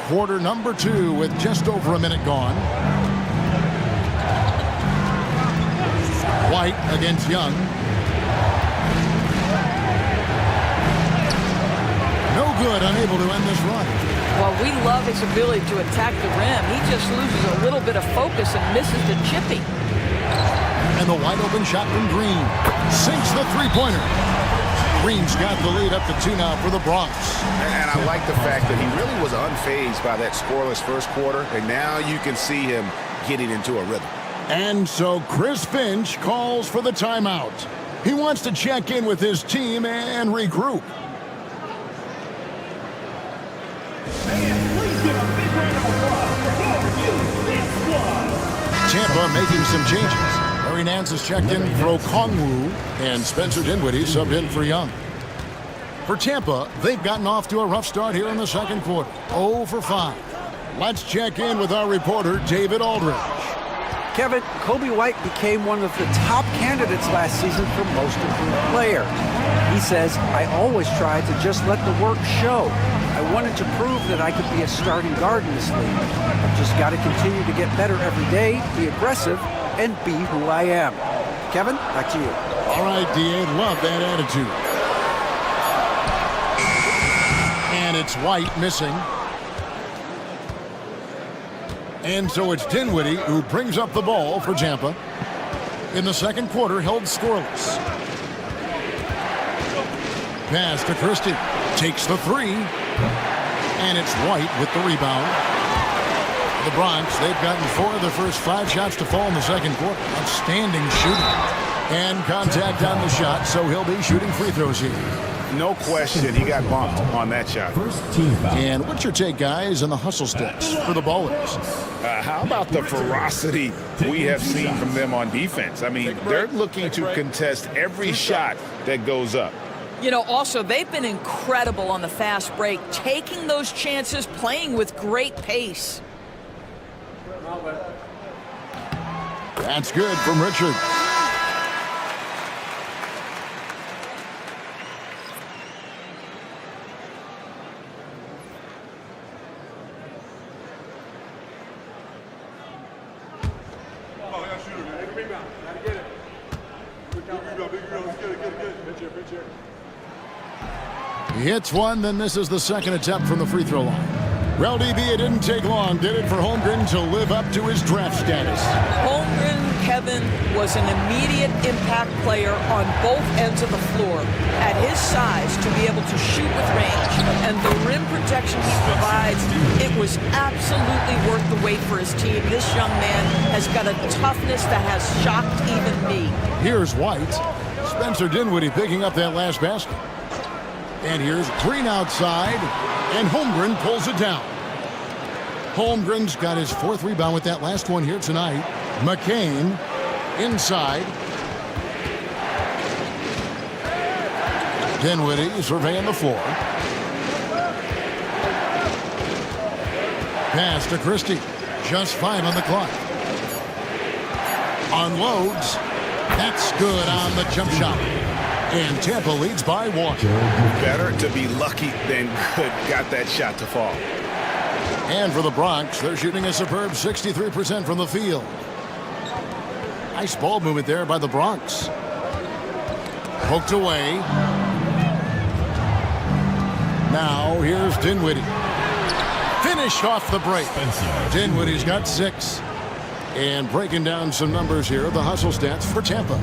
quarter number 2 with just over a minute gone. White against Young. No good, unable to end this run. Well, we love his ability to attack the rim. He just loses a little bit of focus and misses the chippy. And the wide open shot from Green. Sinks the three-pointer. Green's got the lead up to 2 now for the Bronx. And I like the fact that he really was unfazed by that scoreless first quarter. And now you can see him getting into a rhythm. And so Chris Finch calls for the timeout. He wants to check in with his team and regroup. Tampa making some changes. Larry Nance has checked in for Okongwu, and Spencer Dinwiddie subbed in for Young. For Tampa, they've gotten off to a rough start here in the second quarter. 0 for 5. Let's check in with our reporter, David Aldridge. Kevin, Kobe White became one of the top candidates last season for most improved player. He says, I always tried to just let the work show. I wanted to prove that I could be a starting guard in this league. I've just got to continue to get better every day, be aggressive, and be who I am. Kevin, back to you. All right, D.A., love that attitude. And it's White missing. And so it's Dinwiddie who brings up the ball for Tampa. In the second quarter, held scoreless. Pass to Christie. Takes the 3. And it's White with the rebound. The Bronx, they've gotten 4 of their first 5 shots to fall in the second quarter. Outstanding shooting. And contact on the shot, so he'll be shooting free throws here. No question, he got bumped on that shot. And what's your take, guys, on the hustle steps for the ballers? How about the ferocity we have seen from them on defense? I mean, they're looking to contest every shot that goes up. You know, also, they've been incredible on the fast break, taking those chances, playing with great pace. That's good from Richard. He hits one, then this is the second attempt from the free throw line. Well, DB, it didn't take long, did it, for Holmgren to live up to his draft status? Holmgren, Kevin, was an immediate impact player on both ends of the floor. At his size, to be able to shoot with range and the rim protection he provides, it was absolutely worth the wait for his team. This young man has got a toughness that has shocked even me. Here's White. Spencer Dinwiddie picking up that last basket. And here's Green outside, and Holmgren pulls it down. Holmgren's got his 4th rebound with that last one here tonight. McCain inside. Dinwiddie surveying the floor. Pass to Christie. Just 5 on the clock. Unloads. That's good on the jump shot. And Tampa leads by 1. Better to be lucky than good. Got that shot to fall. And for the Bronx, they're shooting a superb 63% from the field. Nice ball movement there by the Bronx. Poked away. Now here's Dinwiddie. Finish off the break. Dinwiddie's got 6. And breaking down some numbers here, the hustle stats for Tampa.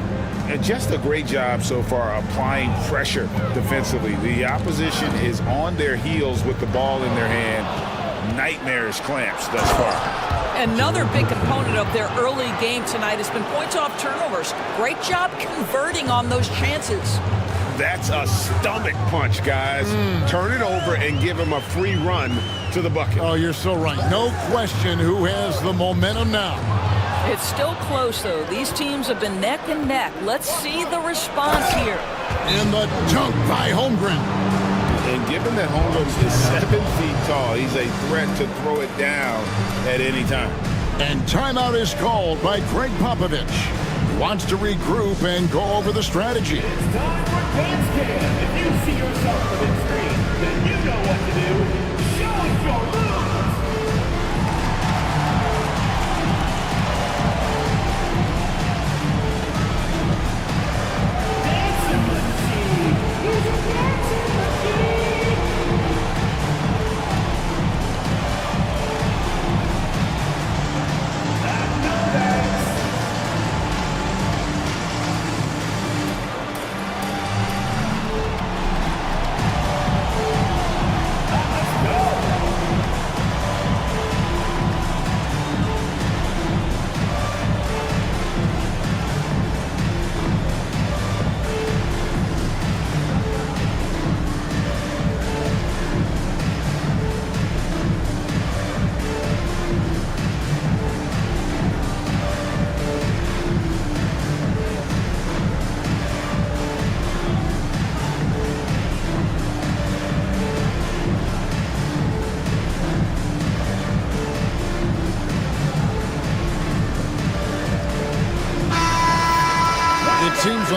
And just a great job so far applying pressure defensively. The opposition is on their heels with the ball in their hand. Nightmarish clamps thus far. Another big component of their early game tonight has been points off turnovers. Great job converting on those chances. That's a stomach punch, guys. Turn it over and give him a free run to the bucket. Oh, you're so right. No question who has the momentum now. It's still close, though. These teams have been neck and neck. Let's see the response here. And the dunk by Holmgren. And given that Holmgren is 7 feet tall, he's a threat to throw it down at any time. And timeout is called by Greg Popovich. Wants to regroup and go over the strategy. It's time for dance cam. If you see yourself on the screen, then you know what to do. Show us your moves.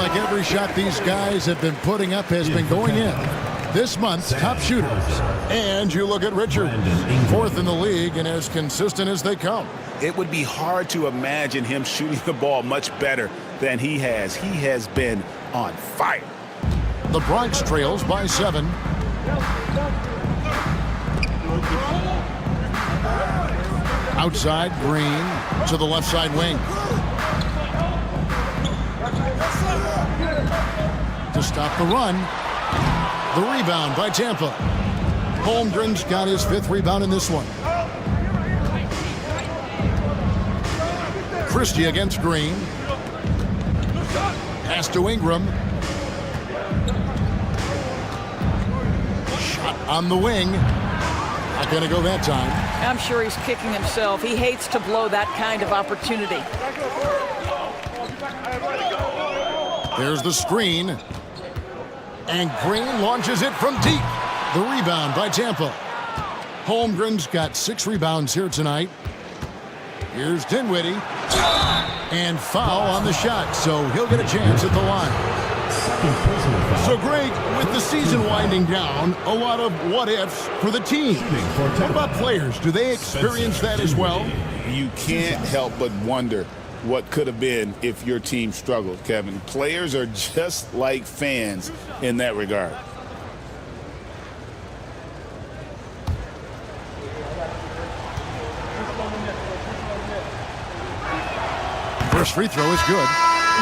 like every shot these guys have been putting up has been going in. This month's top shooters. And you look at Richards, fourth in the league and as consistent as they come. It would be hard to imagine him shooting the ball much better than he has. He has been on fire. The Bronx trails by 7. Outside, Green to the left side wing. To stop the run. The rebound by Tampa. Holmgren's got his 5th rebound in this one. Christie against Green. Pass to Ingram. Shot on the wing. Not going to go that time. I'm sure he's kicking himself. He hates to blow that kind of opportunity. There's the screen. And Green launches it from deep. The rebound by Tampa. Holmgren's got 6 rebounds here tonight. Here's Dinwiddie. And foul on the shot, so he'll get a chance at the line. So, Greg, with the season winding down, a lot of what-ifs for the team. What about players? Do they experience that as well? You can't help but wonder what could have been if your team struggled, Kevin. Players are just like fans in that regard. First free throw is good.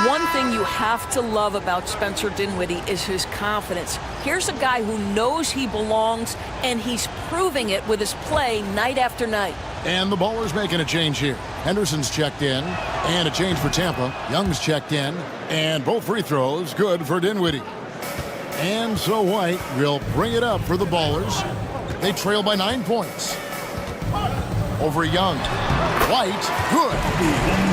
One thing you have to love about Spencer Dinwiddie is his confidence. Here's a guy who knows he belongs, and he's proving it with his play night after night. And the Ballers making a change here. Henderson's checked in, and a change for Tampa. Young's checked in, and both free throws good for Dinwiddie. And so White will bring it up for the Ballers. They trail by 9 points. Over Young. White, good.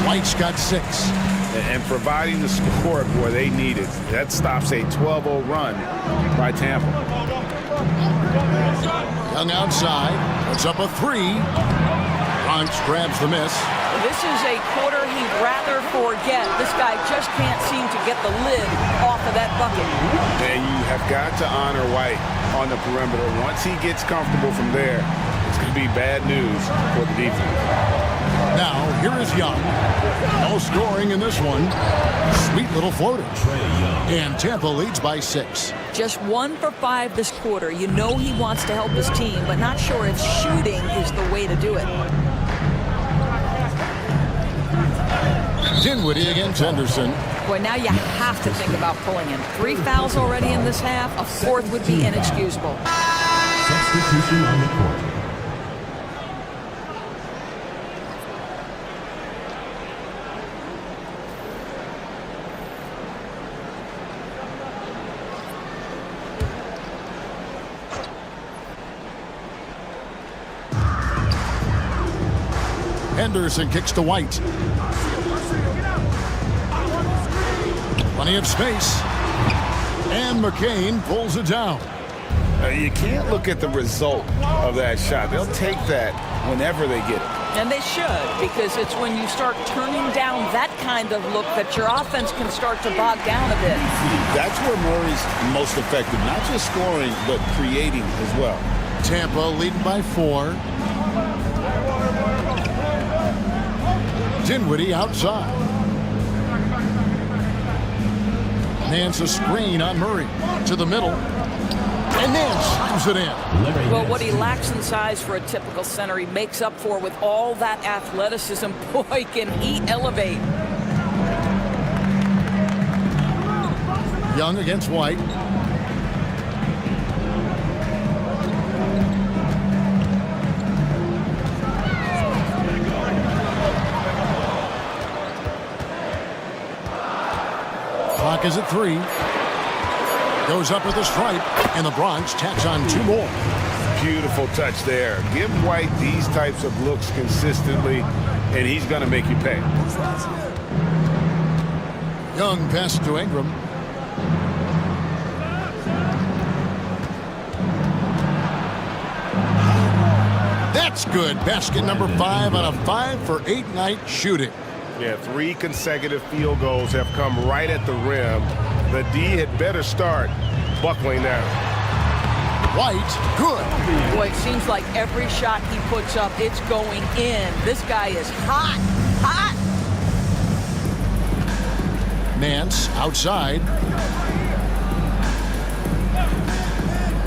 White's got 6. And providing the support where they need it. That stops a 12-0 run by Tampa. Young outside, puts up a 3. Bronx grabs the miss. This is a quarter he'd rather forget. This guy just can't seem to get the lid off of that bucket. And you have got to honor White on the perimeter. Once he gets comfortable from there, it's going to be bad news for the defense. Now, here is Young. No scoring in this one. Sweet little floater. And Tampa leads by 6. Just 1 for 5 this quarter. You know he wants to help his team, but not sure if shooting is the way to do it. Dinwiddie against Henderson. Boy, now you have to think about pulling him. 3 fouls already in this half. A 4th would be inexcusable. Substitution on the court. Henderson kicks to White. Plenty of space. And McCain pulls it down. You can't look at the result of that shot. They'll take that whenever they get it. And they should, because it's when you start turning down that kind of look that your offense can start to bog down a bit. That's where Murray's most effective. Not just scoring, but creating as well. Tampa leading by 4. Dinwiddie outside. Nance a screen on Murray. To the middle. And Nance slams it in. Well, what he lacks in size for a typical center, he makes up for with all that athleticism. Boy, can he elevate. Young against White. Clock is at 3. Goes up with a stripe, and the Bronx tacks on 2 more. Beautiful touch there. Give White these types of looks consistently, and he's going to make you pay. Young passes to Ingram. That's good. Basket number 5 on a 5 for 8 night shooting. Yeah, 3 consecutive field goals have come right at the rim. The D had better start buckling down. White, good. Boy, it seems like every shot he puts up, it's going in. This guy is hot, hot. Nance outside.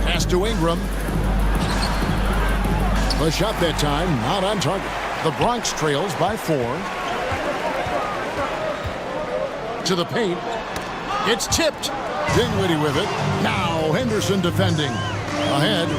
Pass to Ingram. The shot that time, not on target. The Bronx trails by 4. To the paint. It's tipped. Dinwiddie with it. Now Henderson defending. Ahead.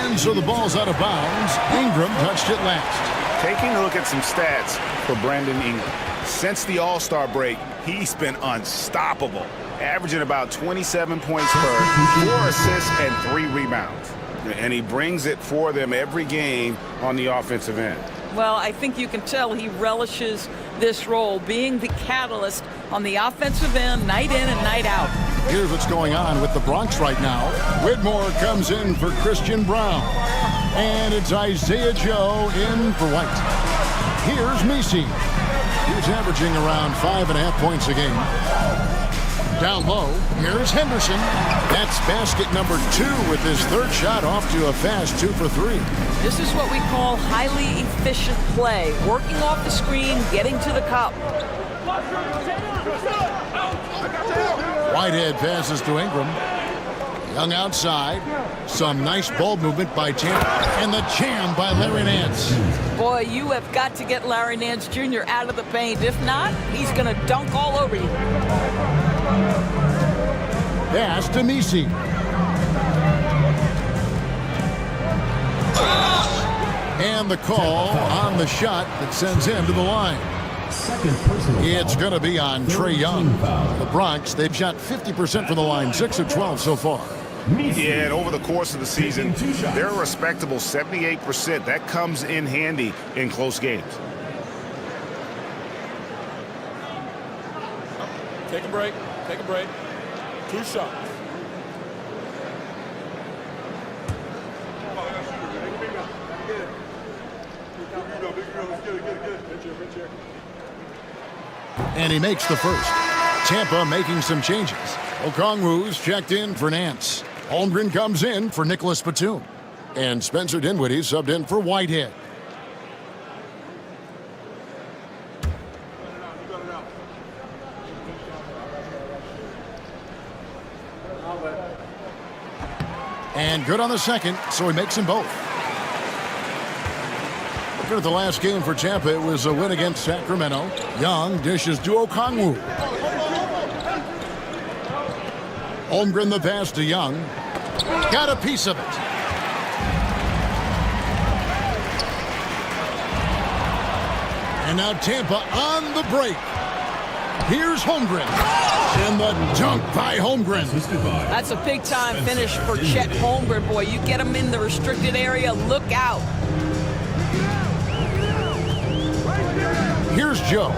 And so the ball's out of bounds. Ingram touched it last. Taking a look at some stats for Brandon Ingram. Since the All-Star break, he's been unstoppable, averaging about 27 points per, 4 assists and 3 rebounds. And he brings it for them every game on the offensive end. Well, I think you can tell he relishes this role, being the catalyst on the offensive end, night in and night out. Here's what's going on with the Bronx right now. Whitmore comes in for Christian Brown. And it's Isaiah Joe in for White. Here's Messi. He's averaging around 5.5 points a game. Down low, here's Henderson. That's basket number 2 with his 3rd shot off to a fast 2 for 3. This is what we call highly efficient play. Working off the screen, getting to the cup. Whitehead passes to Ingram. Young outside. Some nice ball movement by Tampa. And the jam by Larry Nance. Boy, you have got to get Larry Nance Jr. out of the paint. If not, he's going to dunk all over you. Pass to Messi. And the call on the shot that sends him to the line. Second personal It's foul. going to be on Trae Young. The Bronx, they've shot 50% from the line, 6 of 12 so far. Yeah, and over the course of the season, they're a respectable 78%. That comes in handy in close games. Take a break. Take a break. 2 shots. And he makes the first. Tampa making some changes. Okongwu's checked in for Nance. Holmgren comes in for Nicholas Batum. And Spencer Dinwiddie subbed in for Whitehead. And good on the second, so he makes them both. Looking at the last game for Tampa, it was a win against Sacramento. Young dishes to Okongwu. Holmgren the pass to Young. Got a piece of it. And now Tampa on the break. Here's Holmgren. And the dunk by Holmgren. That's a big-time finish for Chet Holmgren. Boy, you get him in the restricted area, look out. Here's Joe.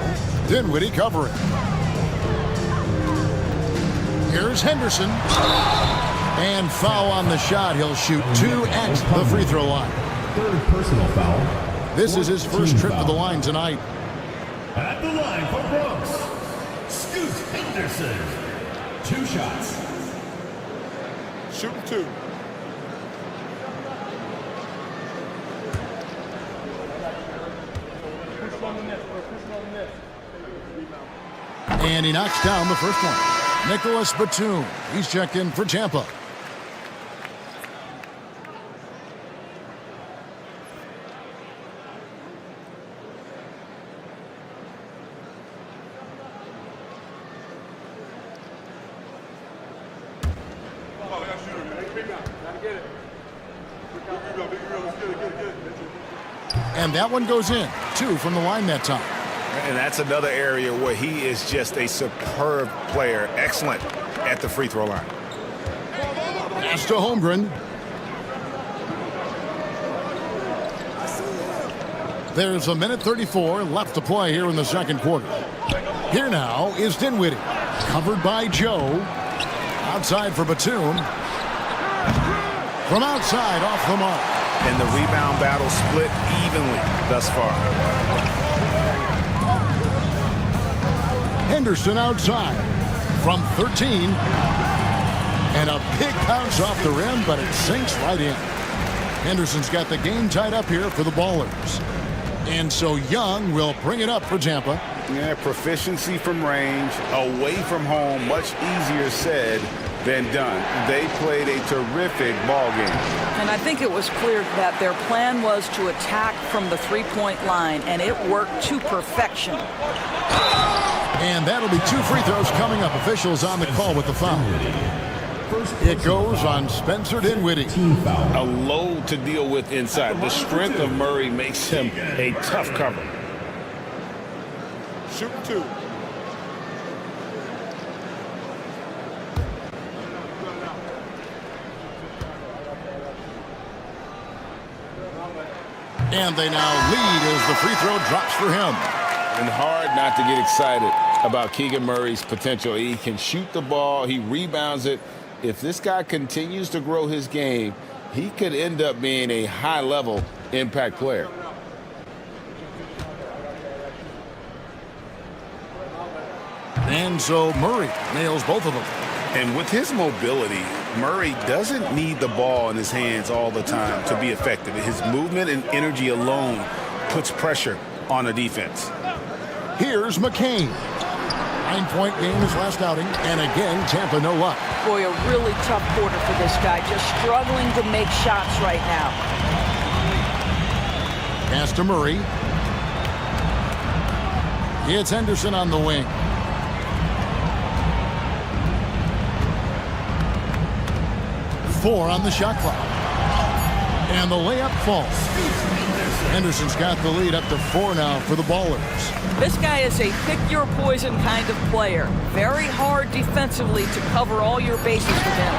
Dinwiddie covering. Here's Henderson. And foul on the shot. He'll shoot 2 at the free throw line. Third personal foul. This is his first trip to the line tonight. At the line for Bronx, Scoot Henderson. 2 shots. Shooting 2. And he knocks down the first one. Nicholas Batum. He's checked in for Tampa. And that one goes in. 2 from the line that time. And that's another area where he is just a superb player. Excellent at the free throw line. Pass to Holmgren. There's a minute 34 left to play here in the second quarter. Here now is Dinwiddie. Covered by Joe. Outside for Batum. From outside, off the mark. And the rebound battle split evenly thus far. Henderson outside from 13. And a big bounce off the rim, but it sinks right in. Henderson's got the game tied up here for the Ballers. And so Young will bring it up for Tampa. Yeah, proficiency from range, away from home, much easier said than done. They played a terrific ball game. And I think it was clear that their plan was to attack from the three-point line, and it worked to perfection. And that'll be 2 free throws coming up. Officials on the call with the foul. It goes on Spencer Dinwiddie. A load to deal with inside. The strength of Murray makes him a tough cover. Shoot 2. And they now lead as the free throw drops for him. And hard not to get excited about Keegan Murray's potential. He can shoot the ball. He rebounds it. If this guy continues to grow his game, he could end up being a high-level impact player. And so Murray nails both of them. And with his mobility, Murray doesn't need the ball in his hands all the time to be effective. His movement and energy alone puts pressure on a defense. Here's McCain. 9-point game his last outing, and again, Tampa no luck. Boy, a really tough quarter for this guy, just struggling to make shots right now. Pass to Murray. It's Henderson on the wing. Four on the shot clock. And the layup falls. Henderson's got the lead up to 4 now for the Ballers. This guy is a pick-your-poison kind of player. Very hard defensively to cover all your bases with him.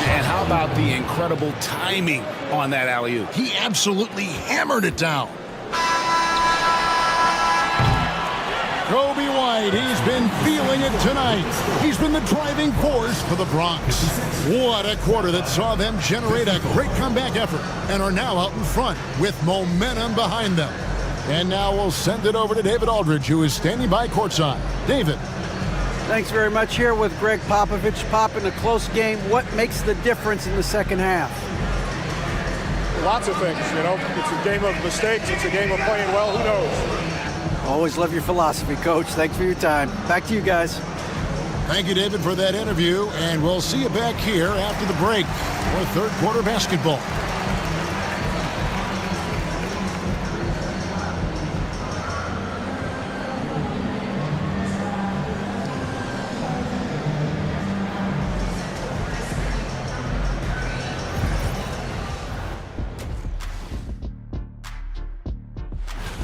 And how about the incredible timing on that alley-oop? He absolutely hammered it down. Kobe White, he's been feeling it tonight. He's been the driving force for the Bronx. What a quarter that saw them generate a great comeback effort and are now out in front with momentum behind them. And now we'll send it over to David Aldridge, who is standing by courtside. David. Thanks very much. Here with Greg Popovich. Pop, in a close game, what makes the difference in the second half? Lots of things, you know. It's a game of mistakes. It's a game of playing well. Who knows? Always love your philosophy, Coach. Thanks for your time. Back to you guys. Thank you, David, for that interview, and we'll see you back here after the break for third quarter basketball.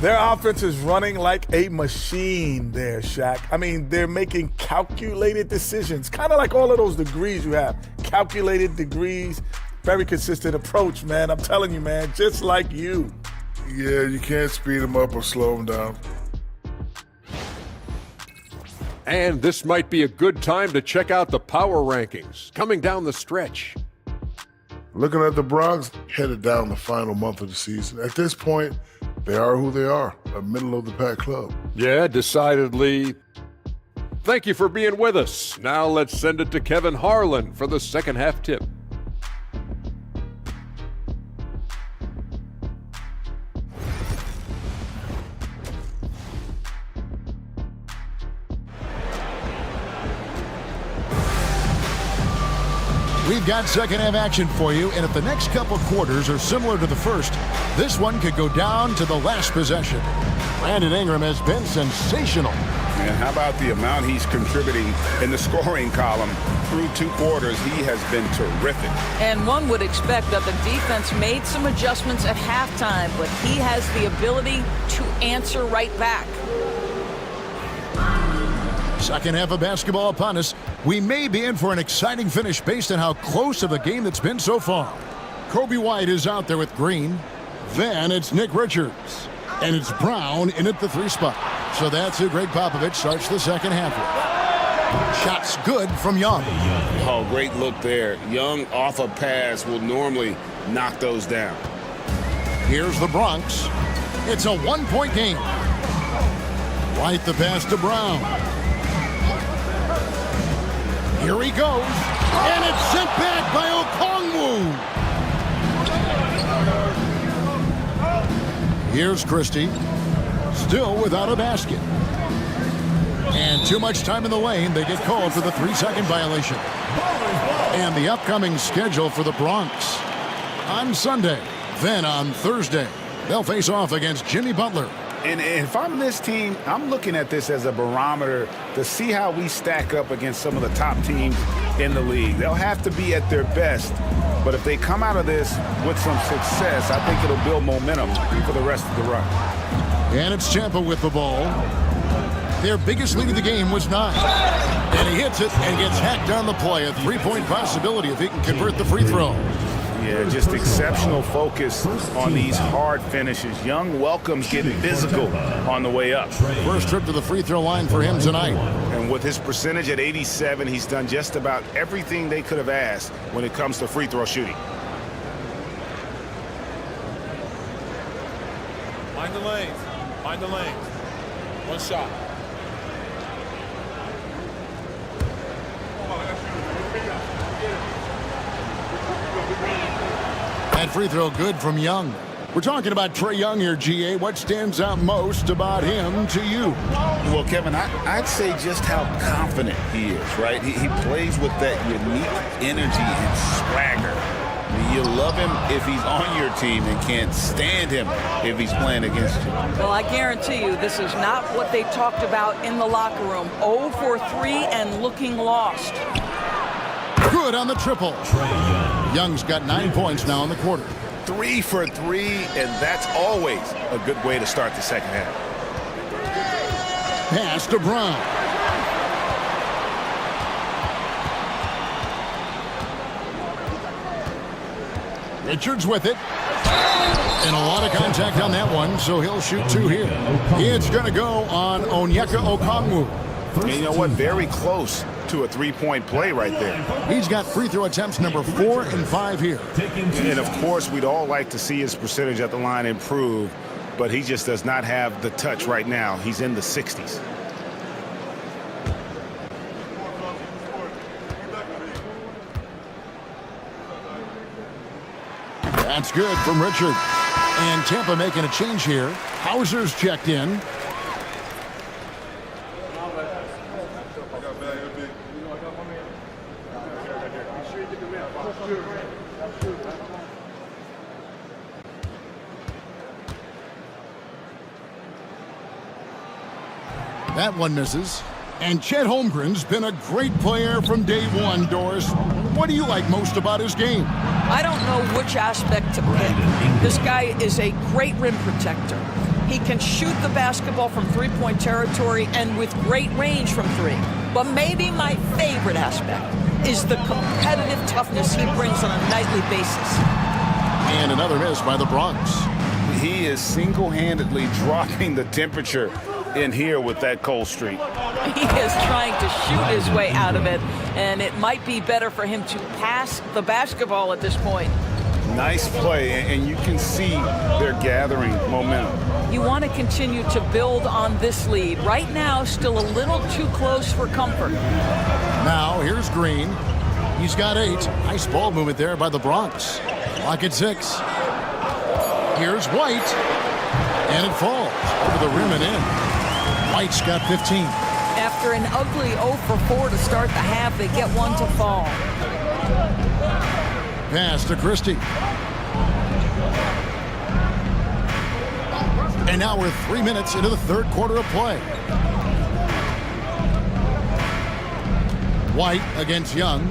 Their offense is running like a machine there, Shaq. I mean, they're making calculated decisions, kind of like all of those degrees you have. Calculated degrees, very consistent approach, man. I'm telling you, man, just like you. Yeah, you can't speed them up or slow them down. And this might be a good time to check out the power rankings coming down the stretch. Looking at the Bronx, headed down the final month of the season. At this point, they are who they are, a middle-of-the-pack club. Yeah, decidedly. Thank you for being with us. Now let's send it to Kevin Harlan for the second half tip. We've got second half action for you, and if the next couple quarters are similar to the first, this one could go down to the last possession. Brandon Ingram has been sensational. And how about the amount he's contributing in the scoring column? Through 2 quarters, he has been terrific. And one would expect that the defense made some adjustments at halftime, but he has the ability to answer right back. Second half of basketball upon us. We may be in for an exciting finish based on how close of a game that's been so far. Kobe White is out there with Green. Then it's Nick Richards. And it's Brown in at the 3 spot. So that's who Greg Popovich starts the second half with. Shots good from Young. Oh, great look there. Young off a pass will normally knock those down. Here's the Bronx. It's a 1-point game. White the pass to Brown. Here he goes, and it's sent back by Okongwu. Here's Christie, still without a basket. And too much time in the lane. They get called for the 3-second violation. And the upcoming schedule for the Bronx. On Sunday, then on Thursday, they'll face off against Jimmy Butler. And if I'm this team, I'm looking at this as a barometer to see how we stack up against some of the top teams in the league. They'll have to be at their best, but if they come out of this with some success, I think it'll build momentum for the rest of the run. And it's Tampa with the ball. Their biggest lead of the game was 9. And he hits it and gets hacked on the play. A 3-point possibility if he can convert the free throw. Yeah, just exceptional focus on these hard finishes. Young welcomes getting physical on the way up. First trip to the free throw line for him tonight. And with his percentage at 87, he's done just about everything they could have asked when it comes to free throw shooting. Mind the lanes. Mind the lanes. One shot. That free throw good from Young. We're talking about Trae Young here, GA. What stands out most about him to you? Well, Kevin, I'd say just how confident he is, right? He plays with that unique energy and swagger. I mean, you love him if he's on your team and can't stand him if he's playing against you. Well, I guarantee you this is not what they talked about in the locker room. 0 for 3 and looking lost. Good on the triple. Young's got 9 points now in the quarter. 3 for 3, and that's always a good way to start the second half. Pass to Brown. Richards with it. And a lot of contact on that one, so he'll shoot 2 here. It's going to go on Onyeka Okongwu. And you know what? Very close to a 3-point play right there. He's got free throw attempts number 4 and 5 here. And of course, we'd all like to see his percentage at the line improve, but he just does not have the touch right now. He's in the 60s. That's good from Richard. And Tampa making a change here. Hauser's checked in. That one misses. And Chet Holmgren's been a great player from day one, Doris. What do you like most about his game? I don't know which aspect to pick. This guy is a great rim protector. He can shoot the basketball from three-point territory and with great range from 3. But maybe my favorite aspect is the competitive toughness he brings on a nightly basis. And another miss by the Bronx. He is single-handedly dropping the temperature in here with that cold streak. He is trying to shoot his way out of it, and it might be better for him to pass the basketball at this point. Nice play, and you can see they're gathering momentum. You want to continue to build on this lead. Right now, still a little too close for comfort. Now, here's Green. He's got 8. Nice ball movement there by the Bronx. Clock at 6. Here's White. And it falls over the rim and in. White's got 15. After an ugly 0 for 4 to start the half, they get one to fall. Pass to Christie. And now we're 3 minutes into the third quarter of play. White against Young.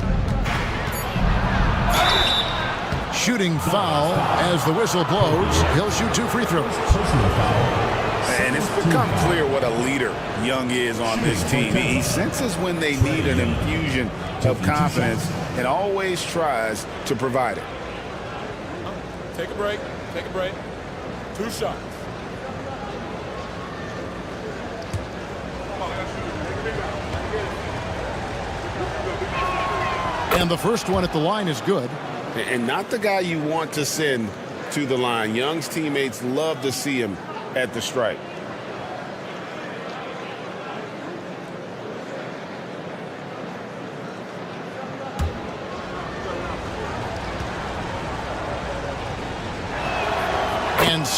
Shooting foul as the whistle blows. He'll shoot 2 free throws. And it's become clear what a leader Young is on this team. He senses when they need an infusion of confidence and always tries to provide it. Take a break. Take a break. 2 shots. And the first one at the line is good. And not the guy you want to send to the line. Young's teammates love to see him at the stripe.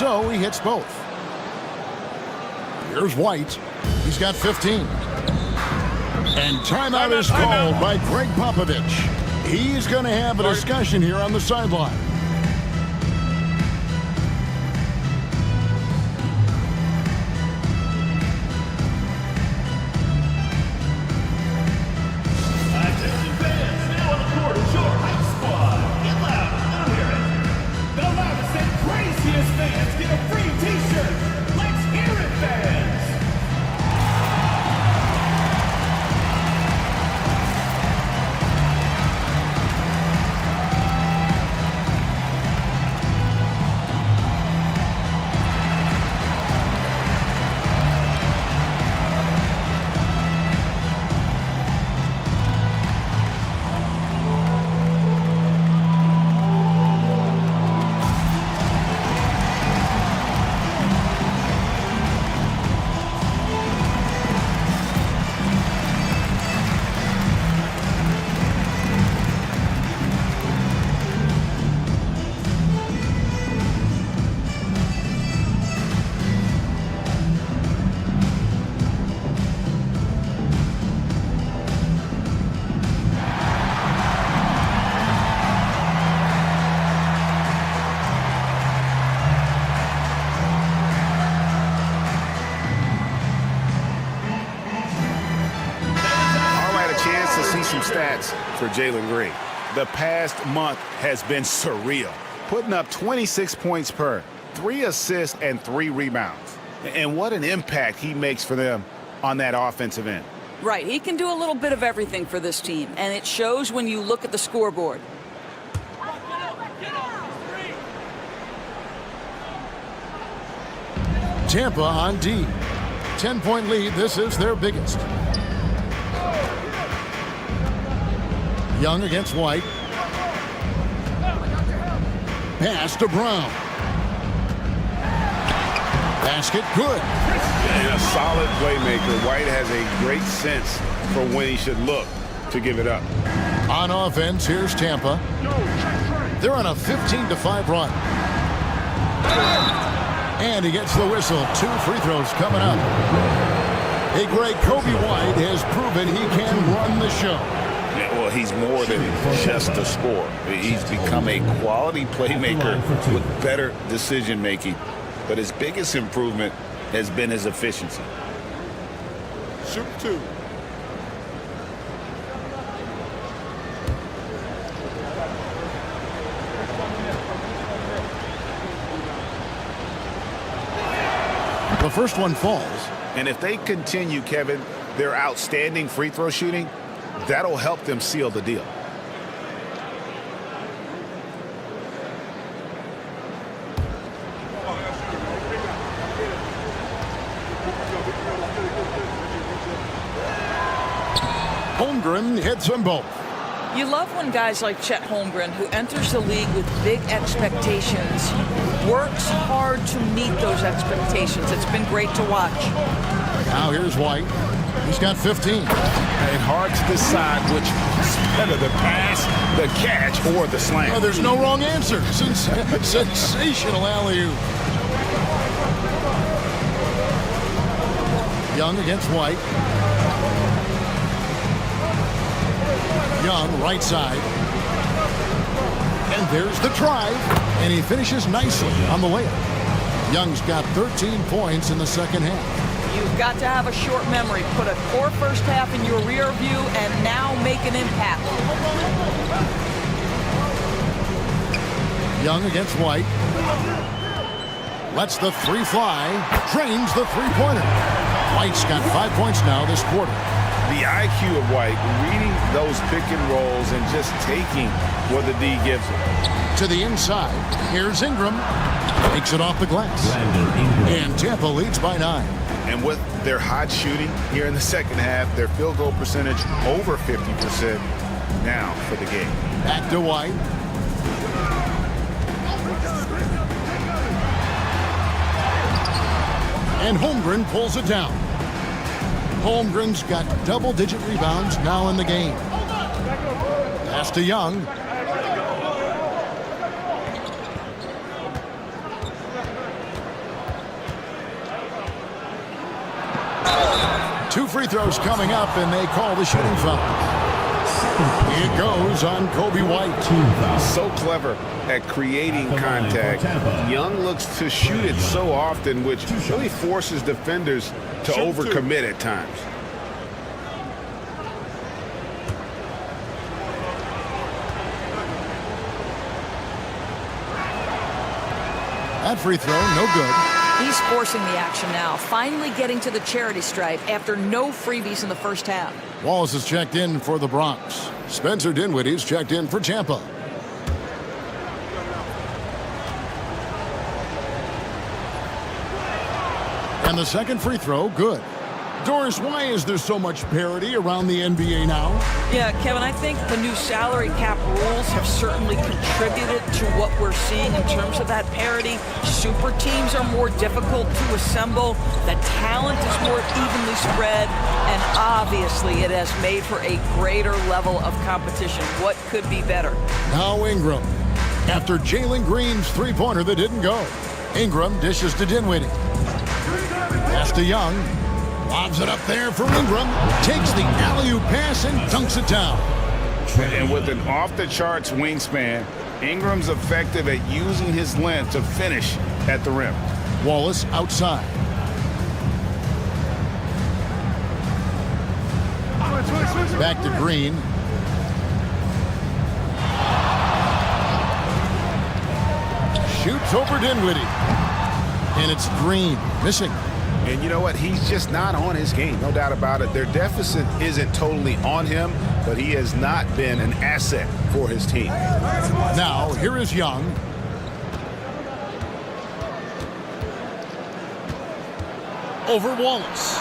so he hits both. Here's White. He's got 15. And timeout is called by Greg Popovich. He's going to have a discussion here on the sideline. Attention fans, now on the court is your hype squad. Get loud, let 'em hear it. The loudest and craziest fans get a free t-shirt. Let's hear it, fans. Some stats for Jalen Green. The past month has been surreal, putting up 26 points per, 3 assists, and 3 rebounds. And what an impact he makes for them on that offensive end. Right, he can do a little bit of everything for this team, and it shows when you look at the scoreboard. Tampa on D. 10-point lead. This is their biggest. Young against White. Pass to Brown. Basket good. And a solid playmaker. White has a great sense for when he should look to give it up. On offense, here's Tampa. They're on a 15-5 run. And he gets the whistle. 2 free throws coming up. A great Kobe White has proven he can run the show. Yeah, well, he's more than just a scorer. He's become a quality playmaker with better decision-making. But his biggest improvement has been his efficiency. Shoot 2. The first one falls. And if they continue, Kevin, their outstanding free throw shooting, that'll help them seal the deal. Holmgren hits them both. You love when guys like Chet Holmgren, who enters the league with big expectations, works hard to meet those expectations. It's been great to watch. Now here's White. He's got 15. And hard to decide which is better, the pass, the catch, or the slam. Oh, there's no wrong answer. Sensational alley-oop. Young against White. Young, right side. And there's the drive. And he finishes nicely on the layup. Young's got 13 points in the second half. You've got to have a short memory. Put a poor first half in your rear view and now make an impact. Young against White. Lets the 3 fly. Drains the three-pointer. White's got 5 points now this quarter. The IQ of White, reading those pick and rolls and just taking what the D gives him. To the inside. Here's Ingram. Takes it off the glass. And Tampa leads by 9. And with their hot shooting here in the second half, their field goal percentage over 50% now for the game. Back to White. And Holmgren pulls it down. Holmgren's got double-digit rebounds now in the game. Pass to Young. 2 free throws coming up, and they call the shooting foul. It goes on Kobe White. So clever at creating contact. Young looks to shoot it so often, which really forces defenders to overcommit at times. That free throw, no good. He's forcing the action now, finally getting to the charity stripe after no freebies in the first half. Wallace is checked in for the Bronx. Spencer Dinwiddie's checked in for Tampa. And the second free throw, good. Doris, why is there so much parity around the NBA now? Yeah, Kevin, I think the new salary cap rules have certainly contributed to what we're seeing in terms of that parity. Super teams are more difficult to assemble. The talent is more evenly spread. And obviously, it has made for a greater level of competition. What could be better? Now Ingram. After Jalen Green's three-pointer that didn't go. Ingram dishes to Dinwiddie. Pass to Young. Lobs it up there for Ingram. Takes the alley-oop pass and dunks it down. And with an off-the-charts wingspan, Ingram's effective at using his length to finish at the rim. Wallace outside. Back to Green. Shoots over Dinwiddie. And it's Green missing. And you know what? He's just not on his game, no doubt about it. Their deficit isn't totally on him, but he has not been an asset for his team. Now, here is Young. Over Wallace.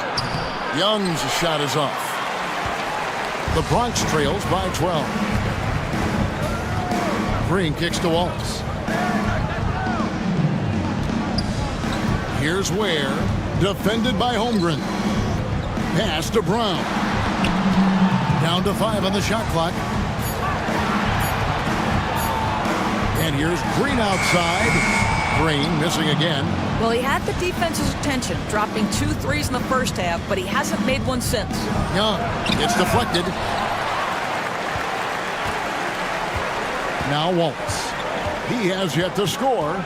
Young's shot is off. The Bronx trails by 12. Green kicks to Wallace. Here's Ware. Defended by Holmgren. Pass to Brown. Down to 5 on the shot clock. And here's Green outside. Green missing again. Well, he had the defense's attention, dropping 2 threes in the first half, but he hasn't made one since. Young. It's deflected. Now Wallace. He has yet to score.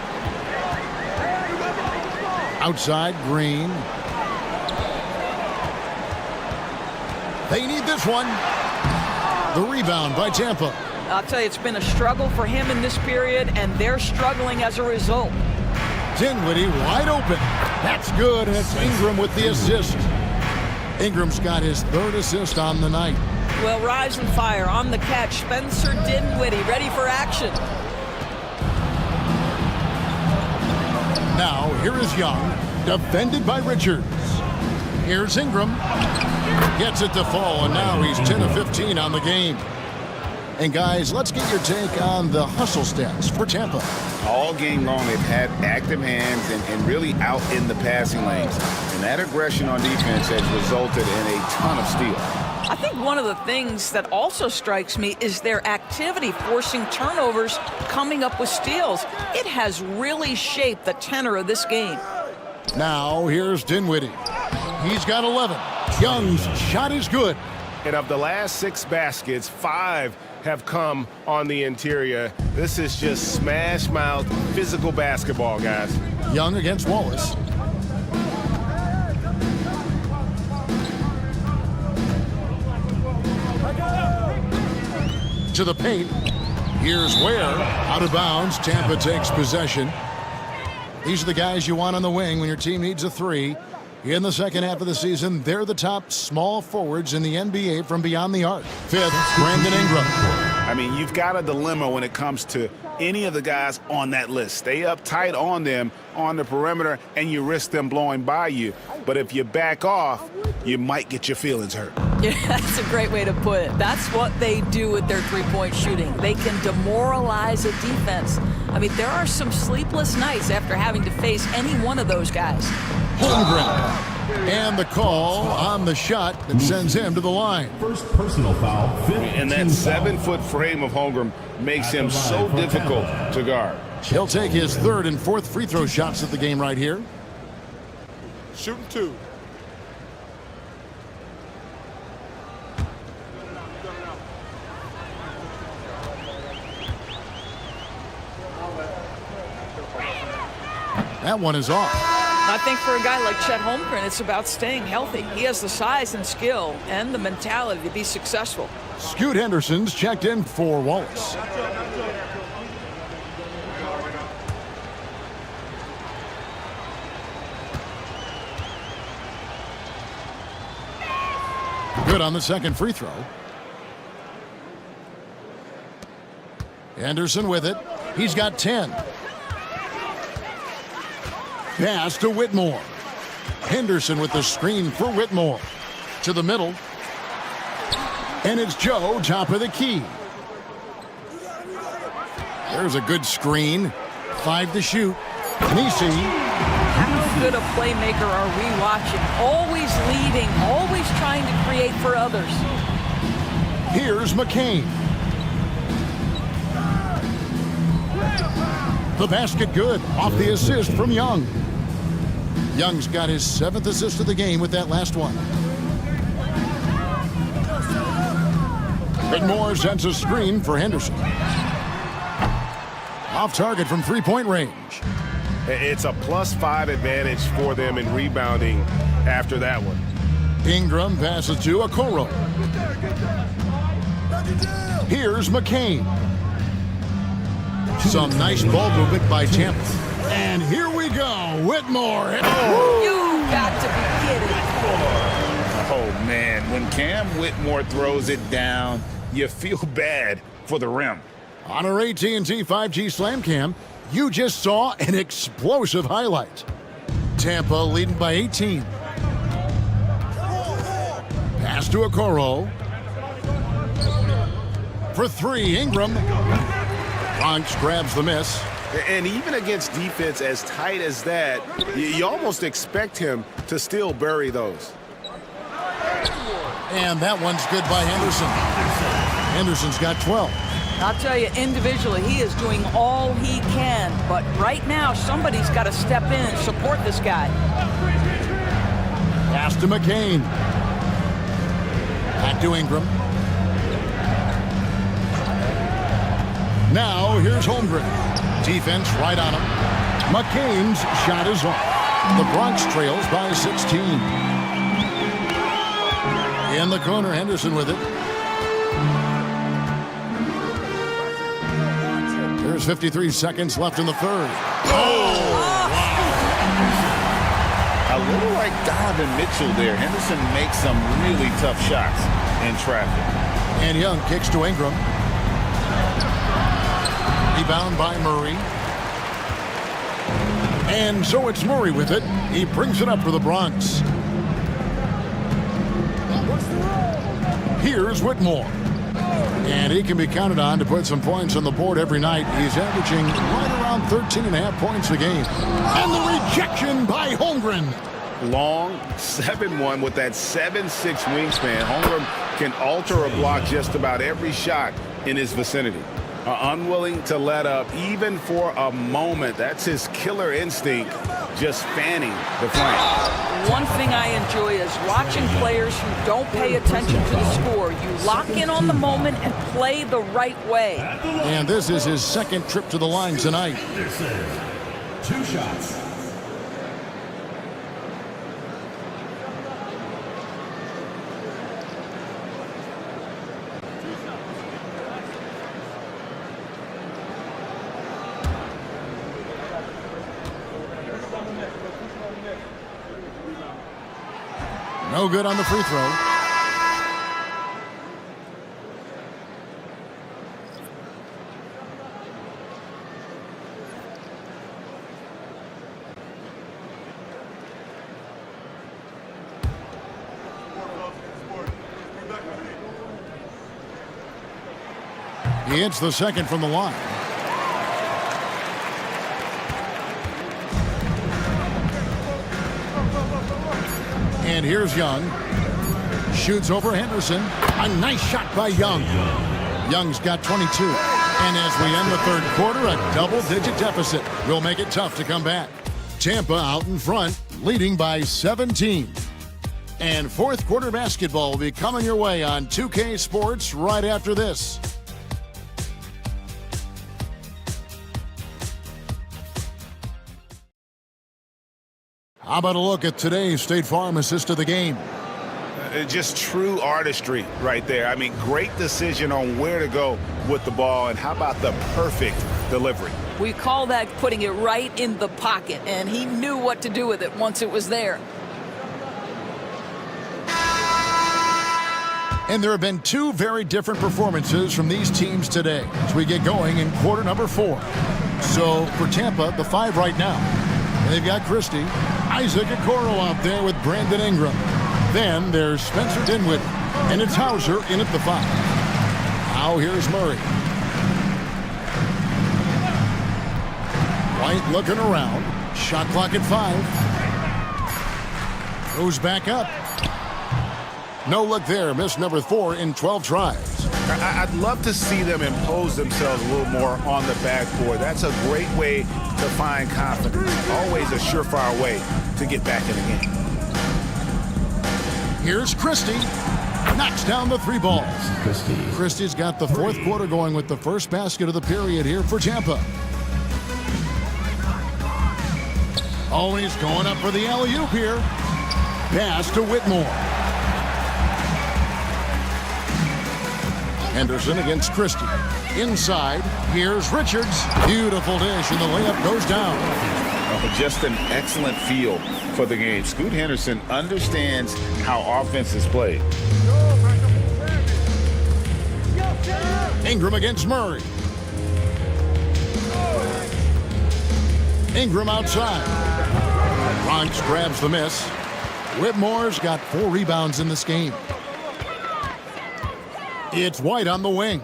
Outside, Green. They need this one. The rebound by Tampa. I'll tell you, it's been a struggle for him in this period, and they're struggling as a result. Dinwiddie wide open. That's good, and it's Ingram with the assist. Ingram's got his 3rd assist on the night. Well, rise and fire on the catch. Spencer Dinwiddie ready for action. Now, here is Young, defended by Richards. Here's Ingram. Gets it to fall, and now he's 10 of 15 on the game. And, guys, let's get your take on the hustle stats for Tampa. All game long, they've had active hands and really out in the passing lanes. And that aggression on defense has resulted in a ton of steals. I think one of the things that also strikes me is their activity forcing turnovers, coming up with steals. It has really shaped the tenor of this game. Now, here's Dinwiddie. He's got 11. Young's shot is good. And of the last 6 baskets, 5 have come on the interior. This is just smash mouth, physical basketball, guys. Young against Wallace. To the paint. Here's Ware. Out of bounds. Tampa takes possession. These are the guys you want on the wing when your team needs a 3. In the second half of the season, they're the top small forwards in the NBA from beyond the arc. 5th, Brandon Ingram. I mean, you've got a dilemma when it comes to any of the guys on that list. Stay up tight on them on the perimeter, and you risk them blowing by you. But if you back off, you might get your feelings hurt. Yeah, that's a great way to put it. That's what they do with their three-point shooting. They can demoralize a defense. I mean, there are some sleepless nights after having to face any one of those guys. Holmgren. And the call on the shot that sends him to the line. First personal foul. And that 7-foot frame of Holmgren makes him so difficult to guard. He'll take his 3rd and 4th free throw shots of the game right here. Shooting 2. That one is off. I think for a guy like Chet Holmgren, it's about staying healthy. He has the size and skill and the mentality to be successful. Scoot Henderson's checked in for Wallace. Good on the second free throw. Henderson with it. He's got 10. Pass to Whitmore. Henderson with the screen for Whitmore. To the middle. And it's Joe, top of the key. There's a good screen. 5 to shoot. Nisi. How good a playmaker are we watching? Always leading, always trying to create for others. Here's McCain. The basket good, off the assist from Young. Young's got his 7th assist of the game with that last one. Whitmore sends a screen for Henderson. Off target from three-point range. It's a +5 advantage for them in rebounding after that one. Ingram passes to Okoro. Here's McCain. Some nice ball movement by Tampa. And here we go. Whitmore. You got to be kidding. Oh, man. When Cam Whitmore throws it down, you feel bad for the rim. On our AT&T 5G Slam Cam, you just saw an explosive highlight. Tampa leading by 18. Pass to Okoro. For 3, Ingram. Bronx grabs the miss. And even against defense as tight as that, you almost expect him to still bury those. And that one's good by Henderson. Henderson's got 12. I'll tell you, individually, he is doing all he can. But right now, somebody's got to step in and support this guy. Pass to McCain. Back to Ingram. Now, here's Holmgren. Defense right on him. McCain's shot is off. The Bronx trails by 16. In the corner, Henderson with it. There's 53 seconds left in the third. A little like Donovan Mitchell there. Henderson makes some really tough shots in traffic. And Young kicks to Ingram. Rebound by Murray. And so it's Murray with it. He brings it up for the Bronx. Here's Whitmore. And he can be counted on to put some points on the board every night. He's averaging right around 13.5 points a game. And the rejection by Holmgren. Long 7-1 with that 7'6" wingspan. Holmgren can alter a block just about every shot in his vicinity. Unwilling to let up even for a moment. That's his killer instinct, just fanning the flame. One thing I enjoy is watching players who don't pay attention to the score. You lock in on the moment and play the right way. And this is his second trip to the line tonight. 2 shots. No good on the free throw. He hits the second from the line. And here's Young. Shoots over Henderson. A nice shot by Young. Young's got 22. And as we end the third quarter, a double-digit deficit will make it tough to come back. Tampa out in front, leading by 17. And fourth quarter basketball will be coming your way on 2K Sports right after this. How about a look at today's State Farm assist of the game? Just true artistry right there. I mean, great decision on where to go with the ball, and how about the perfect delivery? We call that putting it right in the pocket, and he knew what to do with it once it was there. And there have been two very different performances from these teams today as we get going in quarter number 4. So for Tampa, the 5 right now. They've got Christie, Isaac Okoro out there with Brandon Ingram. Then there's Spencer Dinwiddie, and it's Hauser in at the 5. Now here's Murray. White looking around. Shot clock at 5. Goes back up. No look there. Miss number 4 in 12 tries. I'd love to see them impose themselves a little more on the backboard. That's a great way to find confidence. Always a surefire way to get back in the game. Here's Christie. Knocks down the 3 balls. Christie's got the 4th quarter going with the first basket of the period here for Tampa. Oh, he's going up for the alley-oop here. Pass to Whitmore. Henderson against Christie. Inside, here's Richards. Beautiful dish, and the layup goes down. Just an excellent feel for the game. Scoot Henderson understands how offense is played. Ingram against Murray. Ingram outside. Bronx grabs the miss. Whitmore's got 4 rebounds in this game. It's White on the wing.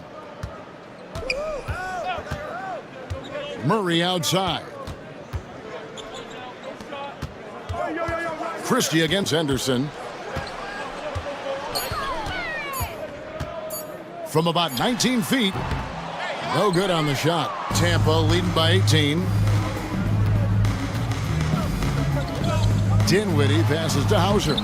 Murray outside. Christie against Henderson. From about 19 feet. No good on the shot. Tampa leading by 18. Dinwiddie passes to Hauser.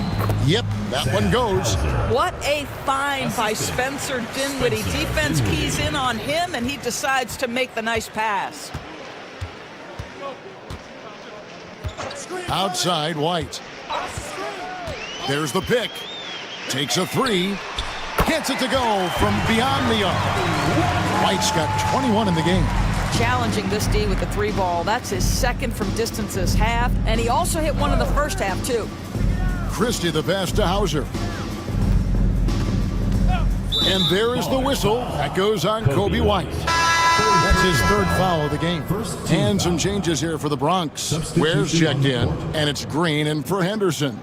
Yep, that one goes. What a find by Spencer Dinwiddie. Defense keys in on him, and he decides to make the nice pass. Outside, White. There's the pick. Takes a 3. Gets it to go from beyond the arc. White's got 21 in the game. Challenging this D with the 3 ball. That's his 2nd from distance this half, and he also hit one in the first half, too. Christie the pass to Hauser. And there is the whistle. That goes on Kobe White. That's his 3rd foul of the game. And some changes here for the Bronx. Ware's checked in, and it's Green in for Henderson.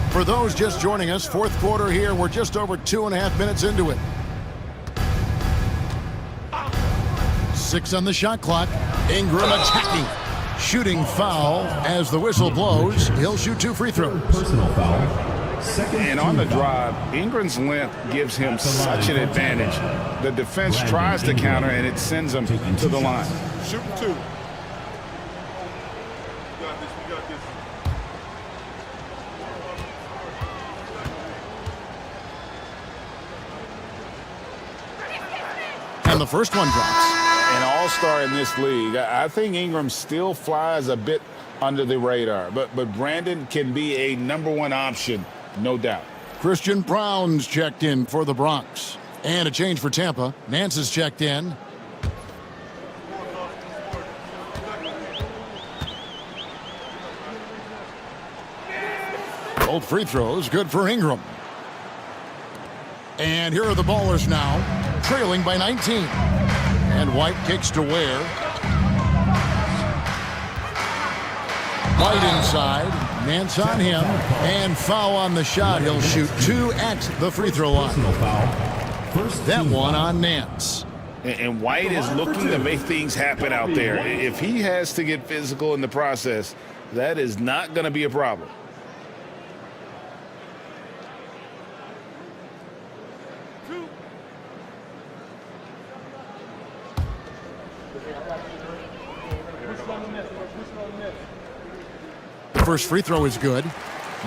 For those just joining us, 4th quarter here. We're just over 2.5 minutes into it. 6 on the shot clock. Ingram attacking. Shooting foul as the whistle blows. He'll shoot 2 free throws. Personal foul. And on the drive, Ingram's length gives him such an advantage. The defense tries to counter, and it sends him to the line. Shooting 2. And the first one drops. An all-star in this league. I think Ingram still flies a bit under the radar, but Brandon can be a #1 option, no doubt. Christian Brown's checked in for the Bronx. And a change for Tampa. Nance is checked in. Both free throws good for Ingram. And here are the Ballers now, trailing by 19. And White kicks to Ware. White inside. Nance on him. And foul on the shot. He'll shoot 2 at the free throw line. That one on Nance. And White is looking to make things happen out there. If he has to get physical in the process, that is not going to be a problem. The first free throw is good.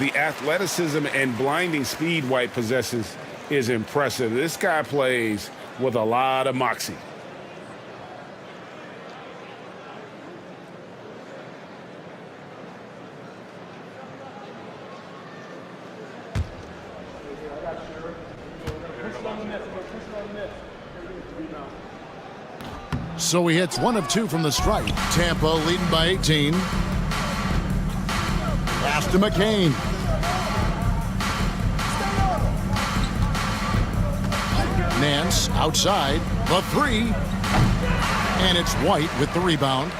The athleticism and blinding speed White possesses is impressive. This guy plays with a lot of moxie. So he hits 1 of 2 from the stripe. Tampa leading by 18. Pass to McCain. Nance outside. The 3. And it's White with the rebound.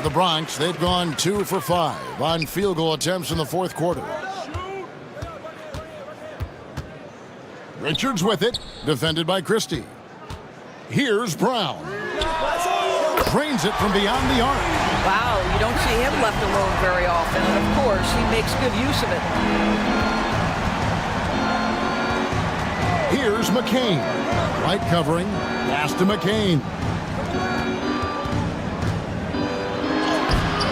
The Bronx, they've gone 2 for 5 on field goal attempts in the fourth quarter. Richards with it, defended by Christie. Here's Brown. Drains it from beyond the arc. Wow, you don't see him left alone very often, and of course, he makes good use of it. Here's McCain. Right covering, pass to McCain.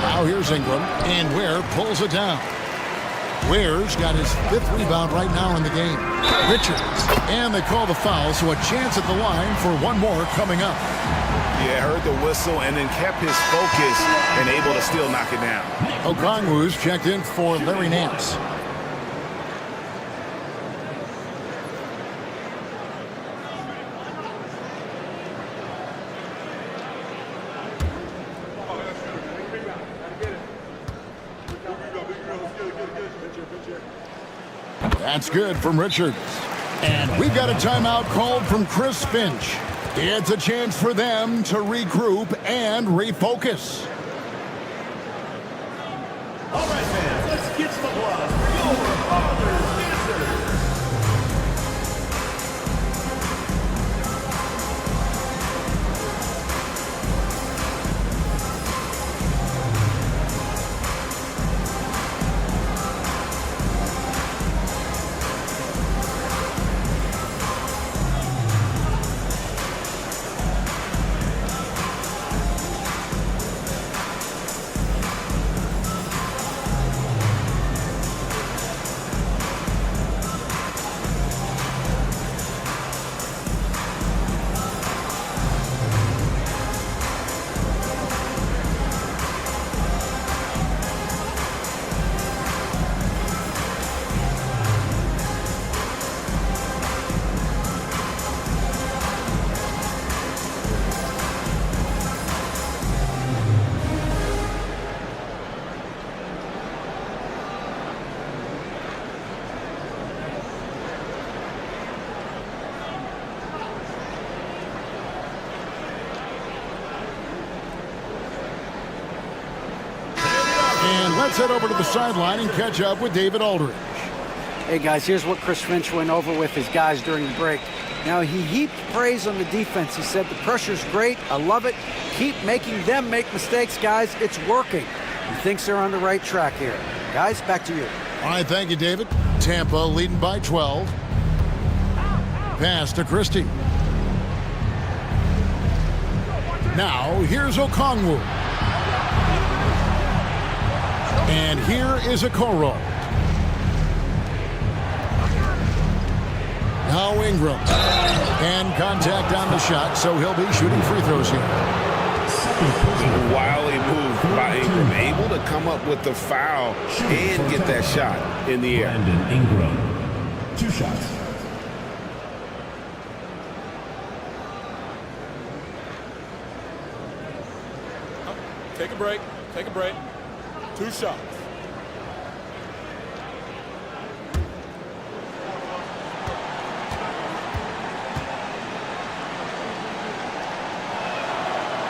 Now here's Ingram, and Ware pulls it down. Ware's got his 5th rebound right now in the game. Richards, and they call the foul, so a chance at the line for one more coming up. Yeah, heard the whistle and then kept his focus and able to still knock it down. Okongwu's checked in for Larry Nance. That's good from Richards. And we've got a timeout called from Chris Finch. It's a chance for them to regroup and refocus. All right, fans, let's get to the blood. Your father's answer. And let's head over to the sideline and catch up with David Aldridge. Hey guys, here's what Chris Finch went over with his guys during the break. Now, he heaped praise on the defense. He said the pressure's great. I love it. Keep making them make mistakes, guys. It's working. He thinks they're on the right track here. Guys, back to you. All right, thank you, David. Tampa leading by 12. Pass to Christie. Now, here's Okongwu. And here is Okoro. Now Ingram. And contact on the shot, so he'll be shooting free throws here. Wildly moved by Ingram, able to come up with the foul and get that shot in the air. Brandon Ingram, 2 shots. Take a break. Take a break. 2 shots.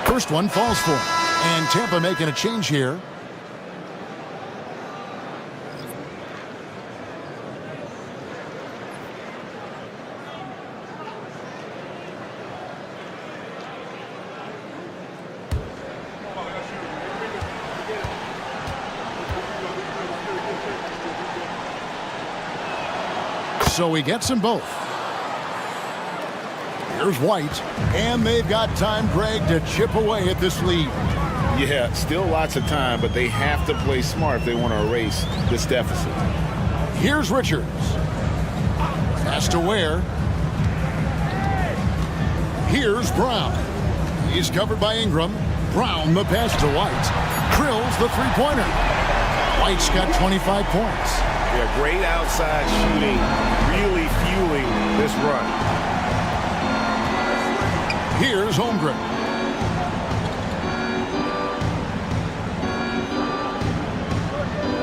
First one falls for him. And Tampa making a change here. So he gets them both. Here's White, and they've got time, Greg, to chip away at this lead. Yeah, still lots of time, but they have to play smart if they want to erase this deficit. Here's Richards. Pass to Ware. Here's Brown. He's covered by Ingram. Brown, the pass to White. Drills the three-pointer. White's got 25 points. Yeah, great outside shooting, really fueling this run. Here's Holmgren.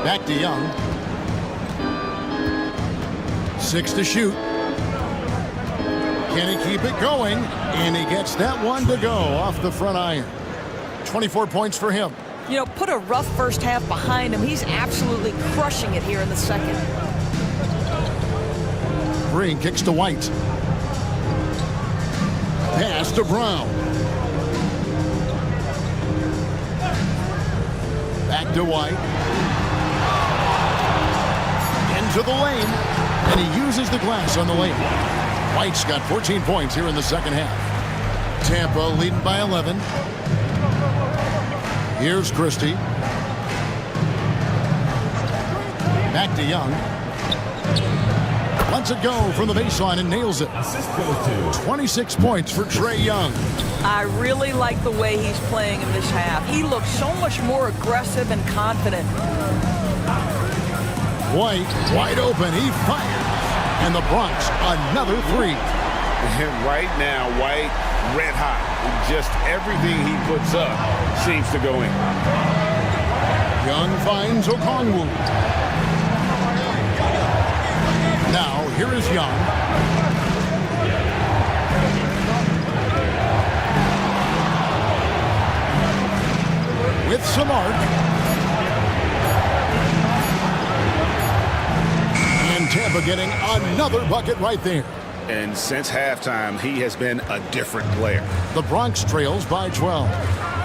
Back to Young. 6 to shoot. Can he keep it going? And he gets that one to go off the front iron. 24 points for him. You know, put a rough first half behind him. He's absolutely crushing it here in the second. Green kicks to White. Pass to Brown. Back to White. Into the lane. And he uses the glass on the lane. White's got 14 points here in the second half. Tampa leading by 11. Here's Christie. Back to Young. Lets it go from the baseline and nails it. 26 points for Trae Young. I really like the way he's playing in this half. He looks so much more aggressive and confident. White, wide open. He fires. And the Bronx, another three. And right now, White, red hot. Just everything he puts up seems to go in. Young finds Okongwu. Now, here is Young. With some arc. And Tampa getting another bucket right there. And since halftime, he has been a different player. The Bronx trails by 12.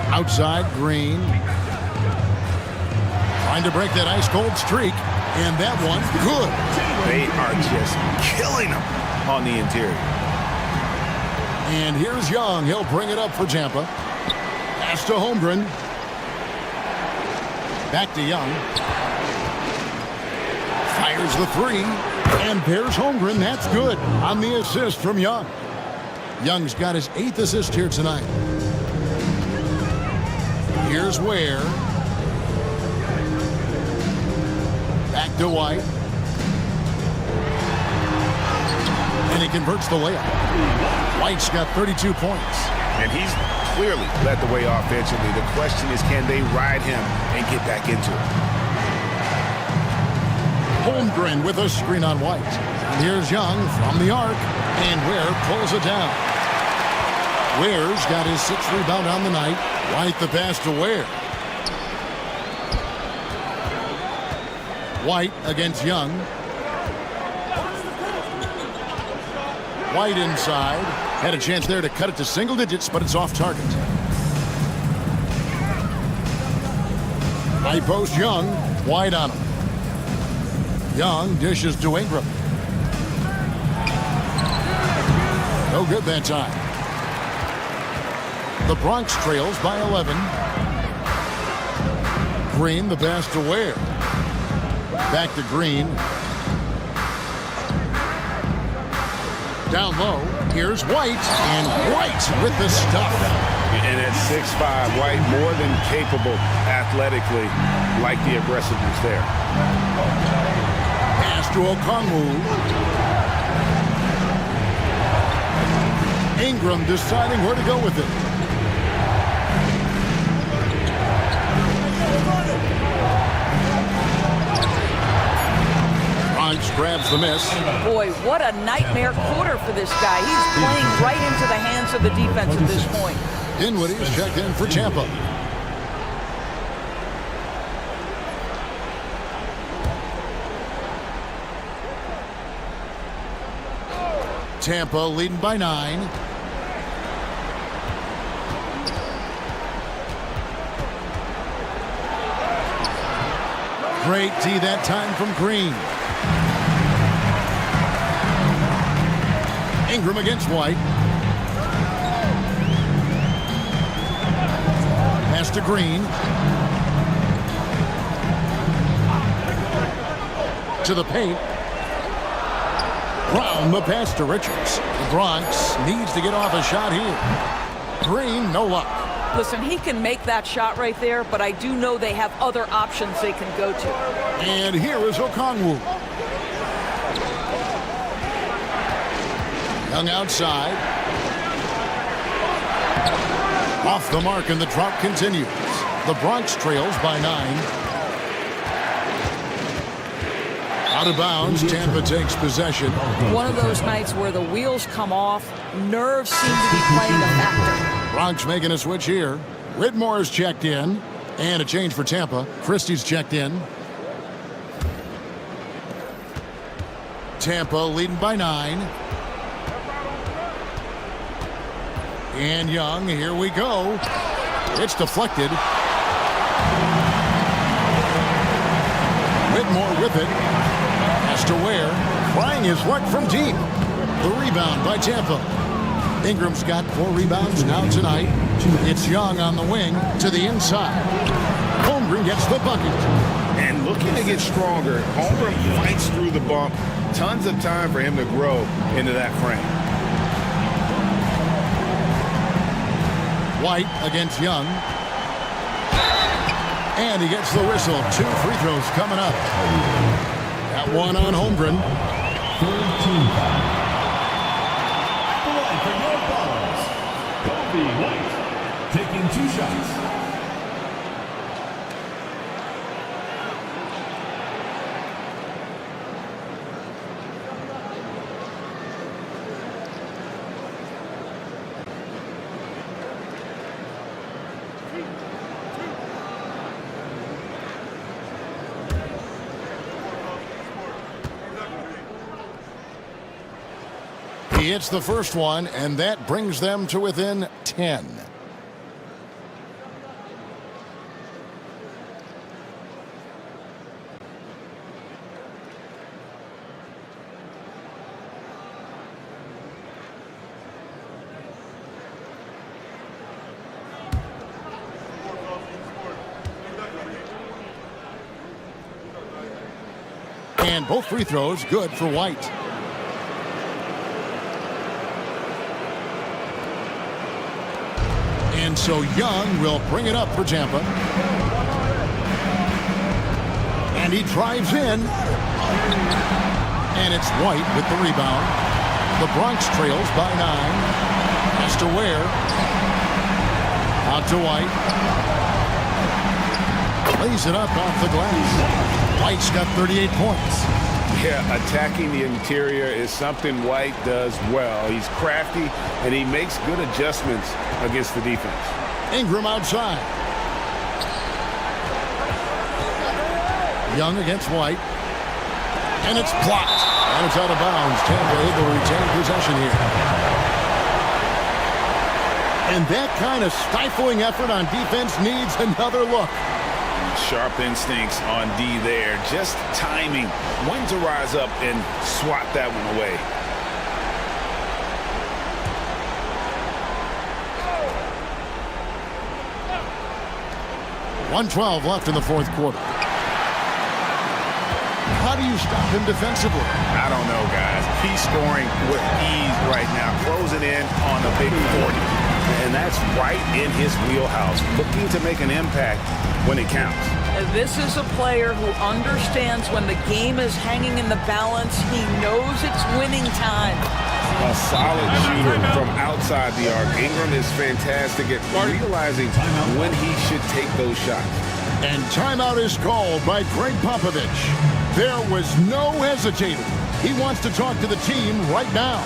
Outside, Green. Trying to break that ice-cold streak. And that one, good. They are just killing him on the interior. And here's Young. He'll bring it up for Tampa. Pass to Holmgren. Back to Young. Fires the three. And there's Holmgren. That's good on the assist from Young. Young's got his 8th assist here tonight. Here's Ware. Back to White. And he converts the layup. White's got 32 points. And he's clearly led the way offensively. The question is, can they ride him and get back into it? Holmgren with a screen on White. And here's Young from the arc. And Ware pulls it down. Ware's got his 6th rebound on the night. White the pass to Ware. White against Young. White inside. Had a chance there to cut it to single digits, but it's off target. High post Young. White on him. Young dishes to Ingram. No good that time. The Bronx trails by 11. Green the pass to Ware. Back to Green. Down low. Here's White. And White with the stuff. And at 6'5", White more than capable athletically, like the aggressiveness there. Pass to Okongwu. Ingram deciding where to go with it. Bronx grabs the miss. Boy, what a nightmare quarter for this guy. He's playing right into the hands of the defense at this point. Dinwiddie's checked in for Tampa. Tampa leading by 9. Great D that time from Green. Ingram against White. Pass to Green. To the paint. Brown the pass to Richards. The Bronx needs to get off a shot here. Green, no luck. Listen, he can make that shot right there, but I do know they have other options they can go to. And here is Okongwu. Young outside. Off the mark, and the drought continues. The Bronx trails by 9. Out of bounds, Tampa takes possession. One of those nights where the wheels come off, nerves seem to be playing a factor. Bronx making a switch here. Whitmore's checked in. And a change for Tampa. Christie's checked in. Tampa leading by 9. And Young, here we go. It's deflected. Whitmore with it. Has to Ware. Trying his luck from deep. The rebound by Tampa. Ingram's got 4 rebounds now tonight. It's Young on the wing to the inside. Holmgren gets the bucket. And looking to get stronger, Holmgren fights through the bump. Tons of time for him to grow into that frame. White against Young. And he gets the whistle. 2 free throws coming up. That one on Holmgren. For your balls, Kobe White taking 2 shots. He hits the first one, and that brings them to within 10. And both free throws good for White. And so Young will bring it up for Tampa. And he drives in. And it's White with the rebound. The Bronx trails by 9. Has to Ware. Out to White. Lays it up off the glass. White's got 38 points. Yeah, attacking the interior is something White does well. He's crafty, and he makes good adjustments against the defense. Ingram outside. Young against White. And it's blocked. And it's out of bounds. Tampa able to retain possession here. And that kind of stifling effort on defense needs another look. Sharp instincts on D there. Just timing when to rise up and swat that one away. .112 left in the fourth quarter. How do you stop him defensively? I don't know, guys. He's scoring with ease right now, closing in on a big 40. And that's right in his wheelhouse, looking to make an impact when it counts. This is a player who understands when the game is hanging in the balance. He knows it's winning time. A solid shooter from outside the arc. Ingram is fantastic at realizing when he should take those shots. And timeout is called by Greg Popovich. There was no hesitating. He wants to talk to the team right now.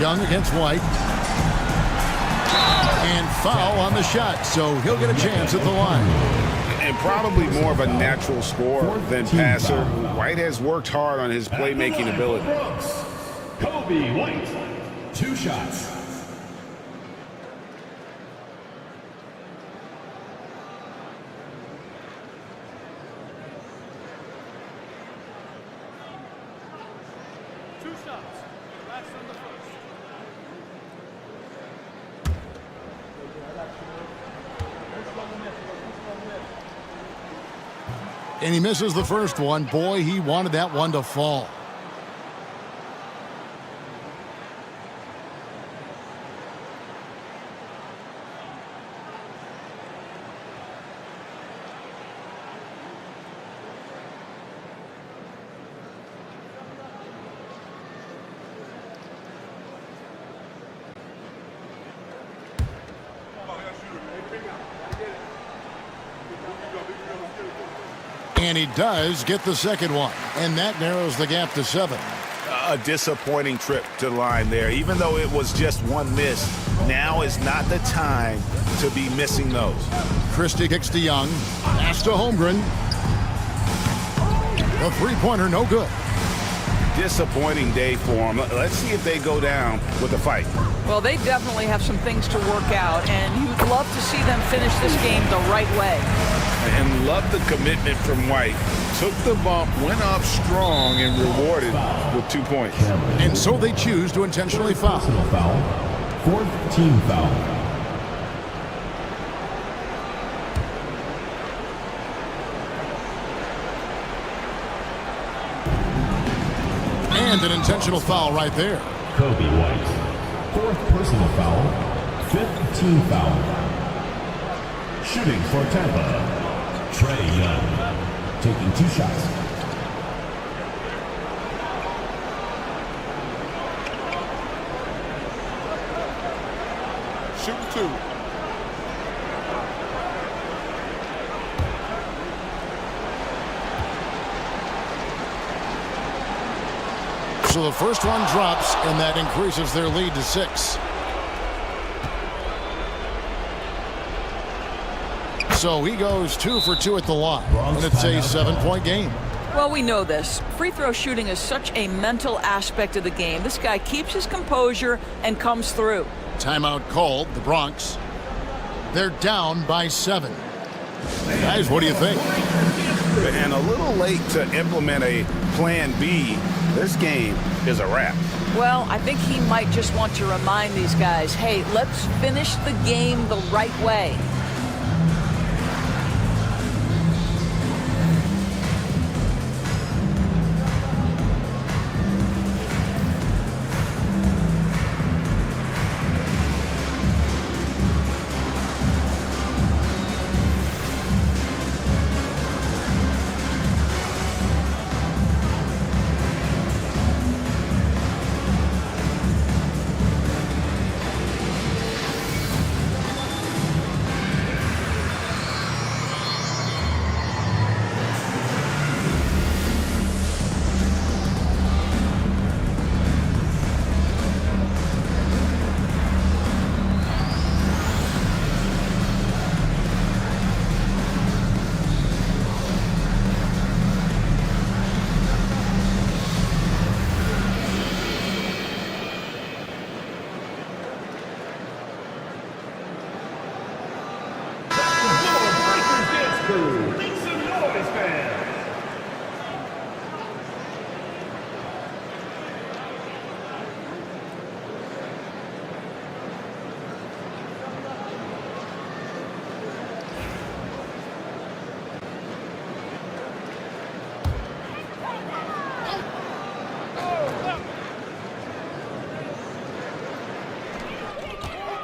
Young against White. And foul on the shot, so he'll get a chance at the line. And probably more of a natural scorer than passer. White has worked hard on his playmaking ability. Kobe White, 2 shots. And he misses the first one. Boy, he wanted that one to fall. And he does get the second one. And that narrows the gap to 7. A disappointing trip to the line there. Even though it was just one miss, now is not the time to be missing those. Christie kicks to Young. Pass to Holmgren. The three-pointer, no good. Disappointing day for them. Let's see if they go down with a fight. Well, they definitely have some things to work out, and you'd love to see them finish this game the right way. And love the commitment from White. Took the bump, went up strong, and rewarded with 2 points. And so they choose to intentionally foul. Fourth team foul. And an intentional foul right there. Kobe White, 4th personal foul, 5th team foul. Shooting for Tampa, Trae Young, taking 2 shots. Shooting 2. So the first one drops, and that increases their lead to 6. So he goes 2 for 2 at the line, and it's a 7-point game. Well, we know this. Free throw shooting is such a mental aspect of the game. This guy keeps his composure and comes through. Timeout called, the Bronx. They're down by 7. Guys, what do you think? And a little late to implement a plan B. This game is a wrap. Well, I think he might just want to remind these guys, hey, let's finish the game the right way.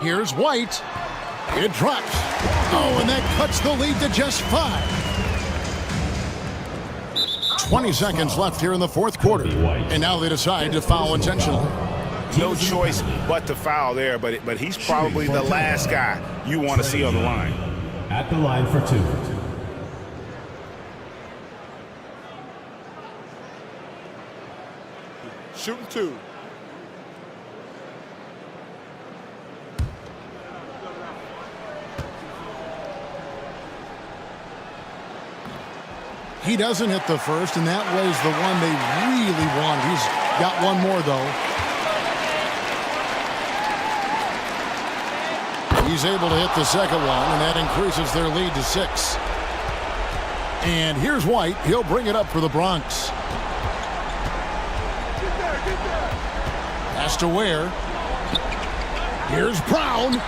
Here's White. It drops. Oh, and that cuts the lead to just 5. 20 seconds left here in the fourth quarter. And now they decide to foul intentionally. No choice but to foul there, but he's probably the last guy you want to see on the line. At the line for 2. Shooting 2. He doesn't hit the first, and that was the one they really wanted. He's got one more, though. He's able to hit the second one, and that increases their lead to 6. And here's White. He'll bring it up for the Bronx. Pass to Ware. Here's Brown.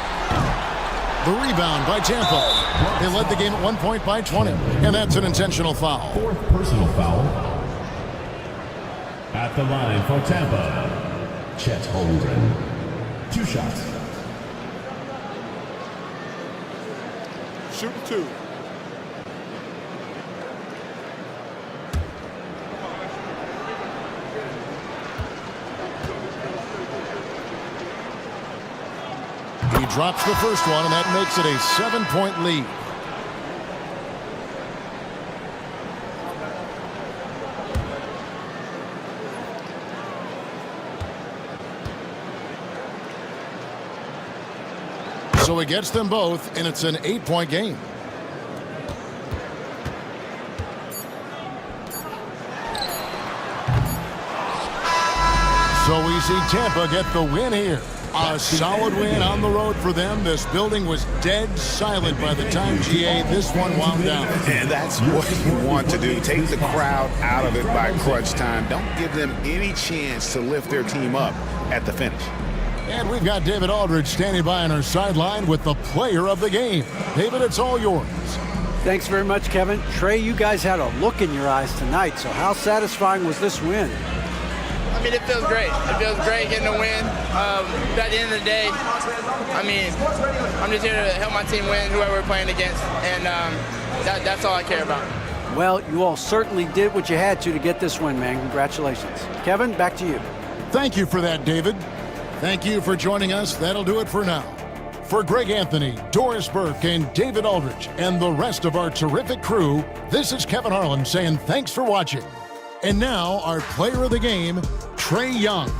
The rebound by Tampa. They led the game at 1 point by 20, and that's an intentional foul. 4th personal foul. At the line for Tampa, Chet Holmgren. 2 shots. Shoot 2. He drops the first one, and that makes it a 7-point lead. So he gets them both, and it's an 8-point game. So we see Tampa get the win here. A solid win on the road for them. This building was dead silent by the time GA this one wound down. And that's what you want to do. Take the crowd out of it by crunch time. Don't give them any chance to lift their team up at the finish. And we've got David Aldridge standing by on our sideline with the player of the game. David, it's all yours. Thanks very much, Kevin. Trey, you guys had a look in your eyes tonight, so how satisfying was this win? I mean, it feels great. It feels great getting a win. But at the end of the day, I mean, I'm just here to help my team win, whoever we're playing against, and that's all I care about. Well, you all certainly did what you had to get this win, man. Congratulations. Kevin, back to you. Thank you for that, David. Thank you for joining us. That'll do it for now. For Greg Anthony, Doris Burke, and David Aldridge, and the rest of our terrific crew, this is Kevin Harlan saying thanks for watching. And now, our player of the game, Trae Young.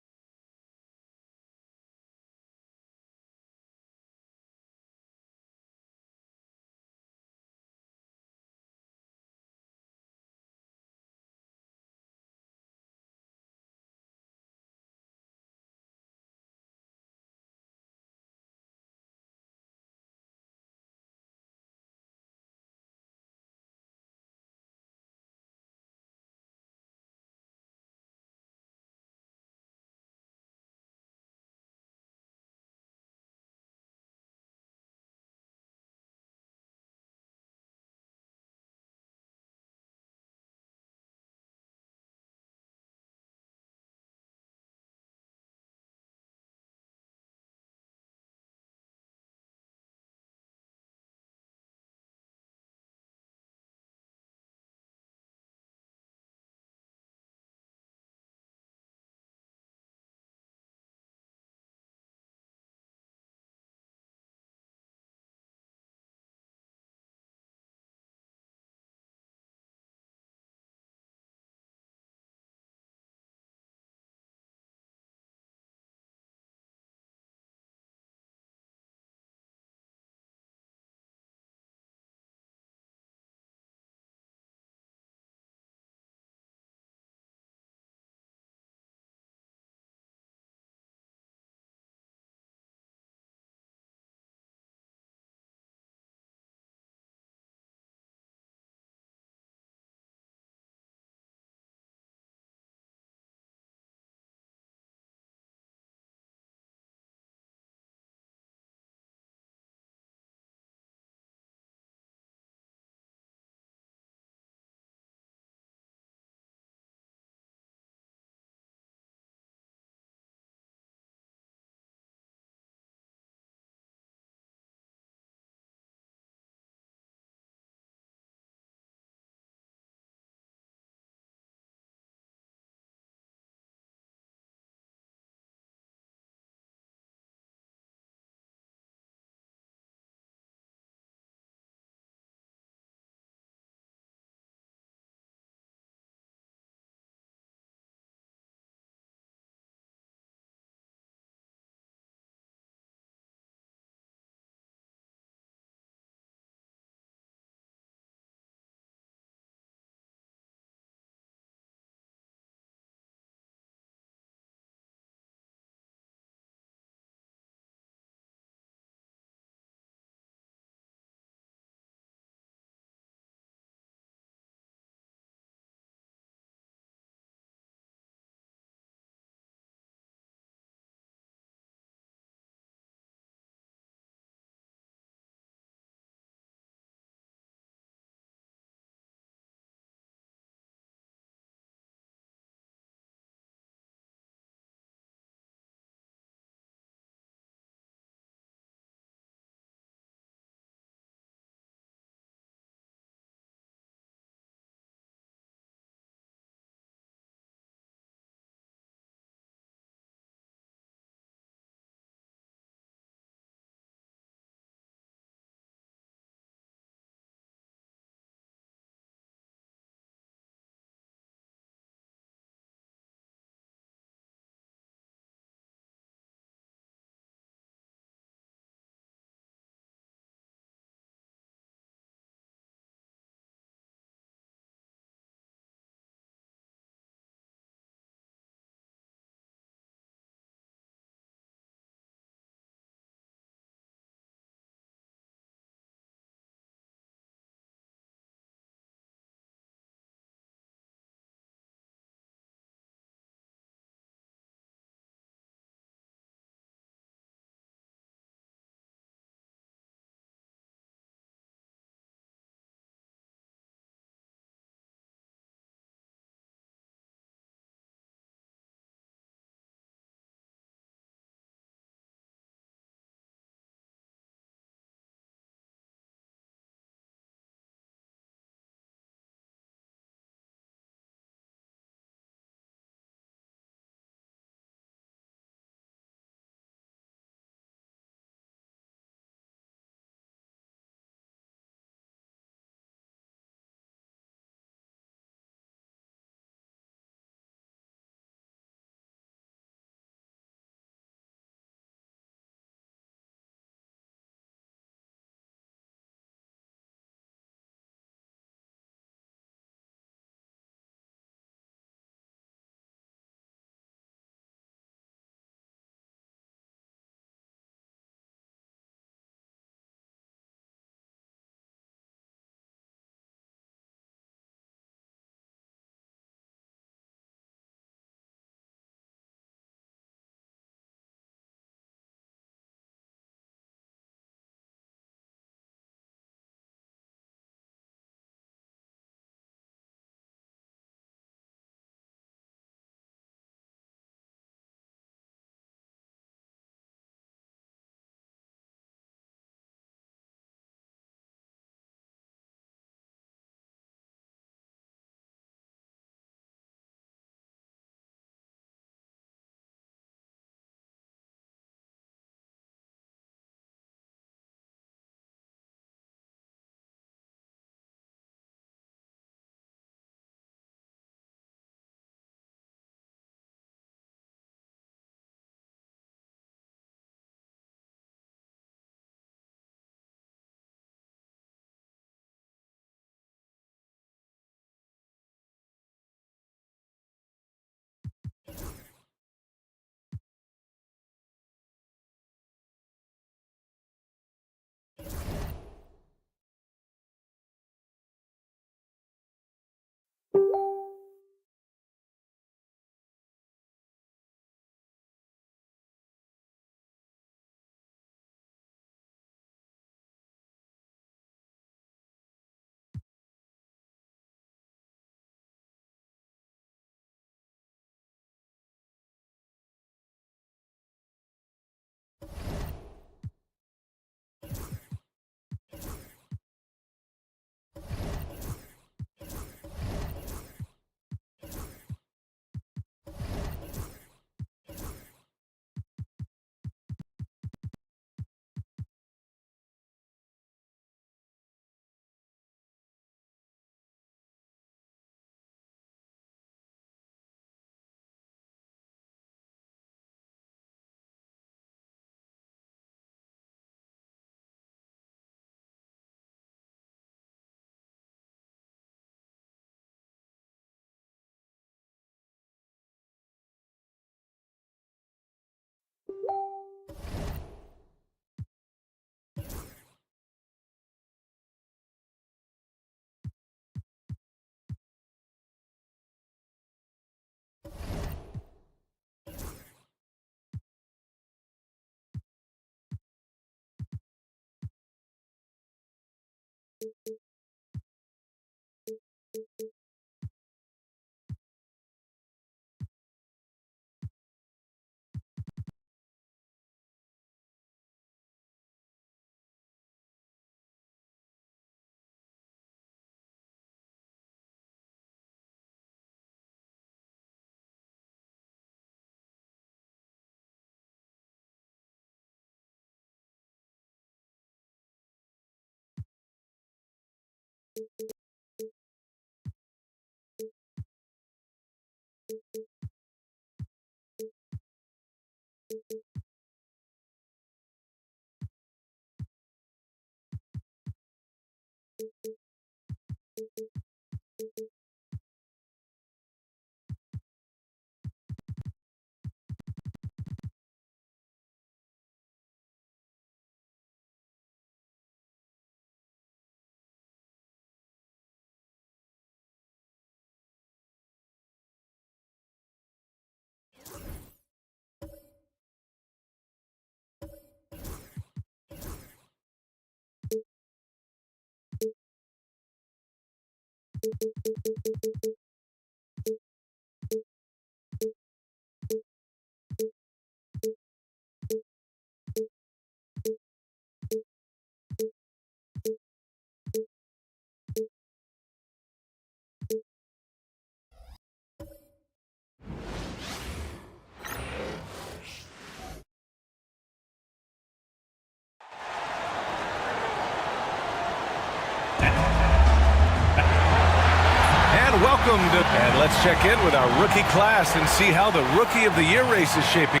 And let's check in with our rookie class and see how the Rookie of the Year race is shaping.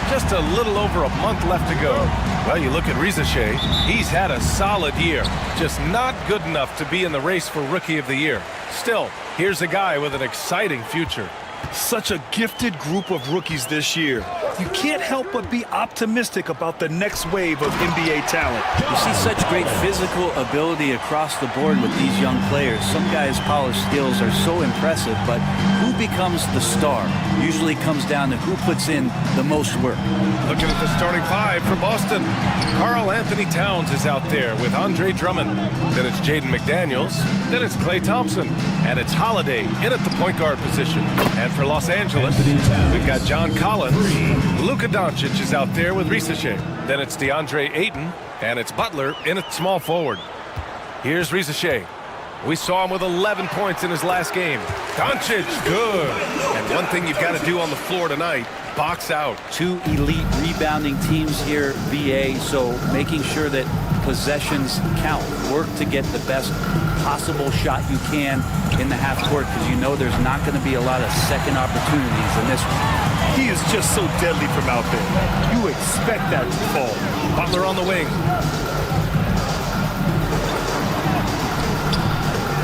Just a little over a month left to go. Well, you look at Rizache, he's had a solid year, just not good enough to be in the race for Rookie of the Year. Still, here's a guy with an exciting future. Such a gifted group of rookies this year. You can't help but be optimistic about the next wave of NBA talent. You see such great physical ability across the board with these young players. Some guys' polished skills are so impressive, but who becomes the star usually comes down to who puts in the most work. Looking at the starting five for Boston. Karl Anthony Towns is out there with Andre Drummond. Then it's Jaden McDaniels. Then it's Klay Thompson. And it's Holiday in at the point guard position. And for Los Angeles, we've got John Collins. Luka Doncic is out there with Rizache. Then it's DeAndre Ayton, and it's Butler in at small forward. Here's Rizache. We saw him with 11 points in his last game. Doncic, good. And one thing you've got to do on the floor tonight, box out. Two elite rebounding teams here, VA, so making sure that possessions count. Work to get the best possible shot you can in the half court, because you know there's not going to be a lot of second opportunities in this one. He is just so deadly from out there. You expect that to fall. Butler on the wing.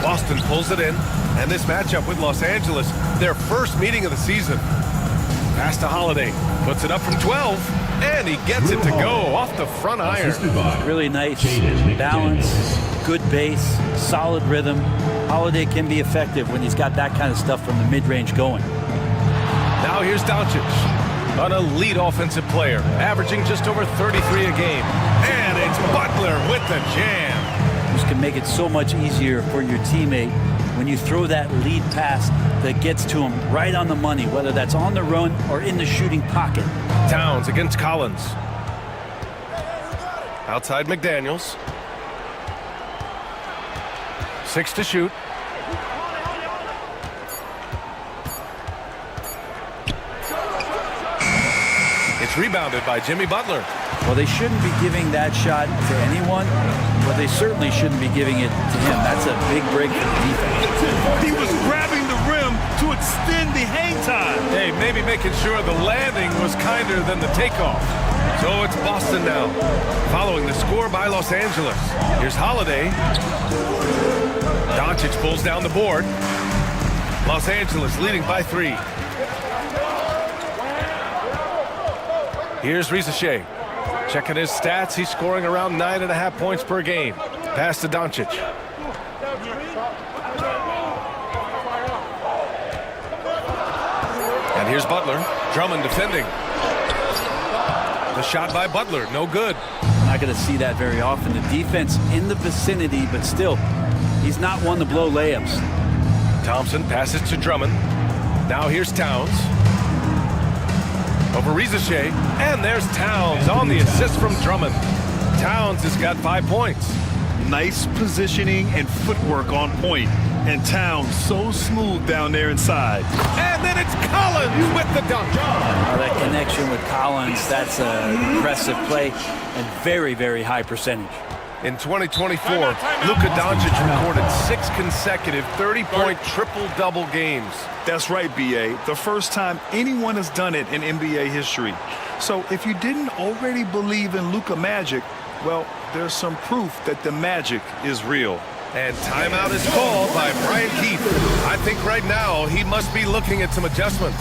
Boston pulls it in, and this matchup with Los Angeles, their first meeting of the season. Pass to Holiday, puts it up from 12, and he gets it to go off the front iron. Really nice balance, good base, solid rhythm. Holiday can be effective when he's got that kind of stuff from the mid-range going. Now here's Doncic, an elite offensive player, averaging just over 33 a game. And it's Butler with the jam. This can make it so much easier for your teammate when you throw that lead pass that gets to him right on the money, whether that's on the run or in the shooting pocket. Towns against Collins. Outside McDaniels. 6 to shoot. It's rebounded by Jimmy Butler. Well, they shouldn't be giving that shot to anyone, but they certainly shouldn't be giving it to him. That's a big break for the defense. He was grabbing the rim to extend the hang time. Hey, maybe making sure the landing was kinder than the takeoff. So it's Boston now, following the score by Los Angeles. Here's Holiday. Doncic pulls down the board. Los Angeles leading by 3. Here's Rizachet. Checking his stats, he's scoring around 9.5 points per game. Pass to Doncic. And here's Butler. Drummond defending. The shot by Butler, no good. Not going to see that very often. The defense in the vicinity, but still, he's not one to blow layups. Thompson passes to Drummond. Now here's Towns. Over Rizachet, and there's Towns on the assist from Drummond. Towns has got 5 points. Nice positioning and footwork on point. And Towns so smooth down there inside. And then it's Collins with the dunk. That connection with Collins, that's an impressive play and very, very high percentage. In 2024, Luka Doncic recorded 6 consecutive 30-point triple-double games. That's right, B.A. The first time anyone has done it in NBA history. So if you didn't already believe in Luka magic, well, there's some proof that the magic is real. And timeout is called by Brian Keefe. I think right now he must be looking at some adjustments.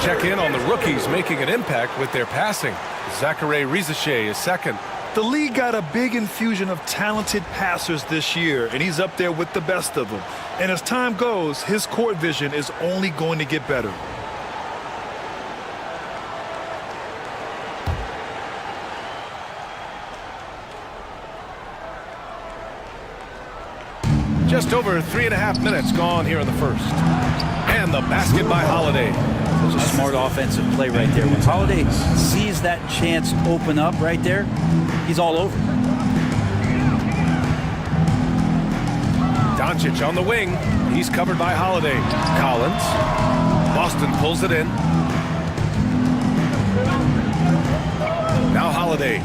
Check in on the rookies making an impact with their passing. Zachary Rizachet is second. The league got a big infusion of talented passers this year, and he's up there with the best of them. And as time goes, his court vision is only going to get better. Just over 3.5 minutes gone here in the first. And the basket by Holiday. Such a smart offensive play right there. When Holiday sees that chance open up right there, he's all over. Doncic on the wing. He's covered by Holiday. Collins. Boston pulls it in. Now Holiday.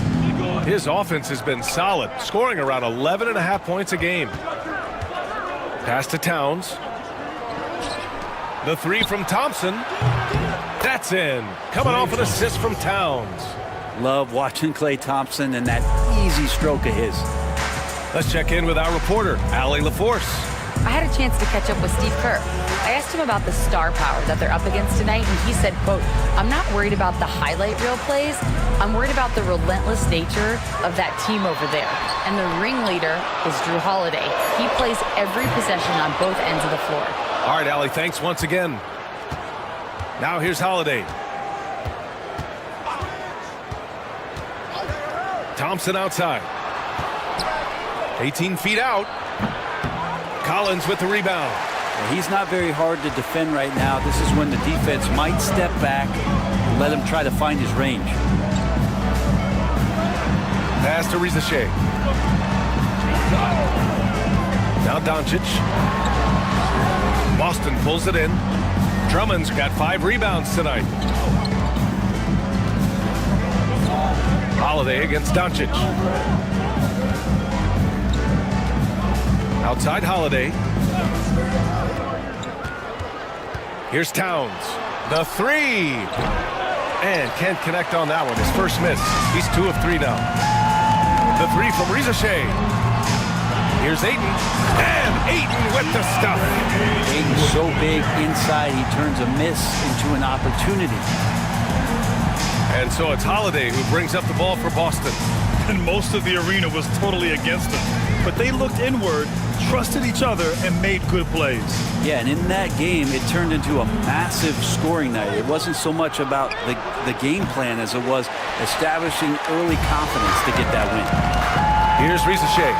His offense has been solid, scoring around 11.5 points a game. Pass to Towns. The three from Thompson. That's in. Coming off an assist from Towns. Love watching Klay Thompson and that easy stroke of his. Let's check in with our reporter, Allie LaForce. I had a chance to catch up with Steve Kerr. I asked him about the star power that they're up against tonight, and he said, quote, "I'm not worried about the highlight reel plays. I'm worried about the relentless nature of that team over there. And the ringleader is Drew Holiday. He plays every possession on both ends of the floor." All right, Allie, thanks once again. Now here's Holiday. Thompson outside. 18 feet out. Collins with the rebound. He's not very hard to defend right now. This is when the defense might step back and let him try to find his range. Pass to Rizachet. Now Doncic. Boston pulls it in. Drummond's got 5 rebounds tonight. Holiday against Doncic. Outside Holiday. Here's Towns. The three. And can't connect on that one. His first miss. He's 2 of 3 now. The three from Rizachet. Here's Ayton. And Ayton with the stuff. Ayton's so big inside, he turns a miss into an opportunity. And so it's Holiday who brings up the ball for Boston. and most of the arena was totally against them. But they looked inward, trusted each other, and made good plays. Yeah, and in that game, it turned into a massive scoring night. It wasn't so much about the game plan as it was establishing early confidence to get that win. Here's Rizachet.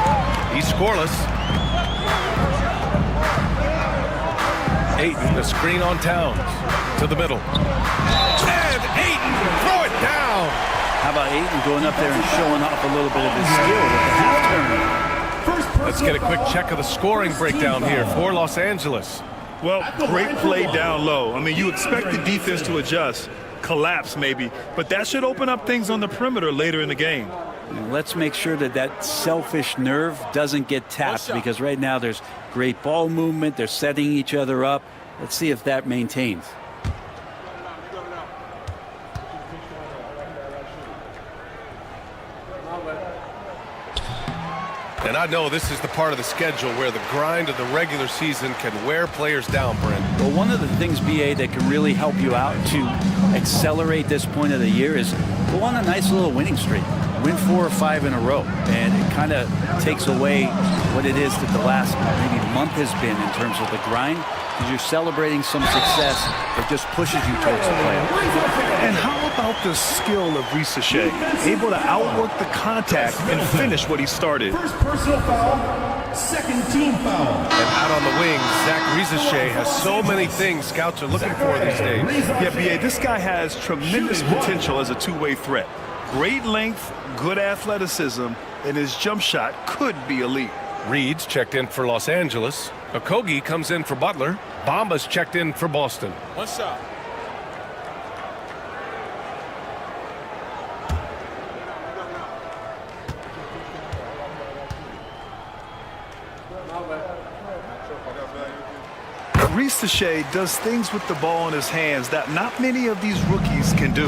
He's scoreless. Ayton, the screen on Towns. To the middle. And Ayton, throw it down. How about Ayton going up there and showing off a little bit of his skill with the half turn? Let's get a quick check of the scoring breakdown here for Los Angeles. Well, great play down low. I mean, you expect the defense to adjust, collapse maybe, but that should open up things on the perimeter later in the game. Let's make sure that selfish nerve doesn't get tapped, because right now there's great ball movement. They're setting each other up. Let's see if that maintains. And I know this is the part of the schedule where the grind of the regular season can wear players down, Brent. Well, one of the things, BA, that can really help you out to accelerate this point of the year is go on a nice little winning streak. Win 4 or 5 in a row. And it kind of takes away what it is that the last maybe month has been in terms of the grind. Because you're celebrating some success that just pushes you towards the playoffs. And how about the skill of Rizachet? Able to outwork the contact and finish what he started. First personal foul, second team foul. And out on the wing, Zach Rizachet has so many things scouts are looking for these days. Yeah, BA, this guy has tremendous potential as a two-way threat. Great length, good athleticism, and his jump shot could be elite. Reed's checked in for Los Angeles. Okogie comes in for Butler. Bamba's checked in for Boston. One shot. Rizachet does things with the ball in his hands that not many of these rookies can do.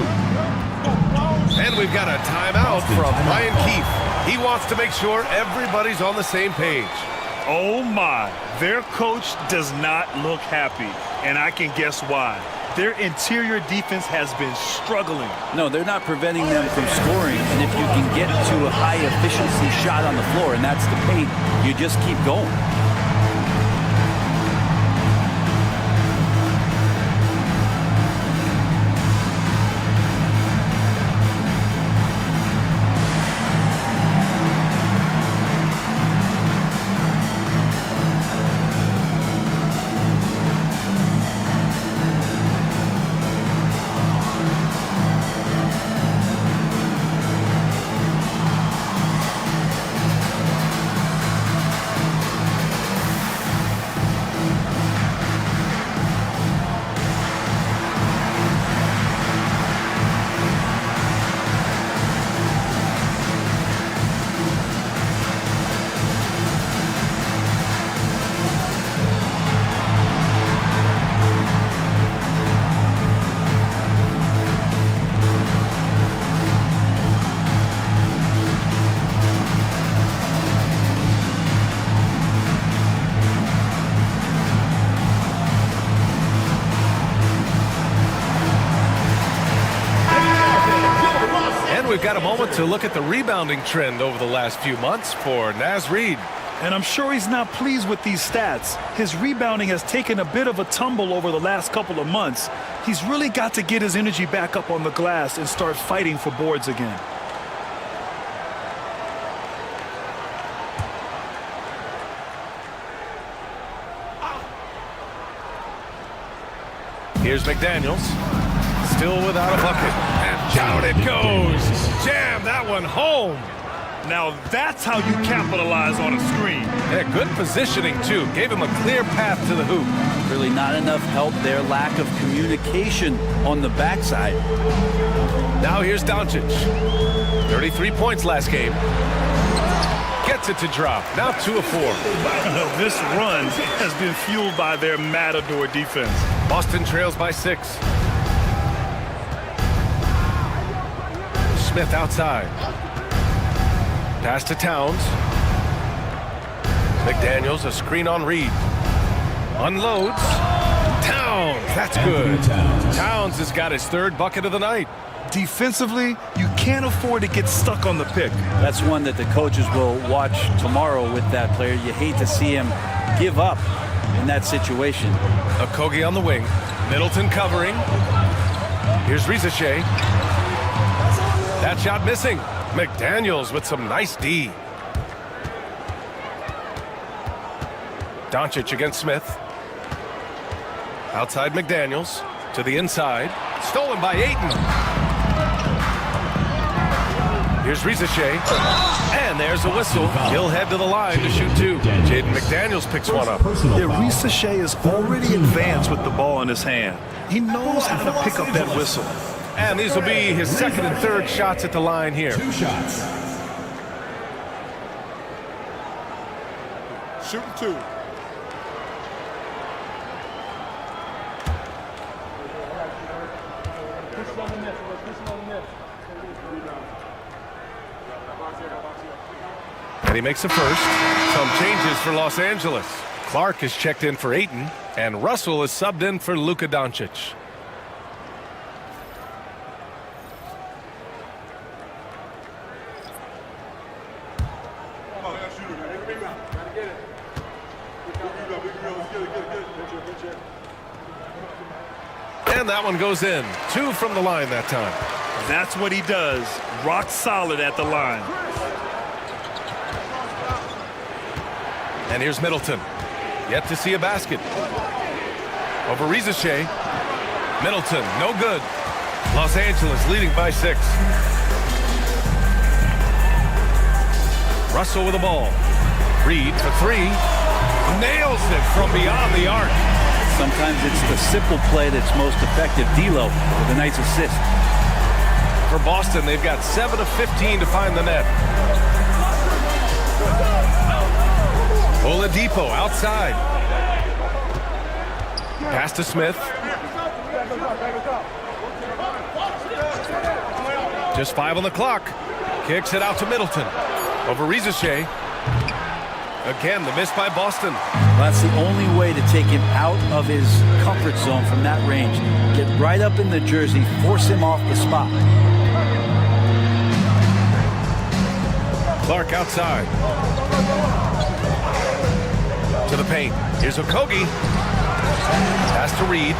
And we've got a timeout from Ryan Keefe. He wants to make sure everybody's on the same page. Oh my, their coach does not look happy, and I can guess why. Their interior defense has been struggling. No, they're not preventing them from scoring, and if you can get to a high efficiency shot on the floor, and that's the paint, you just keep going. We've got a moment to look at the rebounding trend over the last few months for Naz Reid. And I'm sure he's not pleased with these stats. His rebounding has taken a bit of a tumble over the last couple of months. He's really got to get his energy back up on the glass and start fighting for boards again. Here's McDaniels. Still without a bucket. And down it goes. Jam that one home. Now that's how you capitalize on a screen. Yeah, good positioning, too. Gave him a clear path to the hoop. Really not enough help there. Lack of communication on the backside. Now here's Doncic. 33 points last game. Gets it to drop. Now 2 of 4. This run has been fueled by their matador defense. Boston trails by 6. Smith outside. Pass to Towns. McDaniels, a screen on Reed. Unloads. Towns, that's good. Towns has got his 3rd bucket of the night. Defensively, you can't can't afford to get stuck on the pick. That's one that the coaches will watch tomorrow with that player. You hate to see him give up in that situation. Okogie on the wing. Middleton covering. Here's Rizachet. That shot missing. McDaniels with some nice D. Doncic against Smith. Outside McDaniels. To the inside. Stolen by Ayton. Here's Rizachet. And there's a whistle. He'll head to the line to shoot two. Jaden McDaniels picks one up. Yeah, Rizachet is already advanced with the ball in his hand. He knows how to pick up that whistle. And these will be his second and third shots at the line here. 2 shots. Shooting 2. And he makes the first. Some changes for Los Angeles. Clark is checked in for Ayton, and Russell is subbed in for Luka Doncic. And that one goes in. 2 from the line that time. That's what he does. Rock solid at the line. And here's Middleton. Yet to see a basket. Over Rizachet. Middleton, no good. Los Angeles leading by 6. Russell with the ball. Reed for 3. Nails it from beyond the arc. Sometimes it's the simple play that's most effective. D'Lo with a nice assist. For Boston, they've got 7 of 15 to find the net. Oladipo outside. Pass to Smith. Just 5 on the clock. Kicks it out to Middleton. Over Rizachet. Again, the miss by Boston. That's the only way to take him out of his comfort zone from that range. Get right up in the jersey, force him off the spot. Clark outside. To the paint. Here's Okogie. Pass to Reed.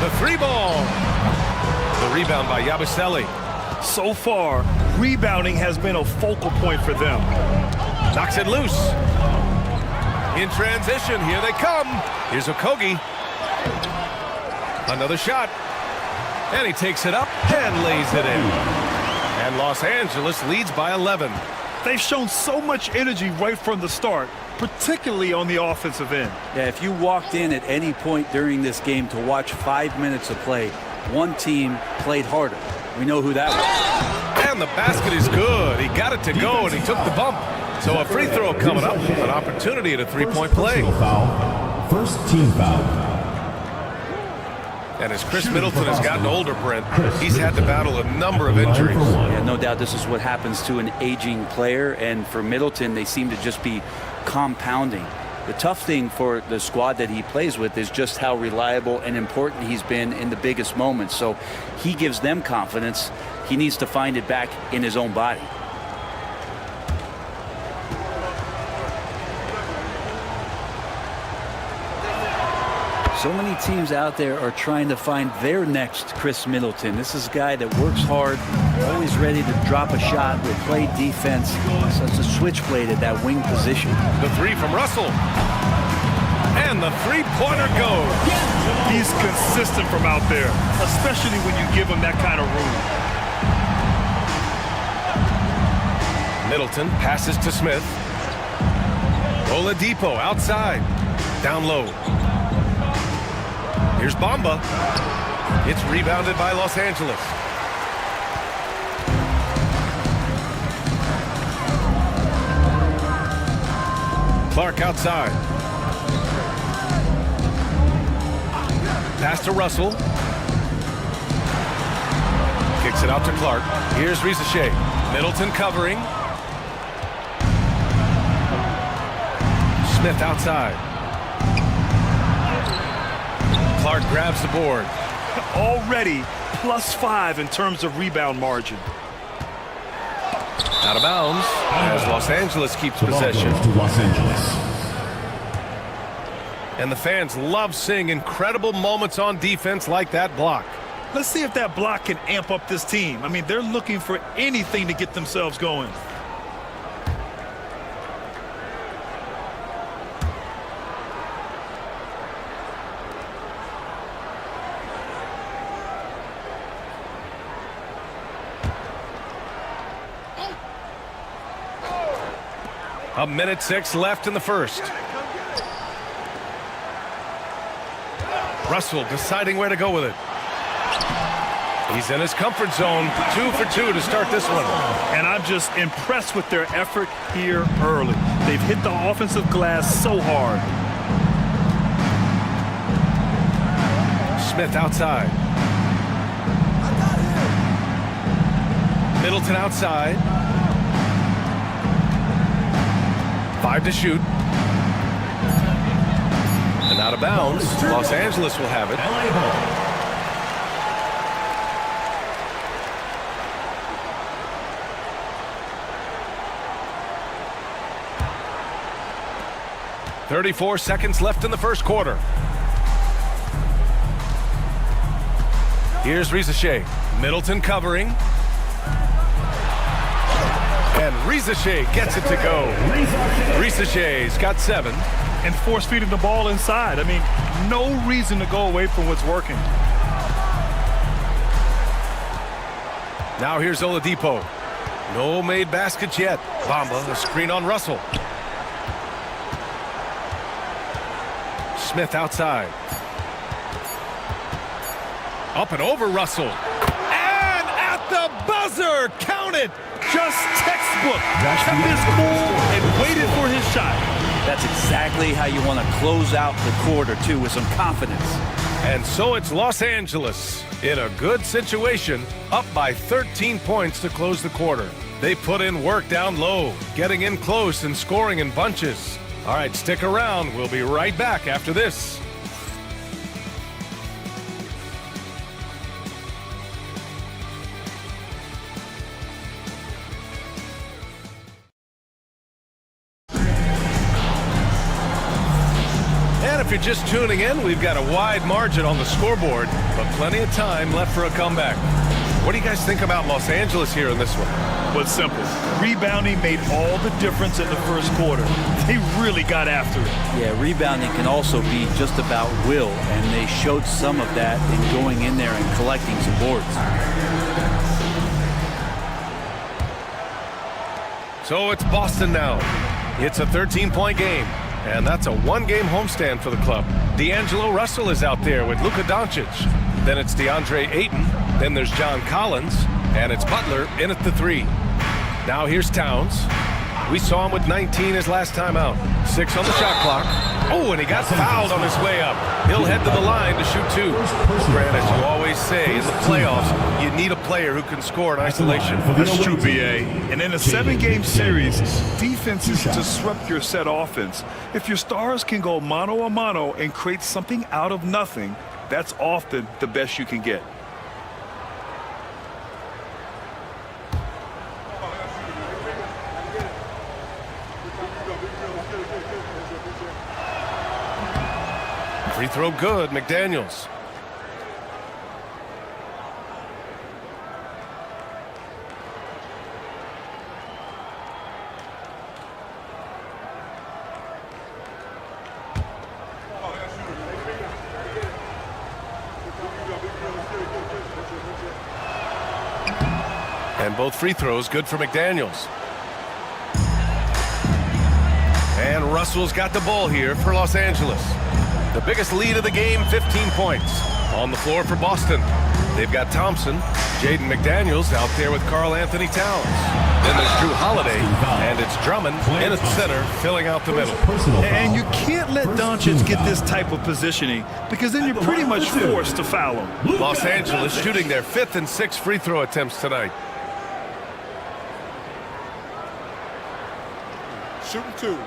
The 3-ball. The rebound by Yabusele. So far, rebounding has been a focal point for them. Knocks it loose. In transition, here they come. Here's Okogie. Another shot. And he takes it up and lays it in. And Los Angeles leads by 11. They've shown so much energy right from the start, particularly on the offensive end. Yeah, if you walked in at any point during this game to watch 5 minutes of play, one team played harder. We know who that was. And the basket is good. He got it to go, and he took the bump. So a free throw coming up. An opportunity at a 3-point play. First team foul. And as Chris Middleton has gotten older, Brent, he's had to battle a number of injuries. Yeah, no doubt this is what happens to an aging player. And for Middleton, they seem to just be compounding. The tough thing for the squad that he plays with is just how reliable and important he's been in the biggest moments. So he gives them confidence. He needs to find it back in his own body. So many teams out there are trying to find their next Chris Middleton. This is a guy that works hard, always ready to drop a shot, will play defense. Such a switchblade at that wing position. The 3 from Russell. And the 3-pointer goes. He's consistent from out there, especially when you give him that kind of room. Middleton passes to Smith. Oladipo outside. Down low. Here's Bamba. It's rebounded by Los Angeles. Clark outside. Pass to Russell. Kicks it out to Clark. Here's Rizachet. Middleton covering. Smith outside. Clark grabs the board. Already +5 in terms of rebound margin. Out of bounds as Los Angeles keeps possession. To Los Angeles. And the fans love seeing incredible moments on defense like that block. Let's see if that block can amp up this team. I mean, they're looking for anything to get themselves going. A minute 6 left in the first. Russell deciding where to go with it. He's in his comfort zone. 2 for 2 to start this one. And I'm just impressed with their effort here early. They've hit the offensive glass so hard. Smith outside. Middleton outside. 5 to shoot. And out of bounds. Los Angeles will have it. LA 34 seconds left in the first quarter. Here's Rizachet. Middleton covering. And Rizachet gets it to go. Rizachet's got 7. And force-feeding the ball inside. I mean, no reason to go away from what's working. Now here's Oladipo. No made baskets yet. Bamba, a screen on Russell. Smith outside. Up and over Russell. And at the buzzer, count it. Just textbook. Kept his cool and waited for his shot. That's exactly how you want to close out the quarter, too, with some confidence. And so it's Los Angeles in a good situation, up by 13 points to close the quarter. They put in work down low, getting in close and scoring in bunches. All right, stick around. We'll be right back after this. And if you're just tuning in, we've got a wide margin on the scoreboard, but plenty of time left for a comeback. What do you guys think about Los Angeles here in this one? Well, it's simple. Rebounding made all the difference in the first quarter. They really got after it. Yeah, rebounding can also be just about will, and they showed some of that in going in there and collecting some boards. So it's Boston now. It's a 13-point game, and that's a one-game homestand for the club. D'Angelo Russell is out there with Luka Doncic. Then it's DeAndre Ayton. Then there's John Collins, and it's Butler in at the 3. Now here's Towns. We saw him with 19 his last time out. 6 on the shot clock. Oh, and he got fouled on his way up. He'll head to the line to shoot 2. Grant, as you always say, in the playoffs, you need a player who can score in isolation. That's true, B.A. And in a 7-game series, defense is to disrupt your set offense. If your stars can go mano-a-mano and create something out of nothing, that's often the best you can get. Free throw good, McDaniels. And both free throws good for McDaniels. And Russell's got the ball here for Los Angeles. The biggest lead of the game, 15 points. On the floor for Boston, they've got Thompson, Jaden McDaniels out there with Karl Anthony Towns. Then there's Drew Holiday, and it's Drummond in at center, filling out the middle. And you can't let Doncic get this type of positioning, because then you're pretty much forced to foul him. Los Angeles shooting their 5th and 6th free throw attempts tonight. Shooting 2.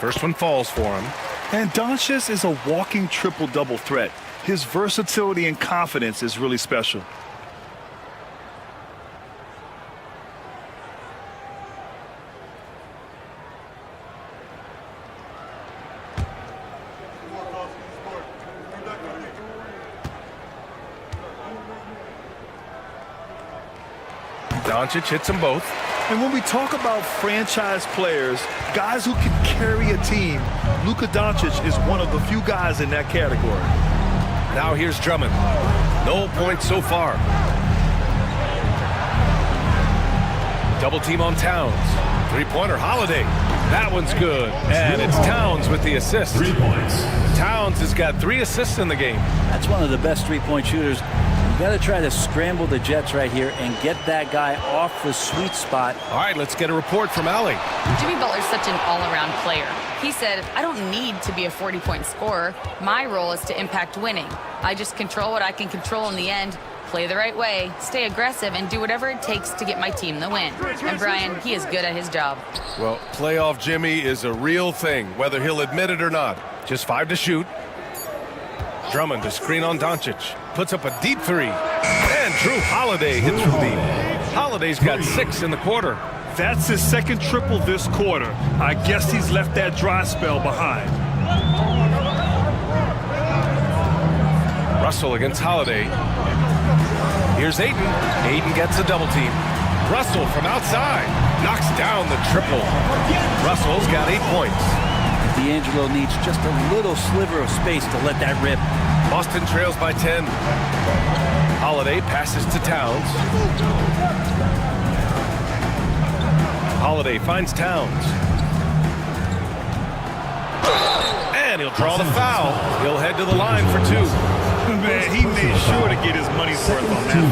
First one falls for him. And Doncic is a walking triple-double threat. His versatility and confidence is really special. Doncic hits them both. And when we talk about franchise players, guys who can carry a team, Luka Doncic is one of the few guys in that category. Now here's Drummond. No points so far. Double team on Towns. Three-pointer, Holiday. That one's good. And it's Towns with the assist. 3 points. Towns has got 3 assists in the game. That's one of the best three-point shooters. You got to try to scramble the Jets right here and get that guy off the sweet spot. All right, let's get a report from Allie. Jimmy Butler's such an all-around player. He said, I don't need to be a 40-point scorer. My role is to impact winning. I just control what I can control in the end, play the right way, stay aggressive, and do whatever it takes to get my team the win. And Brian, he is good at his job. Well, playoff Jimmy is a real thing, whether he'll admit it or not. Just 5 to shoot. Drummond to screen on Doncic. Puts up a deep 3. And Drew Holiday hits from deep. Holiday's got 6 in the quarter. That's his second triple this quarter. I guess he's left that dry spell behind. Russell against Holiday. Here's Ayton. Ayton gets a double team. Russell from outside. Knocks down the triple. Russell's got 8 points. D'Angelo needs just a little sliver of space to let that rip. Boston trails by 10. Holiday passes to Towns. Holiday finds Towns. And he'll draw the foul. He'll head to the line for 2. Man, he made sure to get his money's worth on that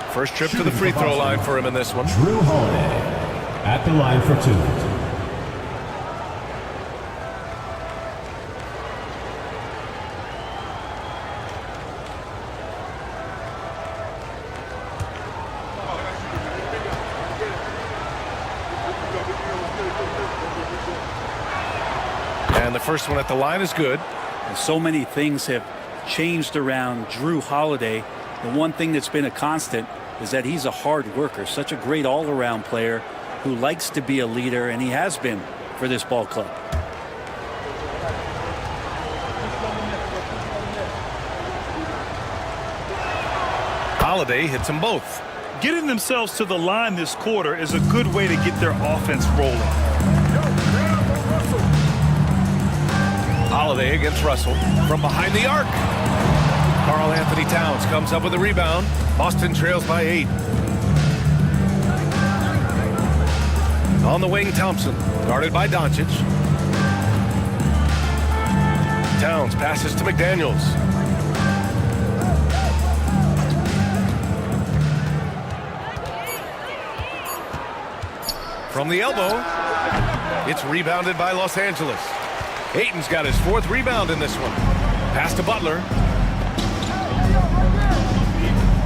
foul. First trip to the free throw line for him in this one. Drew Holiday at the line for 2. And the first one at the line is good. And so many things have changed around Drew Holiday. The one thing that's been a constant is that he's a hard worker, such a great all-around player who likes to be a leader, and he has been for this ball club. Holiday hits them both. Getting themselves to the line this quarter is a good way to get their offense rolling. Holiday against Russell from behind the arc. Karl Anthony Towns comes up with a rebound. Boston trails by 8. On the wing, Thompson, guarded by Doncic. Towns passes to McDaniels. From the elbow, it's rebounded by Los Angeles. Ayton's got his 4th rebound in this one. Pass to Butler.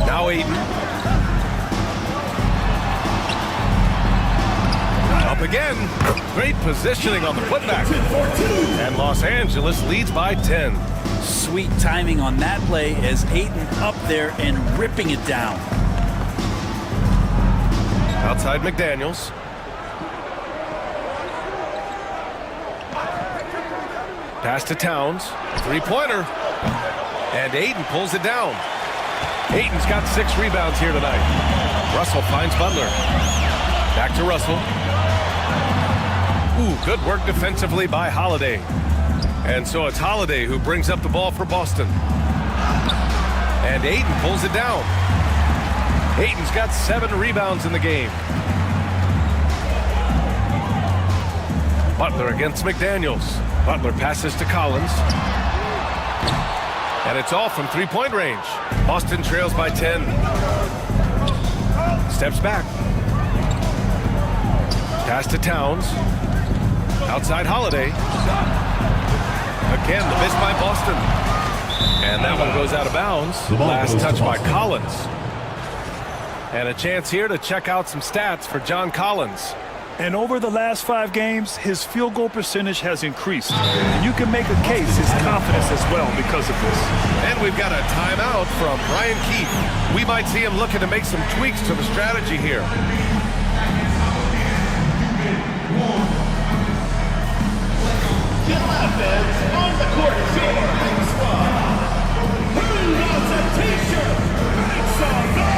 Now Ayton. Up again. Great positioning on the putback. And Los Angeles leads by 10. Sweet timing on that play as Ayton up there and ripping it down. Outside McDaniels. Pass to Towns. 3-pointer. And Ayton pulls it down. Ayton's got 6 rebounds here tonight. Russell finds Butler. Back to Russell. Ooh, good work defensively by Holiday. And so it's Holiday who brings up the ball for Boston. And Ayton pulls it down. Ayton's got 7 rebounds in the game. Butler against McDaniels. Butler passes to Collins. And it's all from 3-point range. Boston trails by 10. Steps back. Pass to Towns. Outside Holiday. Again, the miss by Boston. And that one goes out of bounds. Last touch by Collins. And a chance here to check out some stats for John Collins. And over the last 5 games, his field goal percentage has increased. And you can make a case his confidence as well because of this. And we've got a timeout from Brian Keith. We might see him looking to make some tweaks to the strategy here. GODBLESS on the court is your home squad. Who wants a t-shirt? Make some noise!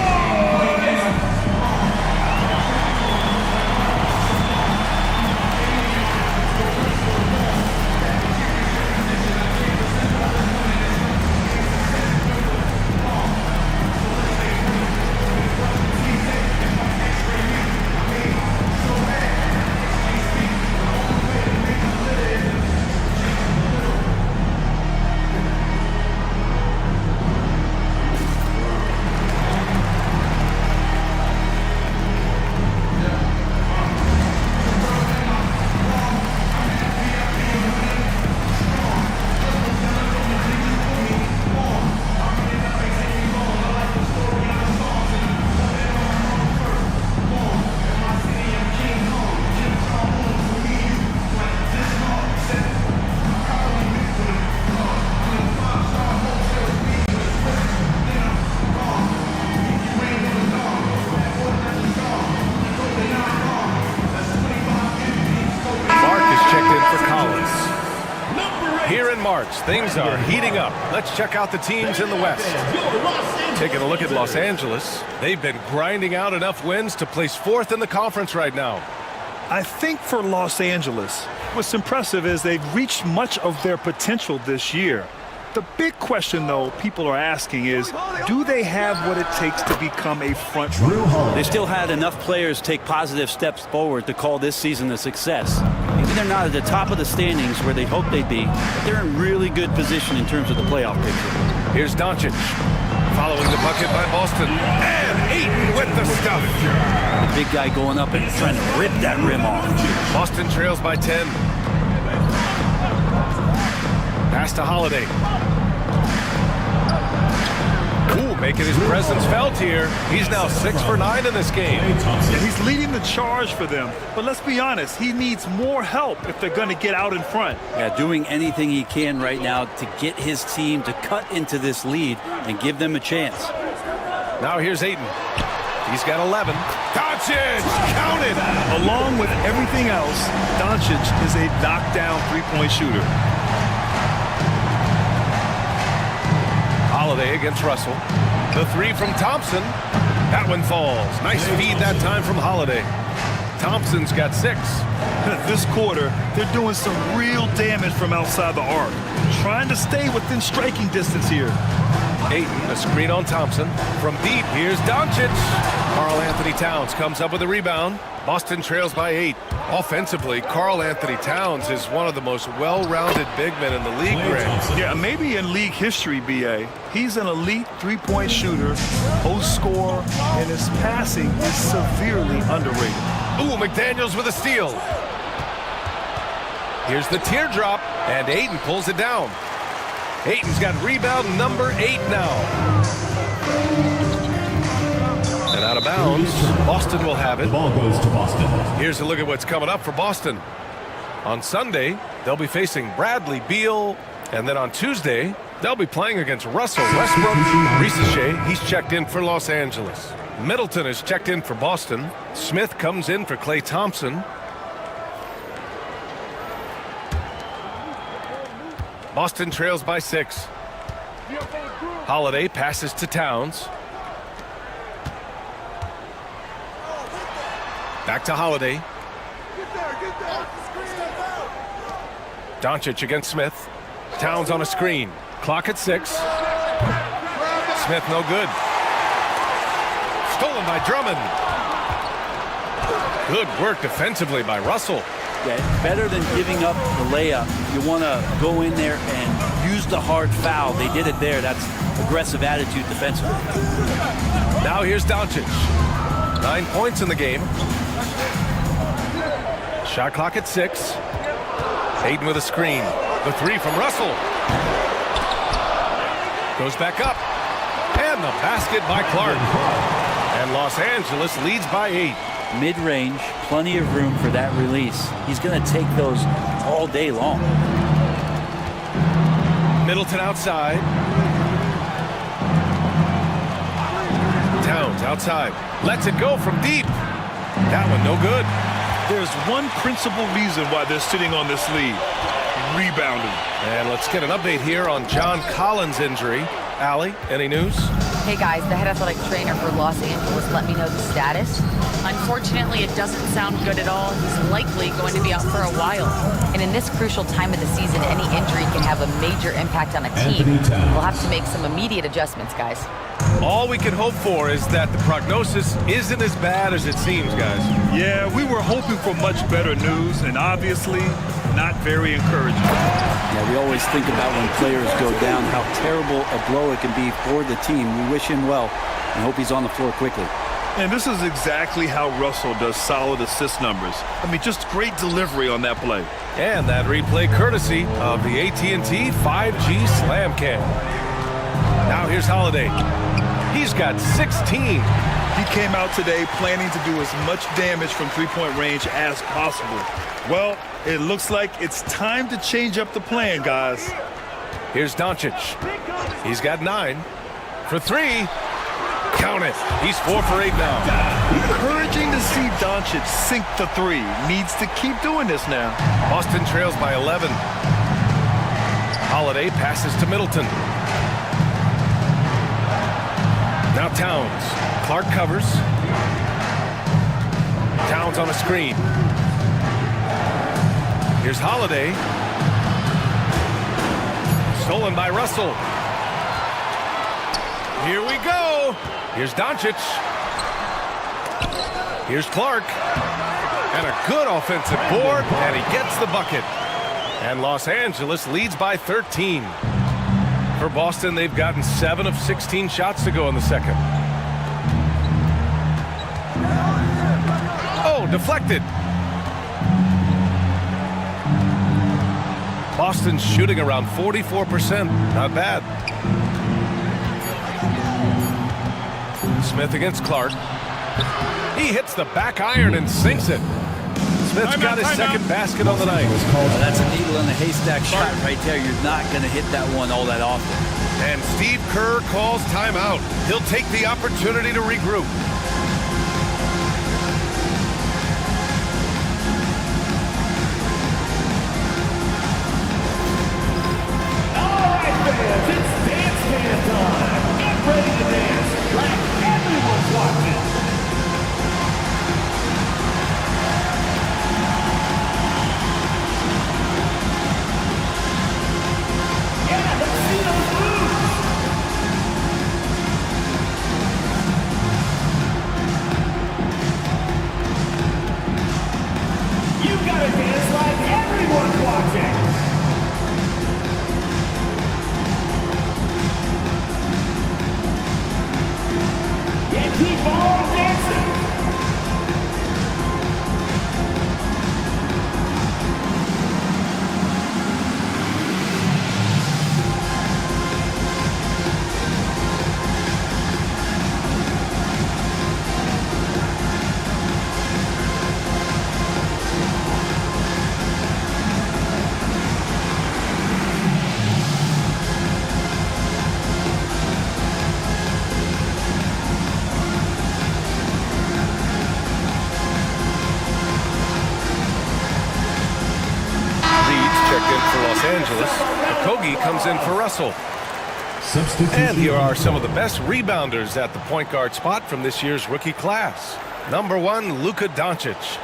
Here in March, things are heating up. Let's check out the teams in the West. Taking a look at Los Angeles, they've been grinding out enough wins to place 4th in the conference right now. I think for Los Angeles, what's impressive is they've reached much of their potential this year. The big question, though, people are asking is, do they have what it takes to become a front runner? They still had enough players take positive steps forward to call this season a success. Maybe they're not at the top of the standings where they hoped they'd be, but they're in really good position in terms of the playoff picture. Here's Doncic, following the bucket by Boston, and Ayton with the stuff. The big guy going up and trying to rip that rim off. Boston trails by 10. Pass to Holiday. Ooh, making his presence felt here. He's now 6 for 9 in this game. Yeah, he's leading the charge for them. But let's be honest, he needs more help if they're going to get out in front. Yeah, doing anything he can right now to get his team to cut into this lead and give them a chance. Now here's Ayton. He's got 11. Doncic, counted! Along with everything else, Doncic is a knockdown three-point shooter. Holiday against Russell. The 3 from Thompson. That one falls. Nice feed that time from Holiday. Thompson's got 6. This quarter, they're doing some real damage from outside the arc. Trying to stay within striking distance here. Ayton, a screen on Thompson. From deep, here's Doncic. Karl Anthony Towns comes up with a rebound. Boston trails by 8. Offensively, Karl Anthony Towns is one of the most well-rounded big men in the league, Greg. Yeah, maybe in league history, B.A. He's an elite three-point shooter, post scorer, and his passing is severely underrated. Ooh, McDaniels with a steal. Here's the teardrop, and Ayton pulls it down. Ayton's got rebound number 8 now. And out of bounds, Boston will have it. The ball goes to Boston. Here's a look at what's coming up for Boston. On Sunday, they'll be facing Bradley Beal. And then on Tuesday, they'll be playing against Russell Westbrook. Risacher, he's checked in for Los Angeles. Middleton is checked in for Boston. Smith comes in for Klay Thompson. Boston trails by 6. Holiday passes to Towns. Back to Holiday. Doncic against Smith. Towns on a screen. Clock at 6. Smith no good. Stolen by Drummond. Good work defensively by Russell. Yeah, better than giving up the layup. You want to go in there and use the hard foul. They did it there. That's aggressive attitude defensively. Now here's Doncic. 9 points in the game. Shot clock at 6. Ayton with a screen. The 3 from Russell. Goes back up. And the basket by Clark. And Los Angeles leads by 8. Mid-range, plenty of room for that release. He's going to take those all day long. Middleton outside. Towns outside. Lets it go from deep. That one no good. There's one principal reason why they're sitting on this lead. Rebounding. And let's get an update here on John Collins' injury. Allie, any news? Hey guys, the head athletic trainer for Los Angeles let me know the status. Unfortunately, it doesn't sound good at all. He's likely going to be out for a while. And in this crucial time of the season, any injury can have a major impact on a team. We'll have to make some immediate adjustments, guys. All we can hope for is that the prognosis isn't as bad as it seems, guys. Yeah, we were hoping for much better news, and obviously not very encouraging. Yeah, we always think about when players go down, how terrible a blow it can be for the team. We wish him well and hope he's on the floor quickly. And this is exactly how Russell does solid assist numbers. I mean, just great delivery on that play. And that replay courtesy of the AT&T 5G Slam Cam. Now here's Holiday. He's got 16. He came out today planning to do as much damage from three-point range as possible. Well, it looks like it's time to change up the plan, guys. Here's Doncic. He's got 9. For 3. Count it. He's 4 for 8 now. Encouraging to see Doncic sink the 3. Needs to keep doing this now. Boston trails by 11. Holiday passes to Middleton. Now Towns. Clark covers. Towns on a screen. Here's Holiday. Stolen by Russell. Here we go. Here's Doncic. Here's Clark. And a good offensive board, and he gets the bucket. And Los Angeles leads by 13. For Boston, they've gotten 7 of 16 shots to go in the second. Oh, deflected. Boston's shooting around 44%. Not bad. Smith against Clark. He hits the back iron and sinks it. Smith's got his second basket on the night. That's a needle in the haystack shot right there. You're not going to hit that one all that often. And Steve Kerr calls timeout. He'll take the opportunity to regroup. All right, fans, it's dance time. Get ready to dance like everyone's watching. Yeah, let's see those moves. You gotta dance like everyone's watching. And keep on dancing. Angeles. Okogie comes in for Russell. And here are some of the best rebounders at the point guard spot from this year's rookie class. Number 1, Luka Doncic.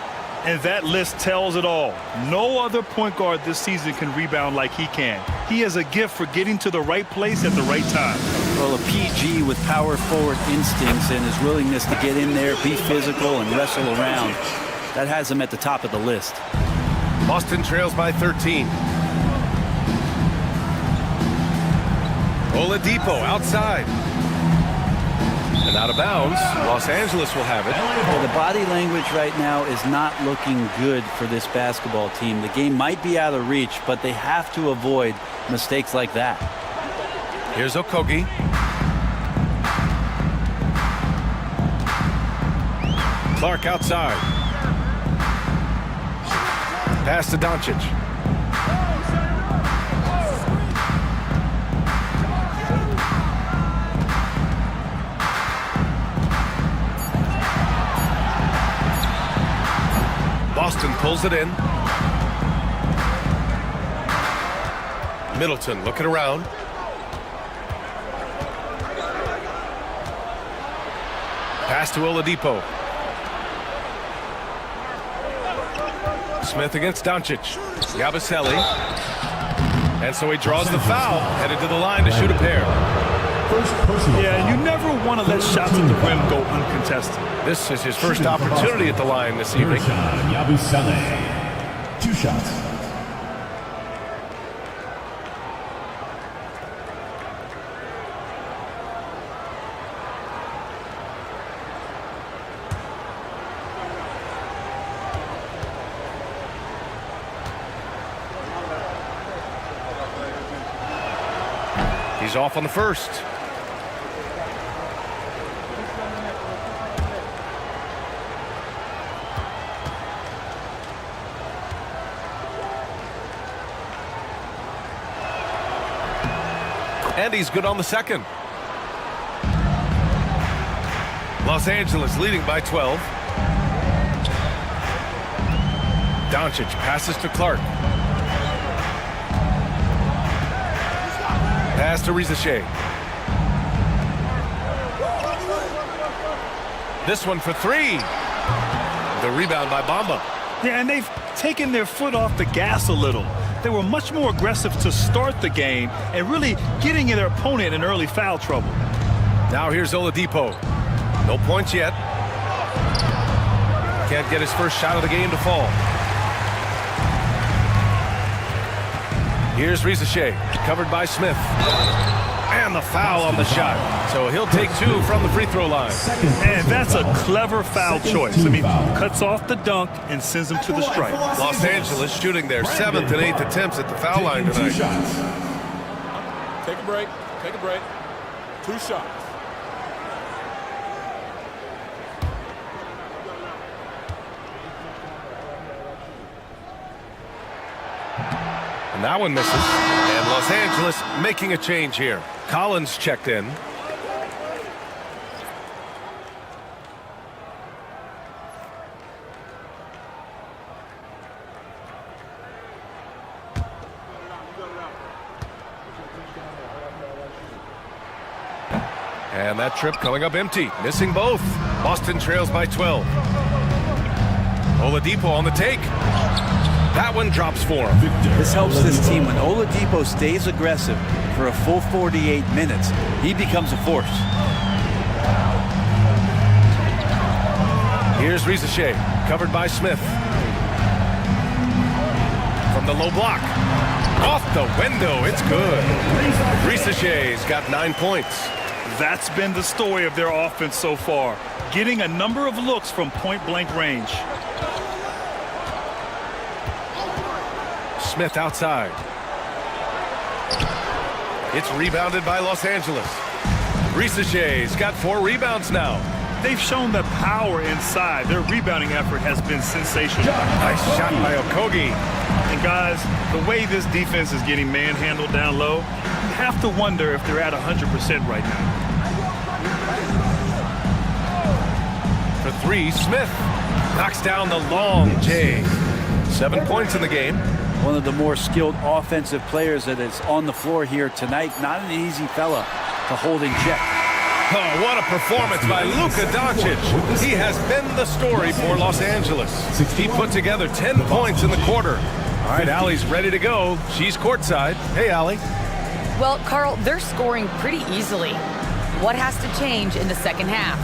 And that list tells it all. No other point guard this season can rebound like he can. He has a gift for getting to the right place at the right time. Well, a PG with power forward instincts and his willingness to get in there, be physical, and wrestle around. That has him at the top of the list. Boston trails by 13. Oladipo outside. And out of bounds. Los Angeles will have it. Well, the body language right now is not looking good for this basketball team. The game might be out of reach, but they have to avoid mistakes like that. Here's Okogie. Clark outside. Pass to Doncic. Boston pulls it in. Middleton looking around. Pass to Oladipo. Smith against Doncic. Yabusele. And so he draws the foul, headed to the line to shoot a pair. Yeah, you never want to let shots at the rim go uncontested. This is his first opportunity at the line this evening. Yabusele. 2 shots. He's off on the first. And he's good on the second. Los Angeles leading by 12. Doncic passes to Clark. Pass to Rizachet. This one for 3. The rebound by Bamba. Yeah, and they've taken their foot off the gas a little. They were much more aggressive to start the game and really getting their opponent in early foul trouble. Now here's Oladipo. No points yet. Can't get his first shot of the game to fall. Here's Rizachet, covered by Smith. And the foul on the shot. So he'll take 2 from the free throw line. And that's a clever foul choice. I mean, cuts off the dunk and sends him to the stripe. Los Angeles shooting their 7th and 8th attempts at the foul line tonight. Take a break. Take a break. 2 shots. And that one misses. And Los Angeles making a change here. Collins checked in. And that trip coming up empty, missing both. Boston trails by 12. Oladipo on the take. That one drops for him. This helps this team when Oladipo stays aggressive for a full 48 minutes. He becomes a force. Here's Rizachet, covered by Smith. From the low block. Off the window, it's good. Rizachet's got 9 points. That's been the story of their offense so far, getting a number of looks from point-blank range. Smith outside. It's rebounded by Los Angeles. Rizachet's got 4 rebounds now. They've shown the power inside. Their rebounding effort has been sensational. Nice shot by Okogie. And guys, the way this defense is getting manhandled down low, you have to wonder if they're at 100% right now. For 3, Smith knocks down the long J. 7 points in the game. One of the more skilled offensive players that is on the floor here tonight. Not an easy fella to hold in check. Oh, what a performance by Luka Doncic. He has been the story for Los Angeles. He put together 10 points in the quarter. All right, Allie's ready to go. She's courtside. Hey, Allie. Well, Carl, they're scoring pretty easily. What has to change in the second half?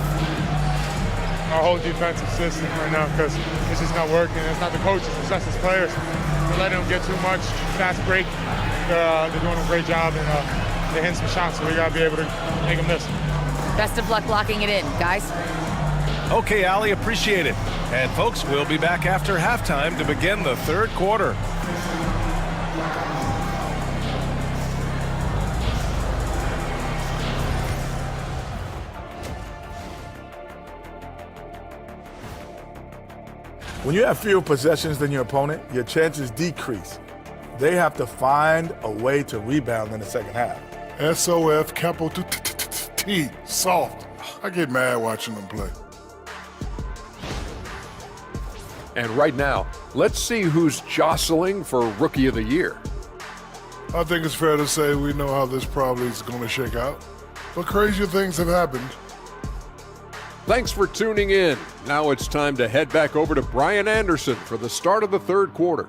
Our whole defensive system right now, because it's just not working. It's not the coaches, it's us as players. They're letting them get too much, fast break. They're doing a great job, and they're hitting some shots, so we got to be able to make them miss. Best of luck locking it in, guys. Okay, Allie, appreciate it. And folks, we'll be back after halftime to begin the third quarter. When you have fewer possessions than your opponent, your chances decrease. They have to find a way to rebound in the second half. SOF, capital T, soft. I get mad watching them play. And right now, let's see who's jostling for Rookie of the Year. I think it's fair to say we know how this probably is going to shake out. But crazier things have happened. Thanks for tuning in. Now it's time to head back over to Brian Anderson for the start of the third quarter.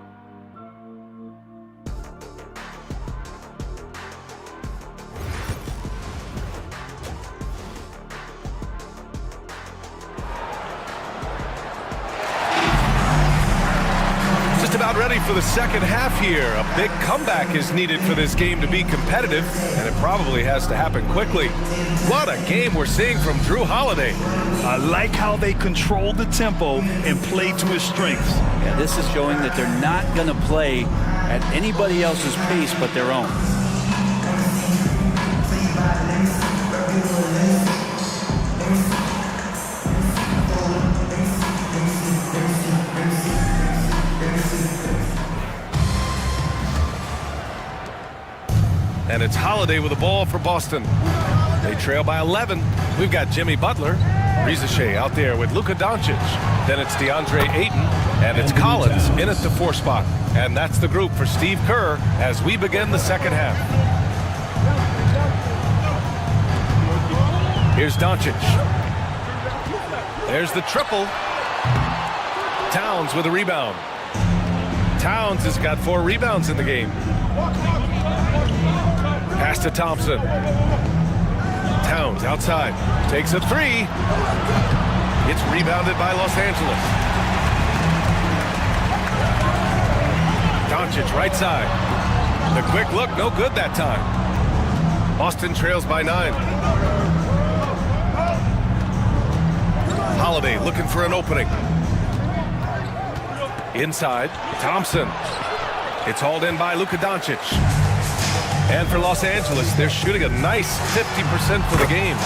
Ready for the second half here. A big comeback is needed for this game to be competitive, and it probably has to happen quickly. What a game we're seeing from Drew Holiday. I like how they control the tempo and play to his strengths. Yeah, this is showing that they're not going to play at anybody else's pace but their own. And it's Holiday with the ball for Boston. They trail by 11. We've got Jimmy Butler. Rizachet out there with Luka Doncic. Then it's DeAndre Ayton. And it's Collins in at the 4 spot. And that's the group for Steve Kerr as we begin the second half. Here's Doncic. There's the triple. Towns with a rebound. Towns has got 4 rebounds in the game. Pass to Thompson. Towns outside. Takes a 3. It's rebounded by Los Angeles. Doncic right side. The quick look, no good that time. Boston trails by 9. Holiday looking for an opening. Inside, Thompson. It's hauled in by Luka Doncic. And for Los Angeles, they're shooting a nice 50% for the game.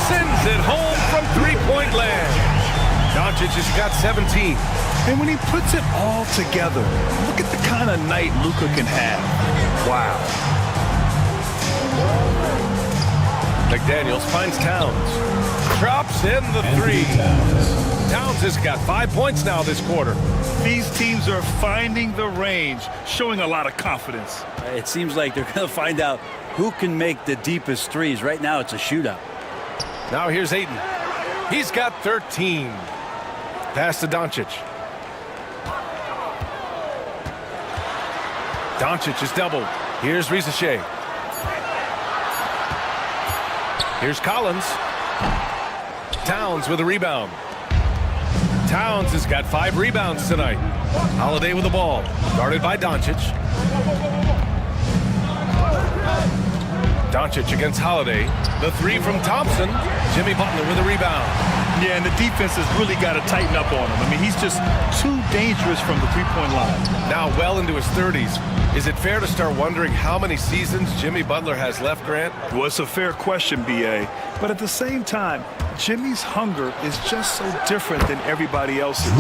Sends it home from three-point land. Doncic has got 17. And when he puts it all together, look at the kind of night Luka can have. Wow. McDaniels finds Towns. Drops in the 3. Towns has got 5 points now this quarter. These teams are finding the range, showing a lot of confidence. It seems like they're going to find out who can make the deepest threes. Right now, it's a shootout. Now here's Ayton. He's got 13. Pass to Doncic. Doncic is doubled. Here's Rizachet. Here's Collins. Towns with a rebound. Towns has got 5 rebounds tonight. Holiday with the ball. Guarded by Doncic. Doncic against Holiday. The 3 from Thompson. Jimmy Butler with a rebound. Yeah, and the defense has really got to tighten up on him. I mean, he's just too dangerous from the three-point line. Now well into his 30s. Is it fair to start wondering how many seasons Jimmy Butler has left, Grant? Well, it's a fair question, B.A. But at the same time, Jimmy's hunger is just so different than everybody else's,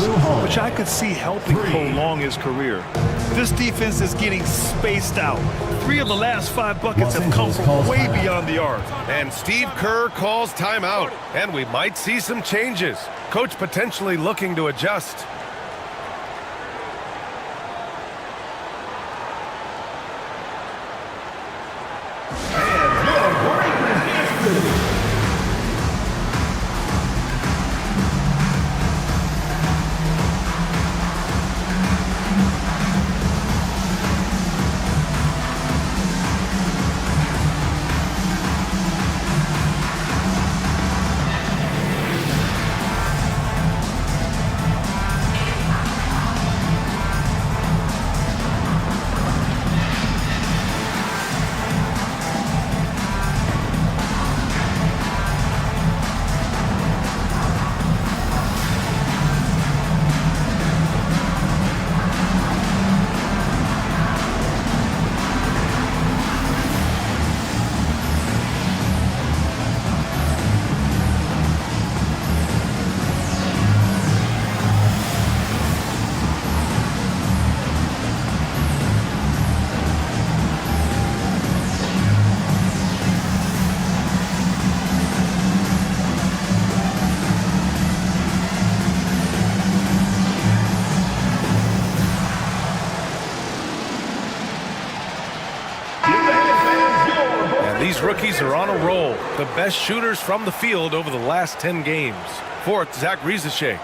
which I could see helping prolong his career. This defense is getting spaced out. 3 of the last 5 buckets have come from way beyond the arc. And Steve Kerr calls timeout, and we might see some changes. Coach potentially looking to adjust. These rookies are on a roll. The best shooters from the field over the last 10 games. Fourth, Zach Rieseshay.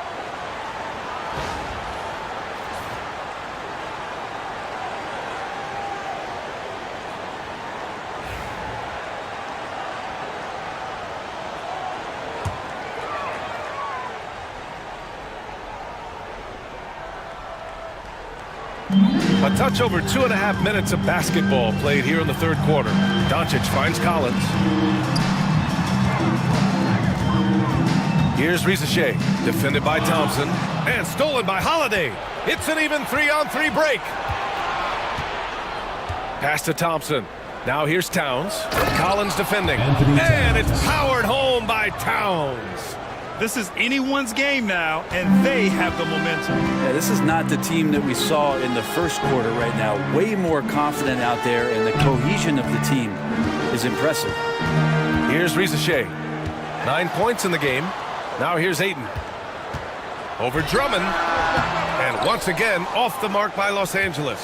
A touch over 2.5 minutes of basketball played here in the third quarter. Doncic finds Collins. Here's Rieseshay, defended by Thompson, and stolen by Holiday. It's an even 3-on-3 break. Pass to Thompson. Now here's Towns. Collins defending. And it's powered home by Towns. This is anyone's game now, and they have the momentum. Yeah, this is not the team that we saw in the first quarter right now. Way more confident out there, and the cohesion of the team is impressive. Here's Rieseshay. 9 points in the game. Now here's Ayton. Over Drummond. And once again, off the mark by Los Angeles.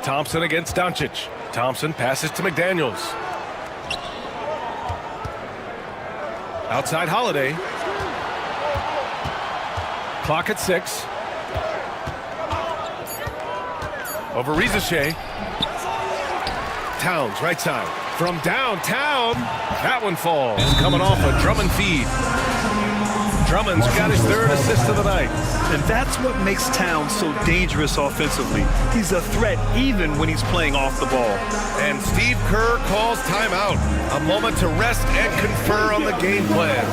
Thompson against Doncic. Thompson passes to McDaniels. Outside Holiday. Clock at 6. Over Rieseshay. Towns, right side. From downtown. That one falls. Coming off a Drummond feed. Drummond's got his third assist of the night. And that's what makes Towns so dangerous offensively. He's a threat even when he's playing off the ball. And Steve Kerr calls timeout. A moment to rest and confer on the game plan.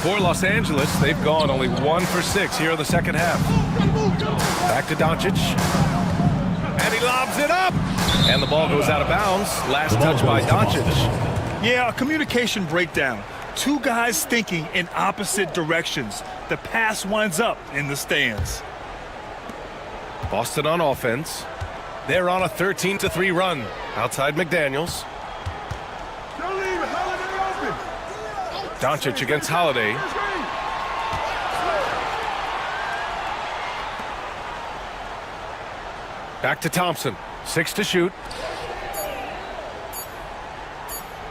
For Los Angeles, they've gone only 1 for 6 here in the second half. Back to Doncic. And he lobs it up. And the ball goes out of bounds. Last touch by Doncic. Yeah, a communication breakdown. Two guys thinking in opposite directions. The pass winds up in the stands. Boston on offense. They're on a 13-3 run. Outside McDaniels. Doncic against Holiday. Back to Thompson. 6 to shoot.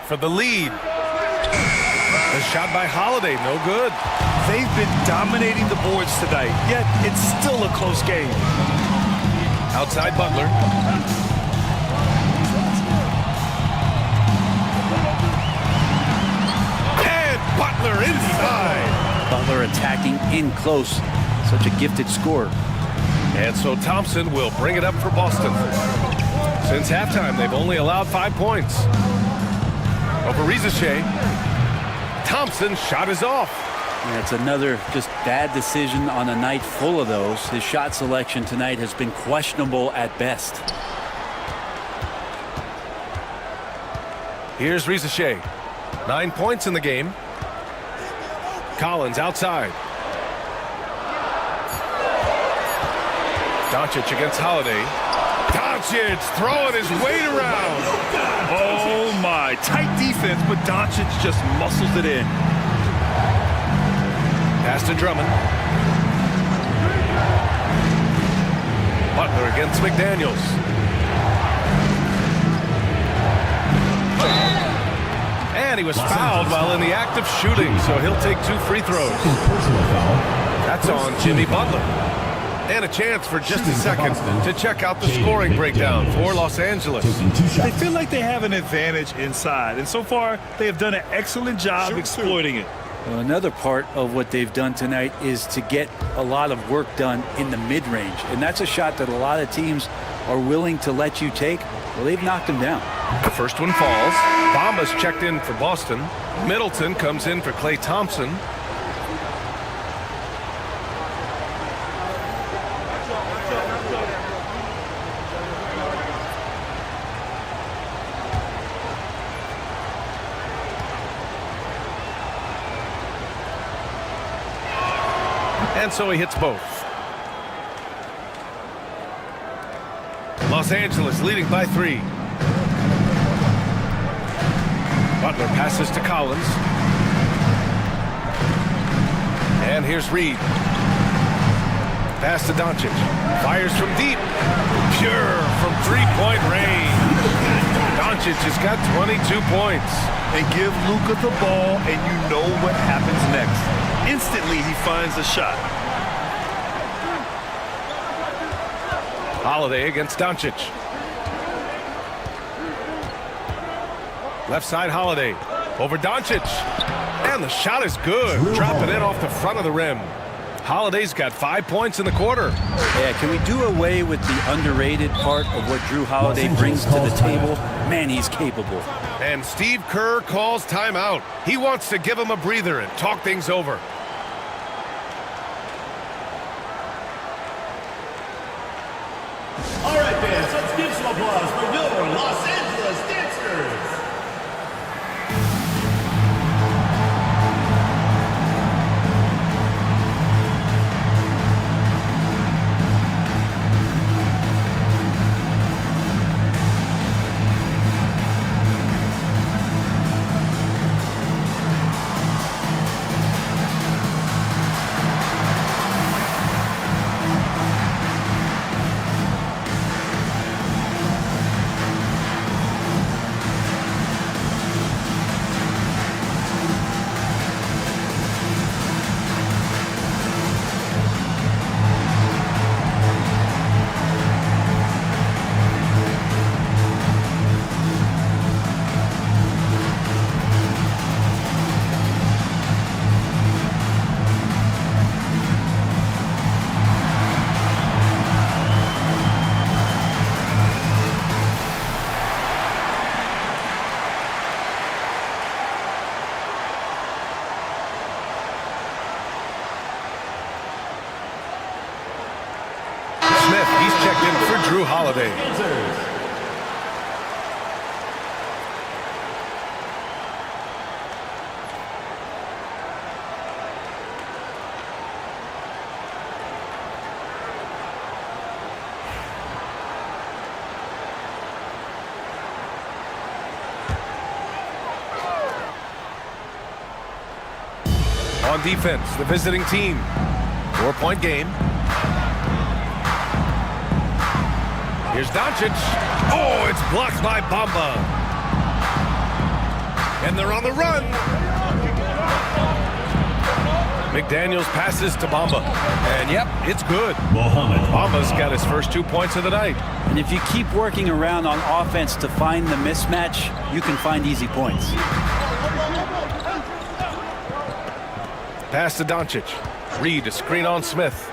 For the lead. The shot by Holiday, no good. They've been dominating the boards tonight, yet it's still a close game. Outside Butler. Butler inside. Butler attacking in close. Such a gifted scorer. And so Thompson will bring it up for Boston. Since halftime, they've only allowed 5 points. Over Rieseshay. Thompson's shot is off. Yeah, it's another just bad decision on a night full of those. His shot selection tonight has been questionable at best. Here's Rieseshay. 9 points in the game. Collins outside. Doncic against Holiday. Doncic throwing his weight around. Oh my, tight defense, but Doncic just muscles it in. Pass to Drummond. Butler against McDaniels. And he was fouled while in the act of shooting, so he'll take 2 free throws. That's on Jimmy Butler. And a chance for just a second to check out the scoring breakdown for Los Angeles. They feel like they have an advantage inside, and so far they have done an excellent job exploiting it. Well, another part of what they've done tonight is to get a lot of work done in the mid-range, and that's a shot that a lot of teams are willing to let you take. Well, they've knocked them down. The first one falls. Bamba's checked in for Boston. Middleton comes in for Klay Thompson. And so he hits both. Los Angeles leading by 3. Butler passes to Collins. And here's Reed. Pass to Doncic. Fires from deep. Pure from 3-point range. Doncic has got 22 points. And give Luka the ball, and you know what happens next. Instantly, he finds a shot. Holiday against Doncic. Left side Holiday. Over Doncic. And the shot is good. Dropping it off the front of the rim. Holiday's got 5 points in the quarter. Yeah, can we do away with the underrated part of what Drew Holiday brings to the table? Man, he's capable. And Steve Kerr calls timeout. He wants to give him a breather and talk things over. All right, fans, let's give some applause for your Los Angeles dancers. Drew Holiday. On defense, the visiting team. 4-point game. Here's Doncic. Oh, it's blocked by Bamba. And they're on the run. McDaniels passes to Bamba. And yep, it's good. Bamba's got his first 2 points of the night. And if you keep working around on offense to find the mismatch, you can find easy points. Pass to Doncic. Reed a screen on Smith.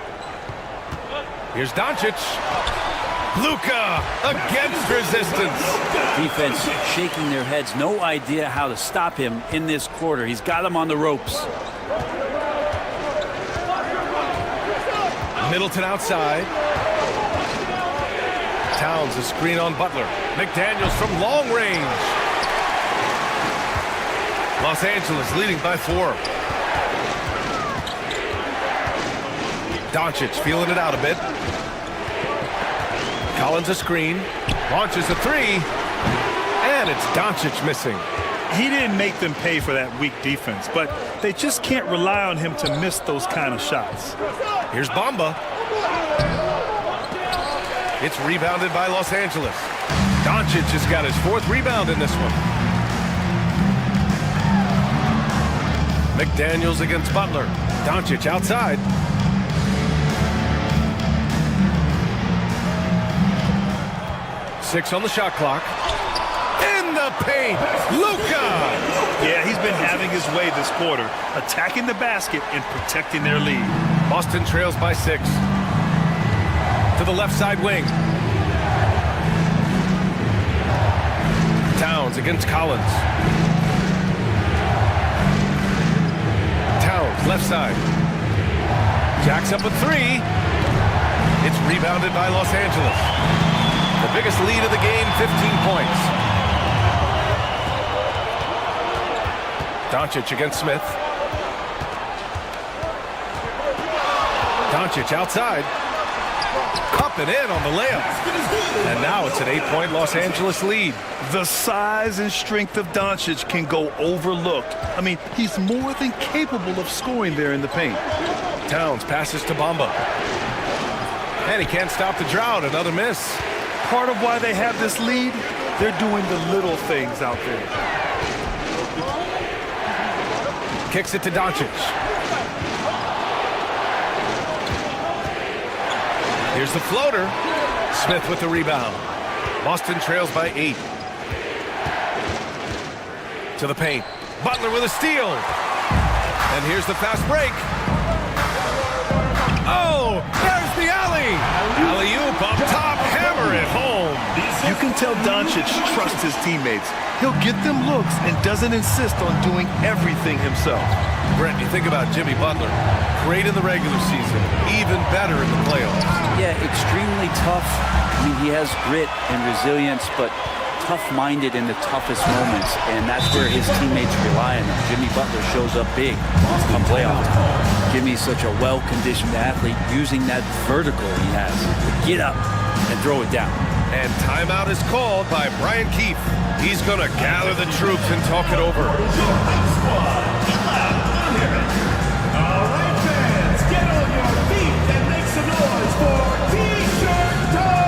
Here's Doncic. Luka against resistance. Defense shaking their heads. No idea how to stop him in this quarter. He's got him on the ropes. Middleton outside. Towns a screen on Butler. McDaniels from long range. Los Angeles leading by 4. Doncic feeling it out a bit. Collins a screen, launches a three, and it's Doncic missing. He didn't make them pay for that weak defense, but they just can't rely on him to miss those kind of shots. Here's Bamba. It's rebounded by Los Angeles. Doncic has got his 4th rebound in this one. McDaniels against Butler. Doncic outside. Six on the shot clock. In the paint, Luka! Yeah, he's been having his way this quarter, attacking the basket and protecting their lead. Boston trails by 6. To the left side wing. Towns against Collins. Towns, left side. Jacks up a 3. It's rebounded by Los Angeles. The biggest lead of the game, 15 points. Doncic against Smith. Doncic outside. Up and in on the layup. And now it's an 8-point Los Angeles lead. The size and strength of Doncic can go overlooked. I mean, he's more than capable of scoring there in the paint. Towns passes to Bamba. And he can't stop the drought. Another miss. Part of why they have this lead, they're doing the little things out there. Kicks it to Doncic. Here's the floater. Smith with the rebound. Boston trails by 8. To the paint. Butler with a steal. And here's the fast break. Oh, there's the alley. Alley-oop up top, hammer it home. You can tell Doncic trusts his teammates. He'll get them looks and doesn't insist on doing everything himself. Brent, you think about Jimmy Butler. Great in the regular season, even better in the playoffs. Yeah, extremely tough. I mean, he has grit and resilience, but tough-minded in the toughest moments, and that's where his teammates rely on him. Jimmy Butler shows up big come playoff time. Jimmy's such a well-conditioned athlete, using that vertical he has to get up and throw it down. And timeout is called by Brian Keefe. He's going to gather the troops and talk it over. All right, fans, get on your feet and make some noise for T-shirt time!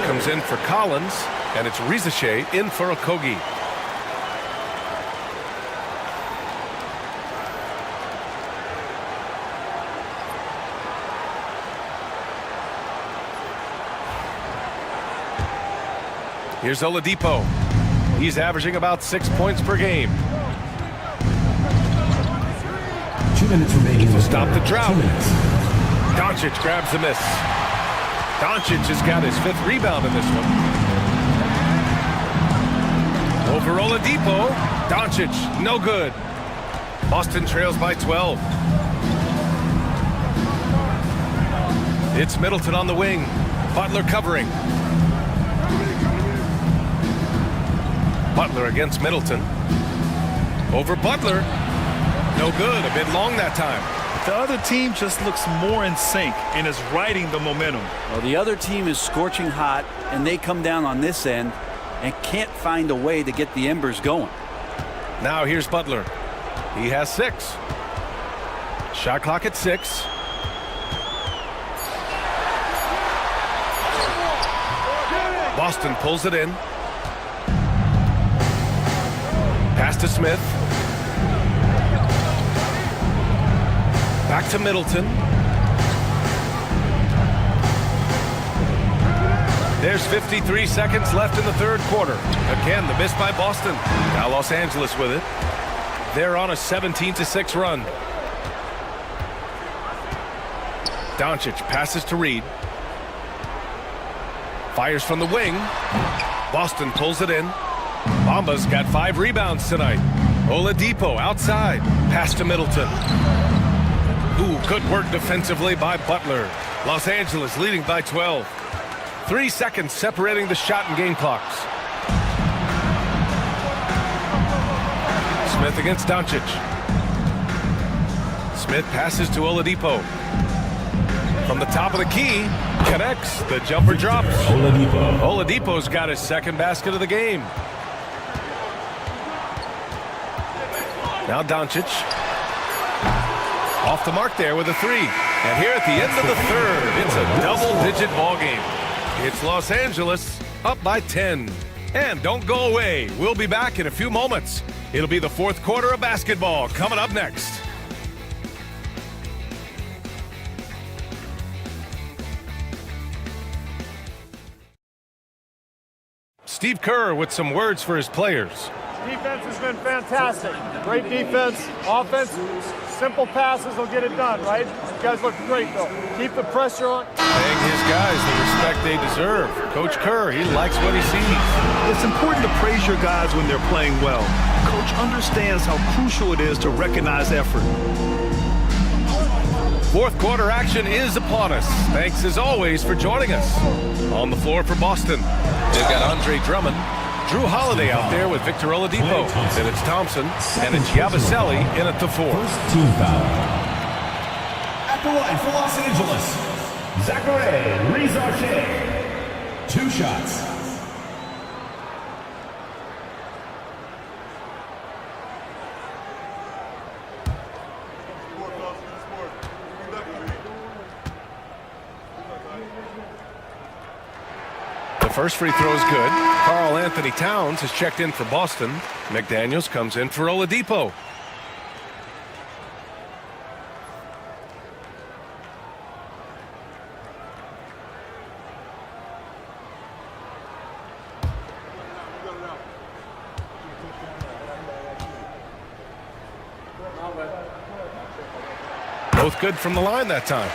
Comes in for Collins, and it's Rizachet in for Okogie. Here's Oladipo. He's averaging about 6 points per game. 2 minutes remaining. To stop the drought. Doncic grabs the miss. Doncic has got his 5th rebound in this one. Over Oladipo. Doncic, no good. Boston trails by 12. It's Middleton on the wing. Butler covering. Butler against Middleton. Over Butler. No good. A bit long that time. The other team just looks more in sync and is riding the momentum. Well, the other team is scorching hot, and they come down on this end and can't find a way to get the embers going. Now here's Butler. He has 6. Shot clock at 6. Boston pulls it in. Pass to Smith. Back to Middleton. There's 53 seconds left in the third quarter. Again, the miss by Boston. Now Los Angeles with it. They're on a 17-6 run. Doncic passes to Reed. Fires from the wing. Boston pulls it in. Bamba's got 5 rebounds tonight. Oladipo outside. Pass to Middleton. Ooh, good work defensively by Butler. Los Angeles leading by 12. 3 seconds separating the shot and game clocks. Smith against Doncic. Smith passes to Oladipo. From the top of the key, connects. The jumper drops. Oladipo's got his second basket of the game. Now Doncic. Off the mark there with a 3. And here at the end of the third, it's a double-digit ball game. It's Los Angeles up by 10. And don't go away. We'll be back in a few moments. It'll be the fourth quarter of basketball coming up next. Steve Kerr with some words for his players. Defense has been fantastic. Great defense. Offense, simple passes will get it done, right? You guys look great, though. Keep the pressure on. Paying his guys the respect they deserve. Coach Kerr, he likes what he sees. It's important to praise your guys when they're playing well. Coach understands how crucial it is to recognize effort. Fourth quarter action is upon us. Thanks as always for joining us. On the floor for Boston, they've got Andre Drummond. Drew Holiday out there with Victor Oladipo. Then it's Thompson, and it's Yabusele in at the 4. Team foul. At the line for Los Angeles, Zachary Rizarche. 2 shots. First free throw is good. Karl Anthony Towns has checked in for Boston. McDaniels comes in for Oladipo. Both good from the line that time.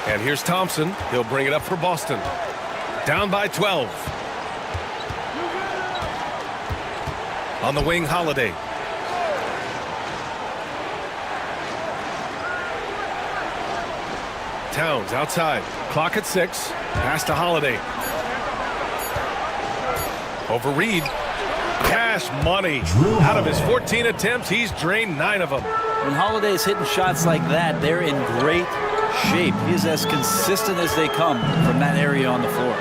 And here's Thompson. He'll bring it up for Boston. Down by 12. On the wing, Holiday. Towns outside. Clock at 6. Pass to Holiday. Over Reed. Cash money. Out of his 14 attempts, he's drained 9 of them. When Holiday's hitting shots like that, they're in great shape. He is as consistent as they come from that area on the floor.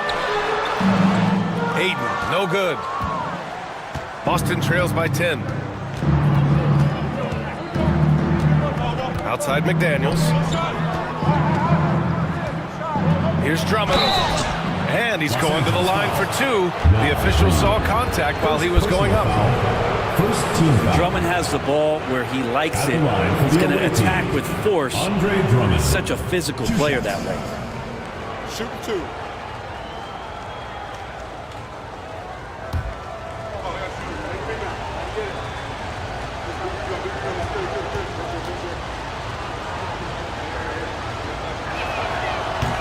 Aiden, no good. Boston trails by 10. Outside McDaniels. Here's Drummond. And he's going to the line for 2. The official saw contact while he was going up. Drummond has the ball where he likes it. He's going to attack with force. He's such a physical player that way. Shoot 2.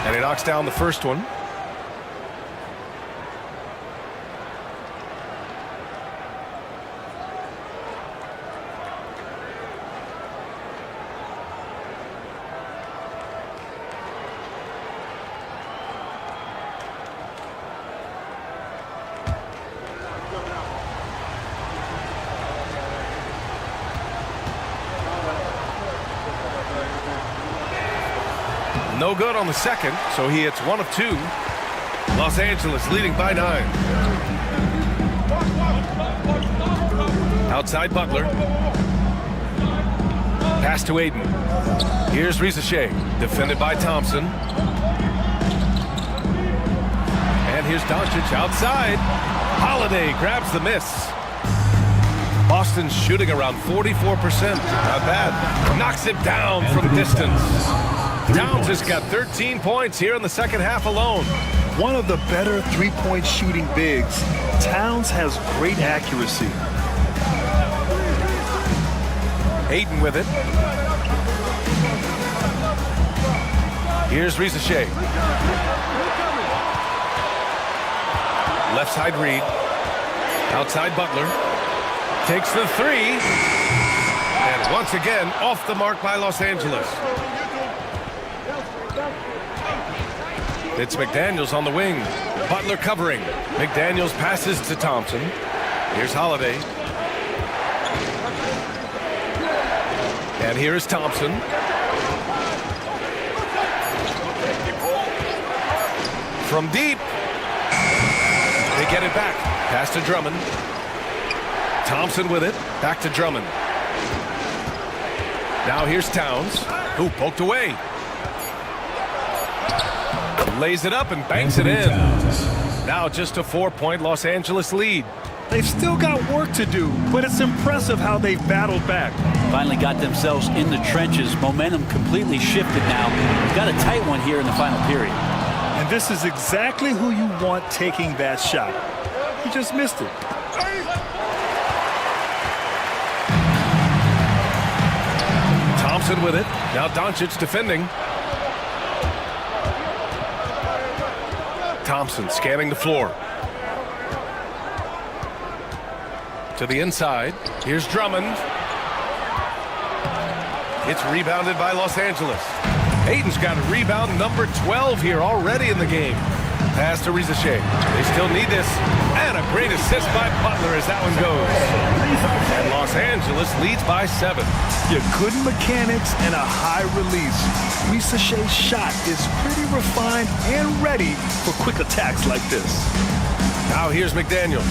And he knocks down the first one. No good on the second, so he hits 1 of 2. Los Angeles leading by 9. Outside Butler. Pass to Aiden. Here's Rizarche, defended by Thompson. And here's Doncic outside. Holiday grabs the miss. Boston's shooting around 44%. Not bad. Knocks it down from distance. Towns has got 13 points here in the second half alone. One of the better three-point shooting bigs. Towns has great accuracy. Ayton with it. Here's Rizachet. Left side Reed. Outside Butler. Takes the three. And once again, off the mark by Los Angeles. It's McDaniels on the wing. Butler covering. McDaniels passes to Thompson. Here's Holiday. And here's Thompson. From deep. They get it back. Pass to Drummond. Thompson with it. Back to Drummond. Now here's Towns, who poked away. Lays it up and banks it in. Now just a 4-point Los Angeles lead. They've still got work to do, but it's impressive how they've battled back. Finally got themselves in the trenches. Momentum completely shifted now. Got a tight one here in the final period. And this is exactly who you want taking that shot. He just missed it. Thompson with it. Now Doncic defending. Thompson scanning the floor. To the inside. Here's Drummond. It's rebounded by Los Angeles. Ayton's got a rebound number 12 here already in the game. Pass to Rizachet. They still need this. And a great assist by Butler as that one goes. And Los Angeles leads by 7. Your good mechanics and a high release. Rizachet's shot is pretty refined and ready for quick attacks like this. Now here's McDaniels.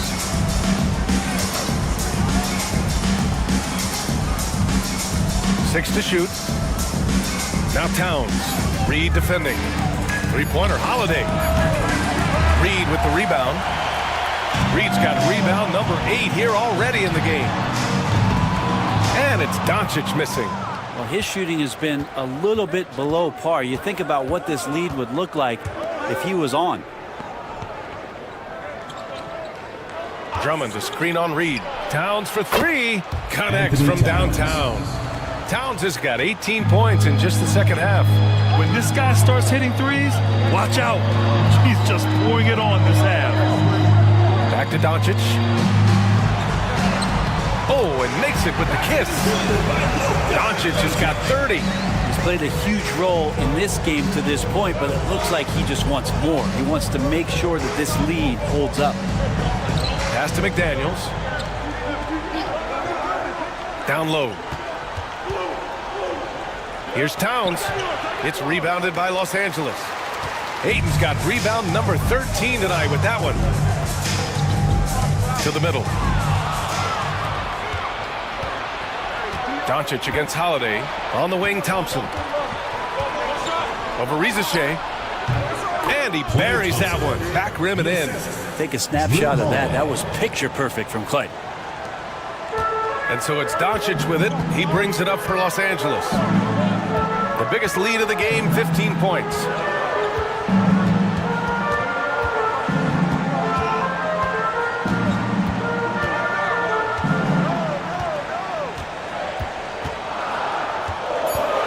Six to shoot. Now Towns. Reed defending. Three-pointer Holiday. Reed with the rebound. Reed's got rebound number 8 here already in the game. And it's Doncic missing. Well, his shooting has been a little bit below par. You think about what this lead would look like if he was on. Drummond, a screen on Reed. Towns for 3. Connects from downtown. Towns has got 18 points in just the second half. When this guy starts hitting threes, watch out. He's just pouring it on this half. Back to Doncic. Oh, and makes it with the kiss. Doncic has got 30. He's played a huge role in this game to this point, but it looks like he just wants more. He wants to make sure that this lead holds up. Pass to McDaniels. Down low. Here's Towns. It's rebounded by Los Angeles. Ayton's got rebound number 13 tonight with that one. To the middle. Doncic against Holiday. On the wing, Thompson. Over Rizachet. And he buries that one. Back rim and in. Take a snapshot of that. That was picture perfect from Clay. And so it's Doncic with it. He brings it up for Los Angeles. The biggest lead of the game, 15 points.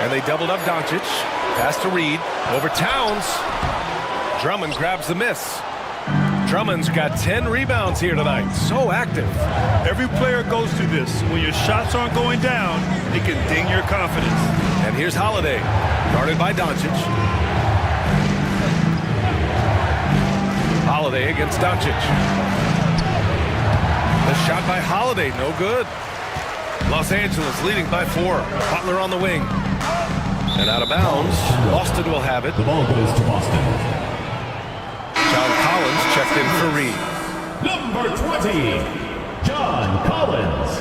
And they doubled up Doncic. Pass to Reed. Over Towns. Drummond grabs the miss. Drummond's got 10 rebounds here tonight. So active. Every player goes through this. When your shots aren't going down, it can ding your confidence. And here's Holiday. Guarded by Doncic. Holiday against Doncic. The shot by Holiday, no good. Los Angeles leading by 4. Butler on the wing. And out of bounds. Boston will have it. The ball goes to Boston. John Collins checked in for Reed. Number 20, John Collins.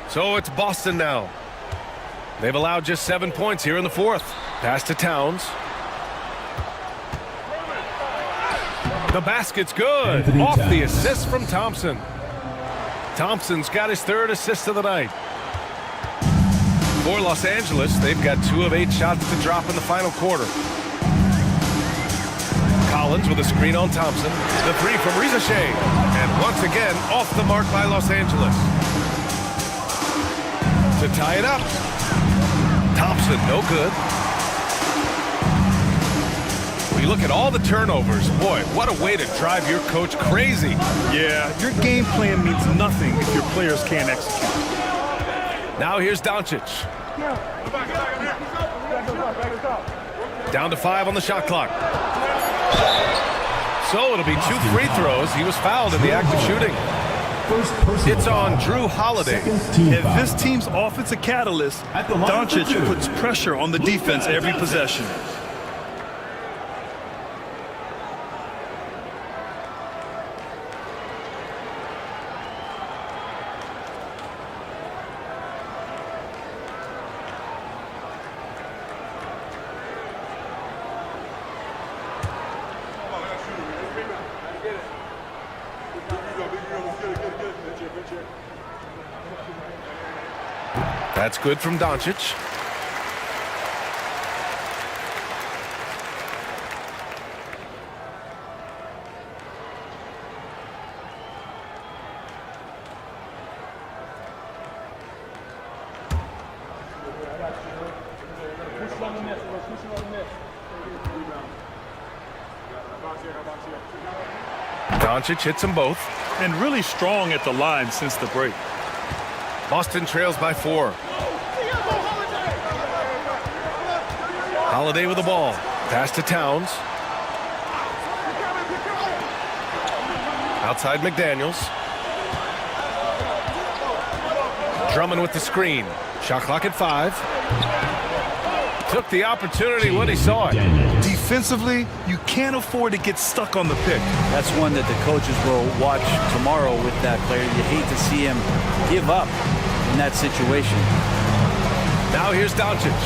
So it's Boston now. They've allowed just 7 points here in the fourth. Pass to Towns. The basket's good. Off the assist from Thompson. Thompson's got his third assist of the night. For Los Angeles, they've got 2 of 8 shots to drop in the final quarter. Collins with a screen on Thompson. The three from Rizachet. And once again, off the mark by Los Angeles. To tie it up. Thompson, no good. We look at all the turnovers. Boy, what a way to drive your coach crazy. Yeah, your game plan means nothing if your players can't execute. Now here's Doncic. Down to 5 on the shot clock. So it'll be 2 free throws. He was fouled in the act of shooting. It's on Drew Holiday. If this team's offensive catalyst, Doncic puts pressure on the defense every possession. That's good from Doncic. Doncic hits them both. And really strong at the line since the break. Boston trails by 4. Holiday with the ball. Pass to Towns. Outside McDaniels. Drummond with the screen. Shot clock at 5. Took the opportunity when he saw it. Defensively, you can't afford to get stuck on the pick. That's one that the coaches will watch tomorrow with that player. You hate to see him give up in that situation. Now here's Doncic.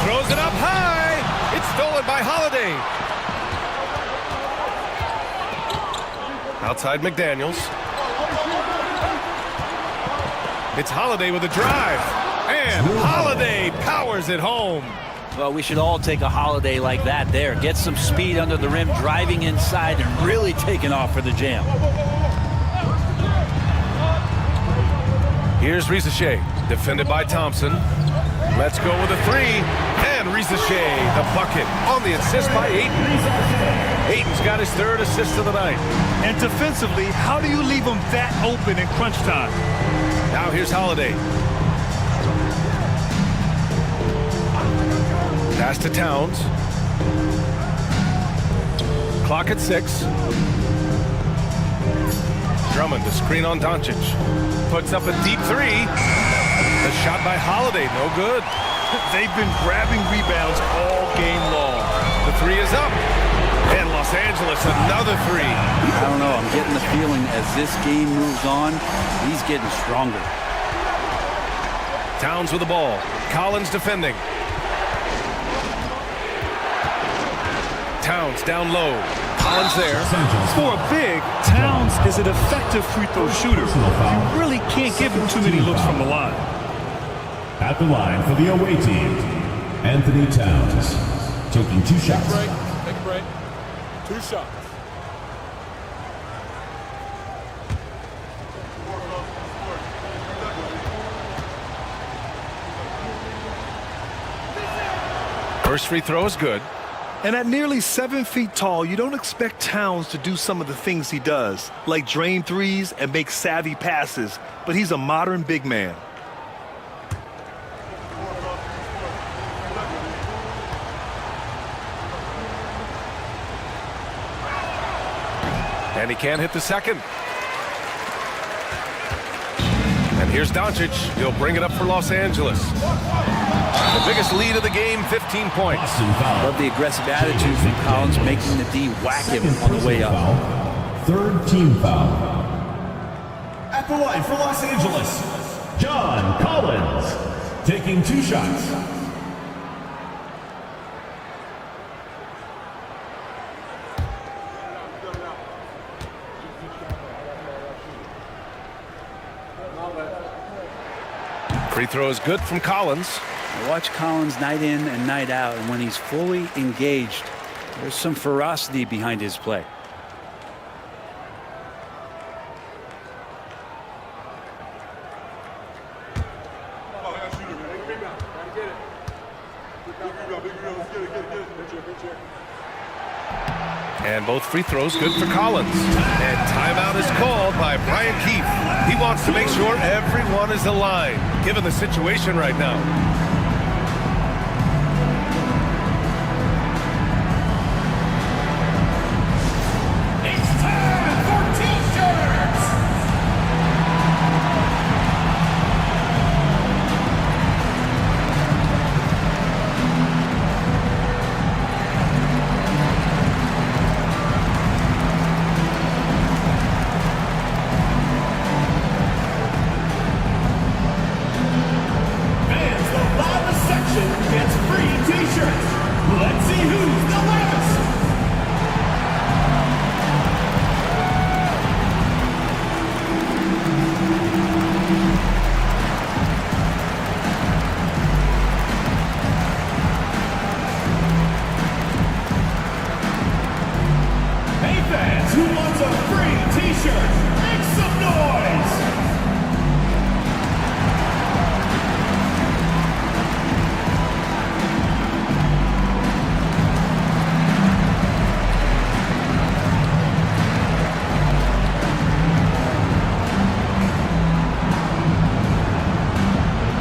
Throws it up high. It's stolen by Holiday. Outside McDaniels. It's Holiday with a drive. And Holiday powers it home. Well, we should all take a Holiday like that there. Get some speed under the rim, driving inside, and really taking off for the jam. Here's Rizachet, defended by Thompson. Let's go with a 3. And Rizachet, the bucket, on the assist by Ayton. Ayton's got his third assist of the night. And defensively, how do you leave them that open in crunch time? Now here's Holiday. Pass to Towns. Clock at 6. Drummond, the screen on Doncic. Puts up a deep 3. The shot by Holiday, no good. They've been grabbing rebounds all game long. The 3 is up. And Los Angeles, another 3. I don't know. I'm getting the feeling as this game moves on, he's getting stronger. Towns with the ball. Collins defending. Towns down low. Collins there. For a big, Towns is an effective free throw shooter. You really can't give him too many looks from the line. At the line for the away team, Anthony Towns, taking 2 shots. Take a break. 2 shots. First free throw is good. And at nearly 7 feet tall, you don't expect Towns to do some of the things he does, like drain threes and make savvy passes, but he's a modern big man. And he can't hit the second. And here's Doncic. He'll bring it up for Los Angeles. The biggest lead of the game, 15 points. Love the aggressive attitude from Collins, making the D whack him on the way up. Third team foul. At the line for Los Angeles, John Collins, taking 2 shots. Free throw is good from Collins. I watch Collins night in and night out, and when he's fully engaged, there's some ferocity behind his play. And both free throws good for Collins. And timeout is called by Brian Keefe. He wants to make sure everyone is aligned, given the situation right now. It's time for T-shirts! Fans, the loudest section gets free T-shirts. Let's see who's the loudest. Hey fans, who wants a free T-shirt? Make some noise!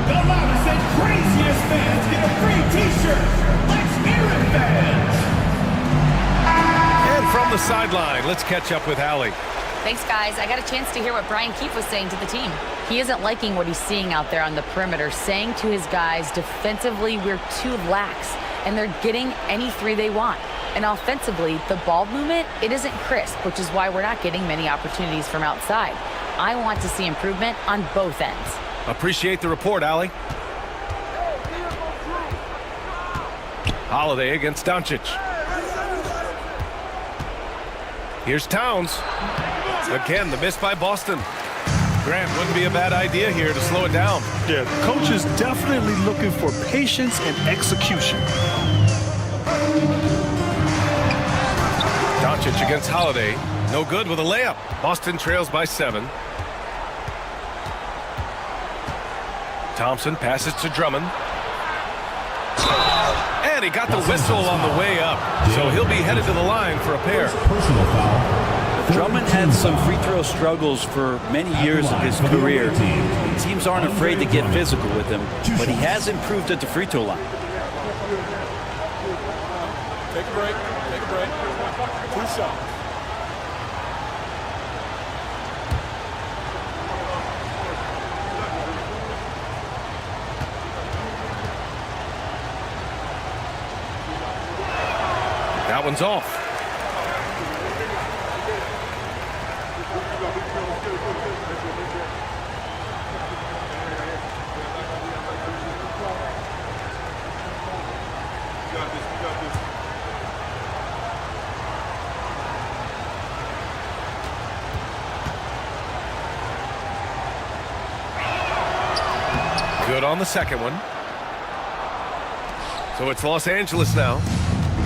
The loudest and craziest fans get a free T-shirt. Let's hear it, fans! And from the sideline, let's catch up with Allie. Thanks, guys. I got a chance to hear what Brian Keefe was saying to the team. He isn't liking what he's seeing out there on the perimeter, saying to his guys, defensively, we're too lax, and they're getting any 3 they want. And offensively, the ball movement, it isn't crisp, which is why we're not getting many opportunities from outside. I want to see improvement on both ends. Appreciate the report, Allie. Holiday against Doncic. Here's Towns. Again, the miss by Boston. Grant, wouldn't be a bad idea here to slow it down. Yeah, coach is definitely looking for patience and execution. Doncic against Holiday. No good with a layup. Boston trails by 7. Thompson passes to Drummond. And he got the whistle on the way up. So he'll be headed to the line for a pair. Personal foul. Drummond had some free throw struggles for many years of his career. Teams aren't afraid to get physical with him, but he has improved at the free throw line. Take a break. Take a break. 2 shots. That one's off. Good on the second one. So it's Los Angeles now.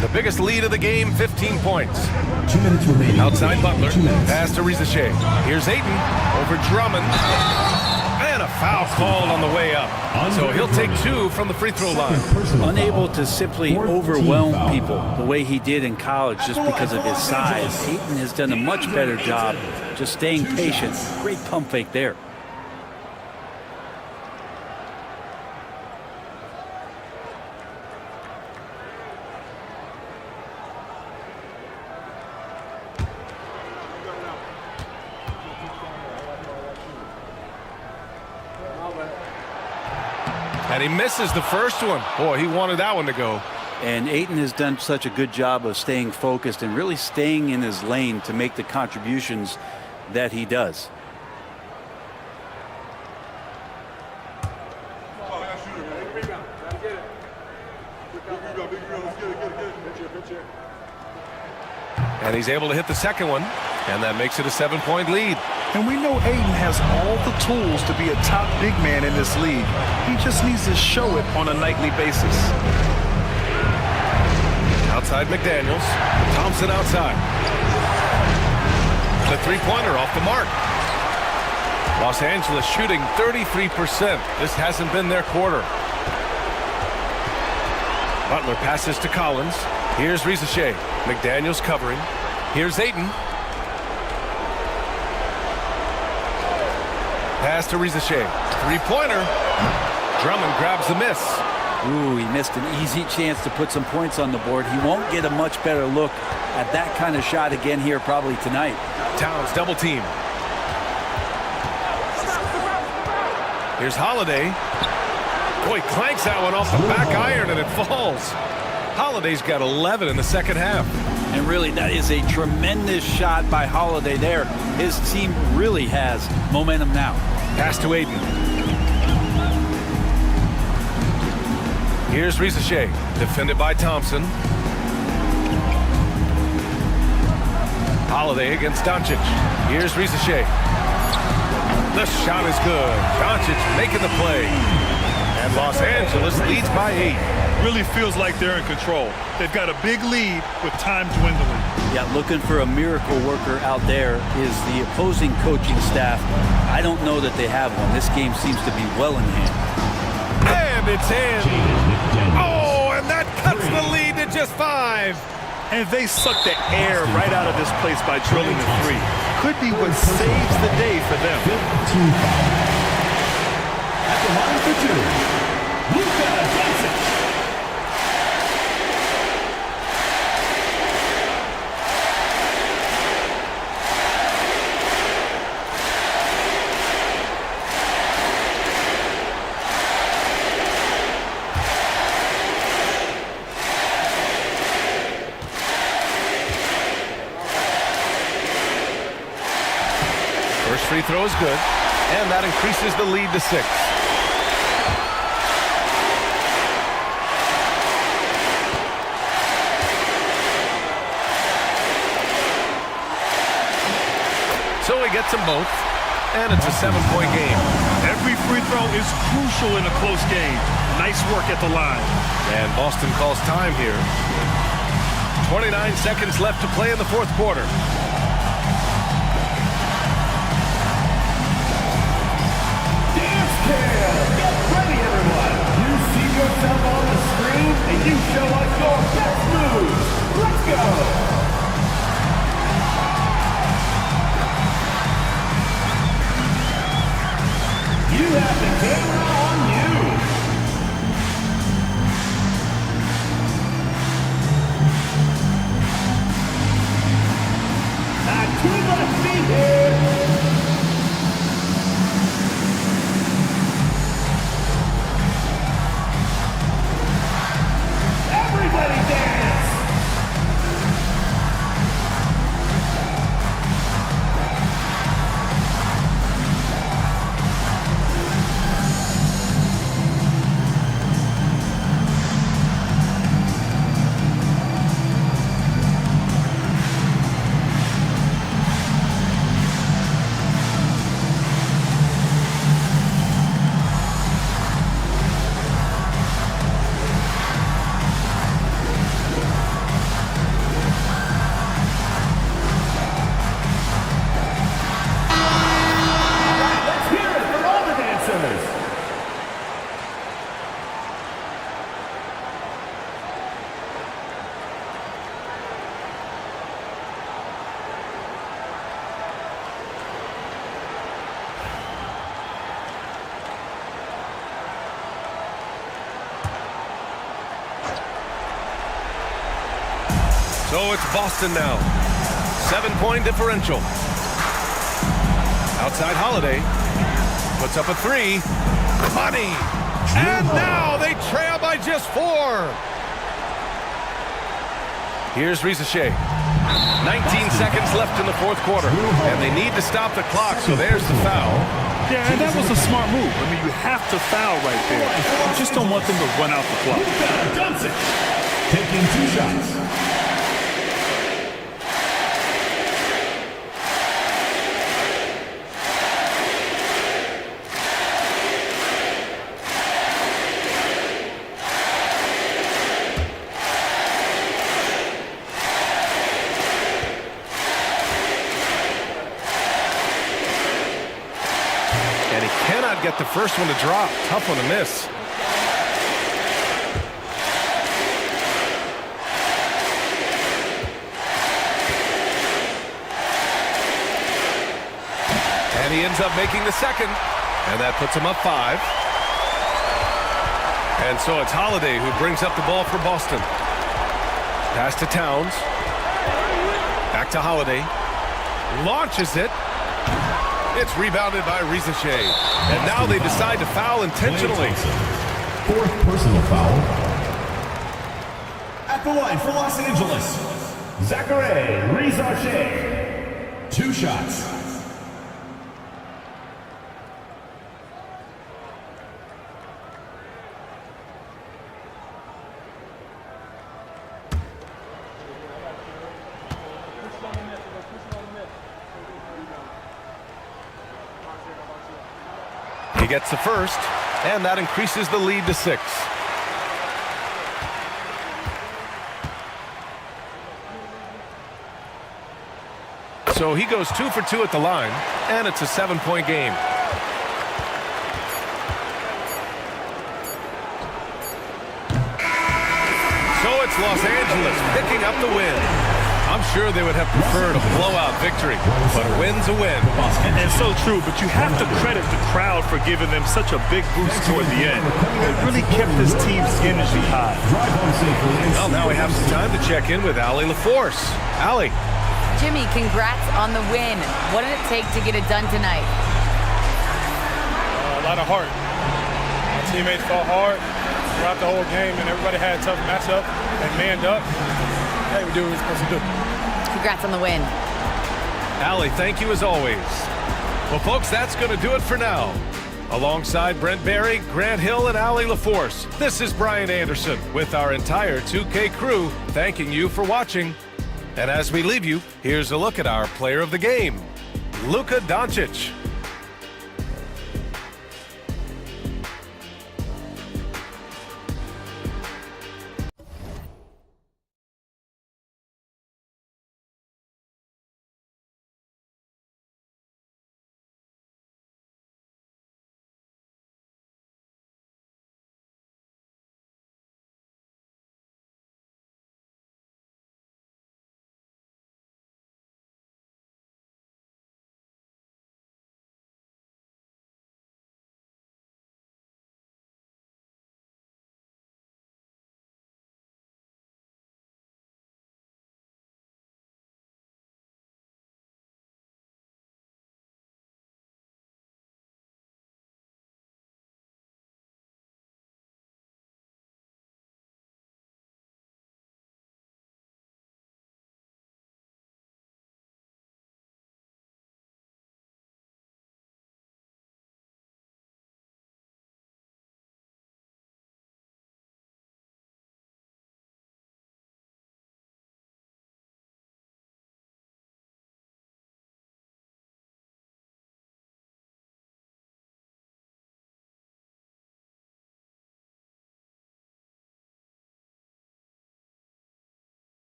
The biggest lead of the game, 15 points. 2 minutes remaining. Outside Butler. 2 minutes. Pass to Rizachet. Here's Ayton over Drummond. And a foul called on the way up. So he'll take 2 from the free throw line. Unable to simply overwhelm people the way he did in college just because of his size. Ayton has done a much better job just staying patient. Great pump fake there. And he misses the first one. Boy, he wanted that one to go. And Ayton has done such a good job of staying focused and really staying in his lane to make the contributions that he does. And he's able to hit the second one, and that makes it a 7-point lead. And we know Ayton has all the tools to be a top big man in this league. He just needs to show it on a nightly basis. Outside McDaniels. Thompson outside. The three-pointer off the mark. Los Angeles shooting 33%. This hasn't been their quarter. Butler passes to Collins. Here's Rizachet. McDaniels covering. Here's Ayton. Pass to Rizachet. Three-pointer. Drummond grabs the miss. Ooh, he missed an easy chance to put some points on the board. He won't get a much better look at that kind of shot again here probably tonight. Towns double team. Here's Holiday. Boy, clanks that one off the back iron and it falls. Holiday's got 11 in the second half. And really, that is a tremendous shot by Holiday there. His team really has momentum now. Pass to Ayton. Here's Rizachet, defended by Thompson. Holiday against Doncic. Here's Rizachet. The shot is good. Doncic making the play. And Los Angeles leads by 8. Really feels like they're in control. They've got a big lead with time dwindling. Yeah, looking for a miracle worker out there is the opposing coaching staff. I don't know that they have one. This game seems to be well in hand. And it's in. Oh, and that cuts the lead to just 5. And they suck the air right out of this place by drilling the 3. Could be what saves the day for them. At the line for 2, Luka Doncic. First free throw is good, and that increases the lead to 6. So he gets them both, and it's a 7-point game. Every free throw is crucial in a close game. Nice work at the line. And Boston calls time here. 29 seconds left to play in the fourth quarter. Get ready, everyone. You see yourself on the screen, and you show us your best moves. Let's go. You have the camera on you. Not too much speed here. Everybody dance! So it's Boston now. 7-point differential. Outside Holiday. Puts up a 3. Money. And now they trail by just 4. Here's Rizachet. 19 seconds left in the fourth quarter, and they need to stop the clock, so there's the foul. Yeah, and that was a smart move. I mean, you have to foul right there. You just don't want them to run out the clock. Johnson taking 2 shots. Get the first one to drop. Tough one to miss. And he ends up making the second. And that puts him up 5. And so it's Holiday who brings up the ball for Boston. Pass to Towns. Back to Holiday. Launches it. It's rebounded by Rizachet. And now they decide to foul intentionally. 4th personal foul. At the line for Los Angeles, Zachary Rizachet. 2 shots. He gets the first, and that increases the lead to 6. So he goes 2 for 2 at the line, and it's a 7-point game. So it's Los Angeles picking up the win. I'm sure they would have preferred a blowout victory, but a win's a win. And so true, but you have to credit the crowd for giving them such a big boost toward the end. It really kept this team's energy high. Well, now we have some time to check in with Allie LaForce. Allie. Jimmy, congrats on the win. What did it take to get it done tonight? A lot of heart. My teammates fought hard throughout the whole game, and everybody had a tough matchup and manned up. Hey, we do what we're supposed to do. Congrats on the win. Allie, thank you as always. Well, folks, that's going to do it for now. Alongside Brent Barry, Grant Hill, and Allie LaForce, this is Brian Anderson with our entire 2K crew thanking you for watching. And as we leave you, here's a look at our player of the game, Luka Doncic.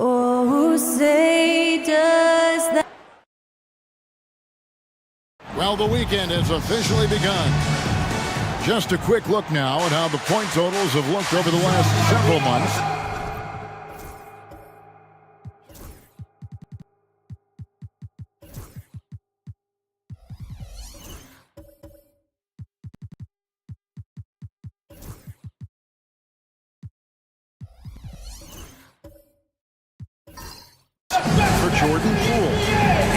Oh, say does that. Well, the weekend has officially begun. Just a quick look now at how the point totals have looked over the last several months. For Jordan Poole.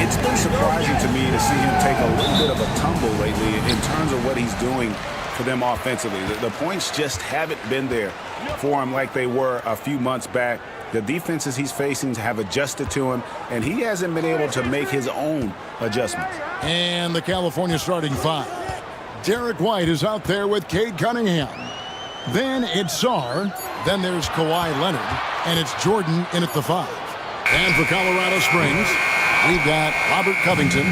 It's been surprising to me to see him take a little bit of a tumble lately in terms of what he's doing for them offensively. The points just haven't been there for him like they were a few months back. The defenses he's facing have adjusted to him, and he hasn't been able to make his own adjustments. And the California starting five. Derek White is out there with Cade Cunningham. Then it's Sarr. Then there's Kawhi Leonard. And it's Jordan in at the five. And for Colorado Springs, we've got Robert Covington.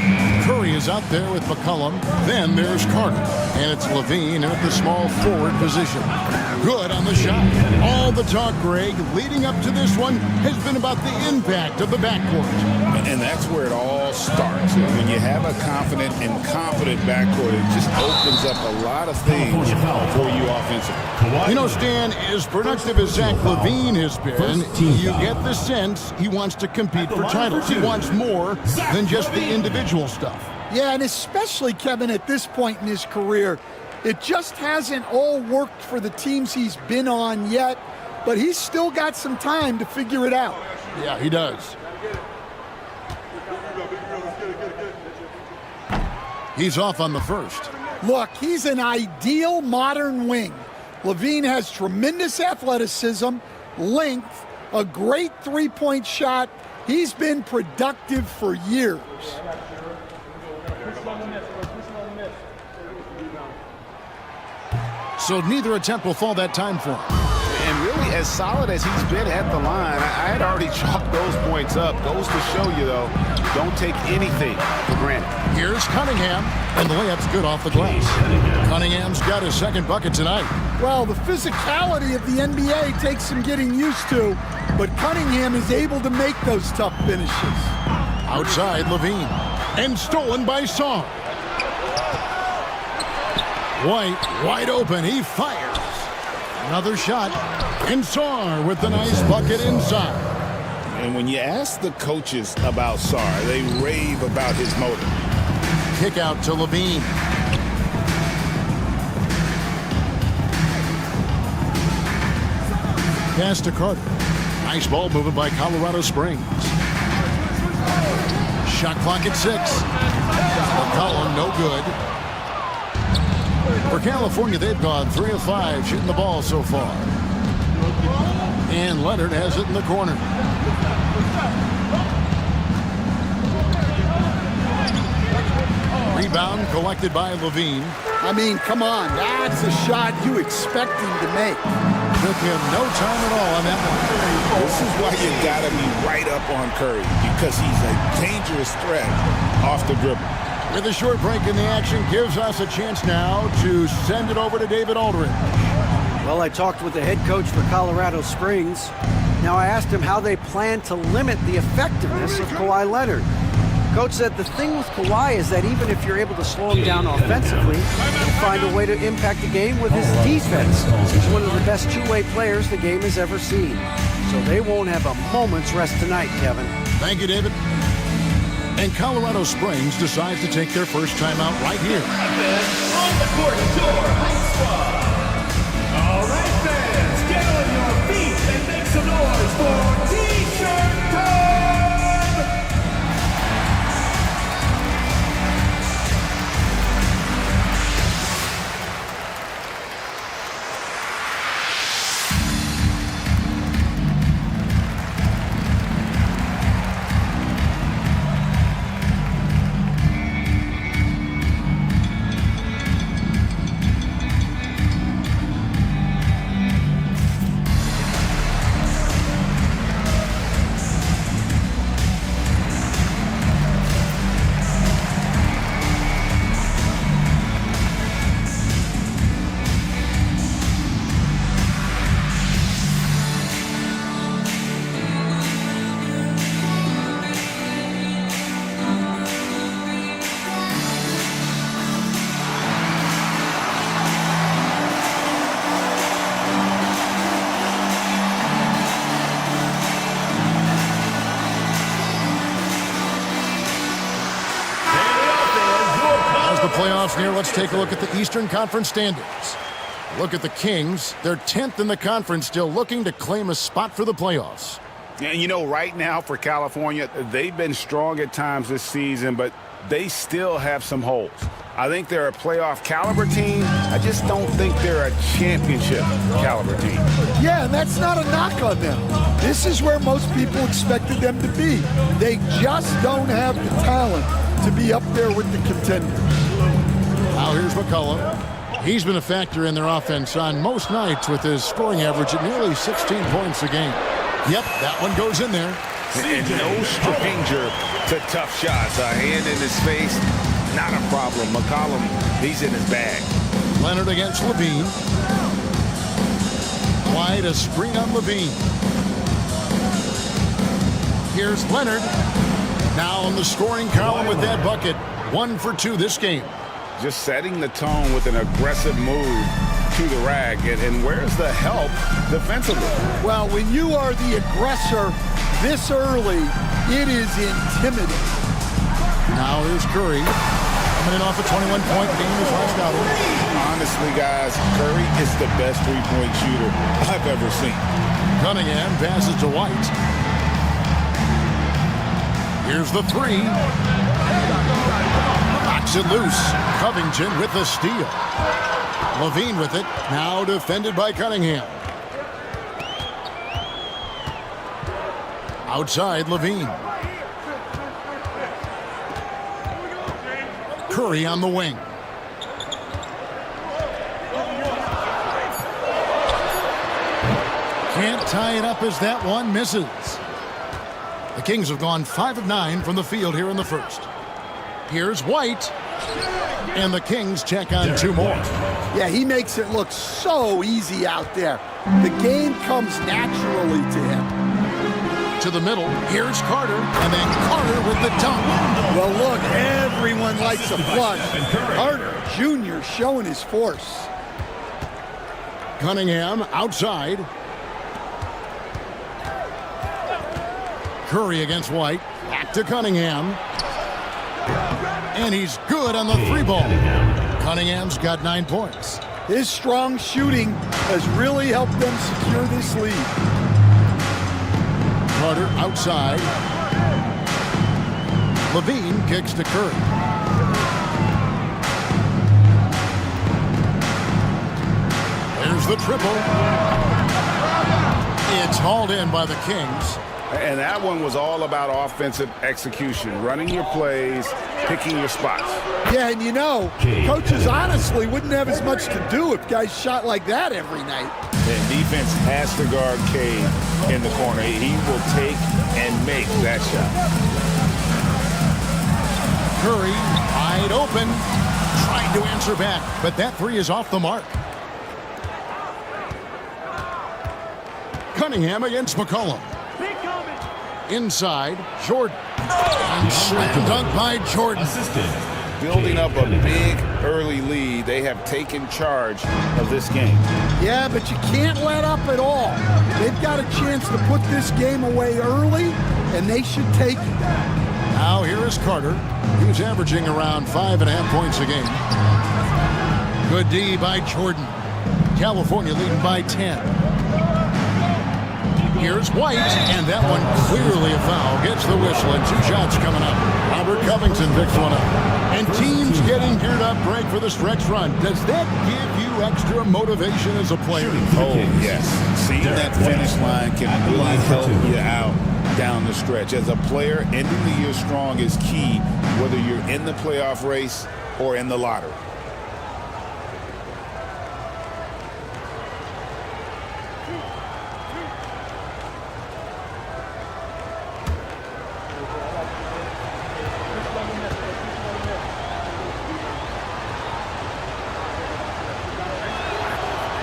Curry is out there with McCollum. Then there's Carter. And it's Levine at the small forward position. Good on the shot. All the talk, Greg, leading up to this one has been about the impact of the backcourt. And that's where it all starts. When you have a confident and competent backcourt, it just opens up a lot of things for you offensively. You know, Stan, as productive as Zach LaVine has been, you get the sense he wants to compete for titles. He wants more than just the individual stuff. Yeah, and especially, Kevin, at this point in his career, it just hasn't all worked for the teams he's been on yet, but he's still got some time to figure it out. Yeah, he does. He's off on the first. Look, he's an ideal modern wing. LaVine has tremendous athleticism, length, a great three-point shot. He's been productive for years. So neither attempt will fall that time for him. And really, as solid as he's been at the line, I had already chalked those points up. Goes to show you, though, don't take anything for granted. Here's Cunningham, and the layup's good off the glass. Cunningham's got his second bucket tonight. Well, the physicality of the NBA takes some getting used to, but Cunningham is able to make those tough finishes. Outside, Levine. And stolen by Sarr. White, wide open. He fires. Another shot. And Sarr with the nice bucket inside. And when you ask the coaches about Sarr, they rave about his motor. Kick out to Levine. Pass to Carter. Nice ball movement by Colorado Springs. Shot clock at 6. McCollum, no good. For California, they've gone 3 of 5 shooting the ball so far. And Leonard has it in the corner. Rebound collected by Levine. I mean, come on, that's a shot you expect him to make. Took him no time at all on that one. This is why you got to be right up on Curry, because he's a dangerous threat off the dribble. With a short break in the action, gives us a chance now to send it over to David Aldridge. Well, I talked with the head coach for Colorado Springs. Now I asked him how they plan to limit the effectiveness of Kawhi Leonard. Coach said the thing with Kawhi is that even if you're able to slow him down offensively, you find a way to impact the game with his defense. He's one of the best two-way players the game has ever seen. So they won't have a moment's rest tonight, Kevin. Thank you, David. And Colorado Springs decides to take their first timeout right here. On the court, your high squad. All right, fans, get on your feet and make some noise for T-shirt time! playoffs near, let's take a look at the Eastern Conference standings. Look at the Kings. They're 10th in the conference, still looking to claim a spot for the playoffs. And you know, right now for California, they've been strong at times this season, but they still have some holes. I think they're a playoff caliber team. I just don't think they're a championship caliber team. Yeah, and that's not a knock on them. This is where most people expected them to be. They just don't have the talent to be up there with the contenders. Now here's McCollum. He's been a factor in their offense on most nights with his scoring average at nearly 16 points a game. Yep, that one goes in there. And no stranger to tough shots. A hand in his face, not a problem. McCollum, he's in his bag. Leonard against Levine. Wide a screen on Levine. Here's Leonard. Now in the scoring column with that bucket. 1 for 2 this game. Just setting the tone with an aggressive move to the rack. And where's the help defensively? Well, when you are the aggressor this early, it is intimidating. Now here's Curry. Coming in off a 21-point game his last outing. Honestly, guys, Curry is the best three-point shooter I've ever seen. Cunningham passes to White. Here's the three. Knocks it loose. Covington with the steal. Levine with it. Now defended by Cunningham. Outside Levine. Curry on the wing. Can't tie it up as that one misses. The Kings have gone 5 of 9 from the field here in the first. Here's White. And the Kings check on 2 more. Yeah, he makes it look so easy out there. The game comes naturally to him. To the middle, here's Carter, and then Carter with the dunk. Well, look, everyone likes a flush. Carter Jr. showing his force. Cunningham outside. Curry against White. Back to Cunningham. And he's good on the 3-ball. Cunningham's got 9 points. His strong shooting has really helped them secure this lead. Carter outside. Levine kicks to Curry. There's the triple. It's hauled in by the Kings. And that one was all about offensive execution, running your plays, picking your spots. Yeah, and you know, coaches honestly wouldn't have as much to do if guys shot like that every night. And defense has to guard Cade in the corner. He will take and make that shot. Curry wide open, trying to answer back, but that 3 is off the mark. Cunningham against McCollum. Inside, Jordan. And slam dunk by Jordan. Building up a big early lead. They have taken charge of this game. Yeah, but you can't let up at all. They've got a chance to put this game away early, and they should take it. Now here is Carter. He's averaging around 5.5 points a game. Good D by Jordan. California leading by 10. Here's White, and that one clearly a foul. Gets the whistle, and 2 shots coming up. Robert Covington picks one up. And teams getting geared up, break for the stretch run. Does that give you extra motivation as a player? Oh, yes. Seeing that finish line can really help you out down the stretch. As a player, ending the year strong is key, whether you're in the playoff race or in the lottery.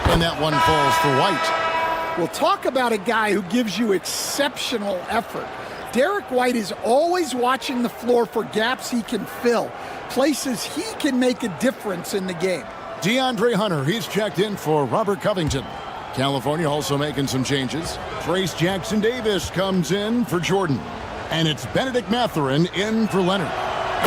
And that one falls for White. Well, talk about a guy who gives you exceptional effort. Derek White is always watching the floor for gaps he can fill, places he can make a difference in the game. DeAndre Hunter, he's checked in for Robert Covington. California also making some changes. Trace Jackson Davis comes in for Jordan. And it's Benedict Mathurin in for Leonard.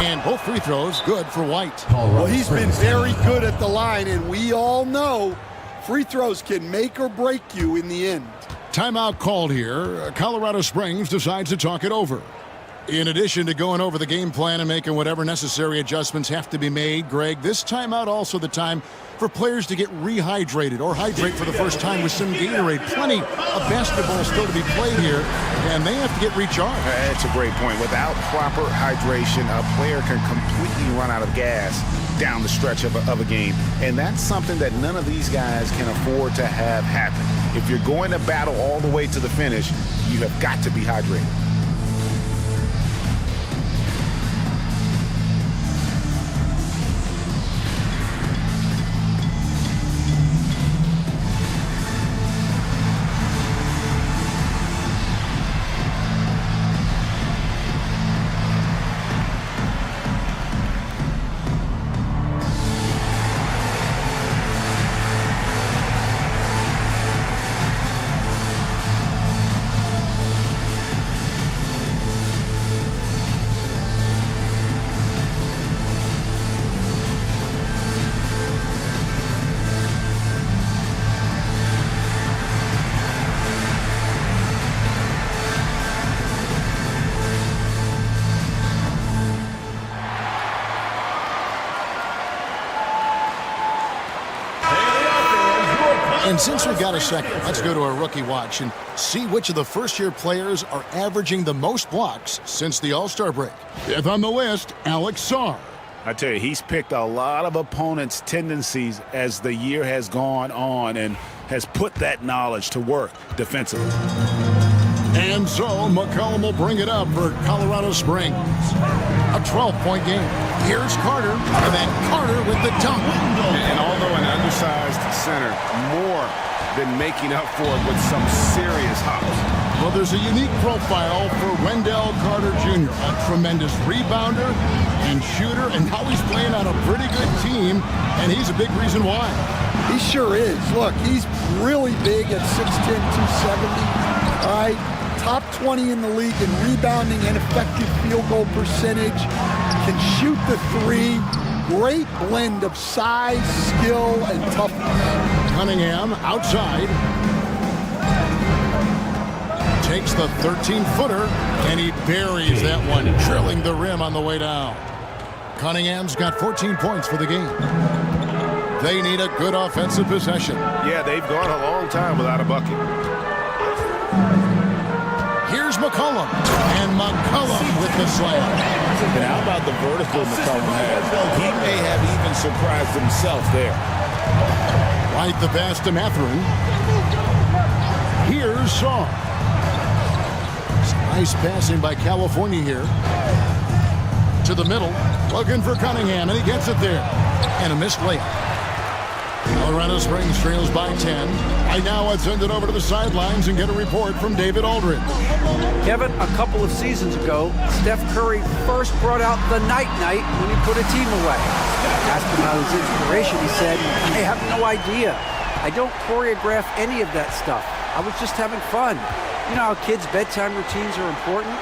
And both free throws good for White. Well, he's been very good at the line, and we all know free throws can make or break you in the end. Timeout called here. Colorado Springs decides to talk it over. In addition to going over the game plan and making whatever necessary adjustments have to be made, Greg, this timeout also the time for players to get rehydrated or hydrate for the first time with some Gatorade. Plenty of basketball still to be played here, and they have to get recharged. That's a great point. Without proper hydration, a player can completely run out of gas down the stretch of a game. And that's something that none of these guys can afford to have happen. If you're going to battle all the way to the finish, you have got to be hydrated. And since we've got a second, let's go to our rookie watch and see which of the first-year players are averaging the most blocks since the All-Star break. Fifth on the list, Alex Sarr. I tell you, he's picked a lot of opponents' tendencies as the year has gone on and has put that knowledge to work defensively. And so McCollum will bring it up for Colorado Springs. A 12-point game. Here's Carter, and then Carter with the dunk. And although an undersized center, more than making up for it with some serious hops. Well, there's a unique profile for Wendell Carter Jr., a tremendous rebounder and shooter, and now he's playing on a pretty good team, and he's a big reason why. He sure is. Look, he's really big at 6'10", 270. All right. Top 20 in the league in rebounding and effective field goal percentage. Can shoot the three. Great blend of size, skill, and toughness. Cunningham outside. Takes the 13-footer, and he buries that one, drilling the rim on the way down. Cunningham's got 14 points for the game. They need a good offensive possession. Yeah, they've gone a long time without a bucket. Here's McCollum, and McCollum with the slam. And how about the vertical McCollum has? He may have even surprised himself there. Right the pass to Mathurin. Here's Sarr. Nice passing by California here. To the middle, looking for Cunningham, and he gets it there. And a missed layup. Colorado Springs trails by 10. Right now, let's send it over to the sidelines and get a report from David Aldridge. Kevin, a couple of seasons ago, Steph Curry first brought out the night-night when he put a team away. Asked him about his inspiration, he said, "I have no idea. I don't choreograph any of that stuff. I was just having fun." You know how kids' bedtime routines are important?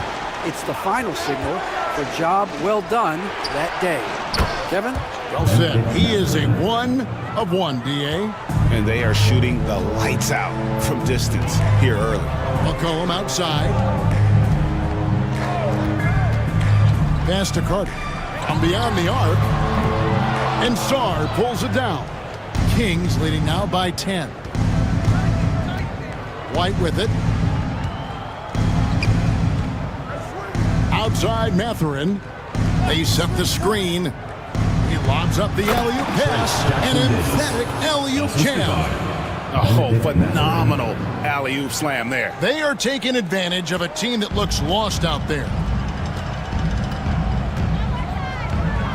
It's the final signal for job well done that day. Kevin? Well said. He is a 1 of 1, D.A. And they are shooting the lights out from distance here early. McCollum outside. Pass to Carter. From beyond the arc. And Sarr pulls it down. Kings leading now by 10. White with it. Outside Mathurin. They set the screen. He lobs up the alley-oop pass. An emphatic alley-oop jam. Oh, phenomenal alley-oop slam there. They are taking advantage of a team that looks lost out there.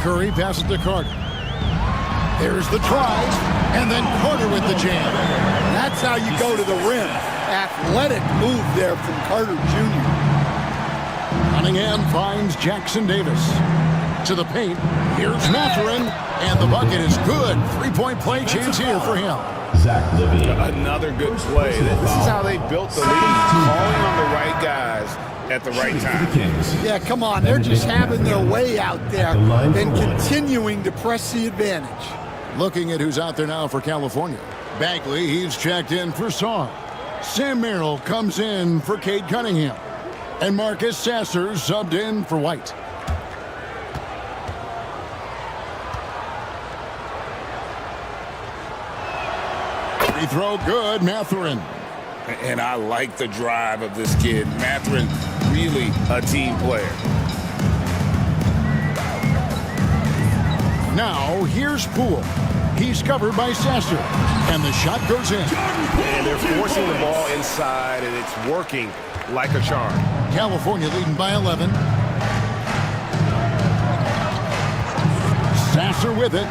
Curry passes to Carter. There's the try, and then Carter with the jam. That's how you go to the rim. Athletic move there from Carter Jr. Cunningham finds Jackson Davis. To the paint, here's Mathurin, and the bucket is good. Three-point play chance here for him. Another good play. This is how they built the lead, calling on the right guys at the right time. Yeah, come on. They're just having their way out there and continuing to press the advantage. Looking at who's out there now for California. Bagley, he's checked in for Song. Sam Merrill comes in for Cade Cunningham. And Marcus Sasser subbed in for White. Free throw good, Mathurin. And I like the drive of this kid. Mathurin, really a team player. Now, here's Poole. He's covered by Sasser. And the shot goes in. And they're forcing the ball inside, and it's working like a charm. California leading by 11. Sasser with it.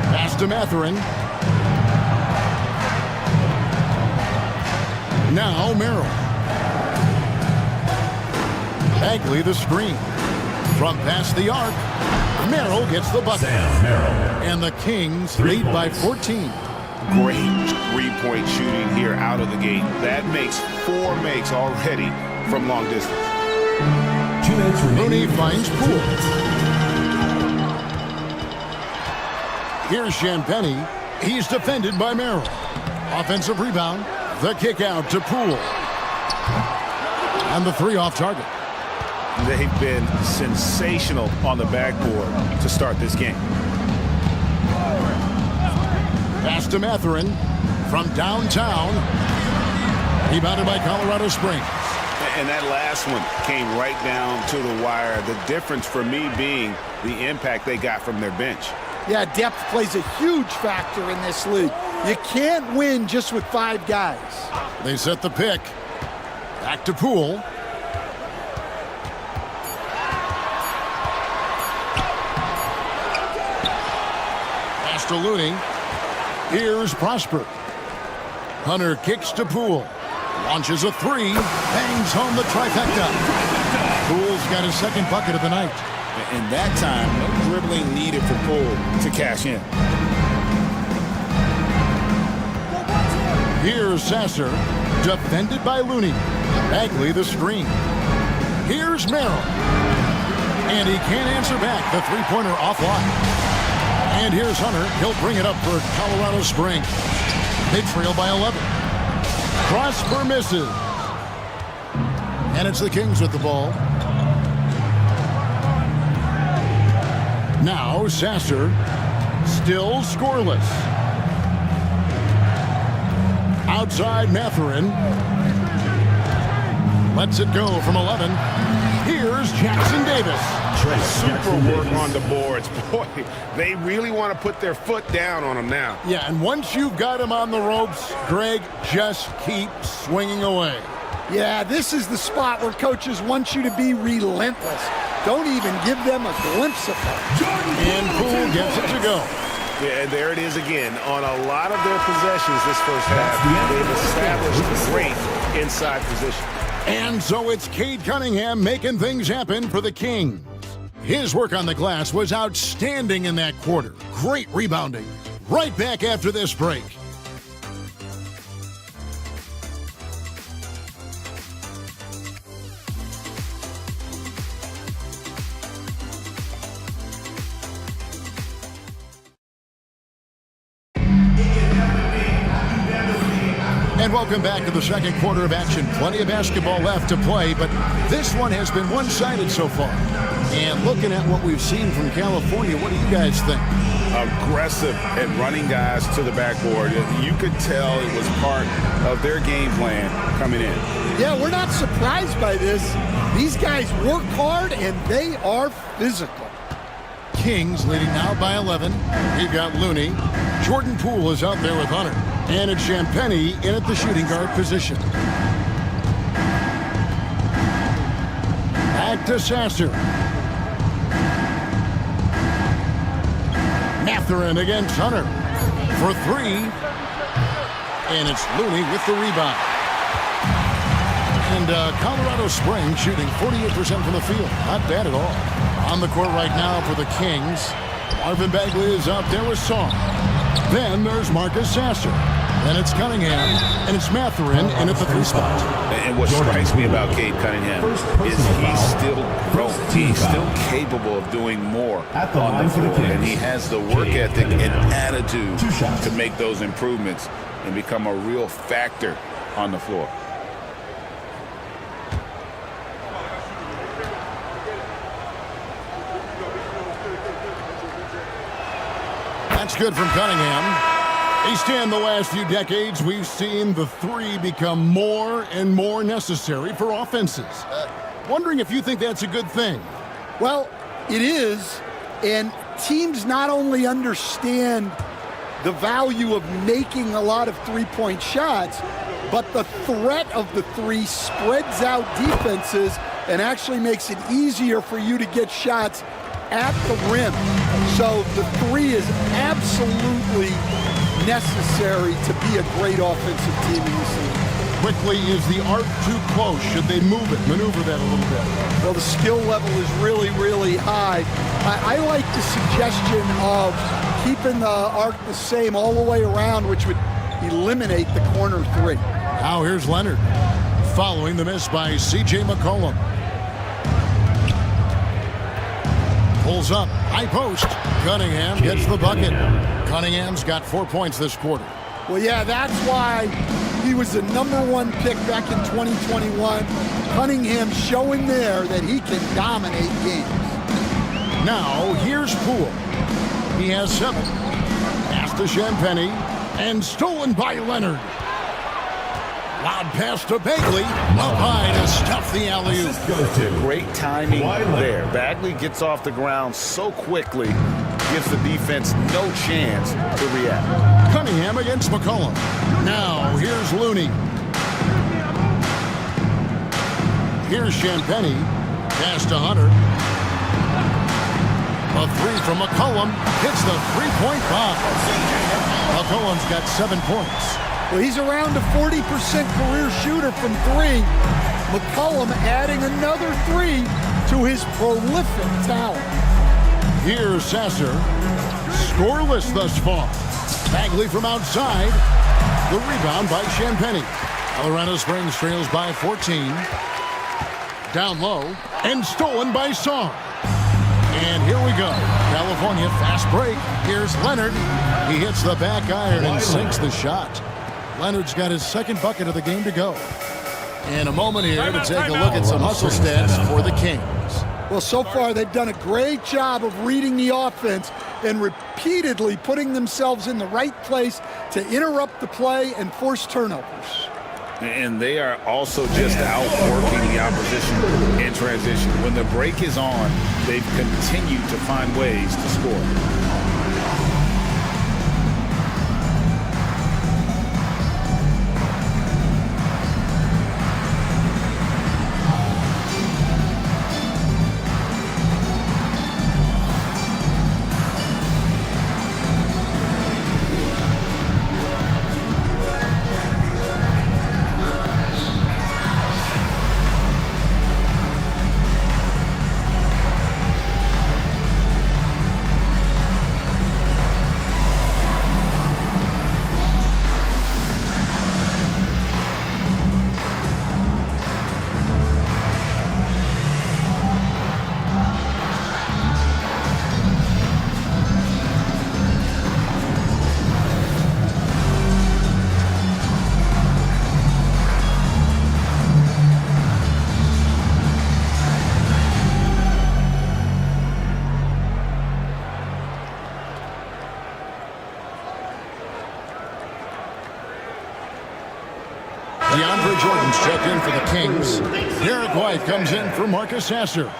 Pass to Mathurin. Now Merrill. Bagley the screen. From past the arc, Merrill gets the bucket. And the Kings lead by 14. Great three-point shooting here out of the gate. That makes 4 makes already from long distance. Looney finds Poole. Here's Champagny. He's defended by Merrill. Offensive rebound. The kick out to Poole. And the 3 off target. They've been sensational on the backboard to start this game. Pass to Mathurin from downtown. Rebounded by Colorado Springs. And that last one came right down to the wire. The difference for me being the impact they got from their bench. Yeah, depth plays a huge factor in this league. You can't win just with 5 guys. They set the pick. Back to Poole. Pass to Looney. Here's Prosper. Hunter kicks to Poole. Launches a 3. Bangs home the trifecta. Poole's got his second bucket of the night. And that time, no dribbling needed for Poole to cash in. Here's Sasser, defended by Looney. Bagley the screen. Here's Merrill. And he can't answer back. The three-pointer offline. And here's Hunter. He'll bring it up for Colorado Springs. They trail by 11. Prosper misses. And it's the Kings with the ball. Now Sasser, still scoreless. Outside Mathurin. Lets it go from 11. Here's Jackson Davis. Super work on the boards. Boy, they really want to put their foot down on him now. Yeah, and once you've got him on the ropes, Greg, just keep swinging away. Yeah, this is the spot where coaches want you to be relentless. Don't even give them a glimpse of it. And Poole gets it to go. Yeah, and there it is again. On a lot of their possessions this first half, they've established great inside position. And so it's Cade Cunningham making things happen for the Kings. His work on the glass was outstanding in that quarter. Great rebounding. Right back after this break. And welcome back to the second quarter of action. Plenty of basketball left to play, but this one has been one-sided so far. And looking at what we've seen from California, what do you guys think? Aggressive at running guys to the backboard. You could tell it was part of their game plan coming in. Yeah, we're not surprised by this. These guys work hard and they are physical. Kings leading now by 11. We've got Looney. Jordan Poole is out there with Hunter. And it's Champagny in at the shooting guard position. Back to Sasser. Mathurin against Hunter for 3. And it's Looney with the rebound. And Colorado Springs shooting 48% from the field. Not bad at all. On the court right now for the Kings. Marvin Bagley is out there with Song. Then there's Marcus Sasser. And it's Cunningham, and it's Mathurin in at the 3 spot. And what strikes me about Gabe Cunningham is he's still growing. He's still capable of doing more on the floor. And he has the work ethic and attitude to make those improvements and become a real factor on the floor. That's good from Cunningham. East End, the last few decades, we've seen the 3 become more and more necessary for offenses. Wondering if you think that's a good thing. Well, it is, and teams not only understand the value of making a lot of three-point shots, but the threat of the 3 spreads out defenses and actually makes it easier for you to get shots at the rim. So the 3 is absolutely necessary to be a great offensive team in this league. Quickly, is the arc too close? Should they move it, maneuver that a little bit? Well, the skill level is really, really high. I like the suggestion of keeping the arc the same all the way around, which would eliminate the corner 3. Now here's Leonard, following the miss by C.J. McCollum. Pulls up, high post. Cunningham gets the bucket. Cunningham's got 4 points this quarter. Well, yeah, that's why he was the #1 pick back in 2021. Cunningham showing there that he can dominate games. Now, here's Poole. He has 7. Pass to Champagny, and stolen by Leonard. Loud pass to Bagley. Up high to stuff the alley-oop. Great timing there. Bagley gets off the ground so quickly, gives the defense no chance to react. Cunningham against McCollum. Now, here's Looney. Here's Champagny. Pass to Hunter. A 3 from McCollum. Hits the 3-point bomb. McCollum's got 7 points. Well, he's around a 40% career shooter from 3. McCollum adding another 3 to his prolific talent. Here's Sasser. Scoreless thus far. Bagley from outside. The rebound by Champagny. Colorado Springs trails by 14. Down low. And stolen by Song. And here we go. California fast break. Here's Leonard. He hits the back iron and sinks the shot. Leonard's got his 2nd bucket of the game to go. In a moment here to take a look at some hustle stats for the Kings. Well, so far they've done a great job of reading the offense and repeatedly putting themselves in the right place to interrupt the play and force turnovers. And they are also just outworking the opposition in transition. When the break is on, they've continued to find ways to score. Jordan's checked in for the Kings. Derek White comes in for Marcus Sasser.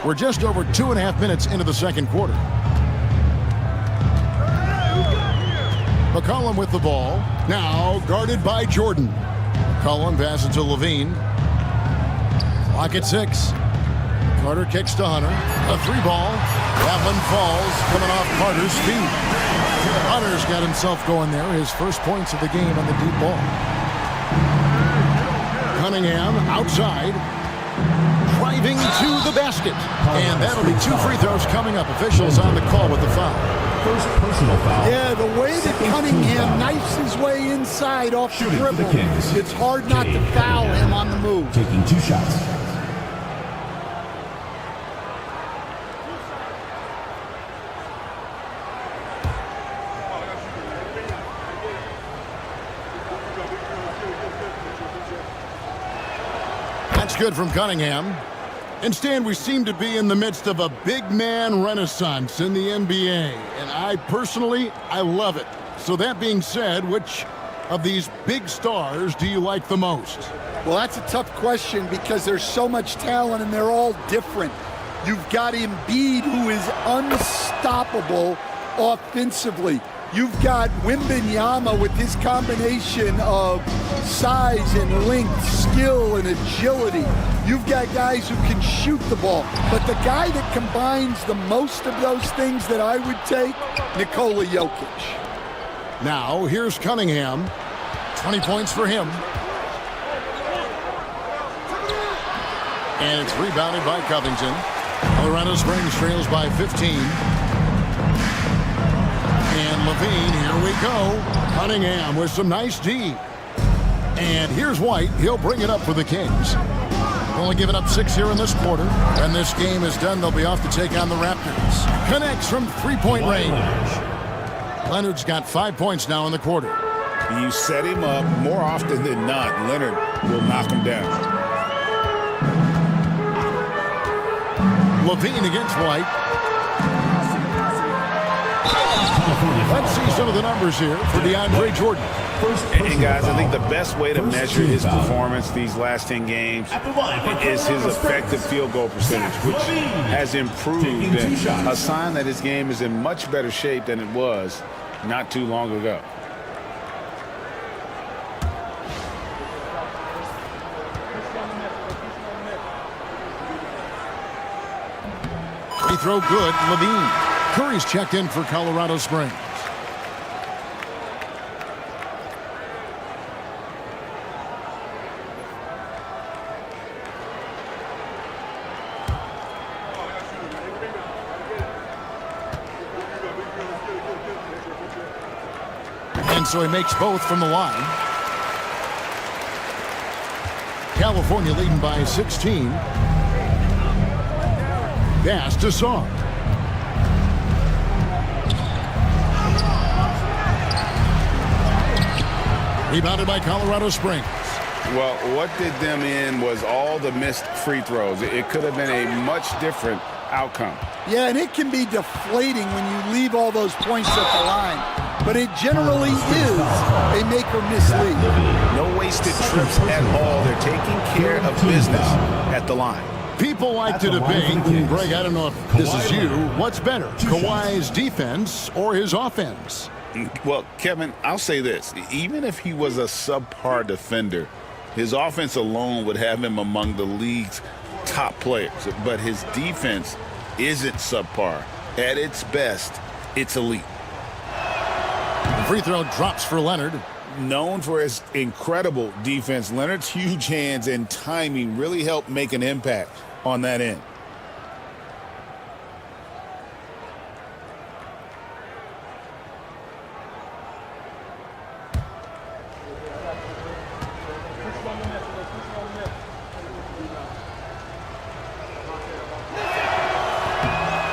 We're just over 2.5 minutes into the 2nd quarter. McCollum with the ball. Now guarded by Jordan. McCollum passes to Levine. Clock at 6. Carter kicks to Hunter. A 3 ball. That one falls, coming off Carter's feet. Hunter's got himself going there. His first points of the game on the deep ball. Cunningham outside, driving to the basket. And that'll be 2 free throws coming up. Officials on the call with the foul. First personal foul. Yeah, the way that Cunningham knifes his way inside off the dribble, it's hard not to foul him on the move. Taking 2 shots. That's good from Cunningham. And Stan, we seem to be in the midst of a big man renaissance in the NBA. And I personally love it. So that being said, which of these big stars do you like the most? Well, that's a tough question because there's so much talent and they're all different. You've got Embiid, who is unstoppable offensively. You've got Wembanyama with his combination of size and length, skill and agility. You've got guys who can shoot the ball. But the guy that combines the most of those things that I would take, Nikola Jokic. Now, here's Cunningham. 20 points for him. And it's rebounded by Covington. Colorado Springs trails by 15. And Levine, here we go. Cunningham with some nice D. And here's White. He'll bring it up for the Kings. Only giving up 6 here in this quarter. When this game is done, they'll be off to take on the Raptors. Connects from three-point range. Leonard's got 5 points now in the quarter. You set him up more often than not. Leonard will knock him down. Levine against White. Let's see some of the numbers here for DeAndre Jordan. And guys, I think the best way to measure his performance these last 10 games is his effective field goal percentage, which has improved, and a sign that his game is in much better shape than it was not too long ago. Free throw good, Levine. Curry's checked in for Colorado Springs. And so he makes both from the line. California leading by 16. Pass to Song. Rebounded by Colorado Springs. Well, what did them in was all the missed free throws. It could have been a much different outcome. Yeah, and it can be deflating when you leave all those points at the line. But it generally is a make or miss lead. No wasted trips at all. They're taking care of business at the line. People like to debate, and Greg, I don't know if this is you, what's better, Kawhi's defense or his offense? Well, Kevin, I'll say this. Even if he was a subpar defender, his offense alone would have him among the league's top players. But his defense isn't subpar. At its best, it's elite. Free throw drops for Leonard. Known for his incredible defense, Leonard's huge hands and timing really helped make an impact on that end.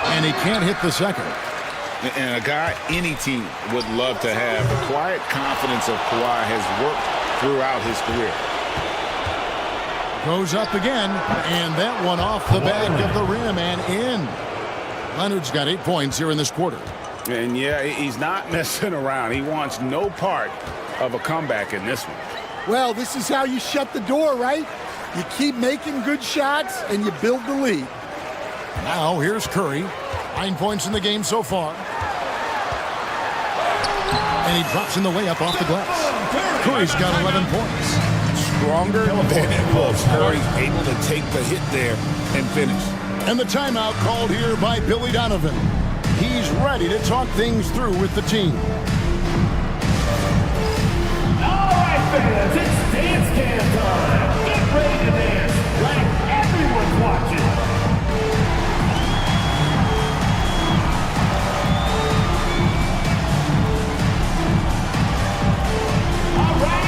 And he can't hit the second. And a guy any team would love to have. The quiet confidence of Kawhi has worked throughout his career. Goes up again, and that one off the back of the rim and in. Leonard's got 8 points here in this quarter. And yeah, he's not messing around. He wants no part of a comeback in this one. Well, this is how you shut the door, right? You keep making good shots and you build the lead. Now here's Curry. 9 points in the game so far. And he drops in the layup off the glass. Curry's got 11 points. Stronger than it was. Curry's able to take the hit there and finish. And the timeout called here by Billy Donovan. He's ready to talk things through with the team. All right, fans, it's dance cam time. Get ready to dance like everyone's watching. All right.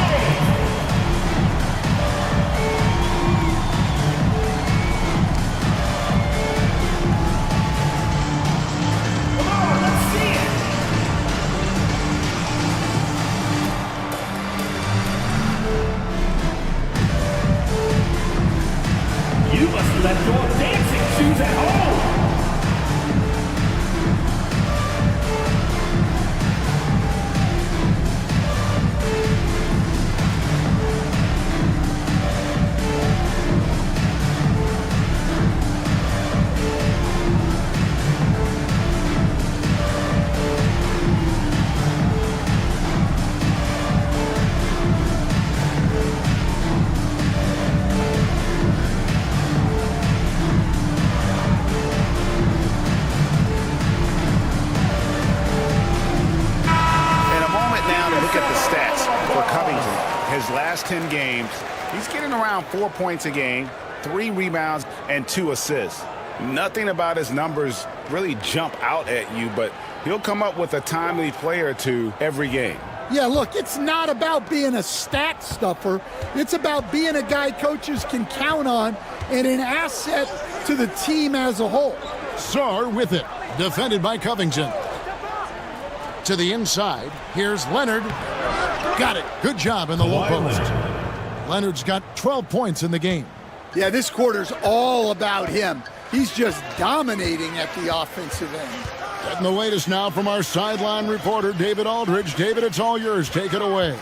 Come on, let's see it. You must let your dancing shoes at home. His last 10 games, he's getting around 4 points a game, 3 rebounds, and 2 assists. Nothing about his numbers really jump out at you, but he'll come up with a timely play or two every game. Yeah, look, it's not about being a stat stuffer. It's about being a guy coaches can count on and an asset to the team as a whole. Sarr with it, defended by Covington. To the inside, here's Leonard. Got it. Good job in the low post. Leonard's got 12 points in the game. Yeah, this quarter's all about him. He's just dominating at the offensive end. Getting the latest now from our sideline reporter, David Aldridge. David, it's all yours. Take it away.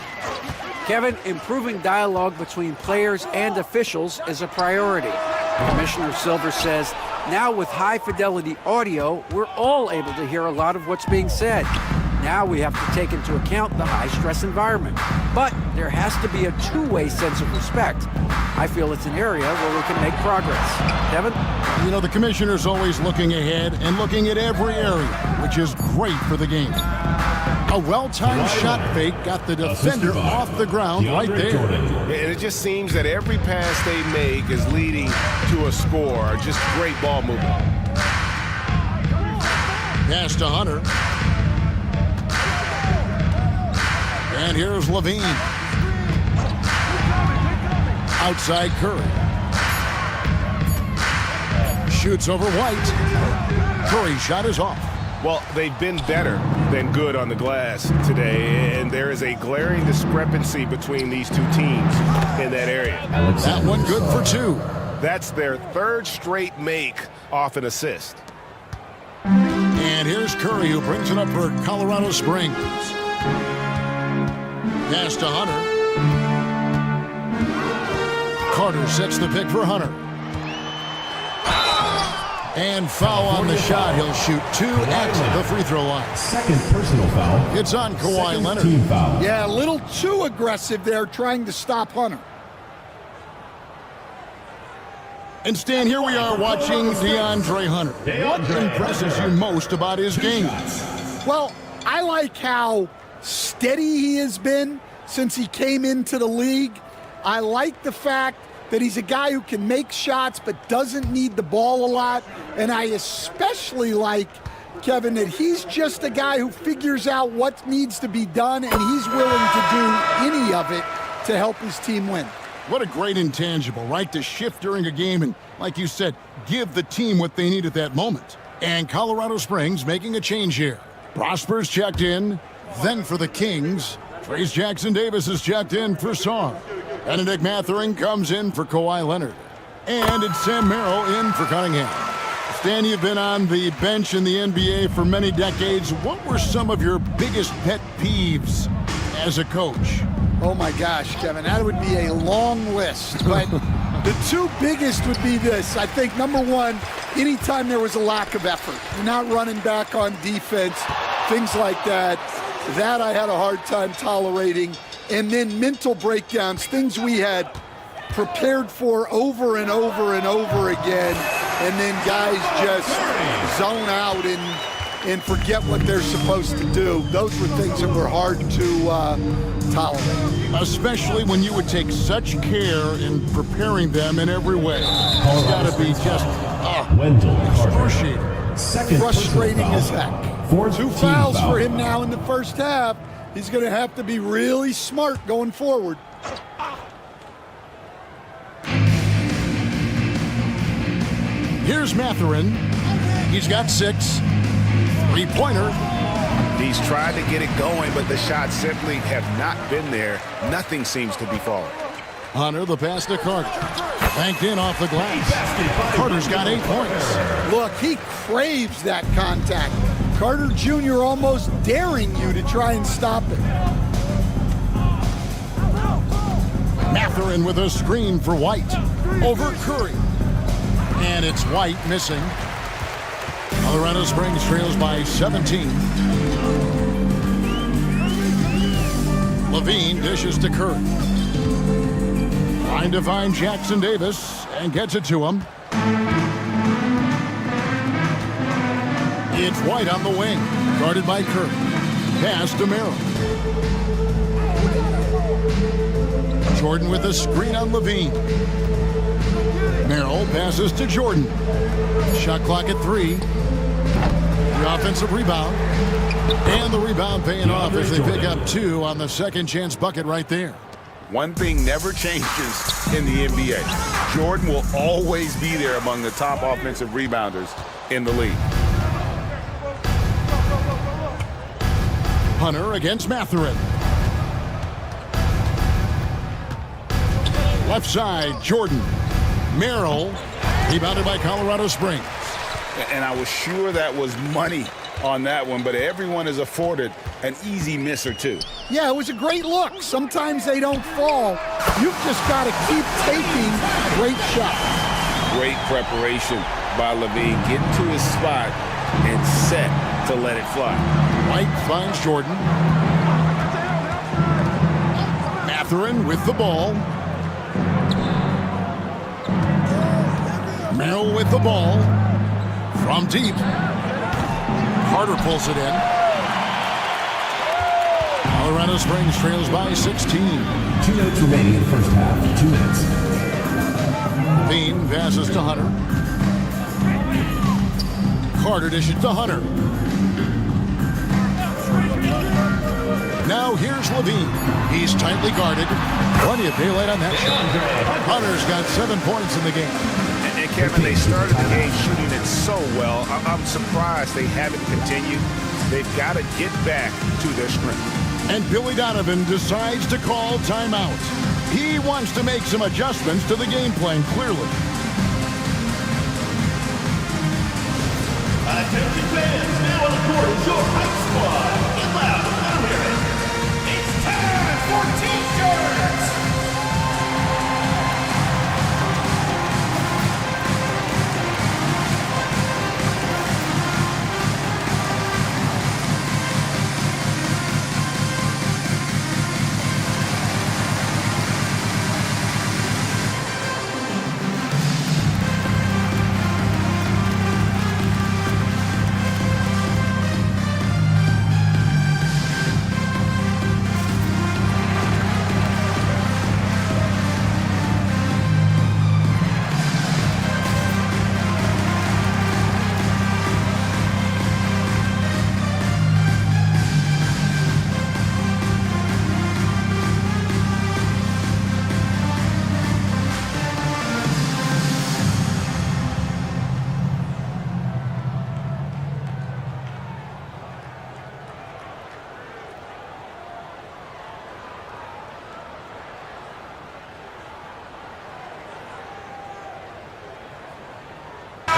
Kevin, improving dialogue between players and officials is a priority. Commissioner Silver says, now with high-fidelity audio, we're all able to hear a lot of what's being said. Now we have to take into account the high-stress environment. But there has to be a two-way sense of respect. I feel it's an area where we can make progress. Kevin? You know, the commissioner's always looking ahead and looking at every area, which is great for the game. A well-timed shot fake got the defender off the ground right there. And it just seems that every pass they make is leading to a score. Just great ball movement. Pass to Hunter. And here's Levine. Outside Curry. Shoots over White. Curry's shot is off. Well, they've been better than good on the glass today, and there is a glaring discrepancy between these two teams in that area. That one good for 2. That's their 3rd straight make off an assist. And here's Curry, who brings it up for Colorado Springs. Pass to Hunter. Carter sets the pick for Hunter. And foul on the shot. He'll shoot 2 at the free throw line. Second personal foul. It's on Kawhi Leonard. Team foul. Yeah, a little too aggressive there trying to stop Hunter. And Stan, here we are watching DeAndre Hunter. What impresses you most about his game? Well, I like how steady he has been since he came into the league. I like the fact that he's a guy who can make shots but doesn't need the ball a lot. And I especially like, Kevin, that he's just a guy who figures out what needs to be done, and he's willing to do any of it to help his team win. What a great intangible, right? To shift during a game and, like you said, give the team what they need at that moment. And Colorado Springs making a change here. Prosper's checked in. Then for the Kings, Trace Jackson-Davis is checked in for Sarr. Benedict Mathurin comes in for Kawhi Leonard. And it's Sam Merrill in for Cunningham. Stan, you've been on the bench in the NBA for many decades. What were some of your biggest pet peeves as a coach? Oh my gosh, Kevin, that would be a long list. But the 2 biggest would be this. I think, number 1, anytime there was a lack of effort, you're not running back on defense, things like that. That I had a hard time tolerating. And then mental breakdowns, things we had prepared for over and over and over again. and then guys just zone out and forget what they're supposed to do. Those were things that were hard to tolerate. Especially when you would take such care in preparing them in every way. It's got to be just excruciating. Frustrating as heck. 2 fouls for him now in the first half. He's going to have to be really smart going forward. Here's Mathurin. He's got 6. Three-pointer. He's tried to get it going, but the shots simply have not been there. Nothing seems to be falling. Hunter, the pass to Carter. Banked in off the glass. Carter's got 8 points. Look, he craves that contact. Carter Jr. almost daring you to try and stop it. Mathurin with a screen for White. Over Curry. And it's White missing. Colorado Springs trails by 17. Levine dishes to Curry. Trying to find Jackson Davis and gets it to him. It's White on the wing, guarded by Curry. Pass to Merrill. Jordan with a screen on Levine. Merrill passes to Jordan. Shot clock at 3. The offensive rebound. And the rebound paying off as they pick up 2 on the second chance bucket right there. One thing never changes in the NBA. Jordan will always be there among the top offensive rebounders in the league. Hunter against Mathurin. Left side, Jordan. Merrill, rebounded by Colorado Springs. And I was sure that was money on that one, but everyone is afforded an easy miss or 2. Yeah, it was a great look. Sometimes they don't fall. You've just got to keep taking great shots. Great preparation by Levine. Getting to his spot and set to let it fly. White finds Jordan. Mathurin with the ball. Merrill with the ball. From deep. Carter pulls it in. Colorado Springs trails by 16. 2 minutes remaining in the first half. 2 minutes. Levine passes to Hunter. Carter dishes to Hunter. Now here's Levine. He's tightly guarded. Plenty of daylight on that shot. Hunter's got 7 points in the game. And Kevin, they started the game shooting it so well. I'm surprised they haven't continued. They've got to get back to their strength. And Billy Donovan decides to call timeout. He wants to make some adjustments to the game plan, clearly. Attention fans, now on the court is your hype squad. Get loud, let them hear it. It's time for T-shirts.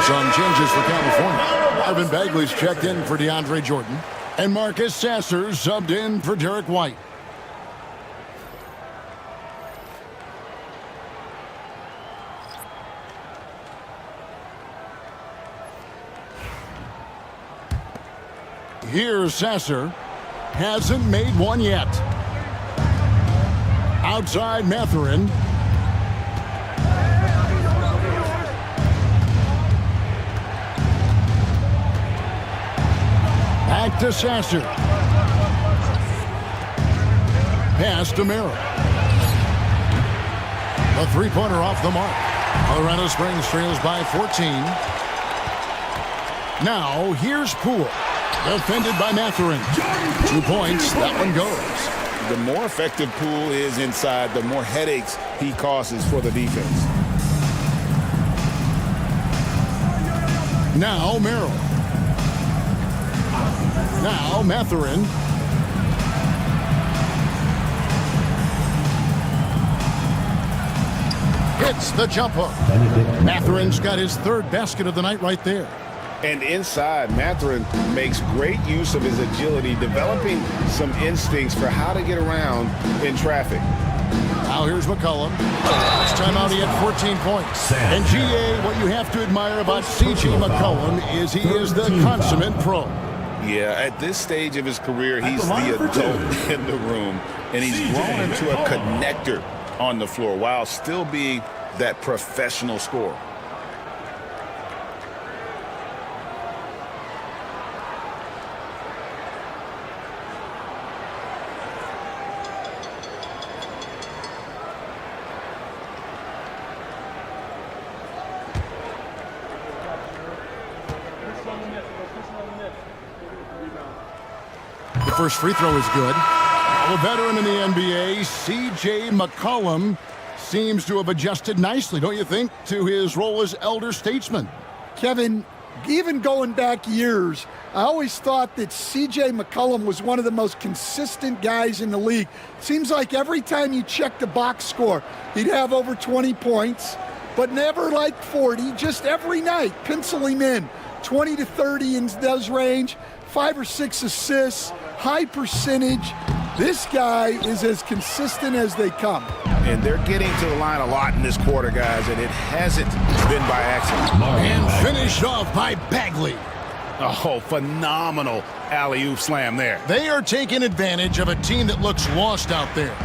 Some changes for California. Marvin Bagley's checked in for DeAndre Jordan. And Marcus Sasser subbed in for Derek White. Here's Sasser. Hasn't made one yet. Outside back to Sasser. Pass to Merrill. A three-pointer off the mark. Colorado Springs trails by 14. Now, here's Poole. Defended by Mathurin. 2 points. That one goes. The more effective Poole is inside, the more headaches he causes for the defense. Now, Merrill. Now, Mathurin. Hits the jump hook. Mathurin's got his third basket of the night right there. And inside, Mathurin makes great use of his agility, developing some instincts for how to get around in traffic. Now here's McCollum. Last time out he had 14 points. And GA, what you have to admire about C.J. McCollum is he is the consummate pro. Yeah, at this stage of his career, he's the adult in the room. And he's grown into a connector on the floor while still being that professional scorer. The first free throw is good. A veteran in the NBA, C.J. McCollum, seems to have adjusted nicely, don't you think, to his role as elder statesman? Kevin, even going back years, I always thought that C.J. McCollum was one of the most consistent guys in the league. Seems like every time you check the box score, he'd have over 20 points, but never like 40, just every night, pencil him in. 20 to 30 in those range, 5 or 6 assists, high percentage. This guy is as consistent as they come. And they're getting to the line a lot in this quarter, guys, and it hasn't been by accident. And finished off by Bagley. Oh, phenomenal alley-oop slam there. They are taking advantage of a team that looks lost out there.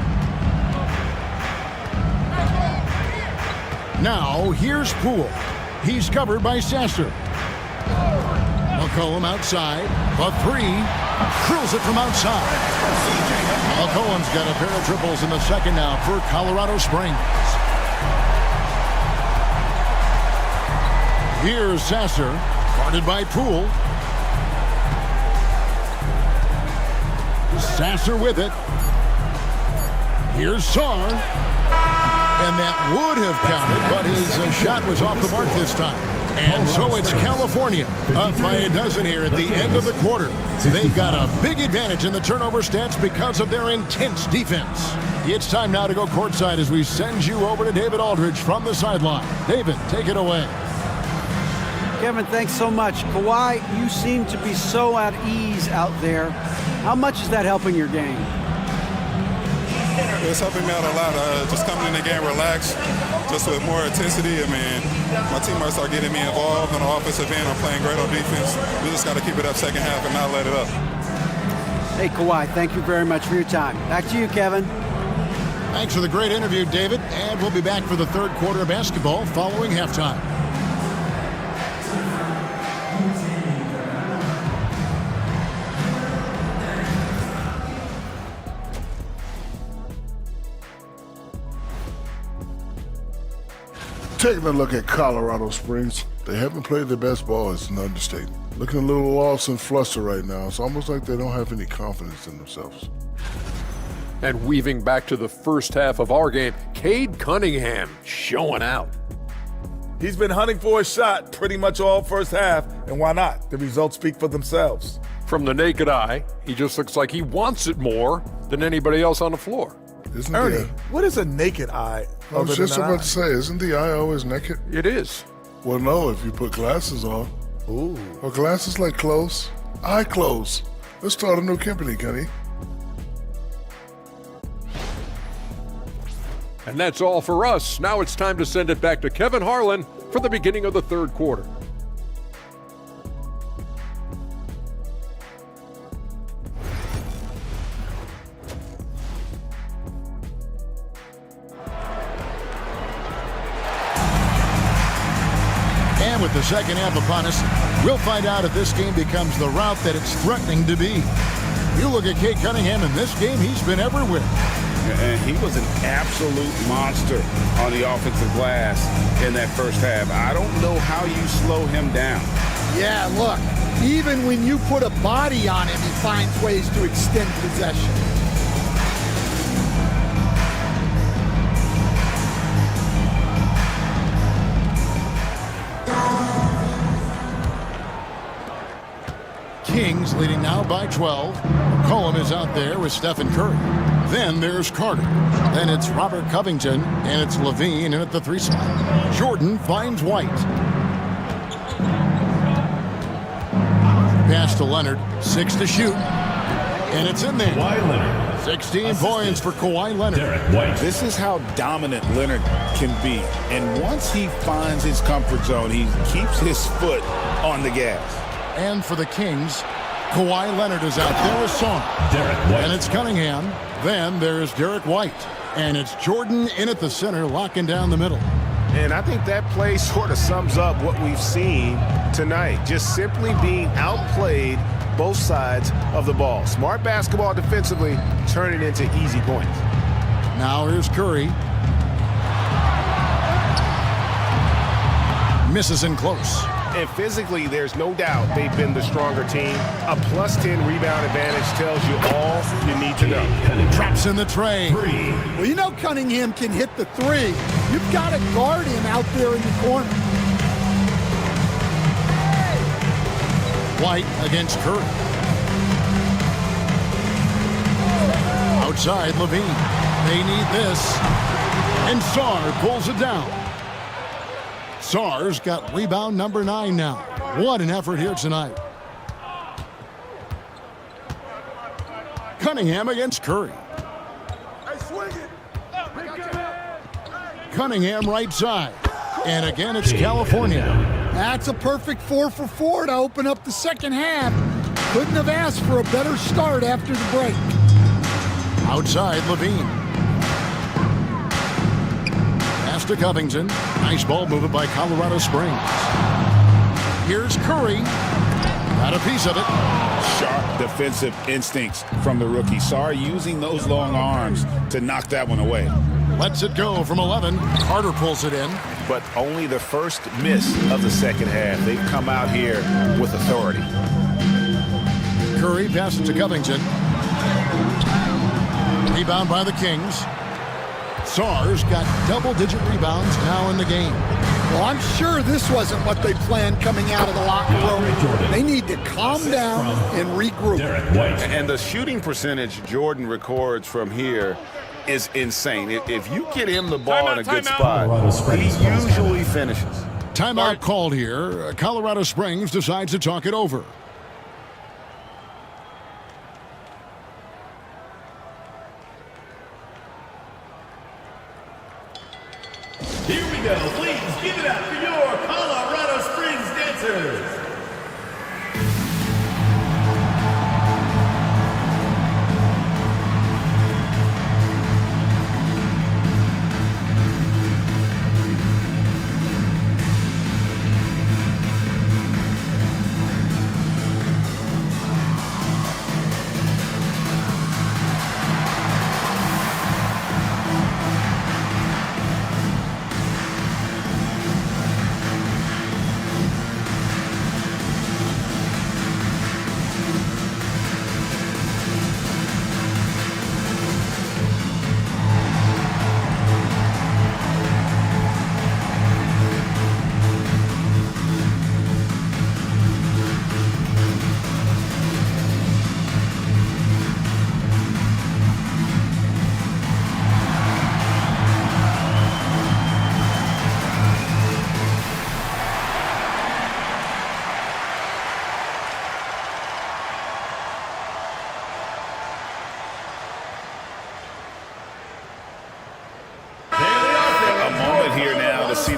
Now, here's Poole. He's covered by Sasser. McCollum outside. A three. Drills it from outside. McCollum's got a pair of triples in the second now for Colorado Springs. Here's Sasser, guarded by Poole. Sasser with it. Here's Sarr. And that would have counted, but his shot was off the mark this time. And so it's California up by a dozen here at the end of the quarter. They've got a big advantage in the turnover stats because of their intense defense. It's time now to go courtside as we send you over to David Aldridge from the sideline. David, take it away. Kevin, thanks so much. Kawhi, you seem to be so at ease out there. How much is that helping your game? It's helping me out a lot. Just coming in the game relaxed, just with more intensity. I mean, my teammates are getting me involved on the offensive end. I'm playing great on defense. We just got to keep it up second half and not let it up. Hey, Kawhi, thank you very much for your time. Back to you, Kevin. Thanks for the great interview, David. And we'll be back for the third quarter of basketball following halftime. Taking a look at Colorado Springs, they haven't played their best ball. It's an understatement. Looking a little lost and flustered right now. It's almost like they don't have any confidence in themselves. And weaving back to the first half of our game, Cade Cunningham showing out. He's been hunting for a shot pretty much all first half, and why not? The results speak for themselves. From the naked eye, he just looks like he wants it more than anybody else on the floor. Isn't Ernie, what is a naked eye? I was just about to say, isn't the eye always naked? It is. Well, no, if you put glasses on. Ooh. Are glasses like clothes? Eye clothes. Let's start a new company, Kenny. And that's all for us. Now it's time to send it back to Kevin Harlan for the beginning of the third quarter. with the second half upon us, we'll find out if this game becomes the route that it's threatening to be. You look at Cade Cunningham in this game, he's been everywhere. And he was an absolute monster on the offensive glass in that first half. I don't know how you slow him down. Yeah, look, even when you put a body on him, he finds ways to extend possession. Kings leading now by 12. McCollum is out there with Stephen Curry. Then there's Carter. Then it's Robert Covington, and it's Levine in at the 3 spot. Jordan finds White. Pass to Leonard, 6 to shoot, and it's in there. 16 points for Kawhi Leonard. This is how dominant Leonard can be. And once he finds his comfort zone, he keeps his foot on the gas. And for the Kings, Kawhi Leonard is out there with Song. And it's Cunningham. Then there's Derek White. And it's Jordan in at the center, locking down the middle. And I think that play sort of sums up what we've seen tonight. Just simply being outplayed both sides of the ball. Smart basketball defensively, turning into easy points. Now here's Curry. Misses in close. And physically, there's no doubt they've been the stronger team. A +10 rebound advantage tells you all you need to know. Drops in the tray. Well, you know Cunningham can hit the 3. You've got to guard him out there in the corner. White against Curry. Outside, Levine. They need this. And Sarr pulls it down. Sarr's got rebound number 9 now. What an effort here tonight. Cunningham against Curry. Cunningham right side. And again, it's California. That's a perfect 4 for 4 to open up the second half. Couldn't have asked for a better start after the break. Outside, Levine. Pass to Covington. Nice ball movement by Colorado Springs. Here's Curry. Got a piece of it. Sharp defensive instincts from the rookie. Sarr using those long arms to knock that one away. Lets it go from 11. Carter pulls it in. But only the first miss of the second half. They've come out here with authority. Curry passes to Covington. Rebound by the Kings. Sarr's got double-digit rebounds now in the game. Well, I'm sure this wasn't what they planned coming out of the locker room. They need to calm down and regroup. And the shooting percentage Jordan records from here is insane. If you get him the ball in a good spot, he usually finishes. Timeout called here. Colorado Springs decides to talk it over. Here we go. Please give it up for your Colorado Springs dancers.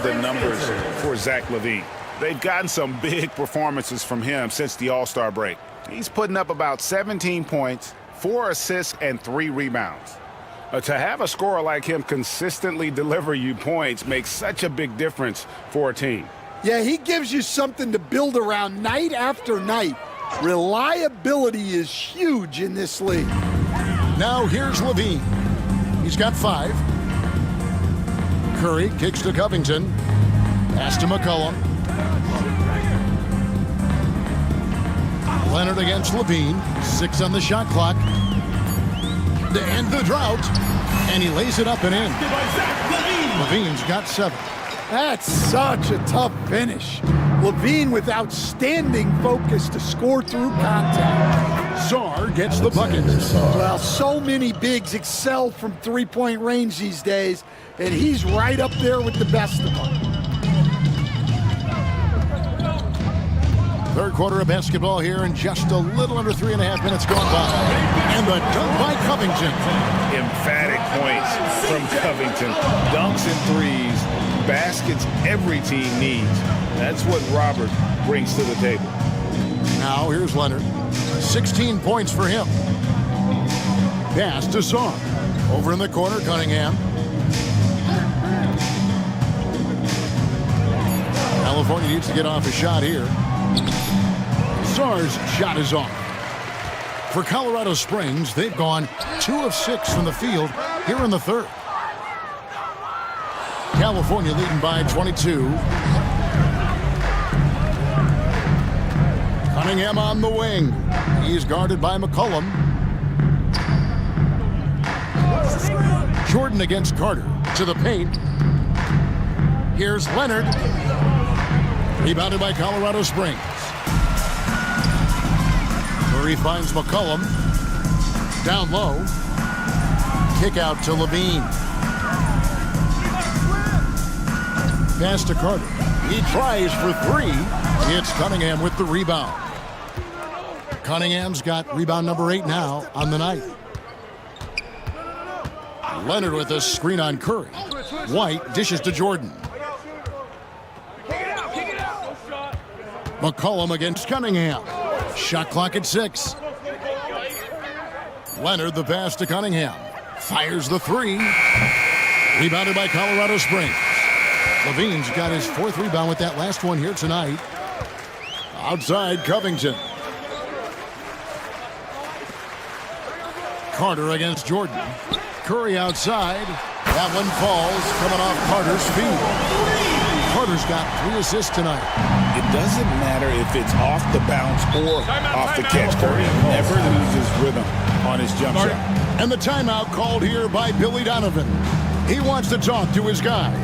The numbers for Zach LaVine. They've gotten some big performances from him since the All-Star break. He's putting up about 17 points, 4 assists, and 3 rebounds. To have a scorer like him consistently deliver you points makes such a big difference for a team. Yeah, he gives you something to build around night after night. Reliability is huge in this league. Now here's Levine. He's got 5. Curry kicks to Covington. Pass to McCollum. Leonard against Levine. 6 on the shot clock. To end the drought. And he lays it up and in. Levine's got 7. That's such a tough finish. Levine with outstanding focus to score through contact. Czar gets the bucket. Well, so many bigs excel from three-point range these days, and he's right up there with the best of them. Third quarter of basketball here, and just a little under 3.5 minutes gone by. And the dunk by Covington. Emphatic points from Covington. Dunks and threes. Baskets every team needs. That's what Robert brings to the table. Now here's Leonard. 16 points for him. Pass to Song. Over in the corner, Cunningham. California needs to get off a shot here. Sar's shot is off. For Colorado Springs, they've gone 2 of 6 from the field here in the third. California leading by 22. Cunningham on the wing. He's guarded by McCollum. Jordan against Carter. To the paint. Here's Leonard. Rebounded by Colorado Springs. Murray finds McCollum. Down low. Kick out to Levine. Pass to Carter. He tries for 3. It's Cunningham with the rebound. Cunningham's got rebound number 8 now on the night. Leonard with a screen on Curry. White dishes to Jordan. McCollum against Cunningham. Shot clock at 6. Leonard the pass to Cunningham. Fires the 3. Rebounded by Colorado Springs. Levine's got his 4th rebound with that last one here tonight. Outside Covington. Carter against Jordan. Curry outside. That one falls, coming off Carter's feet. Carter's got 3 assists tonight. It doesn't matter if it's off the bounce or off the catch. Curry never loses rhythm on his jump shot. And the timeout called here by Billy Donovan. He wants to talk to his guys.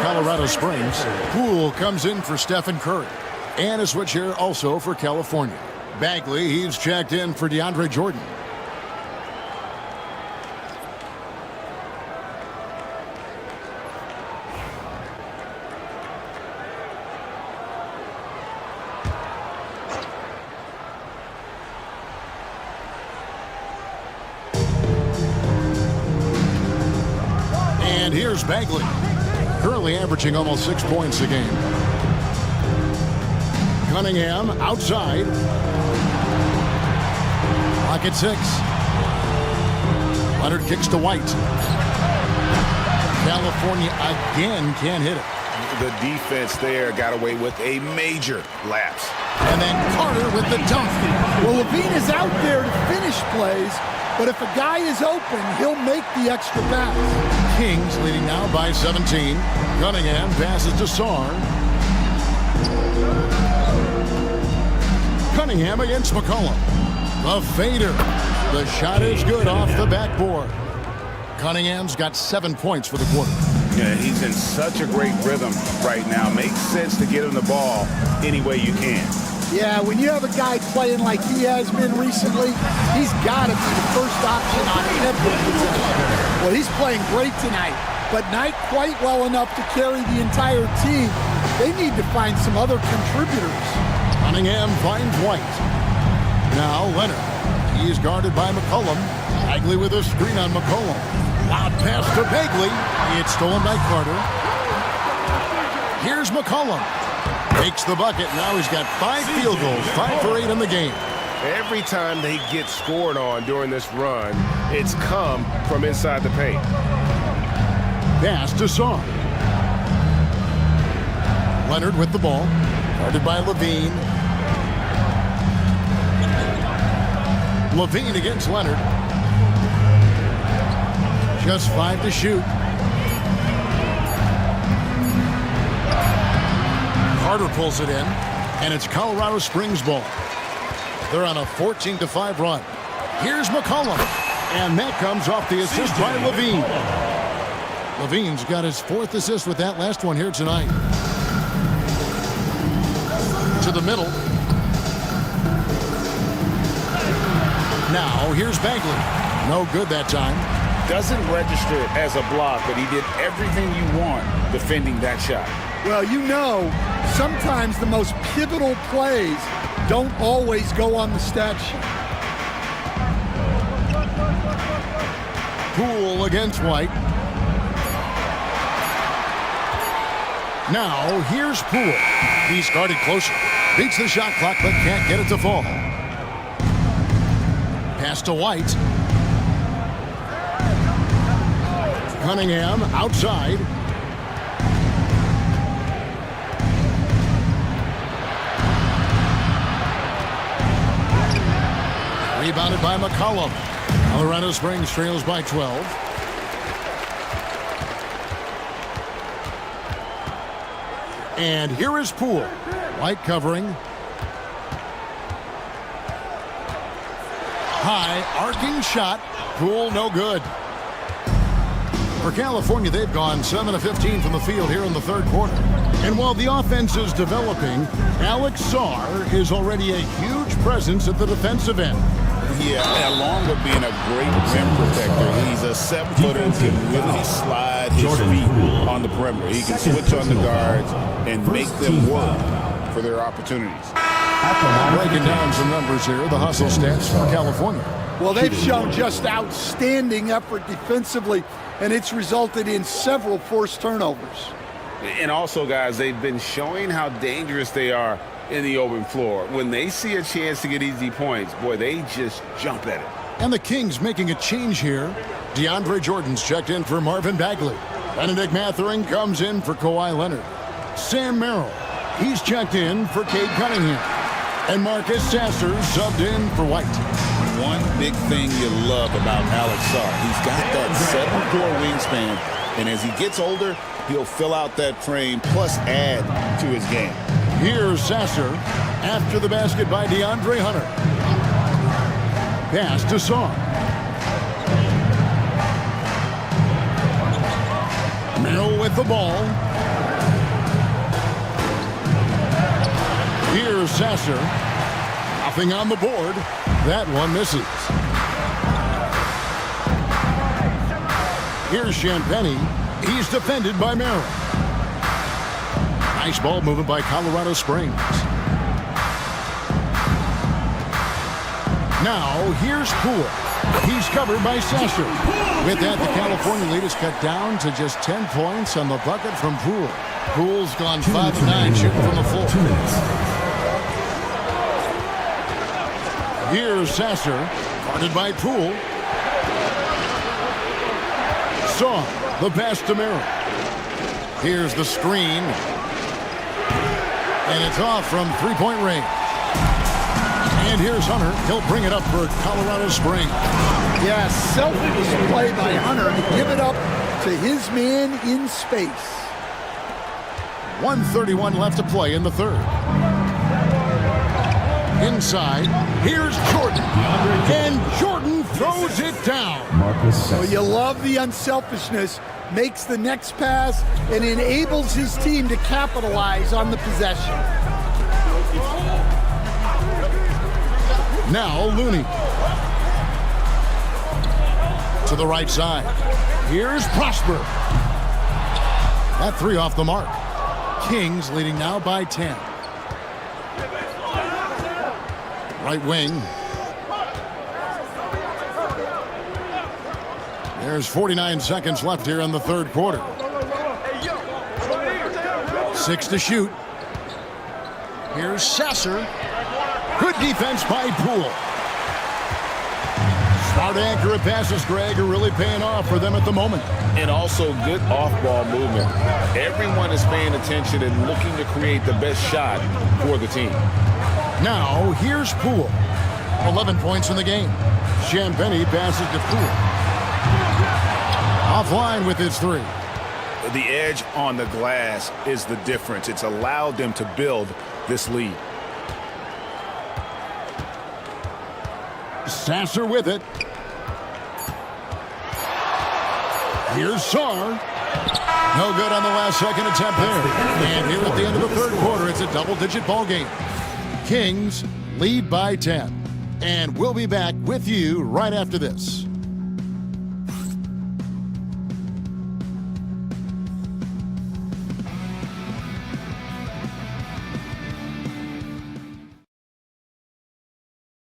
Colorado Springs. Poole comes in for Stephen Curry. And a switch here also for California. Bagley, he's checked in for DeAndre Jordan. And here's Bagley. Currently averaging almost 6 points a game. Cunningham outside. Clock at 6. Leonard kicks to White. California again can't hit it. The defense there got away with a major lapse. And then Carter with the dunk. Well, Levine is out there to finish plays, but if a guy is open, he'll make the extra pass. Kings leading now by 17. Cunningham passes to Sarr. Cunningham against McCollum. The fader. The shot is good off the backboard. Cunningham's got 7 points for the quarter. Yeah, he's in such a great rhythm right now. Makes sense to get him the ball any way you can. Yeah, when you have a guy playing like he has been recently, he's got to be the first option on every possession. Well, he's playing great tonight, but not quite well enough to carry the entire team. They need to find some other contributors. Cunningham finds White. Now Leonard. He's guarded by McCollum. Bagley with a screen on McCollum. Loud pass to Bagley. It's stolen by Carter. Here's McCollum. Makes the bucket. Now he's got 5 field goals, 5 for 8 in the game. Every time they get scored on during this run, it's come from inside the paint. Pass to Sarr. Leonard with the ball. Guarded by Levine. Levine against Leonard. Just 5 to shoot. Carter pulls it in, and it's Colorado Springs ball. They're on a 14-5 run. Here's McCollum, and that comes off the assist by Levine. Levine's got his 4th assist with that last one here tonight. To the middle. Now, here's Bagley. No good that time. Doesn't register as a block, but he did everything you want defending that shot. Well, you know, sometimes the most pivotal plays don't always go on the stat sheet. Poole against White. Now, here's Poole. He's guarded closer. Beats the shot clock, but can't get it to fall. Pass to White. Cunningham outside. Rebounded by McCollum. Colorado Springs trails by 12. And here is Poole. White covering. High arcing shot. Poole no good. For California, they've gone 7 of 15 from the field here in the 3rd quarter. And while the offense is developing, Alex Sarr is already a huge presence at the defensive end. Yeah, along with being a great rim protector, he's a 7-footer who can really slide his feet on the perimeter. He can switch on the guards and make them work for their opportunities. Breaking down some numbers here, the hustle stats for California. Well, they've shown just outstanding effort defensively, and it's resulted in several forced turnovers. And also, guys, they've been showing how dangerous they are in the open floor. When they see a chance to get easy points, boy, they just jump at it. And the Kings making a change here. DeAndre Jordan's checked in for Marvin Bagley. Benedict Mathering comes in for Kawhi Leonard. Sam Merrill, he's checked in for Cade Cunningham. And Marcus Sasser subbed in for White. One big thing you love about Alex Sarr, he's got that 7'4" wingspan, and as he gets older, he'll fill out that frame plus add to his game. Here's Sasser after the basket by DeAndre Hunter. Pass to Sarr. Merrill with the ball. Here's Sasser. Nothing on the board. That one misses. Here's Champagny. He's defended by Merrill. Nice ball movement by Colorado Springs. Now, here's Poole. He's covered by Sasser. With that, the California lead is cut down to just 10 points on the bucket from Poole. Poole's gone 5 of 9 shooting from the floor. 2 minutes. Here's Sasser. Guarded by Poole. Saw the pass to Merrill. Here's the screen. And it's off from three-point range. And here's Hunter. He'll bring it up for Colorado Springs. Yeah, selfless play by Hunter to give it up to his man in space. 1:31 left to play in the third. Inside, here's Jordan. And Jordan throws it down. So you love the unselfishness, makes the next pass, and enables his team to capitalize on the possession. Now Looney. To the right side. Here's Prosper. That three off the mark. Kings leading now by 10. Right wing. There's 49 seconds left here in the third quarter. 6 to shoot. Here's Sasser. Good defense by Poole. Smart, accurate passes, Greg, are really paying off for them at the moment. And also good off-ball movement. Everyone is paying attention and looking to create the best shot for the team. Now, here's Poole. 11 points in the game. Champagnie passes to Poole. Offline with his three. The edge on the glass is the difference. It's allowed them to build this lead. Sasser with it. Here's Sarr. No good on the last second attempt there. And here at the end of the third quarter, it's a double-digit ball game. Kings lead by 10. And we'll be back with you right after this.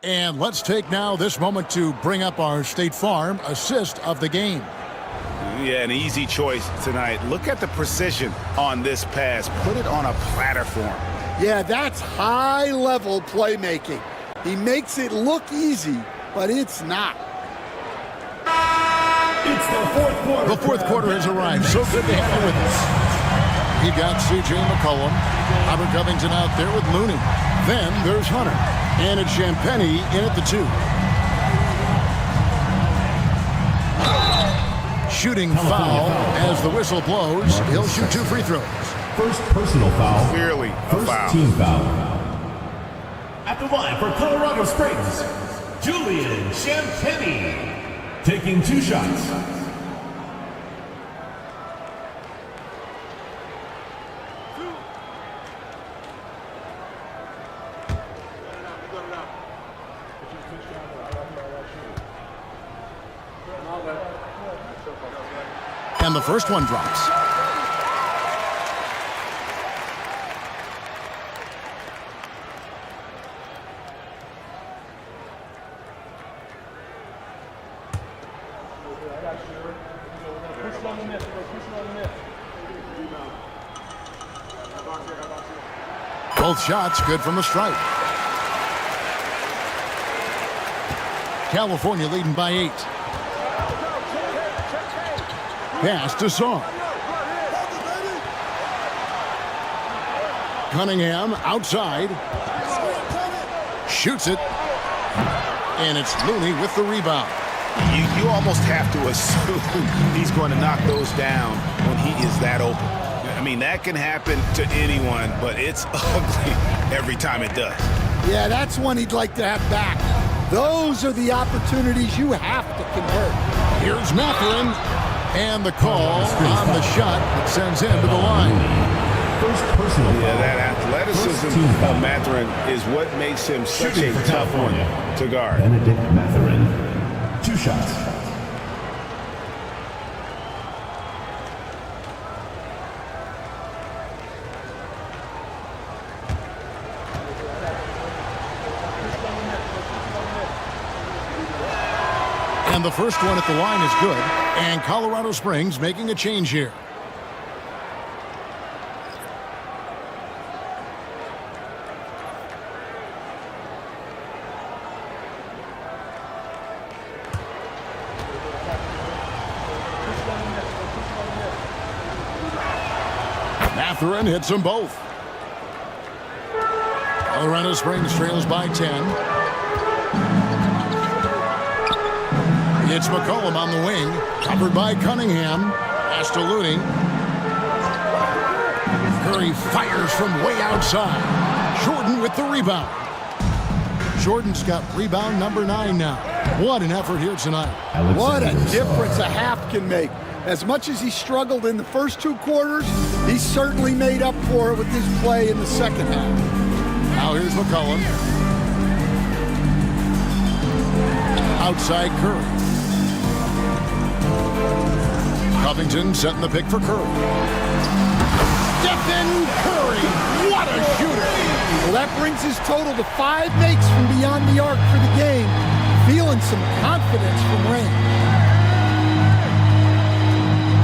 And let's take now this moment to bring up our State Farm assist of the game. Yeah, an easy choice tonight. Look at the precision on this pass. Put it on a platter for him. Yeah, that's high-level playmaking. He makes it look easy, but it's not. It's the fourth quarter. The fourth quarter has arrived. So good to have you with us. You got C.J. McCollum, Robert Covington out there with Looney. Then there's Hunter. And it's Champagnie in at the 2. Shooting foul as the whistle blows. He'll shoot 2 free throws. First personal foul. Clearly a First foul. team foul. At the line for Colorado Springs, Julian Champagnie taking 2 shots. And the first one drops. Both shots good from the stripe. California leading by 8. Pass to Saw. Cunningham outside. Shoots it. And it's Looney with the rebound. You almost have to assume he's going to knock those down when he is that open. I mean, that can happen to anyone, but it's ugly every time it does. Yeah, that's one he'd like to have back. Those are the opportunities you have to convert. Here's Mathurin. And the call on the shot that sends him to the line. First personal foul. Yeah, that athleticism of Mathurin is what makes him such a tough one to guard. Benedict Mathurin, 2 shots. And the first one at the line is good. And Colorado Springs making a change here. Mathurin hits them both. Colorado Springs trails by 10. It's McCollum on the wing, covered by Cunningham. Pass to Looney. Curry fires from way outside. Jordan with the rebound. Jordan's got rebound number 9 now. What an effort here tonight. What a difference a half can make. As much as he struggled in the first 2 quarters, he certainly made up for it with his play in the second half. Now here's McCollum. Outside Curry. Covington setting the pick for Curry. Stephen Curry, what a shooter! Well, that brings his total to 5 makes from beyond the arc for the game. Feeling some confidence from range.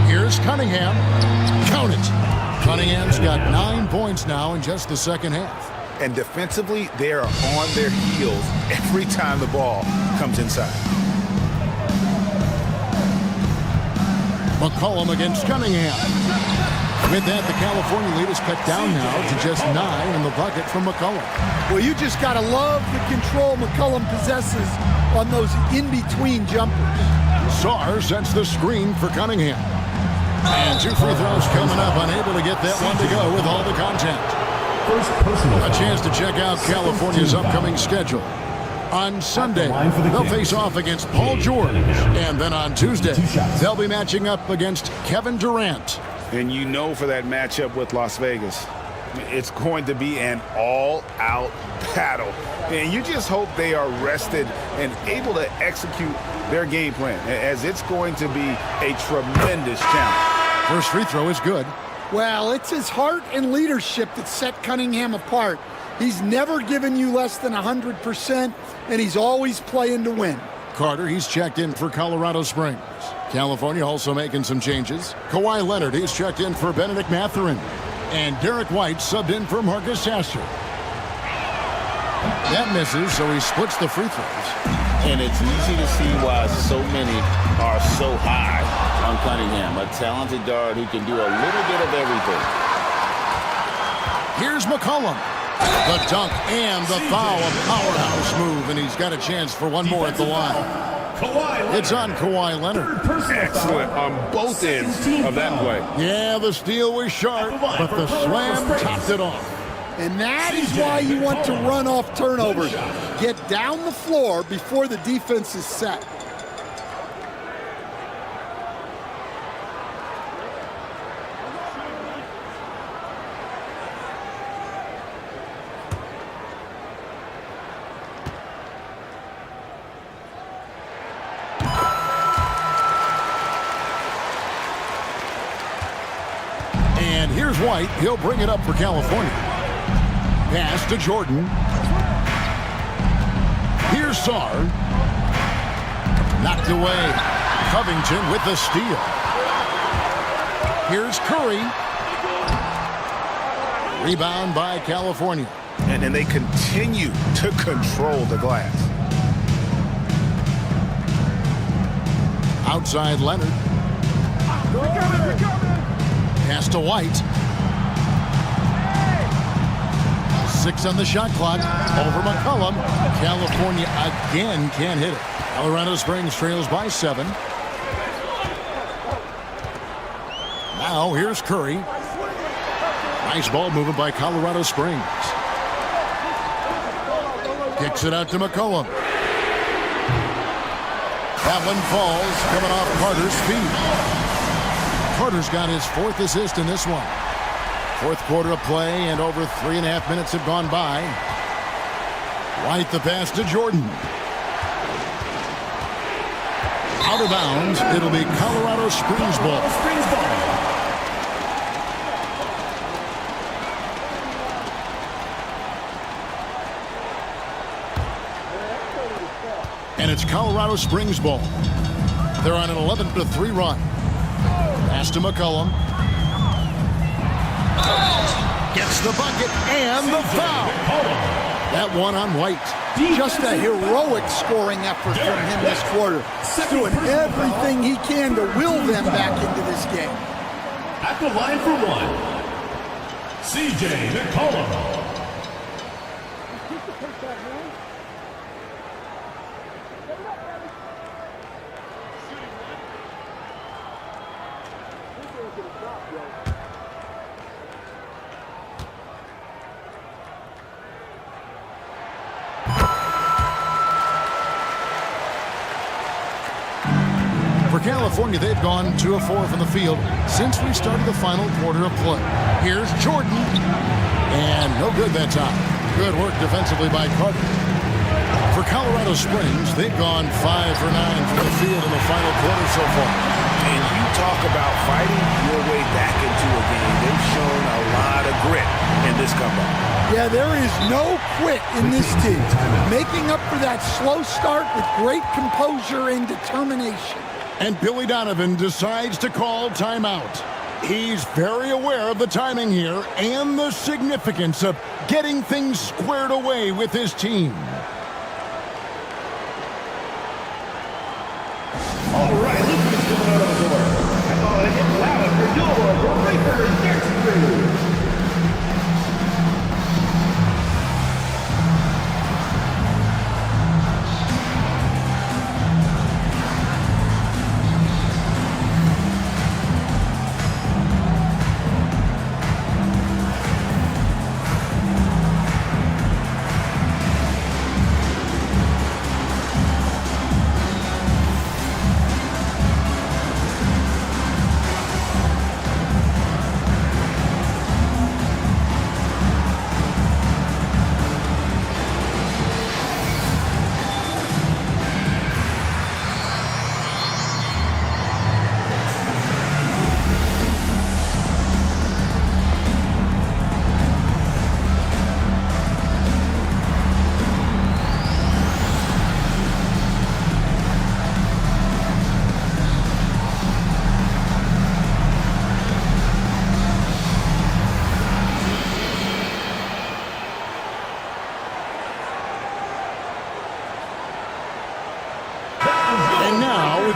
Here's Cunningham. Count it. Cunningham's got 9 points now in just the second half. And defensively, they are on their heels every time the ball comes inside. McCollum against Cunningham. With that, the California lead is cut down now to just 9 in the bucket from McCollum. Well, you just got to love the control McCollum possesses on those in-between jumpers. Sarr sets the screen for Cunningham. And 2 free throws coming up, unable to get that one to go with all the contact. A chance to check out California's upcoming schedule. On Sunday, they'll face off against Paul George. And then on Tuesday, they'll be matching up against Kevin Durant. And you know for that matchup with Las Vegas, it's going to be an all-out battle. And you just hope they are rested and able to execute their game plan, as it's going to be a tremendous challenge. First free throw is good. Well, it's his heart and leadership that set Cunningham apart. He's never given you less than 100%, and he's always playing to win. Carter, he's checked in for Colorado Springs. California also making some changes. Kawhi Leonard, he's checked in for Benedict Mathurin. And Derek White subbed in for Marcus Sasser. That misses, so he splits the free throws. And it's easy to see why so many are so high on Cunningham, a talented guard who can do a little bit of everything. Here's McCollum. The dunk and the foul, a powerhouse move, and he's got a chance for one more at the line. It's on Kawhi Leonard. Excellent on both ends of that play. Yeah, the steal was sharp, but the slam topped it off. And that is why you want to run off turnovers. Get down the floor before the defense is set. And here's White. He'll bring it up for California. Pass to Jordan. Here's Sarr. Knocked away. Covington with the steal. Here's Curry. Rebound by California. And they continue to control the glass. Outside Leonard. Pass to White. 6 on the shot clock. Over McCollum. California again can't hit it. Colorado Springs trails by 7. Now here's Curry. Nice ball movement by Colorado Springs. Kicks it out to McCollum. That one falls, coming off Carter's feet. Carter's got his 4th assist in this one. 4th quarter of play, and over 3.5 minutes have gone by. White the pass to Jordan. Out of bounds. It'll be Colorado Springs ball. And it's Colorado Springs ball. They're on an 11-3 run. Pass to McCollum. Gets the bucket and the foul. That one on White. Just a heroic scoring effort from him this quarter. Doing everything he can to will them back into this game. At the line for one, CJ McCollum. For California, they've gone 2 of 4 from the field since we started the final quarter of play. Here's Jordan. And no good that time. Good work defensively by Carter. For Colorado Springs, they've gone 5 for 9 from the field in the final quarter so far. And you talk about fighting your way back into a game. They've shown a lot of grit in this comeback. Yeah, there is no quit in this team. Making up for that slow start with great composure and determination. And Billy Donovan decides to call timeout. He's very aware of the timing here and the significance of getting things squared away with his team. All right, look who's coming out of the door. Come on, get loud for your Breakers Dance Crew.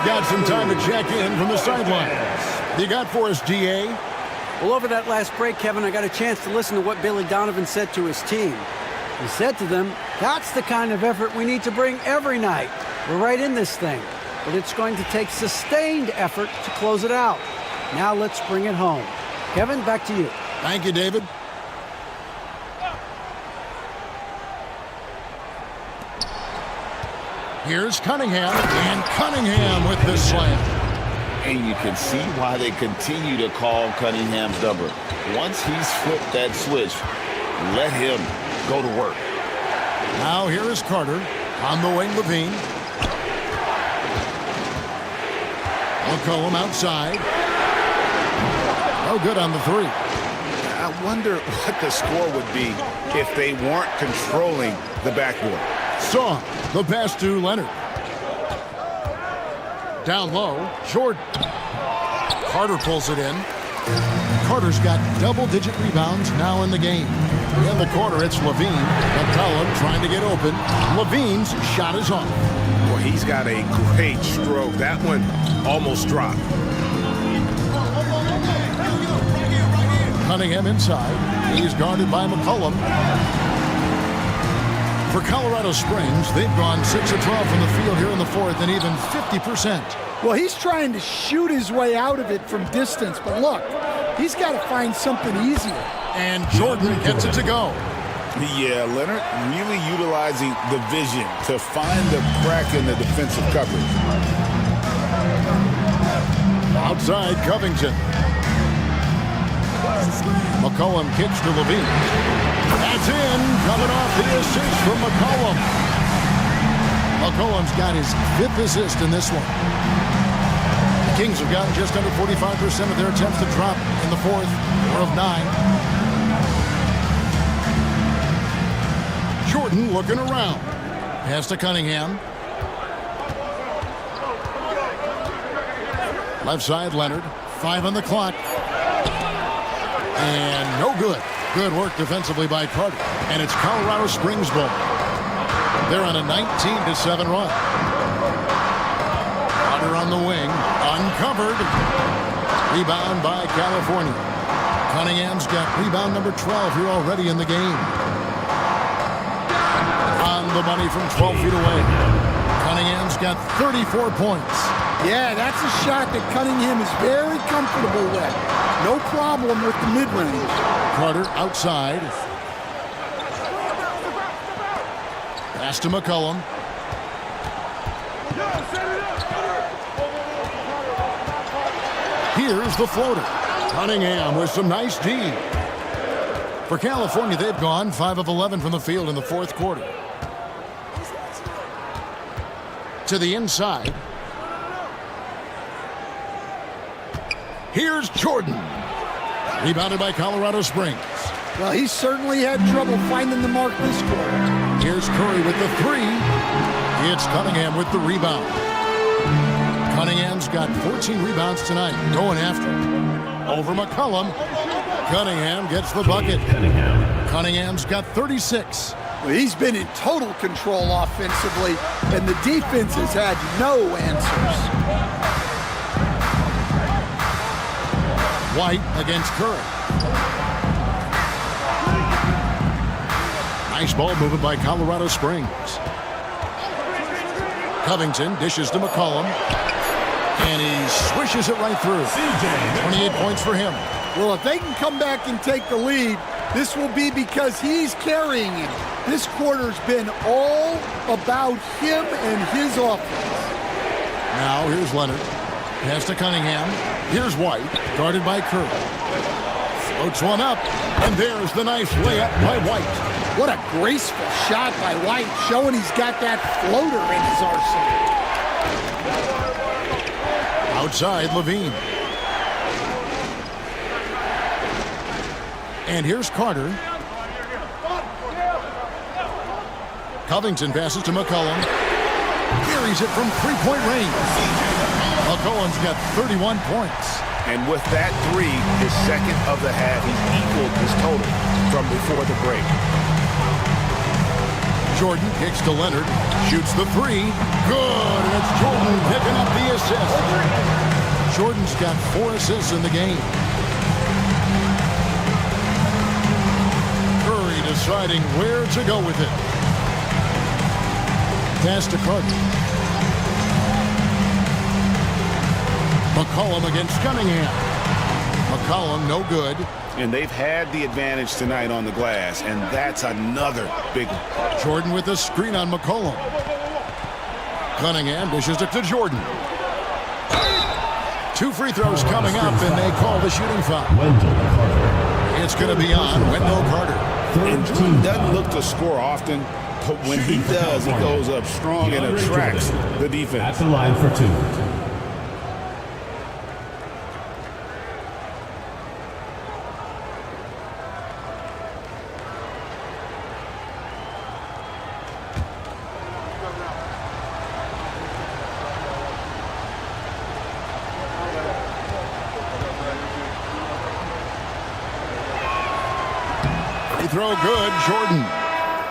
Got some time to check in from the sidelines. You got for us, GA? Well, over that last break, Kevin, I got a chance to listen to what Billy Donovan said to his team. He said to them, that's the kind of effort we need to bring every night. We're right in this thing, but it's going to take sustained effort to close it out. Now let's bring it home. Kevin, back to you. Thank you, David. Here's Cunningham, and Cunningham with the slam. And you can see why they continue to call Cunningham's number. Once he's flipped that switch, let him go to work. Now here is Carter on the wing. Levine. McCollum outside. No good on the 3. I wonder what the score would be if they weren't controlling the backboard. Saw the pass to Leonard. Down low, Jordan. Carter pulls it in. Carter's got double-digit rebounds now in the game. In the corner, it's Levine. McCollum trying to get open. Levine's shot is off. Well, he's got a great stroke. That one almost dropped. Cunningham inside. He's guarded by McCollum. For Colorado Springs, they've gone 6 of 12 from the field here in the 4th and even 50%. Well, he's trying to shoot his way out of it from distance, but look, he's got to find something easier. And Jordan gets it to go. Yeah, Leonard really utilizing the vision to find the crack in the defensive coverage. Outside, Covington. McCollum kicks to Levine. That's in, coming off the assist from McCollum. McCollum's got his 5th assist in this one. The Kings have gotten just under 45% of their attempts to drop in the 4th, or of 9. Jordan looking around. Pass to Cunningham. Left side, Leonard. 5 on the clock. And no good. Good work defensively by Carter. And it's Colorado Springs ball. They're on a 19-7 run. Carter on the wing. Uncovered. Rebound by California. Cunningham's got rebound number 12 here already in the game. On the money from 12 feet away. Cunningham's got 34 points. Yeah, that's a shot that Cunningham is very comfortable with. No problem with the mid-range. Carter outside. Pass to McCollum. Here's the floater. Cunningham with some nice D. For California, they've gone 5 of 11 from the field in the fourth quarter. To the inside. Here's Jordan. Rebounded by Colorado Springs. Well, he certainly had trouble finding the mark this quarter. Here's Curry with the three. It's Cunningham with the rebound. Cunningham's got 14 rebounds tonight. Going after him. Over McCollum. Cunningham gets the bucket. Cunningham's got 36. Well, he's been in total control offensively, and the defense has had no answers. White against Curry. Nice ball movement by Colorado Springs. Covington dishes to McCollum. And he swishes it right through. 28 points for him. Well, if they can come back and take the lead, this will be because he's carrying him. This quarter's been all about him and his offense. Now here's Leonard. Pass to Cunningham. Here's White, guarded by Curry. Floats one up, and there's the nice layup by White. What a graceful shot by White, showing he's got that floater in his arsenal. Outside, Levine. And here's Carter. Covington passes to McCollum. Carries it from three-point range. McCollum's got 31 points. And with that three, his second of the half, he's equaled his total from before the break. Jordan kicks to Leonard, shoots the three. Good, and it's Jordan picking up the assist. Jordan's got 4 assists in the game. Curry deciding where to go with it. Pass to Carter. McCollum against Cunningham. McCollum no good. And they've had the advantage tonight on the glass, and that's another big one. Jordan with a screen on McCollum. Cunningham dishes it to Jordan. 2 free throws coming up, and they call the shooting foul. It's going to be on Wendell Carter. And Jordan doesn't look to score often, but when he does, he goes up strong and attracts the defense. At the line for 2. Throw good, Jordan.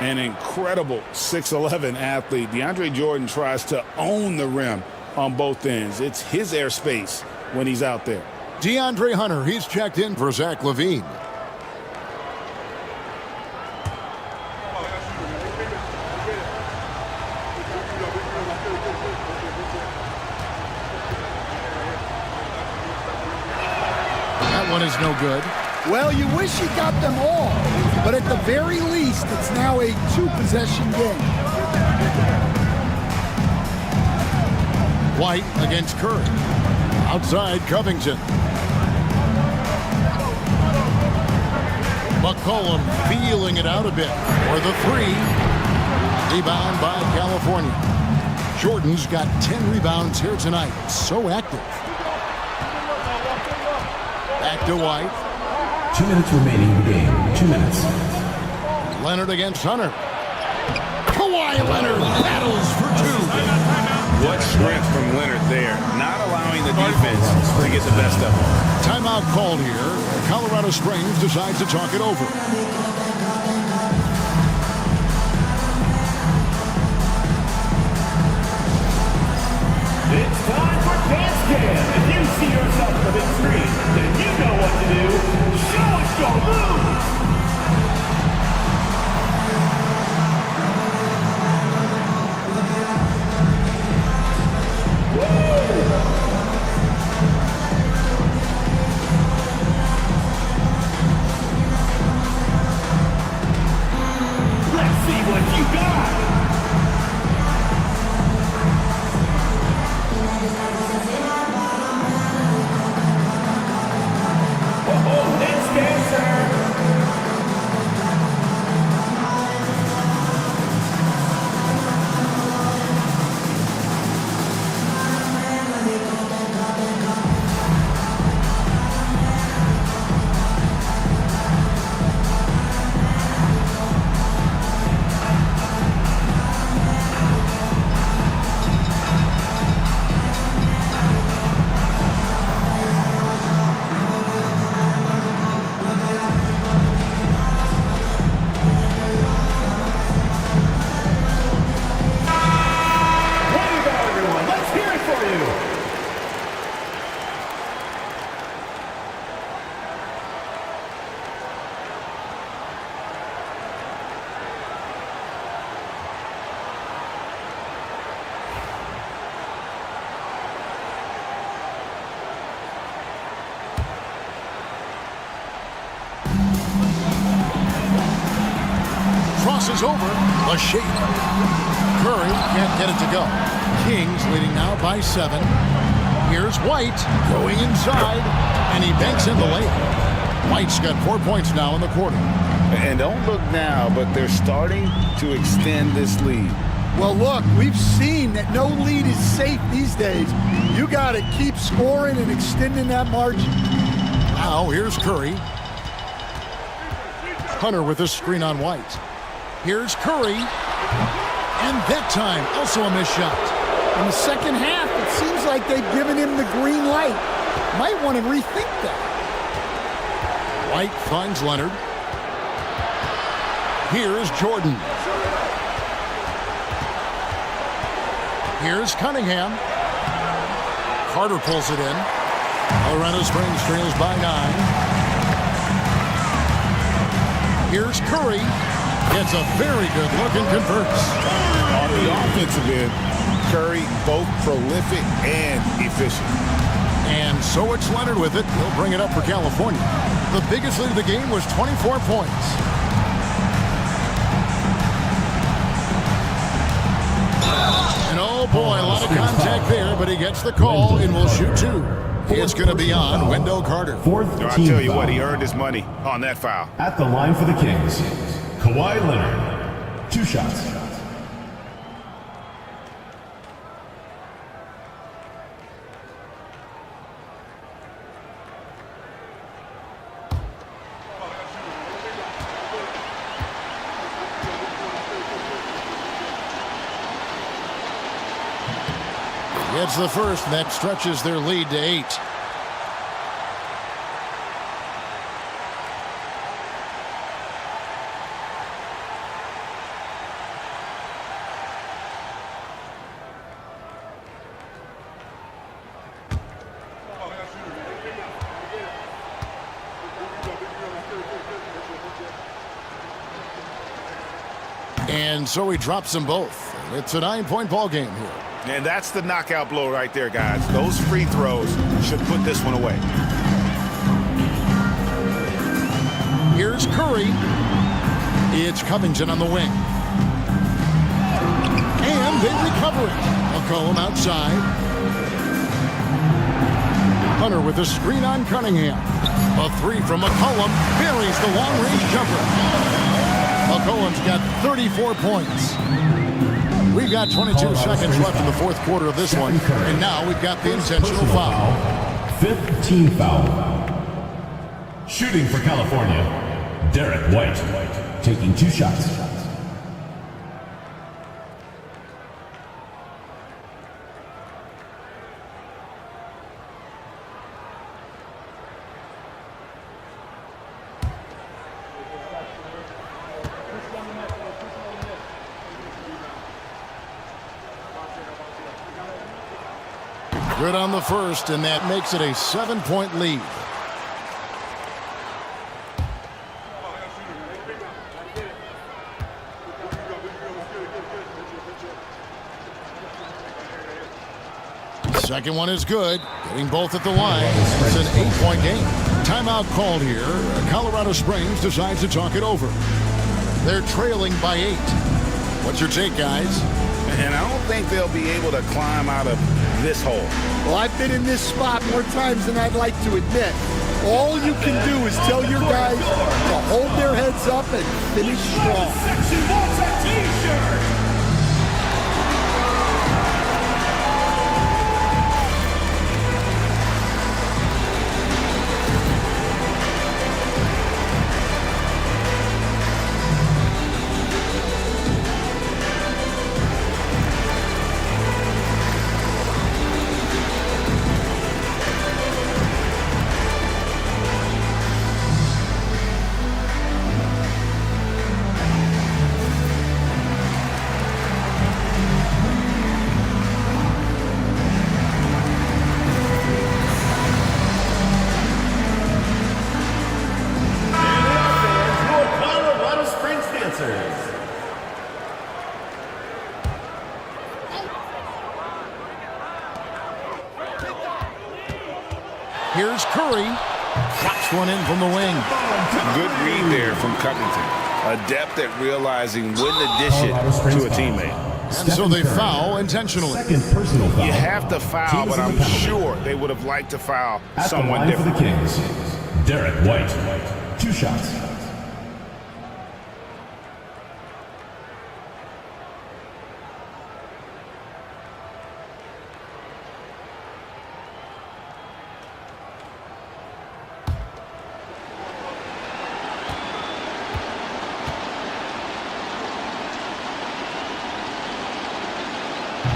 An incredible 6'11" athlete. DeAndre Jordan tries to own the rim on both ends. It's his airspace when he's out there. DeAndre Hunter, he's checked in for Zach LaVine. That one is no good. Well, you wish you got them all, but at the very least, it's now a 2-possession game. White against Curry. Outside, Covington. McCollum feeling it out a bit for the three. Rebound by California. Jordan's got 10 rebounds here tonight. So active. Back to White. 2 minutes remaining in the game. 2 minutes. Leonard against Hunter. Kawhi Leonard battles for 2. What strength from Leonard there, not allowing the defense to get the best of him. Timeout called here. Colorado Springs decides to talk it over. It's time for Dance Cam. If you see yourself on the big screen, then you know what to do. Show go move! Let's see what you got! Oh, that's dancer! Crosses over the shape. Curry can't get it to go. Kings leading now by 7. Here's White going inside, and he banks in the layup. White's got 4 points now in the quarter. And don't look now, but they're starting to extend this lead. Well, look, we've seen that no lead is safe these days. You got to keep scoring and extending that margin. Now here's Curry. Hunter with a screen on White. Here's Curry. And that time, also a missed shot. In the second half, it seems like they've given him the green light. Might want to rethink that. White finds Leonard. Here's Jordan. Here's Cunningham. Carter pulls it in. Colorado Springs trails by 9. Here's Curry. Gets a very good look and converts. On the offensive end, Curry both prolific and efficient. And so it's Leonard with it. He'll bring it up for California. The biggest lead of the game was 24 points. And oh boy, a lot of contact there, but he gets the call and will shoot 2. It's going to be on Wendell Carter. I tell you what, he earned his money on that foul. At the line for the Kings, Kawhi Leonard, 2 shots. Gets the first, and that stretches their lead to 8. And so he drops them both. It's a 9-point ball game here. And that's the knockout blow right there, guys. Those free throws should put this one away. Here's Curry. It's Covington on the wing. And they recover it. McCollum outside. Hunter with a screen on Cunningham. A 3 from McCollum. Buries the long-range jumper. McCollum's got 34 points. We've got 22 seconds left in the fourth quarter of this one, and now we've got the intentional foul. 5th team foul. Shooting for California, Derek White, taking 2 shots. Good on the first, and that makes it a 7-point lead. Second one is good. Getting both at the line. It's an 8-point game. Timeout called here. Colorado Springs decides to talk it over. They're trailing by 8. What's your take, guys? And I don't think they'll be able to climb out of this hole. Well, I've been in this spot more times than I'd like to admit. All you can do is tell your guys to hold their heads up and finish strong. Section wants a t-shirt. Here's Curry. Drops one in from the wing. Good read there from Covington. Adept at realizing when to dish it to a teammate. And so they foul intentionally. Second personal foul. You have to foul, but I'm sure they would have liked to foul someone different. For the Kings, Derek White. 2 shots.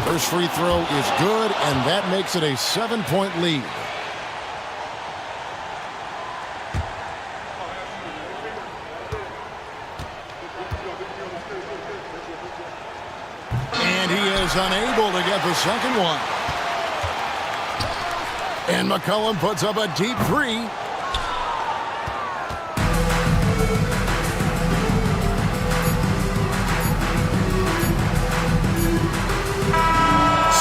First free throw is good, and that makes it a 7-point lead. And he is unable to get the second one. And McCollum puts up a deep 3.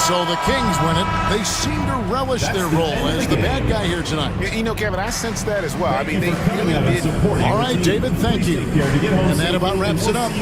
So the Kings win it. They seem to relish their role as the bad guy here tonight. You know, Kevin, I sense that as well. I mean, they really did. All right, David, thank you. And that about wraps it up.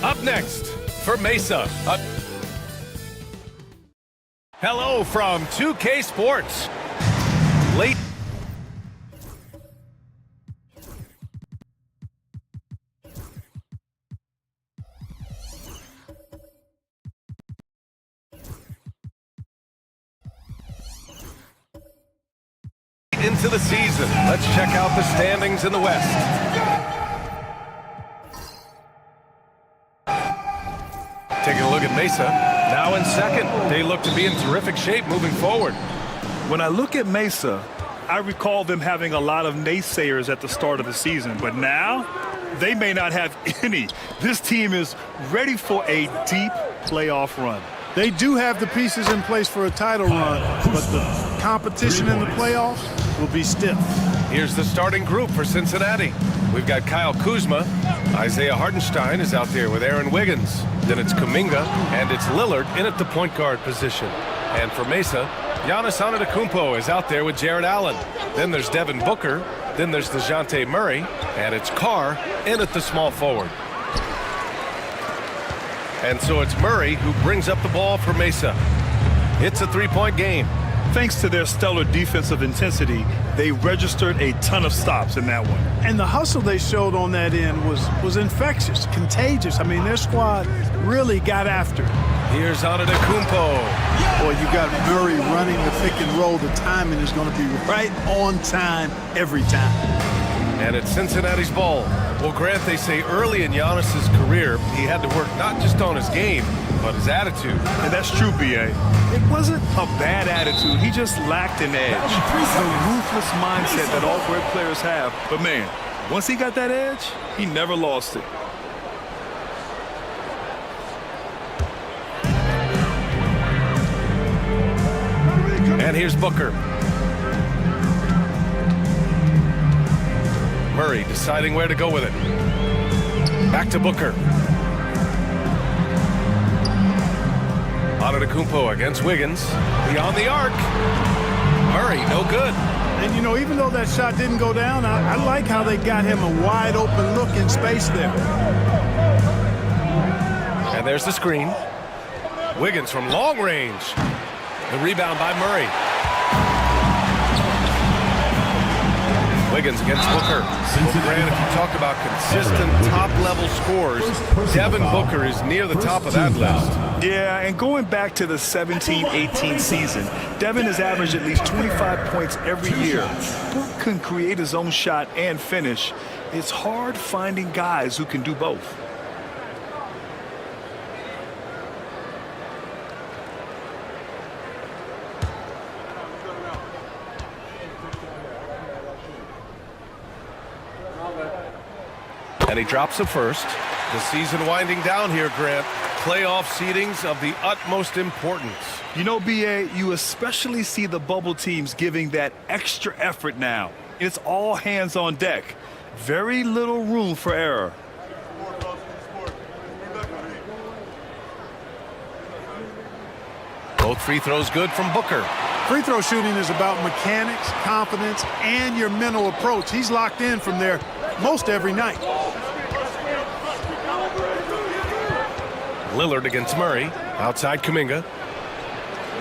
Up next for Mesa. Hello from 2K Sports. Late. Into the season. Let's check out the standings in the West. Taking a look at Mesa, now in second. They look to be in terrific shape moving forward. When I look at Mesa, I recall them having a lot of naysayers at the start of the season, but now they may not have any. This team is ready for a deep playoff run. They do have the pieces in place for a title run, but the competition in the playoffs will be stiff. Here's the starting group for Cincinnati. We've got Kyle Kuzma. Isaiah Hartenstein is out there with Aaron Wiggins. Then it's Kuminga, and it's Lillard in at the point guard position. And for Mesa, Giannis Antetokounmpo is out there with Jared Allen. Then there's Devin Booker. Then there's DeJounte Murray. And it's Carr in at the small forward. And so it's Murray who brings up the ball for Mesa. It's a three-point game. Thanks to their stellar defensive intensity, they registered a ton of stops in that one. And the hustle they showed on that end was infectious, contagious. I mean, their squad really got after it. Here's Antetokounmpo. Boy, you got Murray running the pick and roll. The timing is going to be right on time every time. And it's Cincinnati's ball. Well, Grant, they say early in Giannis's career, he had to work not just on his game, but his attitude. And that's true, B.A. It wasn't a bad attitude. He just lacked an edge. The ruthless mindset that all great players have. But, man, once he got that edge, he never lost it. And here's Booker. Murray deciding where to go with it. Back to Booker. Antetokounmpo against Wiggins. Beyond the arc. Murray, no good. And, you know, even though that shot didn't go down, I like how they got him a wide open look in space there. And there's the screen. Wiggins from long range. The rebound by Murray. Wiggins against Booker. Well, Grant, if you talk about consistent top-level scores, Devin Booker is near the top of that list. Yeah, and going back to the 17-18 season, Devin has averaged at least 25 points every year. Book can create his own shot and finish. It's hard finding guys who can do both. And he drops the first. The season winding down here, Grant. Playoff seedings of the utmost importance. You know, B.A., you especially see the bubble teams giving that extra effort now. It's all hands on deck. Very little room for error. Both free throws good from Booker. Free throw shooting is about mechanics, confidence, and your mental approach. He's locked in from there most every night. Lillard against Murray. Outside Kuminga.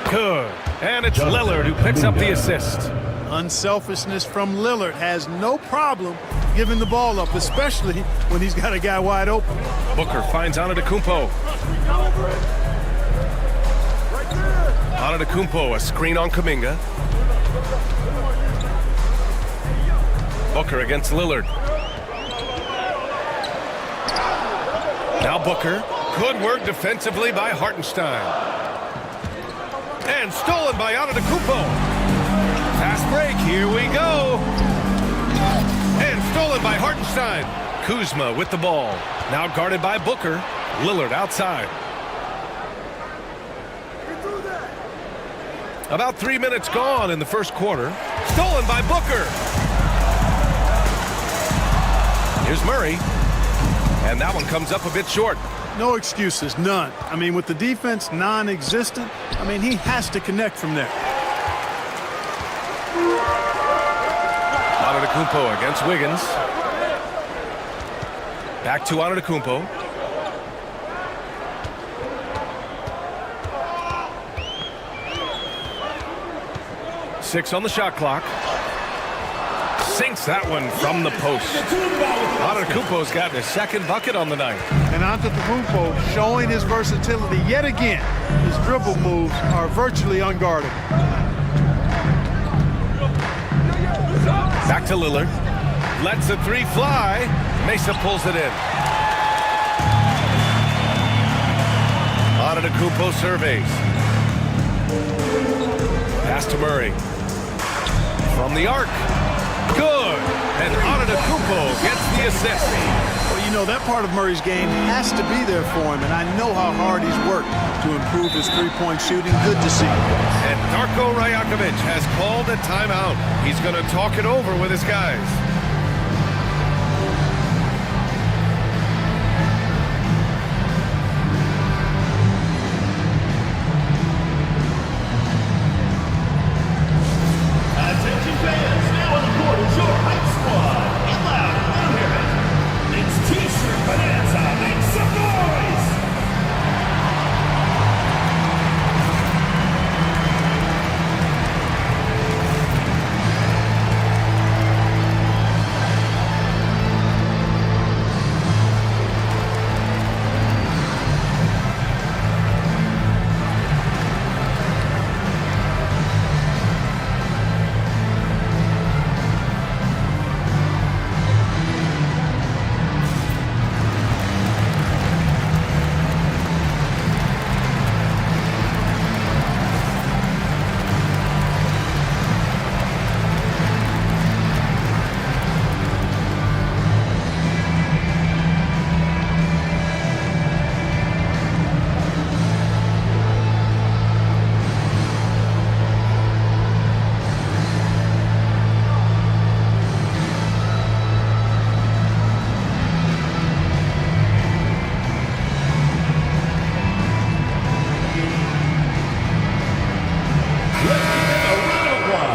Good. And it's Lillard who picks up the assist. Unselfishness from Lillard has no problem giving the ball up, especially when he's got a guy wide open. Booker finds Antetokounmpo. Antetokounmpo, a screen on Kuminga. Booker against Lillard. Now Booker. Good work defensively by Hartenstein. And stolen by Antetokounmpo. Fast break, here we go. And stolen by Hartenstein. Kuzma with the ball. Now guarded by Booker. Lillard outside. About 3 minutes gone in the first quarter. Stolen by Booker. Here's Murray. And that one comes up a bit short. No excuses, none. I mean, with the defense non-existent, I mean, he has to connect from there. Antetokounmpo against Wiggins. Back to Antetokounmpo. Six on the shot clock. Sinks that one from the post. Antetokounmpo's gotten his second bucket on the night. And Antetokounmpo showing his versatility yet again. His dribble moves are virtually unguarded. Back to Lillard. Lets the three fly. Mesa pulls it in. Antetokounmpo surveys. Pass to Murray. From the arc. Good. And Antetokounmpo gets the assist. Well, you know, that part of Murray's game has to be there for him, and I know how hard he's worked to improve his three-point shooting. Good to see. And Darko Rajakovic has called a timeout. He's going to talk it over with his guys. Attention fans, now on the court is your hype squad. Get loud, let 'em hear it. It's T-shirt Bonanza. Make some noise.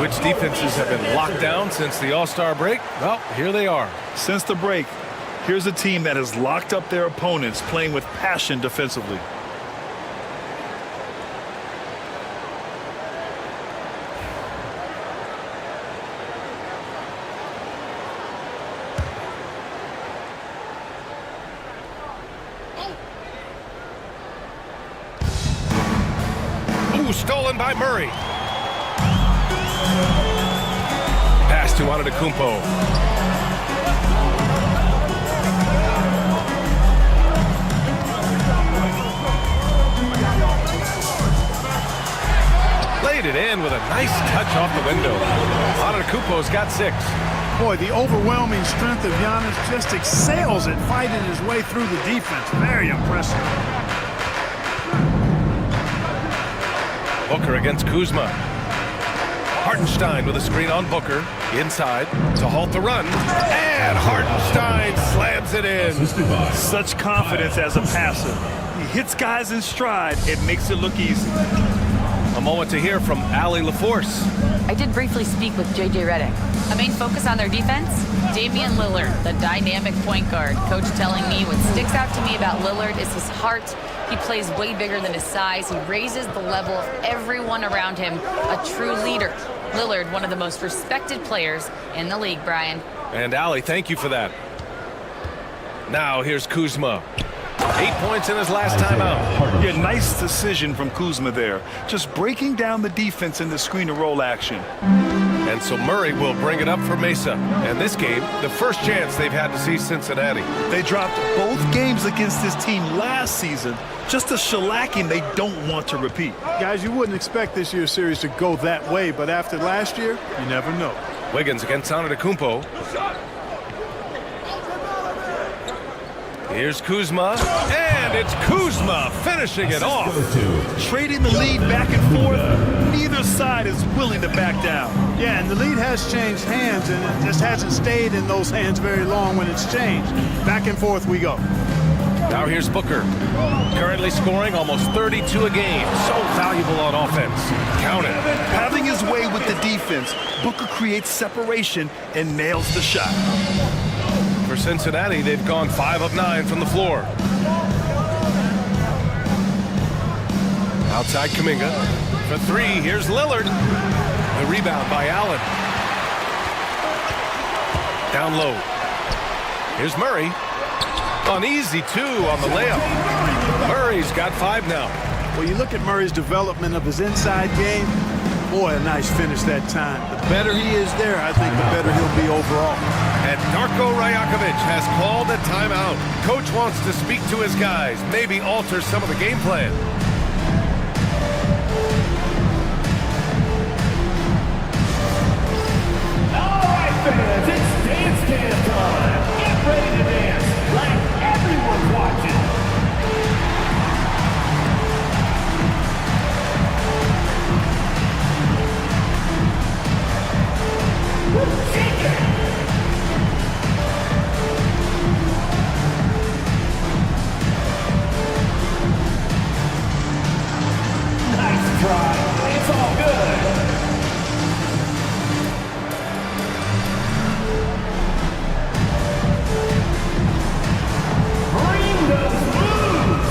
Which defenses have been locked down since the All-Star break? Well, here they are. Since the break, here's a team that has locked up their opponents, playing with passion defensively. Ooh, stolen by Murray. Pass to Antetokounmpo. Laid it in with a nice touch off the window. Antetokounmpo's got 6. Boy, the overwhelming strength of Giannis just excels at fighting his way through the defense. Very impressive. Booker against Kuzma. Hartenstein with a screen on Booker. Inside to halt the run. And Hartenstein slams it in. Such confidence as a passer. He hits guys in stride. It makes it look easy. A moment to hear from Allie LaForce. I did briefly speak with J.J. Redick. A main focus on their defense? Damian Lillard, the dynamic point guard. Coach telling me what sticks out to me about Lillard is his heart. He plays way bigger than his size. He raises the level of everyone around him. A true leader. Lillard, one of the most respected players in the league, Brian. And Allie, thank you for that. Now here's Kuzma. 8 points in his last time out. Yeah, nice decision from Kuzma there. Just breaking down the defense in the screen and roll action. And so Murray will bring it up for Mesa. And this game, the first chance they've had to see Cincinnati. They dropped both games against this team last season. Just a shellacking they don't want to repeat. Guys, you wouldn't expect this year's series to go that way, but after last year, you never know. Wiggins against Antetokounmpo. Here's Kuzma, and it's Kuzma finishing it off. Trading the lead back and forth, neither side is willing to back down. Yeah, and the lead has changed hands, and it just hasn't stayed in those hands very long when it's changed. Back and forth we go. Now here's Booker, currently scoring almost 32 a game. So valuable on offense. Count it. Having his way with the defense, Booker creates separation and nails the shot. For Cincinnati, they've gone 5 of 9 from the floor. Outside Kuminga. For 3, here's Lillard. The rebound by Allen. Down low. Here's Murray. An easy 2 on the layup. Murray's got 5 now. Well, you look at Murray's development of his inside game. Boy, a nice finish that time. The better he is there, I think the better he'll be overall. And Darko Rajakovic has called a timeout. Coach wants to speak to his guys, maybe alter some of the game plan. All right, fans, it's dance time. Get ready to dance like everyone's watching. Shake it. Nice try. It's all good. Bring those moves.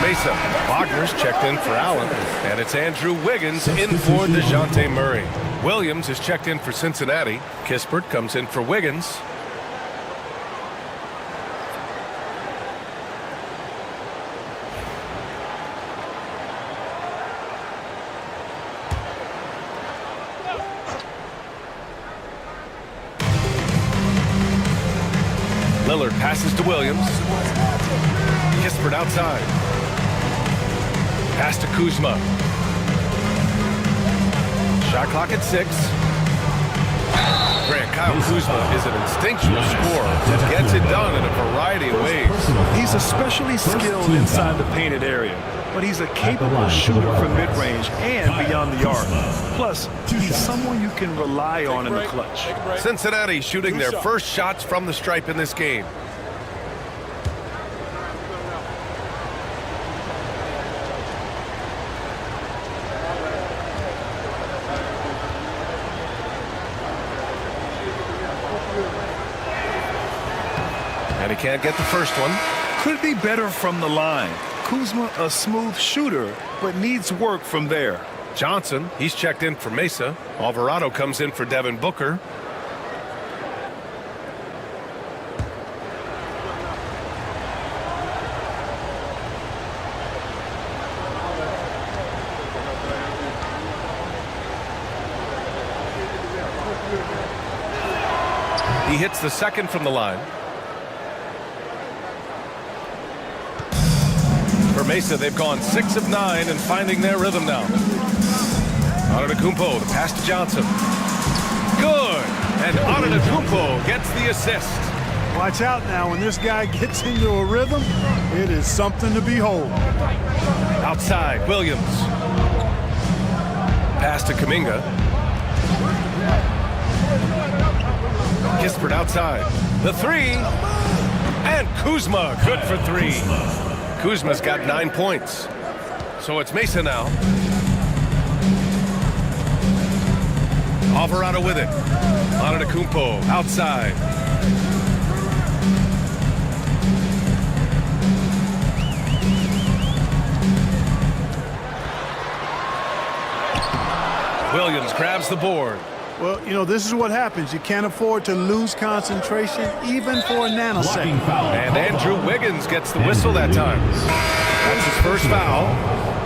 Mesa. Wagner's checked in for Allen, and it's Andrew Wiggins in for DeJounte Murray. Williams is checked in for Cincinnati. Kispert comes in for Wiggins. Lillard passes to Williams. Kispert outside. Pass to Kuzma. Shot clock at 6. Grant, Kyle Kuzma is an instinctual scorer that gets it done in a variety of ways. He's especially skilled inside the painted area, but he's a capable shooter from mid-range and beyond the arc. Plus, he's someone you can rely on in the clutch. Cincinnati shooting their first shots from the stripe in this game. And he can't get the first one. Could be better from the line. Kuzma, a smooth shooter, but needs work from there. Johnson, he's checked in for Mesa. Alvarado comes in for Devin Booker. He hits the second from the line. For Mesa, they've gone 6 of 9 and finding their rhythm now. Antetokounmpo, the pass to Johnson. Good! And Antetokounmpo gets the assist. Watch out now. When this guy gets into a rhythm, it is something to behold. Outside, Williams. Pass to Kuminga. Kispert outside. The 3. And Kuzma, good for 3. Kuzma's got 9 points. So it's Mesa now. Alvarado with it. Antetokounmpo outside. Williams grabs the board. Well, you know, this is what happens. You can't afford to lose concentration even for a nanosecond. And Andrew Wiggins gets the whistle that time. That's his first foul.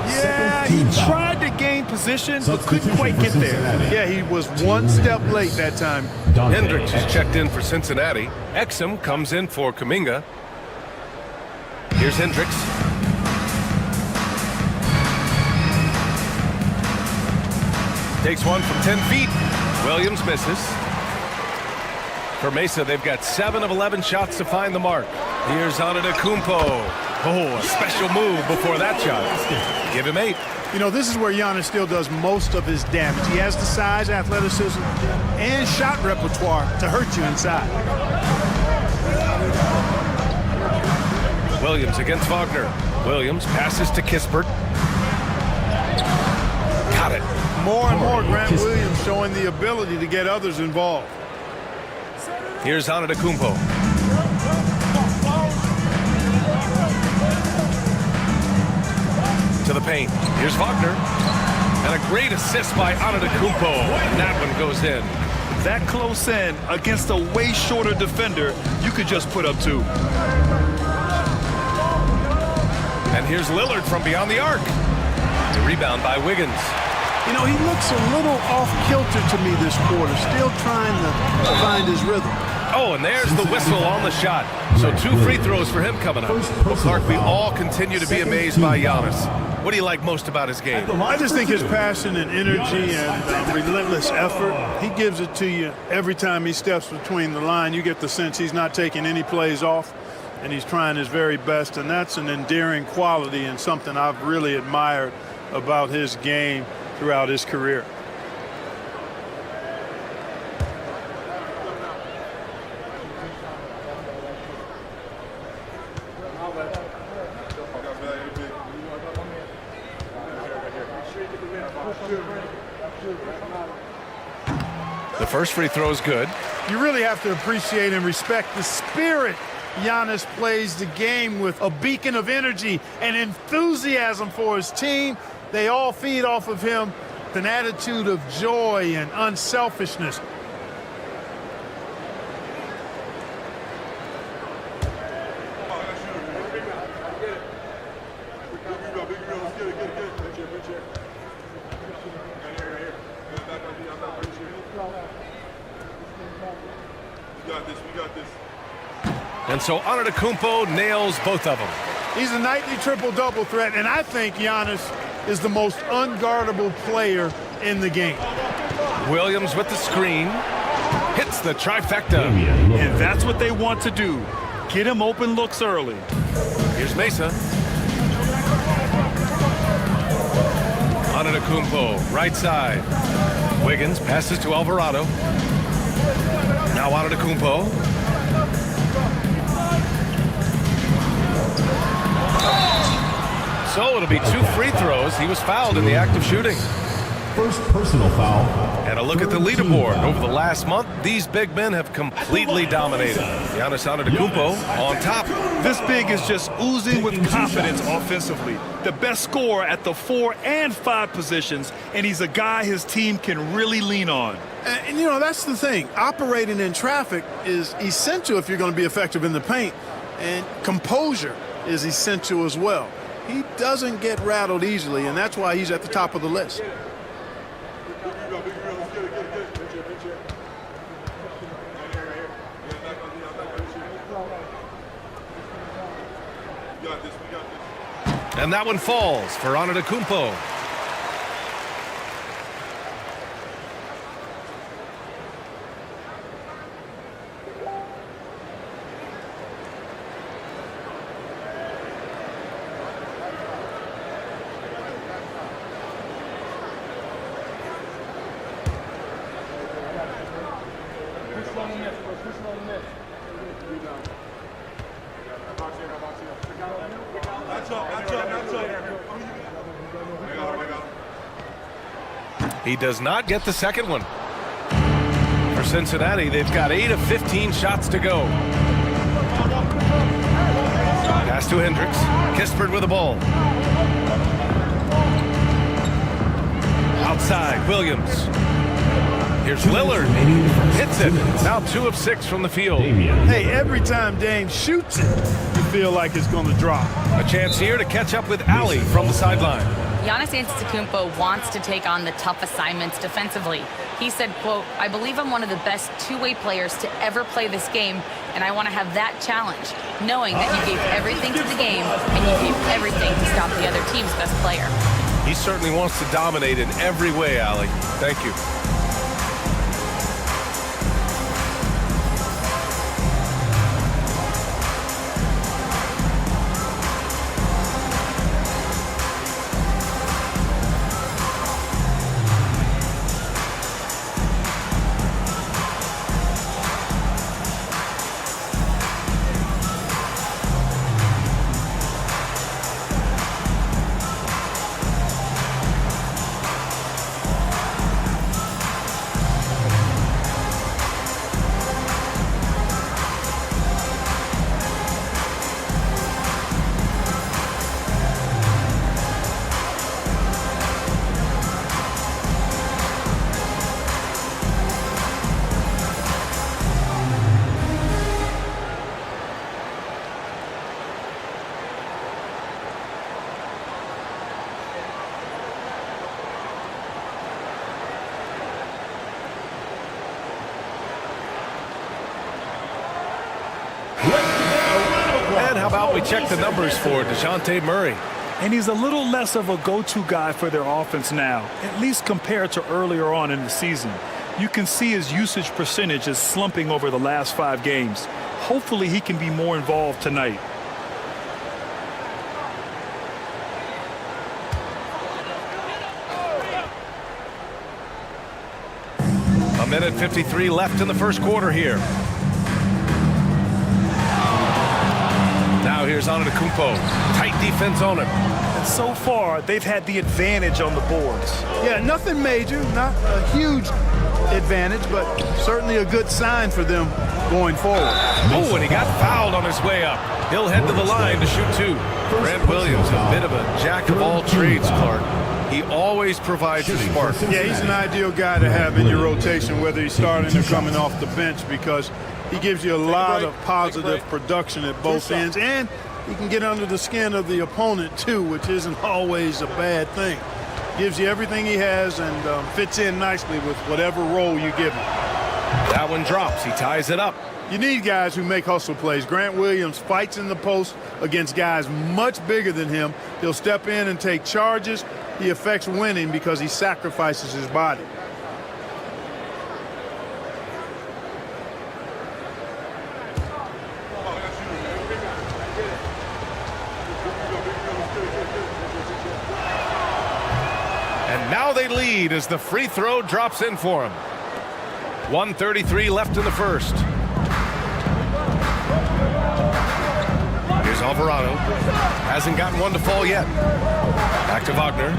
Yeah, he tried to gain position, but couldn't quite get there. Yeah, he was one step late that time. Hendricks is checked in for Cincinnati. Exum comes in for Kuminga. Here's Hendricks. Takes one from 10 feet. Williams misses. For Mesa, they've got 7 of 11 shots to find the mark. Here's Antetokounmpo. Oh, a special move before that shot. Give him 8. You know, this is where Giannis still does most of his damage. He has the size, athleticism, and shot repertoire to hurt you inside. Williams against Wagner. Williams passes to Kispert. Got it. More and more Grant Williams showing the ability to get others involved. Here's Antetokounmpo. To the paint. Here's Wagner. And a great assist by Antetokounmpo. And that one goes in. That close in against a way shorter defender, you could just put up 2. And here's Lillard from beyond the arc. The rebound by Wiggins. You know, he looks a little off-kilter to me this quarter, still trying to find his rhythm. Oh, and there's the whistle on the shot. So 2 free throws for him coming up. Well, Clark, we all continue to be amazed by Giannis. What do you like most about his game? I just think his passion and energy and relentless effort, he gives it to you every time he steps between the line. You get the sense he's not taking any plays off, and he's trying his very best, and that's an endearing quality and something I've really admired about his game throughout his career. The first free throw is good. You really have to appreciate and respect the spirit Giannis plays the game with, a beacon of energy and enthusiasm for his team. They all feed off of him, an attitude of joy and unselfishness. And so Antetokounmpo nails both of them. He's a nightly triple-double threat, and I think Giannis is the most unguardable player in the game. Williams with the screen. Hits the trifecta. And that's what they want to do. Get him open looks early. Here's Mesa. Antetokounmpo, right side. Wiggins passes to Alvarado. Now Antetokounmpo. So it'll be 2 free throws. He was fouled in the act of shooting. First personal foul. And a look at the leaderboard. Over the last month, these big men have completely dominated. Giannis Antetokounmpo on top. This big is just oozing with confidence offensively. The best scorer at the 4 and 5 positions, and he's a guy his team can really lean on. And you know, that's the thing. Operating in traffic is essential if you're going to be effective in the paint, and composure is essential as well. He doesn't get rattled easily, and that's why he's at the top of the list. And that one falls for Antetokounmpo. He does not get the second one. For Cincinnati, they've got 8 of 15 shots to go. Pass to Hendricks. Kispert with the ball. Outside, Williams. Here's Lillard. Hits it. Now 2 of 6 from the field. Hey, every time Dame shoots it, you feel like it's going to drop. A chance here to catch up with Allie from the sideline. Giannis Antetokounmpo wants to take on the tough assignments defensively. He said, quote, "I believe I'm one of the best two-way players to ever play this game, and I want to have that challenge, knowing that you gave everything to the game and you gave everything to stop the other team's best player." He certainly wants to dominate in every way, Allie. Thank you. And how about we check the numbers for DeJounte Murray? And he's a little less of a go-to guy for their offense now, at least compared to earlier on in the season. You can see his usage percentage is slumping over the last 5 games. Hopefully he can be more involved tonight. A minute 53 left in the first quarter here. Now here's Antetokounmpo. Tight defense on him. And so far, they've had the advantage on the boards. Yeah, nothing major, not a huge advantage, but certainly a good sign for them going forward. Oh, and he got fouled on his way up. He'll head to the line to shoot 2. Grant Williams, a bit of a jack of all trades, Clark. He always provides a spark. Yeah, he's an ideal guy to have in your rotation, whether he's starting or coming off the bench, because he gives you a lot of positive production at both ends, and he can get under the skin of the opponent too, which isn't always a bad thing. Gives you everything he has and fits in nicely with whatever role you give him. That one drops. He ties it up. You need guys who make hustle plays. Grant Williams fights in the post against guys much bigger than him. He'll step in and take charges. He affects winning because he sacrifices his body. And now they lead as the free throw drops in for him. 1:33 left in the first. Here's Alvarado. Hasn't gotten one to fall yet. Back to Wagner.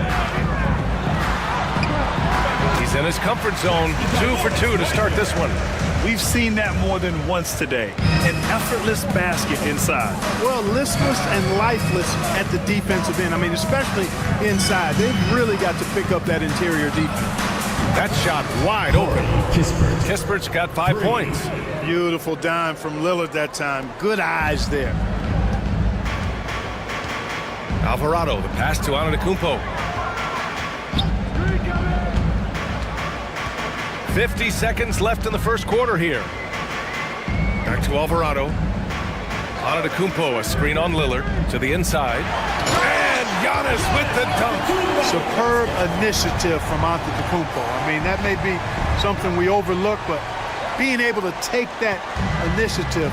He's in his comfort zone. 2 for 2 to start this one. We've seen that more than once today. An effortless basket inside. Well, listless and lifeless at the defensive end. I mean, especially inside. They've really got to pick up that interior defense. That shot wide open. Kispert's got 5 points. Beautiful dime from Lillard that time. Good eyes there. Alvarado, the pass to Antetokounmpo. 50 seconds left in the first quarter here. Back to Alvarado. Antetokounmpo, a screen on Lillard to the inside. And Giannis with the dunk. Superb initiative from Antetokounmpo. I mean, that may be something we overlook, but being able to take that initiative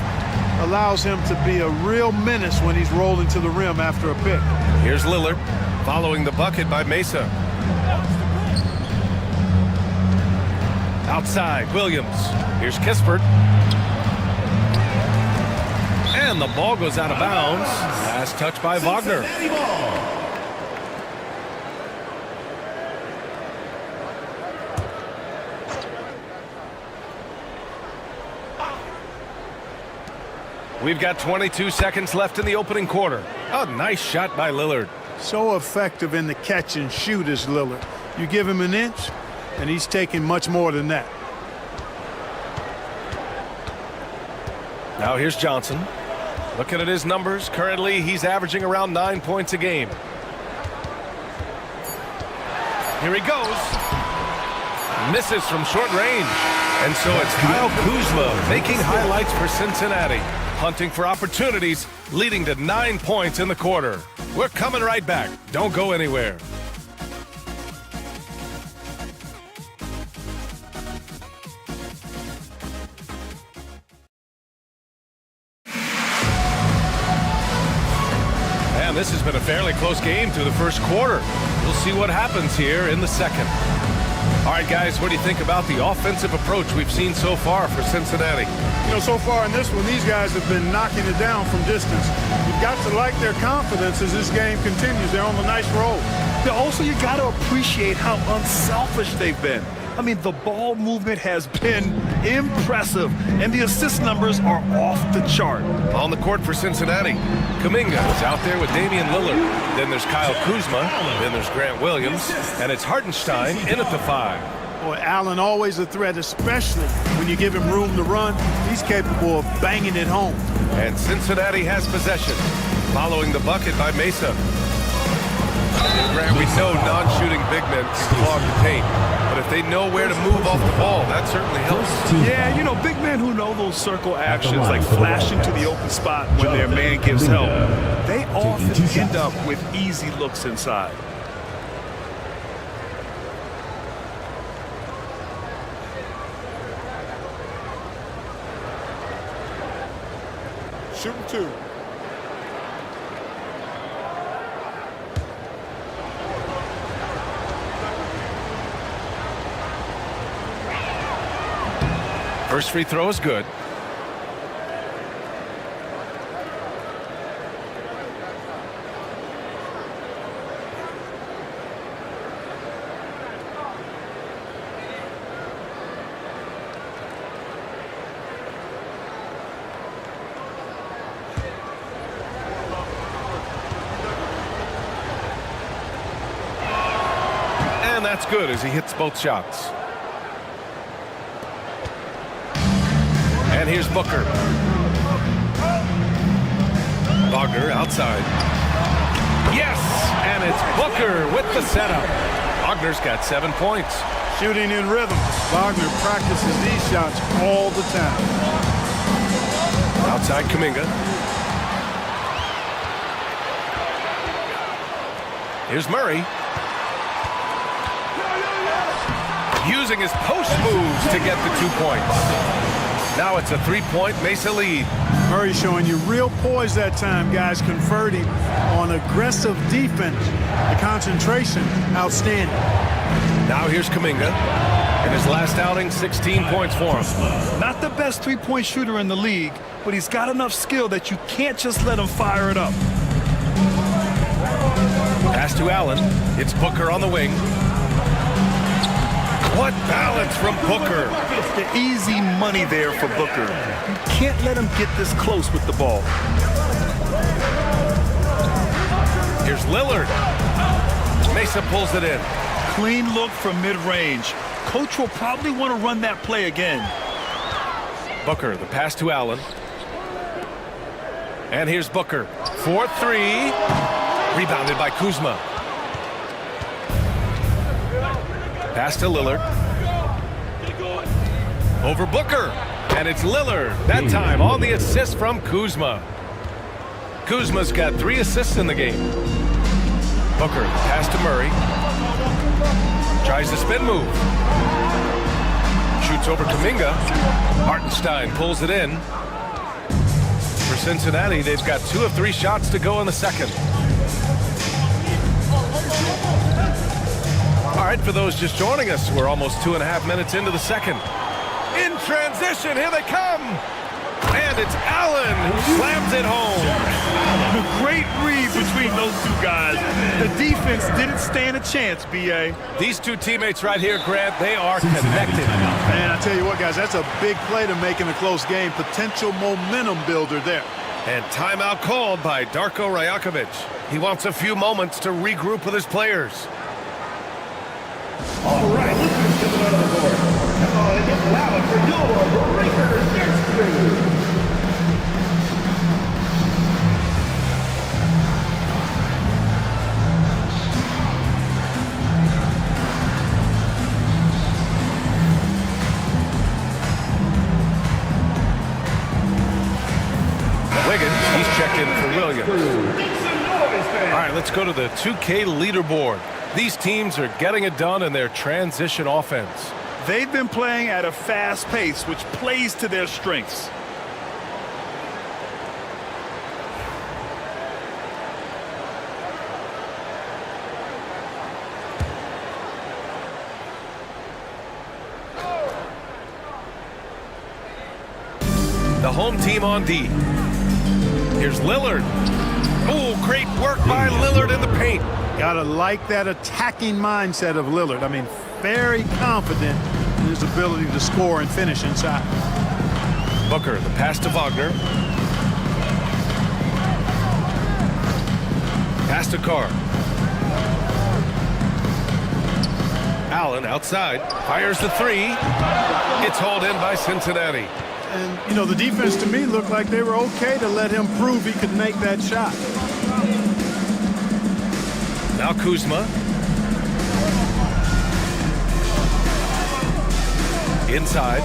allows him to be a real menace when he's rolling to the rim after a pick. Here's Lillard following the bucket by Mesa. Outside, Williams. Here's Kispert. And the ball goes out of bounds. Last touch by Wagner. We've got 22 seconds left in the opening quarter. A nice shot by Lillard. So effective in the catch and shoot is Lillard. You give him an inch, and he's taking much more than that. Now here's Johnson. Looking at his numbers, currently he's averaging around 9 points a game. Here he goes. Misses from short range. And so it's Kyle Kuzma making highlights for Cincinnati. Hunting for opportunities, leading to 9 points in the quarter. We're coming right back. Don't go anywhere. And this has been a fairly close game through the first quarter. We'll see what happens here in the second. All right, guys, what do you think about the offensive approach we've seen so far for Cincinnati? You know, so far in this one, these guys have been knocking it down from distance. You've got to like their confidence as this game continues. They're on a nice roll. Yeah, also, you got to appreciate how unselfish they've been. I mean, the ball movement has been impressive, and the assist numbers are off the chart. On the court for Cincinnati, Kuminga is out there with Damian Lillard. Then there's Kyle Kuzma. Then there's Grant Williams. And it's Hartenstein in at the 5. Boy, Allen always a threat, especially when you give him room to run. He's capable of banging it home. And Cincinnati has possession, following the bucket by Mesa. Grant, we know non-shooting big men can clog the paint, but if they know where to move off the ball, that certainly helps. Yeah, you know, big men who know those circle actions, like flashing to the open spot when their man gives help, they often end up with easy looks inside. Shooting 2. First free throw is good. And that's good as he hits both shots. And here's Booker. Wagner outside. Yes! And it's Booker with the setup. Wagner's got 7 points. Shooting in rhythm. Wagner practices these shots all the time. Outside Kuminga. Here's Murray. Using his post moves to get the 2 points. Now it's a 3-point Mesa lead. Murray showing you real poise that time, guys, converting on aggressive defense. The concentration, outstanding. Now here's Kuminga. In his last outing, 16 points for him. Not the best three-point shooter in the league, but he's got enough skill that you can't just let him fire it up. Pass to Allen. It's Booker on the wing. What balance from Booker. It's the easy money there for Booker. You can't let him get this close with the ball. Here's Lillard. Mesa pulls it in. Clean look from mid-range. Coach will probably want to run that play again. Booker, the pass to Allen. And here's Booker. 4-3. Rebounded by Kuzma. Pass to Lillard. Over Booker. And it's Lillard. That time on the assist from Kuzma. Kuzma's got 3 assists in the game. Booker, pass to Murray. Tries the spin move. Shoots over Kuminga. Hartenstein pulls it in. For Cincinnati, they've got 2 of 3 shots to go in the second. All right, for those just joining us, we're almost 2.5 minutes into the second. In transition, here they come. And it's Allen who slams it home. A great read between those 2 guys. The defense didn't stand a chance, B.A. These 2 teammates right here, Grant, they are connected. Man, I tell you what, guys, that's a big play to make in a close game. Potential momentum builder there. And timeout called by Darko Rajakovic. He wants a few moments to regroup with his players. All right, listeners coming out of the court. Come on and get loud for your Breakers Dance Crew. He's checked in for Williams. All right, let's go to the 2K leaderboard. These teams are getting it done in their transition offense. They've been playing at a fast pace, which plays to their strengths. The home team on D. Here's Lillard. Oh, great work by Lillard in the paint. Gotta like that attacking mindset of Lillard. I mean, very confident in his ability to score and finish inside. Booker, the pass to Wagner. Pass to Carr. Allen outside. Fires the three. It's hauled in by Cincinnati. And, you know, the defense to me looked like they were okay to let him prove he could make that shot. Now Kuzma. Inside.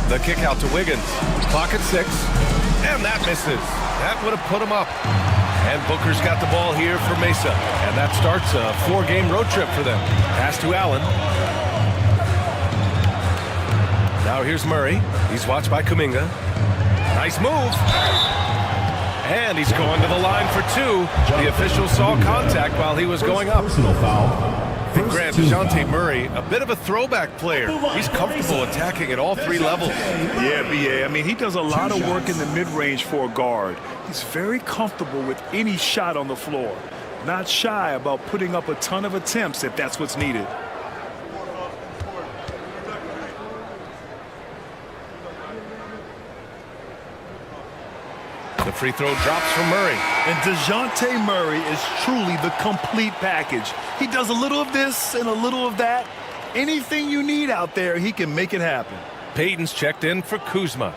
The kick out to Wiggins. Clock at 6. And that misses. That would have put him up. And Booker's got the ball here for Mesa. And that starts a 4-game road trip for them. Pass to Allen. Now here's Murray. He's watched by Kuminga. Nice move. And he's going to the line for 2. The official saw contact while he was going up. Big Grant, DeJounte Murray, a bit of a throwback player. He's comfortable attacking at all 3 levels. Yeah, B.A. I mean, he does a lot of work in the mid-range for a guard. He's very comfortable with any shot on the floor. Not shy about putting up a ton of attempts if that's what's needed. The free throw drops from Murray. And DeJounte Murray is truly the complete package. He does a little of this and a little of that. Anything you need out there, he can make it happen. Payton's checked in for Kuzma.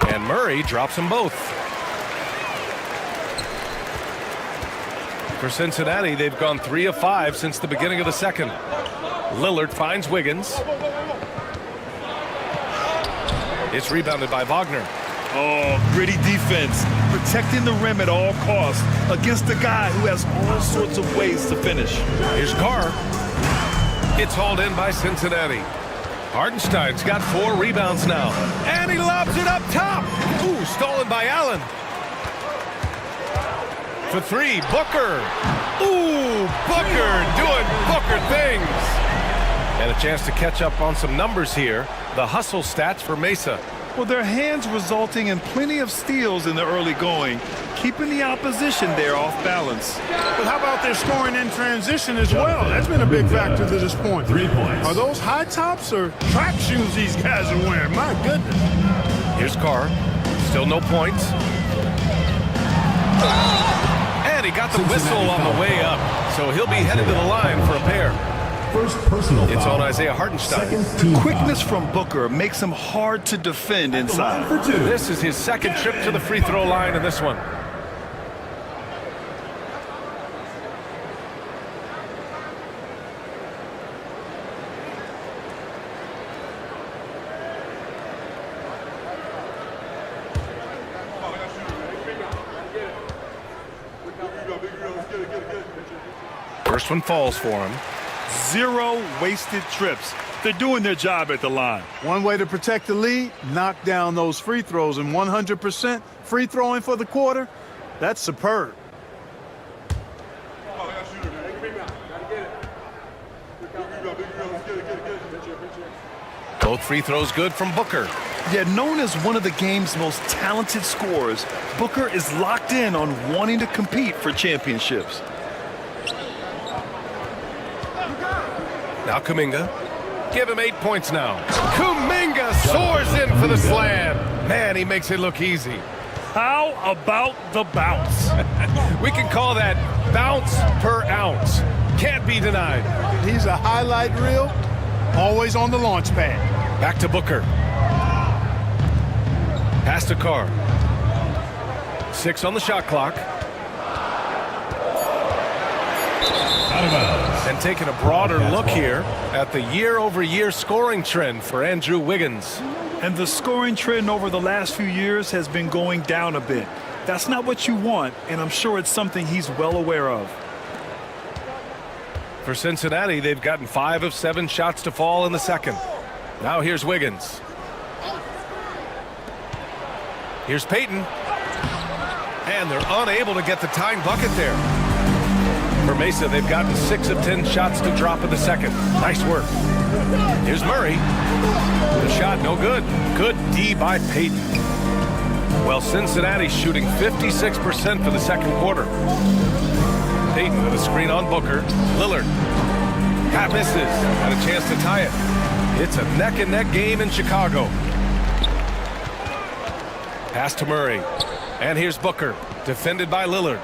And Murray drops them both. For Cincinnati, they've gone 3 of 5 since the beginning of the second. Lillard finds Wiggins. It's rebounded by Wagner. Oh, gritty defense. Protecting the rim at all costs against a guy who has all sorts of ways to finish. Here's Carr. It's hauled in by Cincinnati. Hartenstein's got 4 rebounds now. And he lobs it up top. Ooh, stolen by Allen. For 3, Booker. Ooh, Booker doing Booker things. And a chance to catch up on some numbers here. The hustle stats for Mesa. Well, their hands resulting in plenty of steals in the early going, keeping the opposition there off balance. But how about their scoring in transition as well? That's been a big factor to this point. 3 points. Are those high tops or track shoes these guys are wearing? My goodness. Here's Carr. Still no points. And he got the whistle on the way up, so he'll be headed to the line for a pair. First personal It's foul. on Isaiah Hartenstein. The quickness from Booker makes him hard to defend inside. For 2. This is his second trip to the free throw line in this one. First one falls for him. 0 wasted trips. They're doing their job at the line. One way to protect the lead, knock down those free throws, and 100% free throwing for the quarter, that's superb. Both free throws good from Booker. Yet known as one of the game's most talented scorers, Booker is locked in on wanting to compete for championships. Now Kuminga. Give him 8 points now. Kuminga soars in for the slam. Man, he makes it look easy. How about the bounce? We can call that bounce per ounce. Can't be denied. He's a highlight reel, always on the launch pad. Back to Booker. Pass to Carr. 6 on the shot clock. Out of bounds. And taking a broader look here at the year-over-year scoring trend for Andrew Wiggins. And the scoring trend over the last few years has been going down a bit. That's not what you want, and I'm sure it's something he's well aware of. For Cincinnati, they've gotten 5 of 7 shots to fall in the second. Now here's Wiggins. Here's Payton. And they're unable to get the tying bucket there. For Mesa, they've gotten 6 of 10 shots to drop in the second. Nice work. Here's Murray. The shot no good. Good D by Payton. Well, Cincinnati's shooting 56% for the second quarter. Payton with a screen on Booker. Lillard. Pat misses. Got a chance to tie it. It's a neck-and-neck game in Chicago. Pass to Murray. And here's Booker. Defended by Lillard.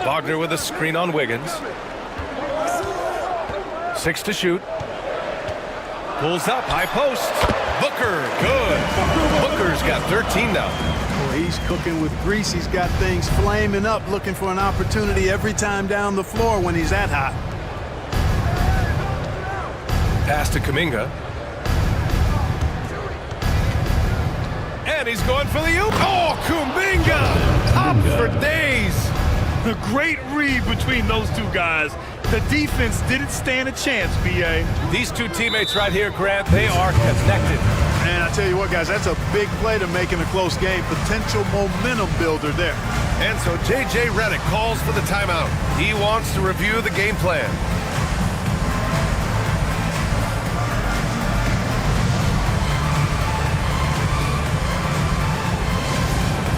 Wagner with a screen on Wiggins. 6 to shoot. Pulls up, high post. Booker, good. Booker's got 13 now. Well, he's cooking with grease. He's got things flaming up, looking for an opportunity every time down the floor when he's that hot. Pass to Kuminga. And he's going for the oop. Oh, Kuminga! Top for days. A great read between those two guys. The defense didn't stand a chance, B.A. These two teammates right here, Grant, they are connected. And I tell you what, guys, that's a big play to make in a close game. Potential momentum builder there. And so J.J. Redick calls for the timeout. He wants to review the game plan.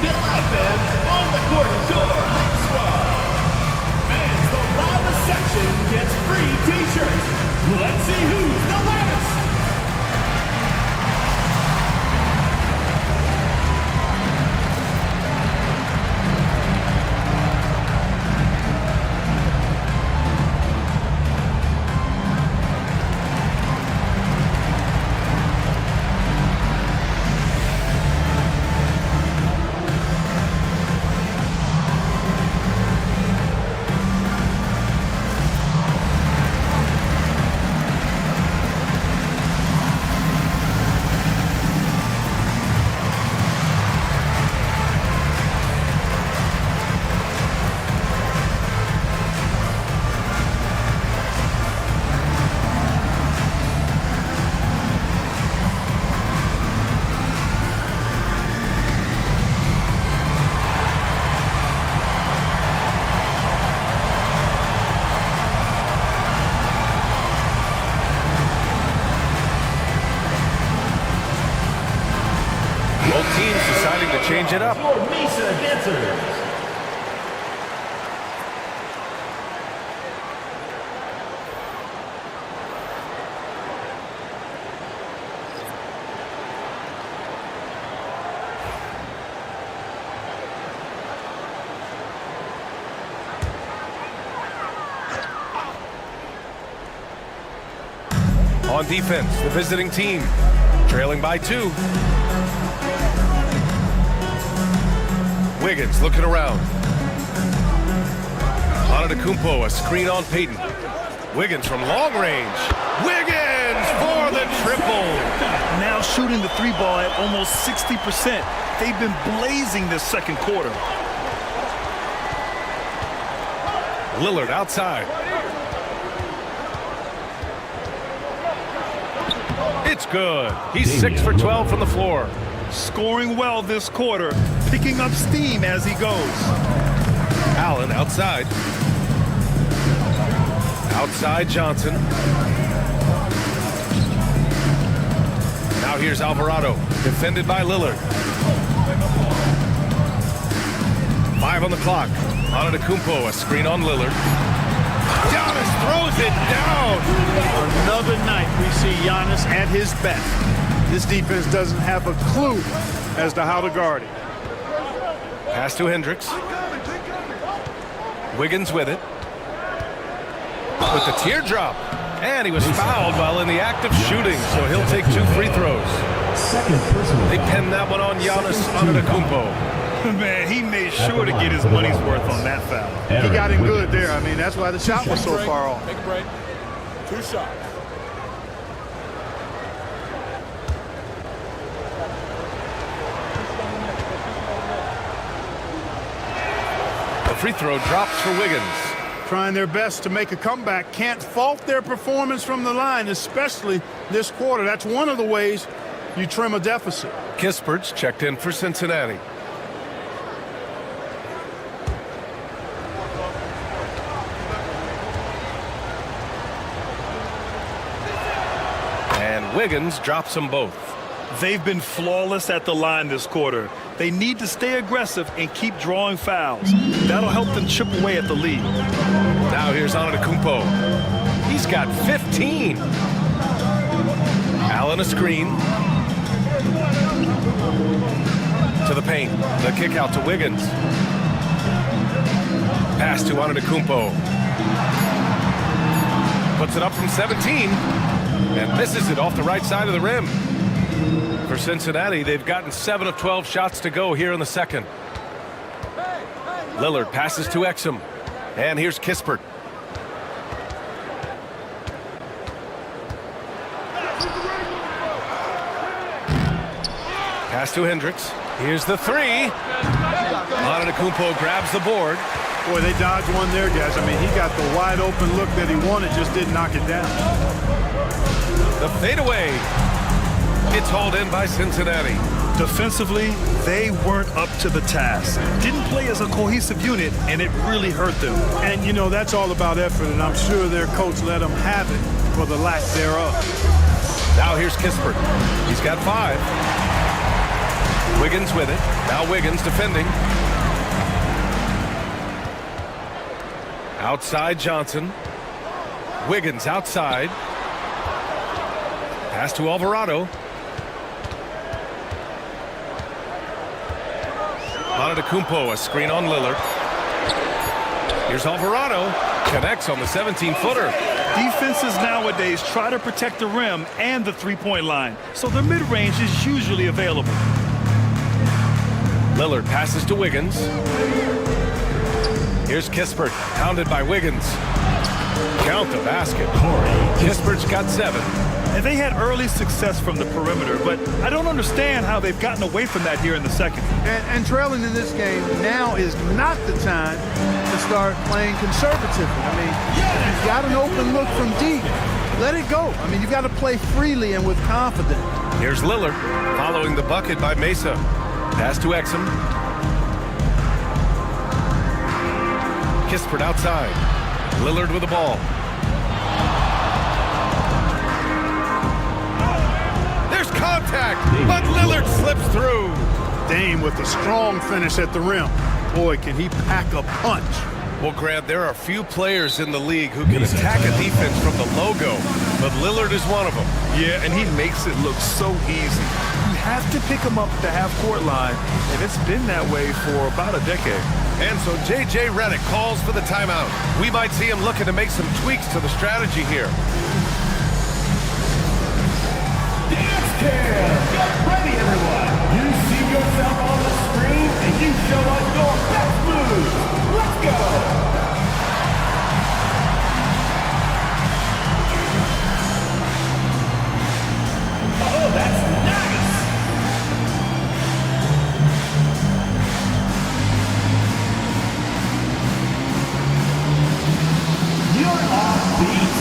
Get live fans on the court is your hype squad. Fans, the loudest section gets free t-shirts. Let's see who's the loudest. Change it up. Mesa dancers. On defense, the visiting team, trailing by 2. Wiggins looking around. Antetokounmpo, a screen on Payton. Wiggins from long range. Wiggins for the triple. Now shooting the 3 ball at almost 60%. They've been blazing this second quarter. Lillard outside. It's good. He's 6 for 12 from the floor. Scoring well this quarter, picking up steam as he goes. Allen outside. Outside Johnson. Now here's Alvarado, defended by Lillard. 5 on the clock. Antetokounmpo, a screen on Lillard. Giannis throws it down. Another night we see Giannis at his best. This defense doesn't have a clue as to how to guard him. Pass to Hendricks. Wiggins with it. With the teardrop. And he was fouled while in the act of shooting, so he'll take 2 free throws. They pin that one on Giannis Antetokounmpo. Man, he made sure to get his money's worth on that foul. He got him good there. I mean, that's why the shot was so far off. Take a break. 2 shots. The free throw drops for Wiggins. Trying their best to make a comeback. Can't fault their performance from the line, especially this quarter. That's one of the ways you trim a deficit. Kispert's checked in for Cincinnati. And Wiggins drops them both. They've been flawless at the line this quarter. They need to stay aggressive and keep drawing fouls. That'll help them chip away at the lead. Now here's Antetokounmpo. He's got 15. Allen a screen. To the paint. The kick out to Wiggins. Pass to Antetokounmpo. Puts it up from 17. And misses it off the right side of the rim. For Cincinnati, they've gotten 7 of 12 shots to go here in the second. Lillard passes to Exum. And here's Kispert. Pass to Hendricks. Here's the three. Antetokounmpo grabs the board. Boy, they dodged one there, guys. I mean, he got the wide open look that he wanted, just didn't knock it down. The fadeaway. It's hauled in by Cincinnati. Defensively, they weren't up to the task. Didn't play as a cohesive unit, and it really hurt them. And, you know, that's all about effort, and I'm sure their coach let them have it for the lack thereof. Now here's Kispert. He's got 5. Wiggins with it. Now Wiggins defending. Outside Johnson. Wiggins outside. Pass to Alvarado. Antetokounmpo, a screen on Lillard. Here's Alvarado. Connects on the 17-footer. Defenses nowadays try to protect the rim and the three-point line, so their mid-range is usually available. Lillard passes to Wiggins. Here's Kispert, pounded by Wiggins. Count the basket. Kispert's got 7. And they had early success from the perimeter, but I don't understand how they've gotten away from that here in the second. And trailing in this game, now is not the time to start playing conservatively. I mean, you've got an open look from deep. Let it go. I mean, you've got to play freely and with confidence. Here's Lillard, following the bucket by Mesa. Pass to Exum. Kispert outside. Lillard with the ball. There's contact, but Lillard slips through. Dame with a strong finish at the rim. Boy, can he pack a punch. Well, Grant, there are few players in the league who can attack a defense from the logo, but Lillard is one of them. Yeah, and he makes it look so easy. You have to pick him up at the half-court line, and it's been that way for about a decade. And so J.J. Redick calls for the timeout. We might see him looking to make some tweaks to the strategy here. Dance Cam! Get ready, everyone! You see yourself on the screen, and you show us your best moves. Let's go! Oh, that's nice! You're off beat.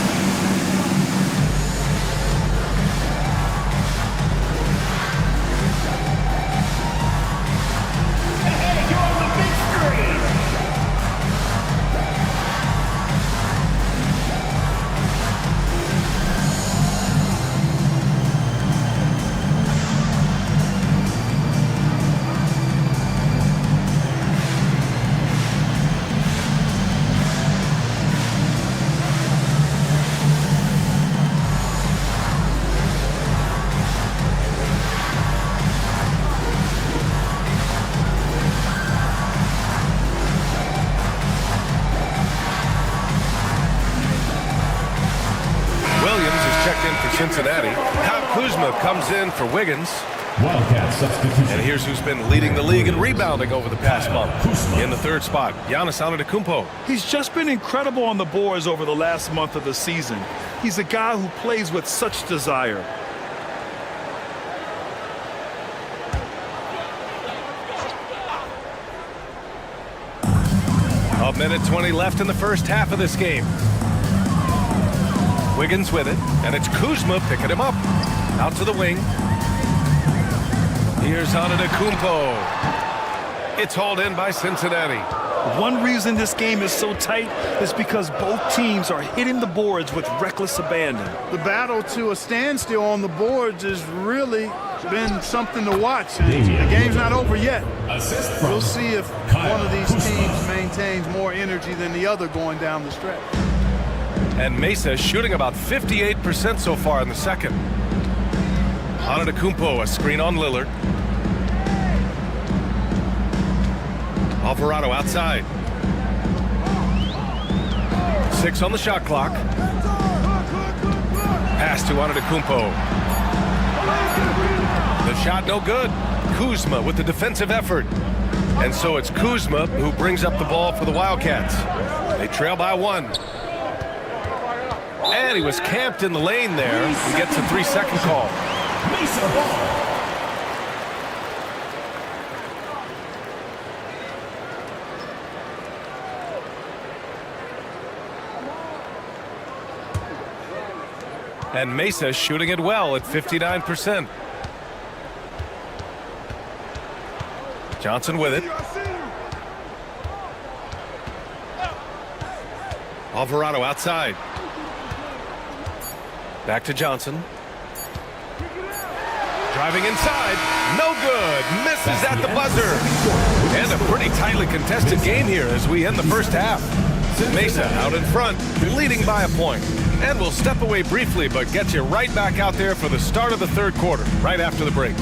Hey, you're on the big screen. Williams is checked in for Cincinnati. Kyle Kuzma comes in for Wiggins. Wildcat substitution. And here's who's been leading the league in rebounding over the past month. In the third spot, Giannis Antetokounmpo. He's just been incredible on the boards over the last month of the season. He's a guy who plays with such desire. A minute 20 left in the first half of this game. Wiggins with it, and it's Kuzma picking him up. Out to the wing. Here's Antetokounmpo. It's hauled in by Cincinnati. One reason this game is so tight is because both teams are hitting the boards with reckless abandon. The battle to a standstill on the boards has really been something to watch. And the game's not over yet. We'll see if one of these teams maintains more energy than the other going down the stretch. And Mesa shooting about 58% so far in the second. Antetokounmpo, a screen on Lillard. Alvarado outside. 6 on the shot clock. Pass to Antetokounmpo. The shot no good. Kuzma with the defensive effort. And so it's Kuzma who brings up the ball for the Wildcats. They trail by 1. And he was camped in the lane there. He gets a 3-second call. And Mesa shooting it well at 59%. Johnson with it. Alvarado outside. Back to Johnson. Driving inside. No good. Misses at the buzzer. And a pretty tightly contested game here as we end the first half. Mesa out in front, leading by a point. And we'll step away briefly, but get you right back out there for the start of the third quarter, right after the break.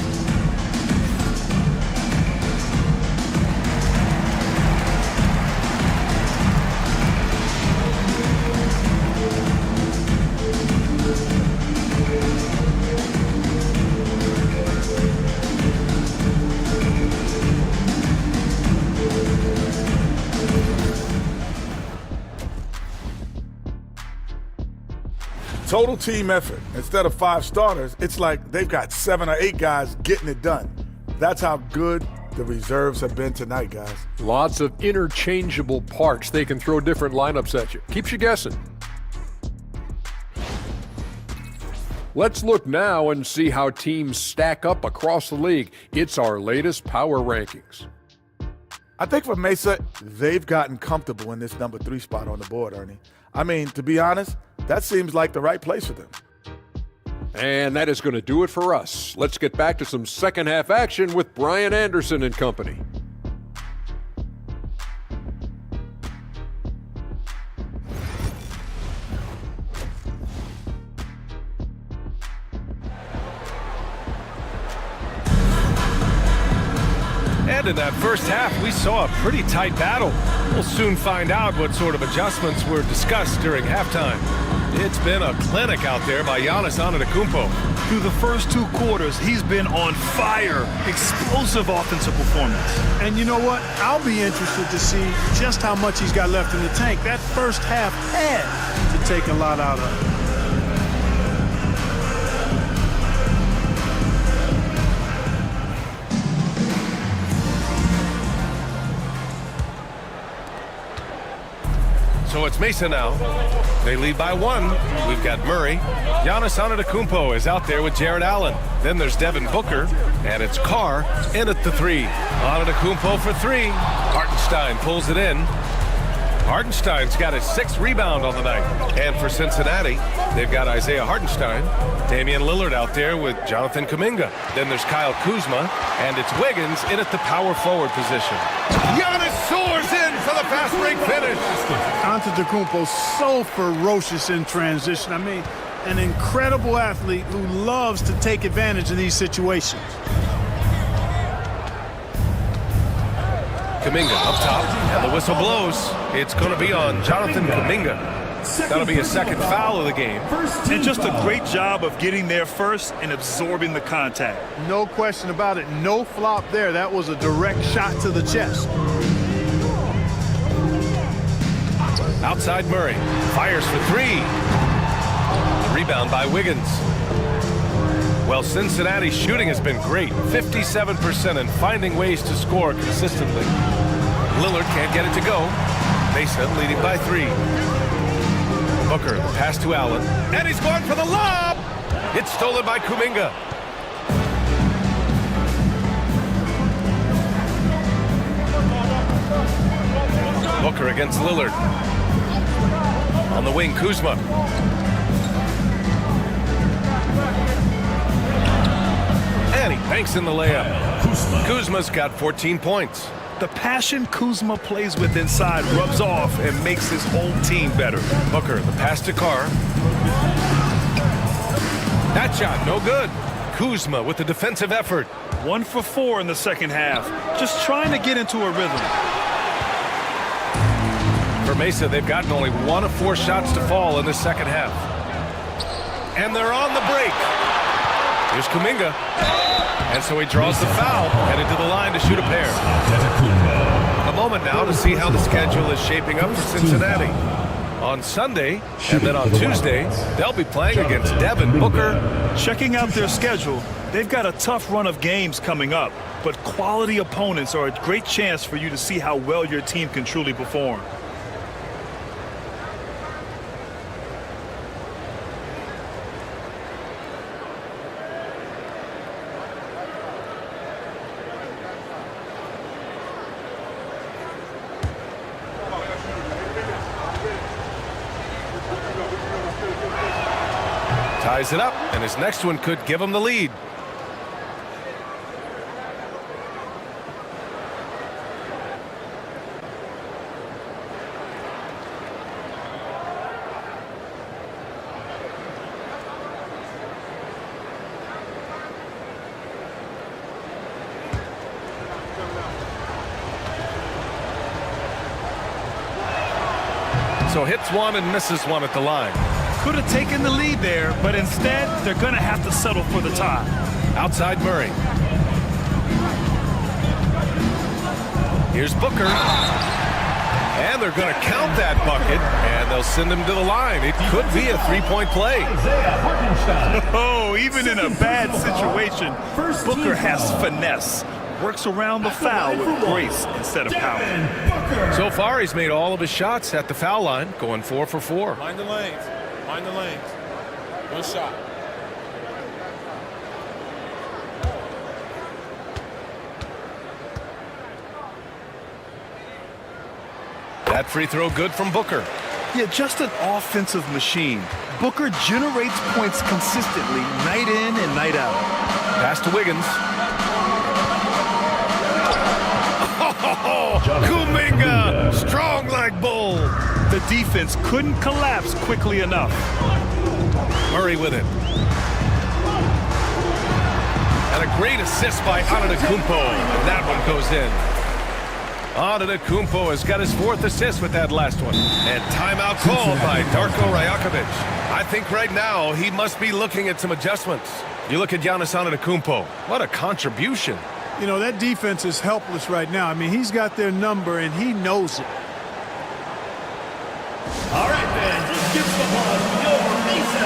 Total team effort. Instead of 5 starters, it's like they've got 7 or 8 guys getting it done. That's how good the reserves have been tonight, guys. Lots of interchangeable parts. They can throw different lineups at you. Keeps you guessing. Let's look now and see how teams stack up across the league. It's our latest power rankings. I think for Mesa, they've gotten comfortable in this number 3 spot on the board, Ernie. I mean, to be honest, that seems like the right place for them. And that is going to do it for us. Let's get back to some second half action with Brian Anderson and company. And in that first half, we saw a pretty tight battle. We'll soon find out what sort of adjustments were discussed during halftime. It's been a clinic out there by Giannis Antetokounmpo. Through the first 2 quarters, he's been on fire. Explosive offensive performance. And you know what? I'll be interested to see just how much he's got left in the tank. That first half had to take a lot out of it. So it's Mesa now. They lead by 1. We've got Murray. Giannis Antetokounmpo is out there with Jared Allen. Then there's Devin Booker, and it's Carr in at the 3. Antetokounmpo for 3. Hartenstein pulls it in. Hartenstein's got his 6th rebound on the night. And for Cincinnati, they've got Isaiah Hartenstein, Damian Lillard out there with Jonathan Kuminga. Then there's Kyle Kuzma, and it's Wiggins in at the power forward position. Giannis soars in for the fast break finish. Antetokounmpo so ferocious in transition. I mean, an incredible athlete who loves to take advantage of these situations. Kuminga up top, and the whistle blows. It's going to be on Jonathan Kuminga. That'll be a second foul of the game. And just a great job of getting there first and absorbing the contact. No question about it. No flop there. That was a direct shot to the chest. Outside Murray. Fires for three. Rebound by Wiggins. Well, Cincinnati's shooting has been great. 57% and finding ways to score consistently. Lillard can't get it to go. Mesa leading by 3. Booker, the pass to Allen. And he's going for the lob! It's stolen by Kuminga. Booker against Lillard. On the wing, Kuzma. And he banks in the layup. Kuzma's got 14 points. The passion Kuzma plays with inside rubs off and makes his whole team better. Booker, the pass to Carr. That shot, no good. Kuzma with the defensive effort. 1 for 4 in the second half. Just trying to get into a rhythm. For Mesa, they've gotten only 1 of 4 shots to fall in the second half. And they're on the break. Here's Kuminga. And so he draws the foul, headed to the line to shoot a pair. A moment now to see how the schedule is shaping up for Cincinnati. On Sunday, and then on Tuesday, they'll be playing against Devin Booker. Checking out their schedule, they've got a tough run of games coming up, but quality opponents are a great chance for you to see how well your team can truly perform. Ties it up, and his next one could give him the lead. So hits one and misses one at the line. Could have taken the lead there, but instead, they're going to have to settle for the tie. Outside Murray. Here's Booker. And they're going to count that bucket, and they'll send him to the line. It could be a three-point play. Oh, even in a bad situation, Booker has finesse. Works around the foul with grace instead of power. So far, he's made all of his shots at the foul line, going 4 for 4. Mind the lanes. Mind the lanes. One shot. That free throw good from Booker. Yeah, just an offensive machine. Booker generates points consistently, night in and night out. Pass to Wiggins. Oh, Kuminga, strong like bull. The defense couldn't collapse quickly enough. Murray with it. And a great assist by Antetokounmpo. And that one goes in. Antetokounmpo has got his 4th assist with that last one. And timeout called by Darko Rajakovic. I think right now he must be looking at some adjustments. You look at Giannis Antetokounmpo. What a contribution. You know, that defense is helpless right now. I mean, he's got their number, and he knows it. All right, fans, let's give some applause for your Mesa.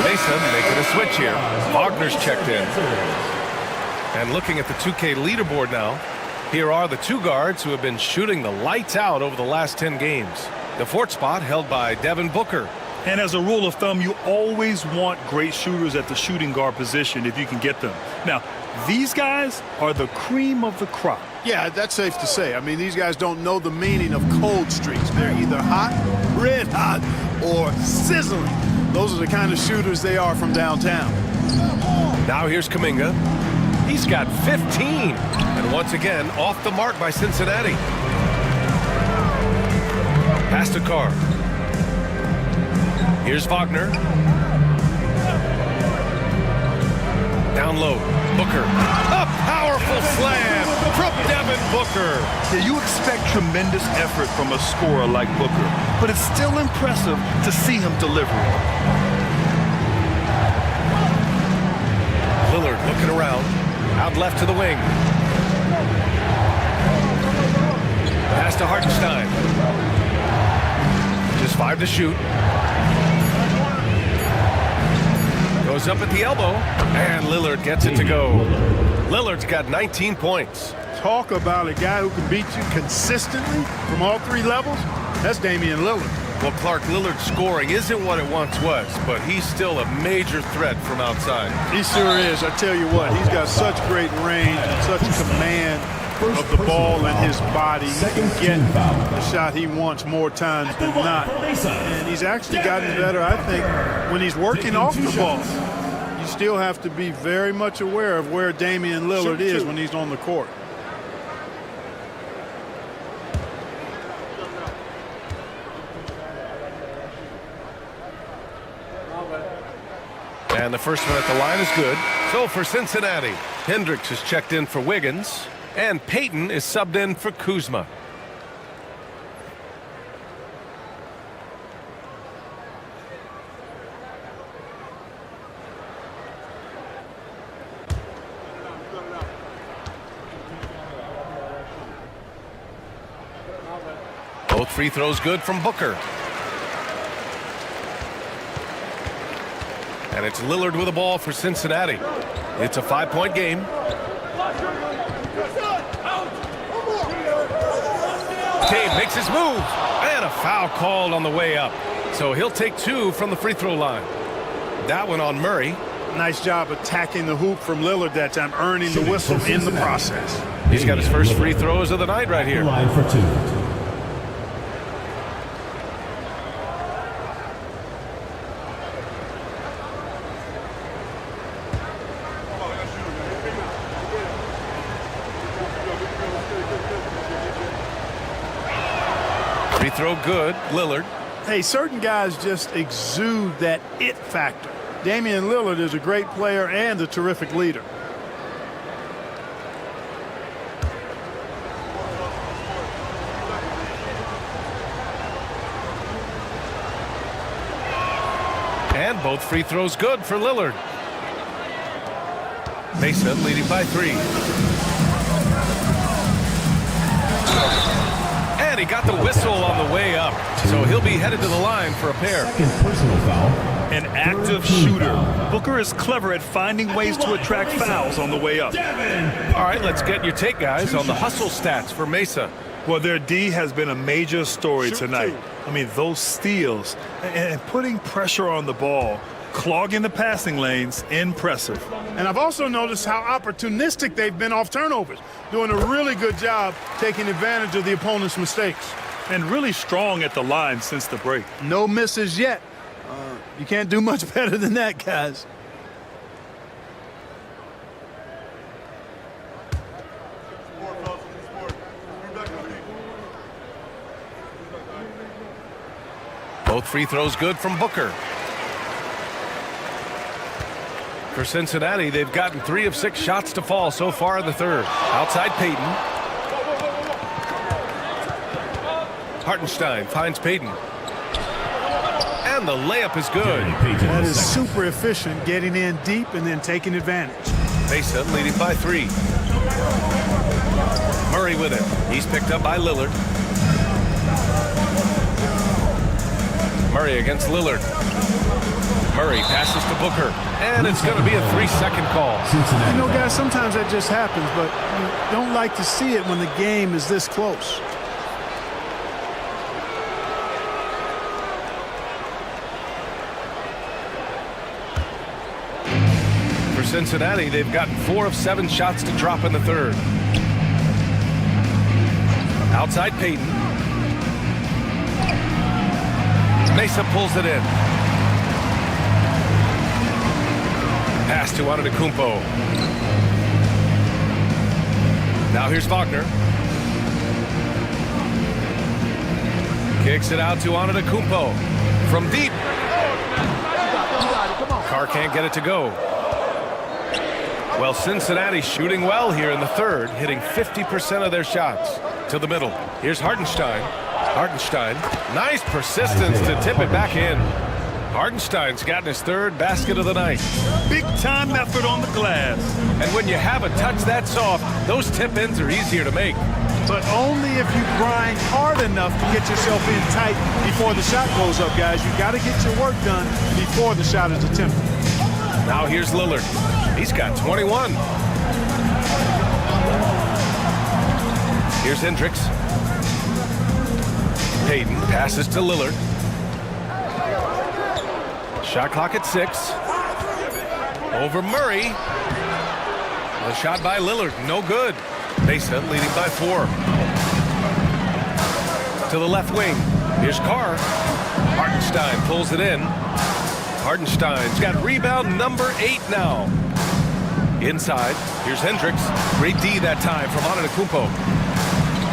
Mesa making a switch here. Wagner's checked in. And looking at the 2K leaderboard now, here are the two guards who have been shooting the lights out over the last 10 games. The fourth spot held by Devin Booker. And as a rule of thumb, you always want great shooters at the shooting guard position if you can get them. Now, these guys are the cream of the crop. Yeah, that's safe to say. I mean, these guys don't know the meaning of cold streaks. They're either hot, red hot, or sizzling. Those are the kind of shooters they are from downtown. Now here's Kuminga. He's got 15. And once again, off the mark by Cincinnati. Pass to Carr. Here's Wagner. Down low. Booker. A powerful slam from Devin Booker. Yeah, you expect tremendous effort from a scorer like Booker, but it's still impressive to see him deliver. Lillard looking around. Out left to the wing. Pass to Hartenstein. Just 5 to shoot. Goes up at the elbow, and Lillard gets it to go. Lillard's got 19 points. Talk about a guy who can beat you consistently from all three levels. That's Damian Lillard. Well, Clark, Lillard's scoring isn't what it once was, but he's still a major threat from outside. He sure is. I tell you what, he's got such great range and such command of the ball and his body. He can get the shot he wants more times than not. And he's actually gotten better, I think, when he's working off the ball. You still have to be very much aware of where Damian Lillard is when he's on the court. And the first one at the line is good. So for Cincinnati, Hendricks is checked in for Wiggins, and Payton is subbed in for Kuzma. Both free throws good from Booker. And it's Lillard with the ball for Cincinnati. It's a 5-point game. Cade makes his move. And a foul called on the way up. So he'll take 2 from the free throw line. That one on Murray. Nice job attacking the hoop from Lillard that time, earning the whistle in the process. He's got his first free throws of the night right here. Line for 2. Free throw good, Lillard. Hey, certain guys just exude that it factor. Damian Lillard is a great player and a terrific leader. And both free throws good for Lillard. Mesa leading by 3. And he got the whistle on the way up. So he'll be headed to the line for a pair. Second personal foul. An active shooter. Booker is clever at finding ways to attract fouls on the way up. All right, let's get your take, guys, on the hustle stats for Mesa. Well, their D has been a major story tonight. I mean, those steals and putting pressure on the ball, clogging the passing lanes, impressive. And I've also noticed how opportunistic they've been off turnovers, doing a really good job taking advantage of the opponent's mistakes. And really strong at the line since the break. No misses yet. You can't do much better than that, guys. Both free throws good from Booker. For Cincinnati, they've gotten 3 of 6 shots to fall so far in the third. Outside Payton. Hartenstein finds Payton. And the layup is good. That is super efficient, getting in deep and then taking advantage. Mesa leading by 3. Murray with it. He's picked up by Lillard. Murray against Lillard. Murray passes to Booker, and it's going to be a 3-second call. You know, guys, sometimes that just happens, but you don't like to see it when the game is this close. For Cincinnati, they've gotten 4 of 7 shots to drop in the third. Outside Payton. Mesa pulls it in. Pass to Antetokounmpo. Now here's Wagner. Kicks it out to Antetokounmpo. From deep. Carr can't get it to go. Well, Cincinnati shooting well here in the third, hitting 50% of their shots. To the middle. Here's Hartenstein. Hartenstein. Nice persistence to tip it back in. Hartenstein's gotten his third basket of the night. Big time effort on the glass. And when you have a touch that soft, those tip-ins are easier to make. But only if you grind hard enough to get yourself in tight before the shot goes up, guys. You got to get your work done before the shot is attempted. Now here's Lillard. He's got 21. Here's Hendricks. Payton passes to Lillard. Shot clock at 6. Over Murray. The shot by Lillard, no good. Mesa leading by 4. To the left wing. Here's Carr. Hartenstein pulls it in. Hartenstein's got rebound number 8 now. Inside, here's Hendricks. Great D that time from Antetokounmpo.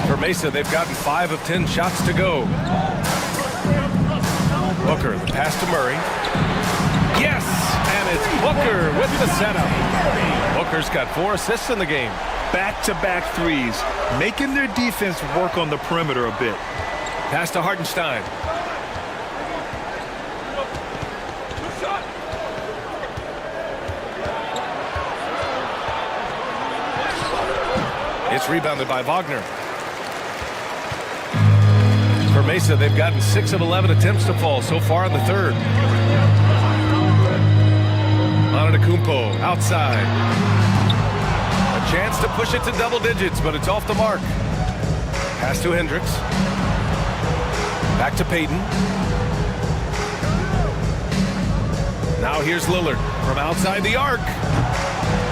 For Mesa, they've gotten 5 of 10 shots to go. Booker, the pass to Murray. Yes! And it's Booker with the setup. Booker's got 4 assists in the game. Back-to-back threes, making their defense work on the perimeter a bit. Pass to Hartenstein. It's rebounded by Wagner. For Mesa, they've gotten 6 of 11 attempts to fall so far in the third. Antetokounmpo outside. A chance to push it to double digits, but it's off the mark. Pass to Hendricks. Back to Payton. Now here's Lillard from outside the arc.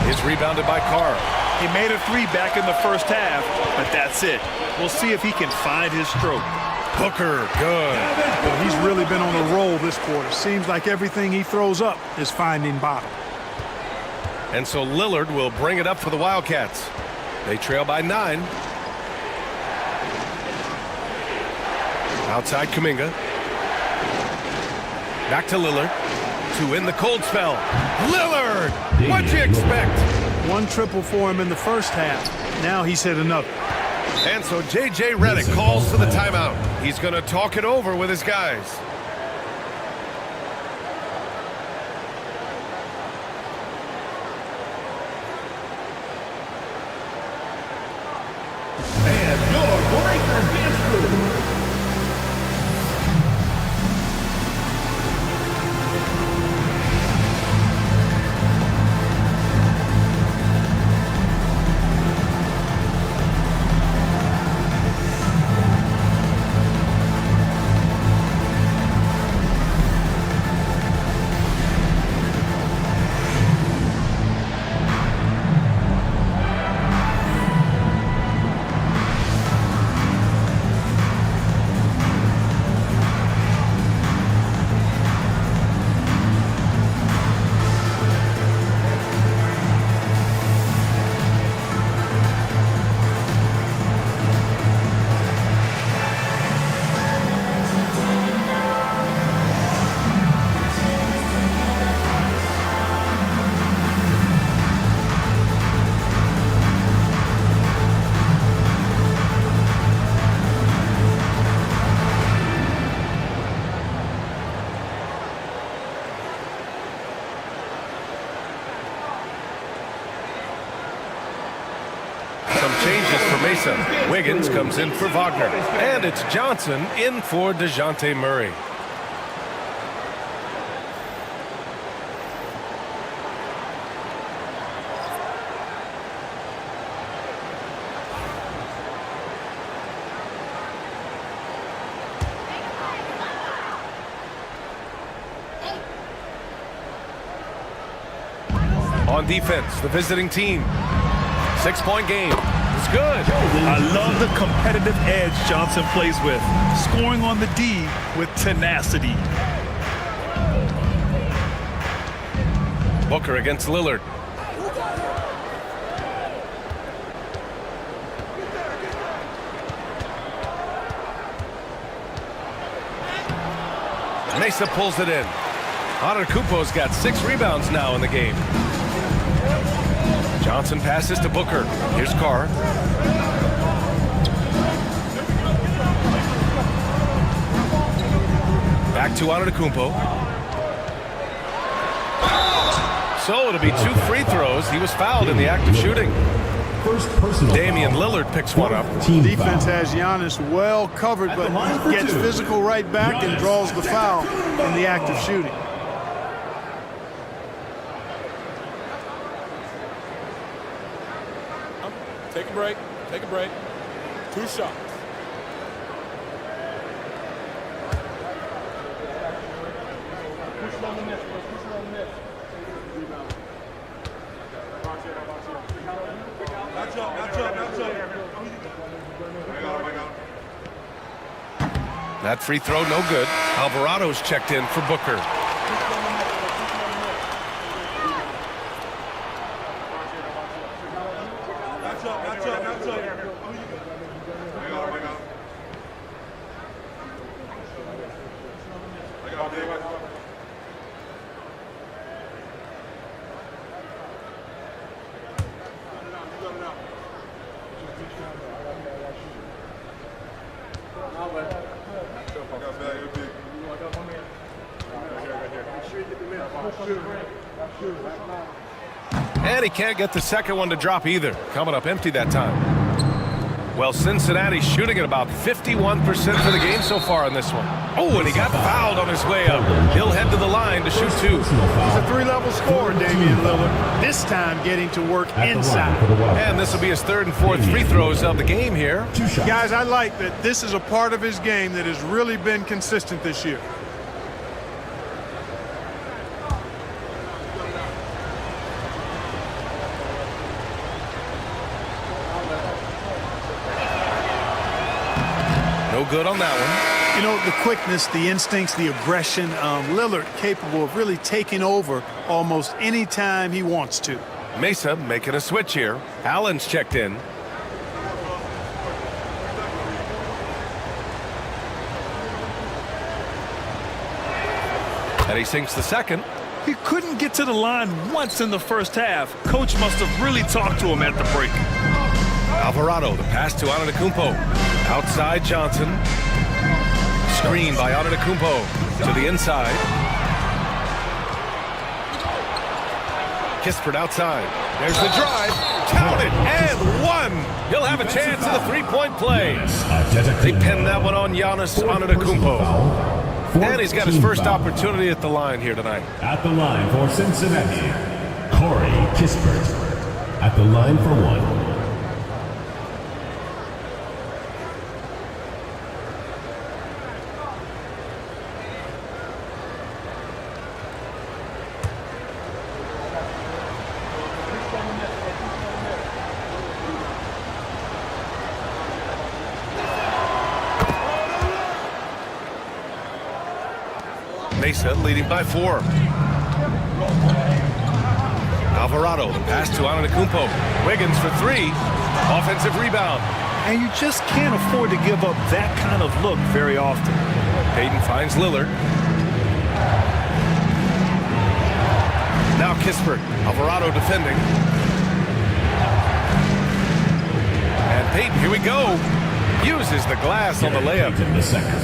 It's rebounded by Carr. He made a 3 back in the first half, but that's it. We'll see if he can find his stroke. Booker, good. Well, he's really been on a roll this quarter. Seems like everything he throws up is finding bottom. And so Lillard will bring it up for the Wildcats. They trail by 9. Outside Kuminga. Back to Lillard. To end the cold spell. Lillard! What'd you expect? 1 triple for him in the first half. Now he's hit another. And so J.J. Redick calls for the timeout. He's going to talk it over with his guys. And your breaker dance crew. Wiggins comes in for Wagner. And it's Johnson in for DeJounte Murray. On defense, the visiting team. 6-point game. It's good. I love the competitive edge Johnson plays with, scoring on the D with tenacity. Booker against Lillard. Mesa pulls it in. Antetokounmpo's got 6 rebounds now in the game. Johnson passes to Booker. Here's Carr. Back to Antetokounmpo. So it'll be 2 free throws. He was fouled in the act of shooting. Damian Lillard picks one up. Defense has Giannis well covered, but he gets physical right back and draws the foul in the act of shooting. Take a break. Take a break. 2 shots. That free throw, no good. Alvarado's checked in for Booker. And he can't get the second one to drop either. Coming up empty that time. Well, Cincinnati's shooting at about 51% for the game so far on this one. Oh, and he got fouled on his way up. He'll head to the line to shoot 2. He's a 3-level scorer, Damian Lillard. This time getting to work inside. And this will be his 3rd and 4th free throws of the game here. Guys, I like that this is a part of his game that has really been consistent this year. No good on that one. You know, the quickness, the instincts, the aggression, Lillard capable of really taking over almost any time he wants to. Mesa making a switch here. Allen's checked in. And he sinks the second. He couldn't get to the line once in the first half. Coach must have really talked to him at the break. Alvarado, the pass to Antetokounmpo. Outside Johnson. Screen by Antetokounmpo to the inside. Kispert outside. There's the drive. Counted and one. He'll have a chance at the 3-point play. They pinned that one on Giannis Antetokounmpo. And he's got his first opportunity at the line here tonight. At the line for Cincinnati, Corey Kispert. At the line for 1. Mesa leading by 4. Alvarado, the pass to Antetokounmpo. Wiggins for 3. Offensive rebound. And you just can't afford to give up that kind of look very often. Payton finds Lillard. Now Kispert. Alvarado defending. And Payton, here we go. Uses the glass on the layup.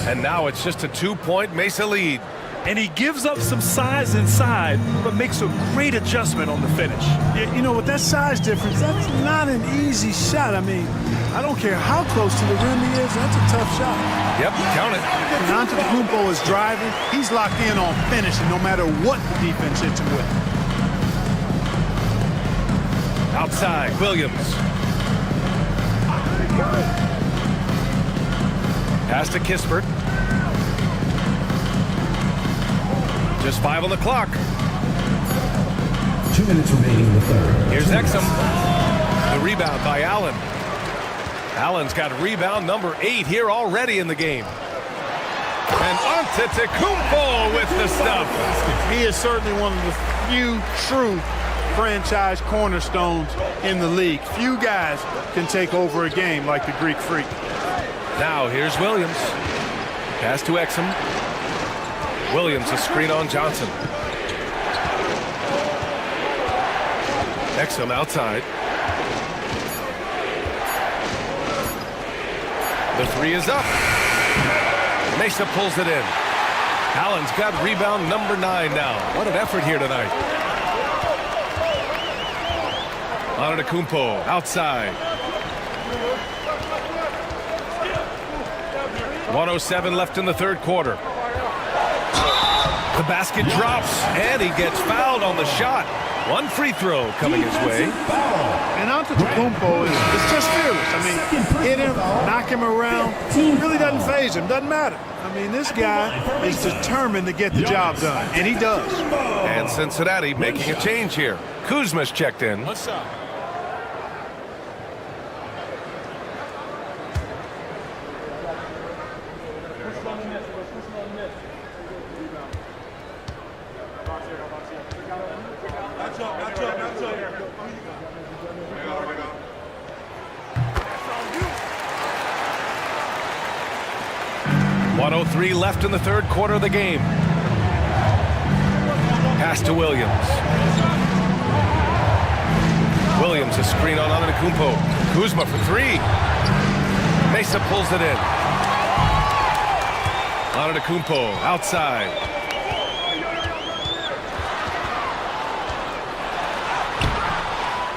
And now it's just a 2-point Mesa lead. And he gives up some size inside, but makes a great adjustment on the finish. Yeah, you know, with that size difference, that's not an easy shot. I mean, I don't care how close to the rim he is, that's a tough shot. Yep, count it. When Antetokounmpo is driving, he's locked in on finishing no matter what the defense hits him with. Outside, Williams. Pass to Kispert. Just 5 on the clock. 2 minutes remaining in the third. Here's Exum. The rebound by Allen. Allen's got rebound number 8 here already in the game. And Antetokounmpo with the stuff. He is certainly one of the few true franchise cornerstones in the league. Few guys can take over a game like the Greek Freak. Now here's Williams. Pass to Exum. Williams a screen on Johnson. Exum outside. The 3 is up. Mesa pulls it in. Allen's got rebound number 9 now. What an effort here tonight. Antetokounmpo outside. 1:07 left in the third quarter. The basket drops, and he gets fouled on the shot. One free throw coming his way. And Antetokounmpo is just fearless. I mean, hit him, knock him around. Really doesn't faze him. Doesn't matter. I mean, this guy is determined to get the job done, and he does. And Cincinnati making a change here. Kuzma's checked in. .103 left in the third quarter of the game. Pass to Williams. Williams a screen on Antetokounmpo. Kuzma for 3. Mesa pulls it in. Antetokounmpo outside.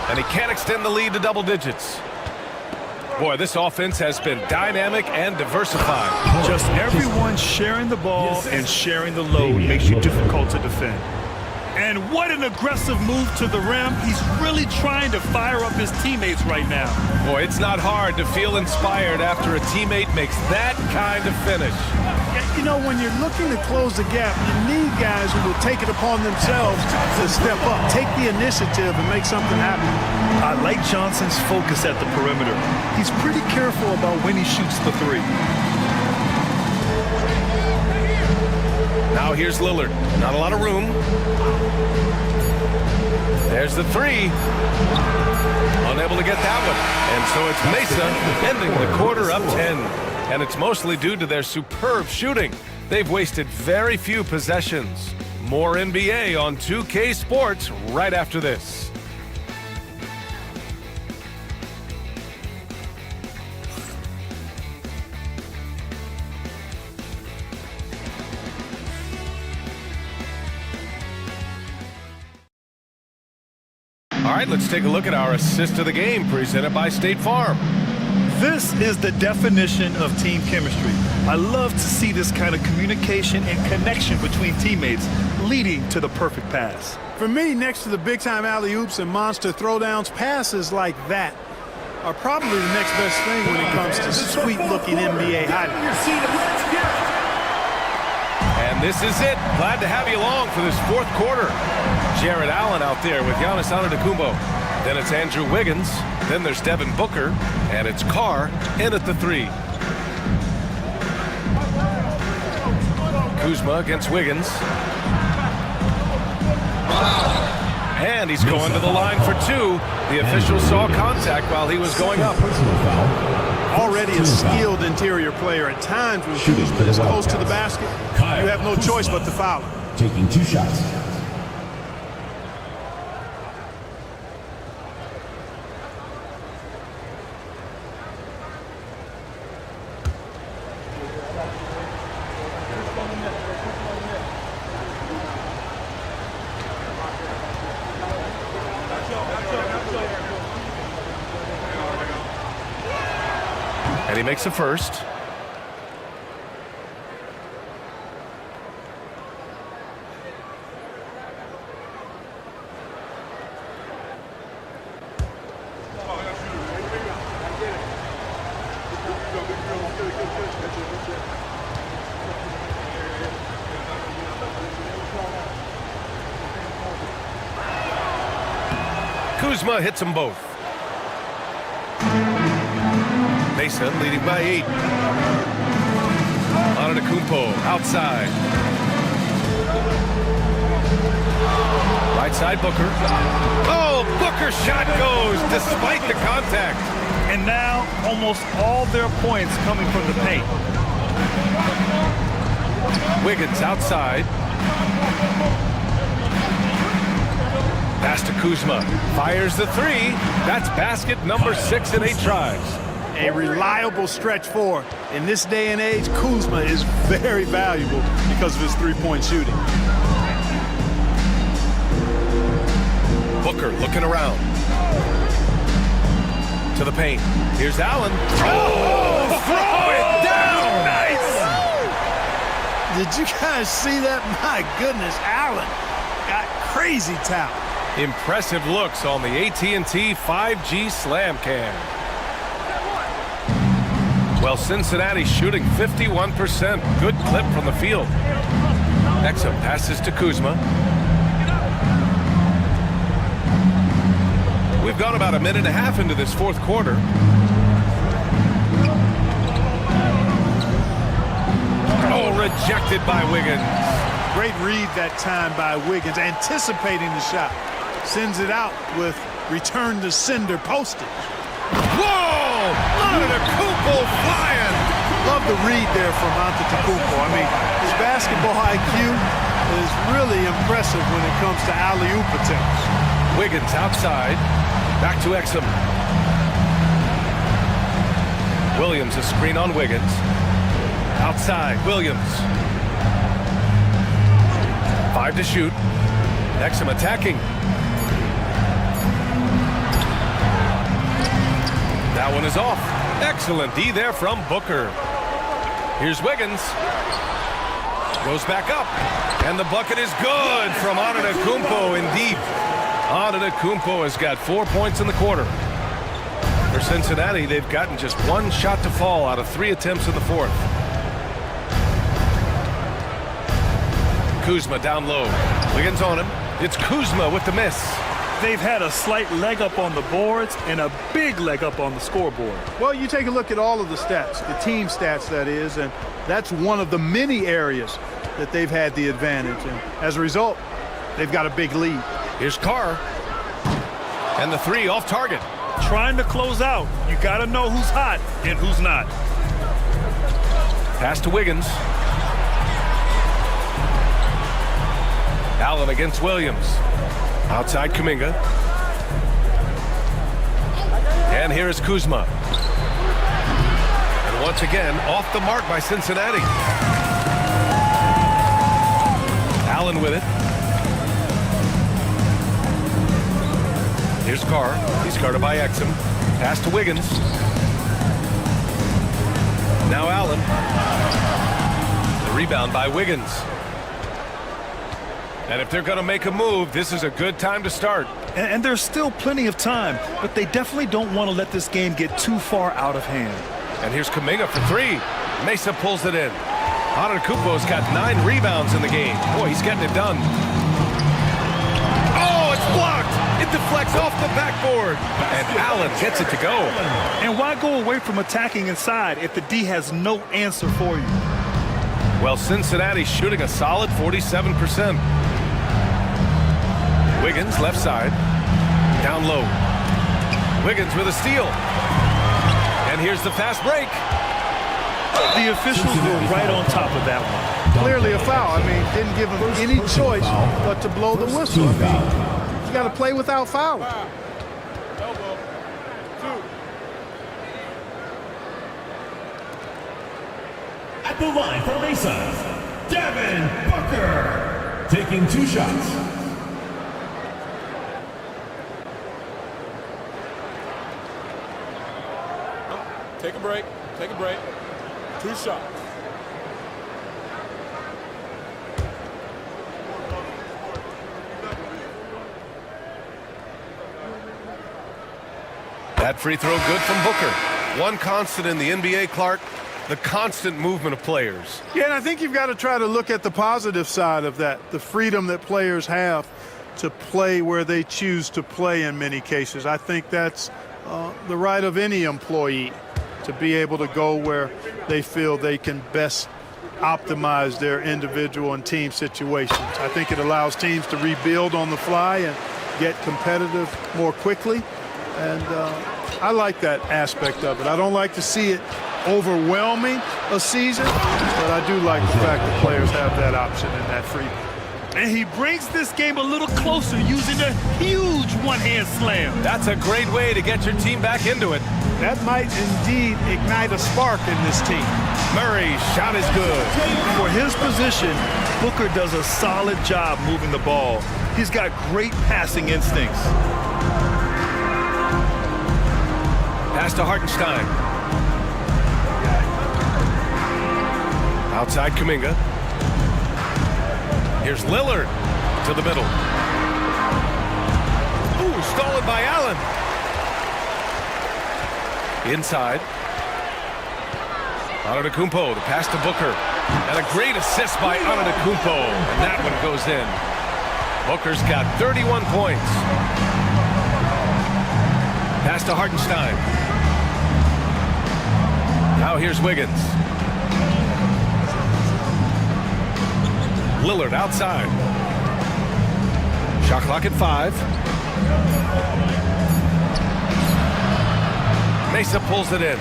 And he can't extend the lead to double digits. Boy, this offense has been dynamic and diversified. Just everyone sharing the ball and sharing the load makes you difficult to defend. And what an aggressive move to the rim. He's really trying to fire up his teammates right now. Boy, it's not hard to feel inspired after a teammate makes that kind of finish. You know, when you're looking to close the gap, you need guys who will take it upon themselves to step up, take the initiative, and make something happen. I like Johnson's focus at the perimeter. He's pretty careful about when he shoots the 3. Now here's Lillard. Not a lot of room. There's the 3. Unable to get that one. And so it's Mesa ending the quarter up 10. And it's mostly due to their superb shooting. They've wasted very few possessions. More NBA on 2K Sports right after this. All right, let's take a look at our assist of the game presented by State Farm. This is the definition of team chemistry. I love to see this kind of communication and connection between teammates leading to the perfect pass. For me, next to the big-time alley-oops and monster throwdowns, passes like that are probably the next best thing when it comes to sweet-looking NBA highlights. And this is it. Glad to have you along for this fourth quarter. Jared Allen out there with Giannis Antetokounmpo. Then it's Andrew Wiggins. Then there's Devin Booker. And it's Carr in at the 3. Kuzma against Wiggins. And he's going to the line for 2. The official saw contact while he was going up. Already a skilled interior player. At times when Kuzma is close to the basket, you have no choice but to foul him. Taking 2 shots. And he makes the first. Kuzma hits them both. Mesa leading by 8. Antetokounmpo outside. Right side, Booker. Oh, Booker's shot goes despite the contact. And now almost all their points coming from the paint. Wiggins outside. Pass to Kuzma. Fires the 3. That's basket number 6 in 8 tries. A reliable stretch four. In this day and age, Kuzma is very valuable because of his three-point shooting. Booker looking around. To the paint. Here's Allen. Oh, throw it down! Nice! Did you guys see that? My goodness, Allen got crazy talent. Impressive looks on the AT&T 5G Slam Cam. Well, Cincinnati shooting 51%. Good clip from the field. Exum passes to Kuzma. We've gone about a minute and a half into this fourth quarter. Oh, rejected by Wiggins. Great read that time by Wiggins, anticipating the shot. Sends it out with return to sender postage. Whoa! Antetokounmpo flying! Love the read there from Antetokounmpo. I mean, his basketball IQ is really impressive when it comes to alley-oop attempts. Wiggins outside. Back to Exum. Williams, a screen on Wiggins. Outside, Williams. 5 to shoot. Exum attacking. That one is off. Excellent D there from Booker. Here's Wiggins. Goes back up. And the bucket is good from Antetokounmpo in deep. Antetokounmpo has got 4 points in the quarter. For Cincinnati, they've gotten just 1 shot to fall out of 3 attempts in the fourth. Kuzma down low. Wiggins on him. It's Kuzma with the miss. They've had a slight leg up on the boards and a big leg up on the scoreboard. Well, you take a look at all of the stats, the team stats that is, and that's one of the many areas that they've had the advantage. And as a result, they've got a big lead. Here's Carr. And the 3 off target. Trying to close out. You got to know who's hot and who's not. Pass to Wiggins. Allen against Williams. Outside Kuminga. And here is Kuzma. And once again, off the mark by Cincinnati. Allen with it. Here's Carr. He's guarded by Exum. Pass to Wiggins. Now Allen. The rebound by Wiggins. And if they're going to make a move, this is a good time to start. And there's still plenty of time, but they definitely don't want to let this game get too far out of hand. And here's Kuminga for 3. Mesa pulls it in. Antetokounmpo's got 9 rebounds in the game. Boy, he's getting it done. Oh, it's blocked. It deflects off the backboard. And Allen gets it to go. And why go away from attacking inside if the D has no answer for you? Well, Cincinnati's shooting a solid 47%. Wiggins, left side. Down low. Wiggins with a steal. And here's the fast break. The officials were right on top of that one. Clearly a foul. I mean, didn't give him any choice but to blow the whistle. I mean, you got to play without fouling. At the line for Mesa, Devin Booker, taking 2 shots. Take a break. Take a break. 2 shots. That free throw good from Booker. One constant in the NBA, Clark, the constant movement of players. Yeah, and I think you've got to try to look at the positive side of that, the freedom that players have to play where they choose to play in many cases. I think that's the right of any employee, to be able to go where they feel they can best optimize their individual and team situations. I think it allows teams to rebuild on the fly and get competitive more quickly. And I like that aspect of it. I don't like to see it overwhelming a season, but I do like the fact that players have that option and that freedom. And he brings this game a little closer using a huge one-hand slam. That's a great way to get your team back into it. That might indeed ignite a spark in this team. Murray's shot is good. For his position, Booker does a solid job moving the ball. He's got great passing instincts. Pass to Hartenstein. Outside Kuminga. Here's Lillard to the middle. Ooh, stolen by Allen. Inside. Antetokounmpo, the pass to Booker. And a great assist by Antetokounmpo. And that one goes in. Booker's got 31 points. Pass to Hartenstein. Now here's Wiggins. Lillard outside. Shot clock at 5. Mesa pulls it in.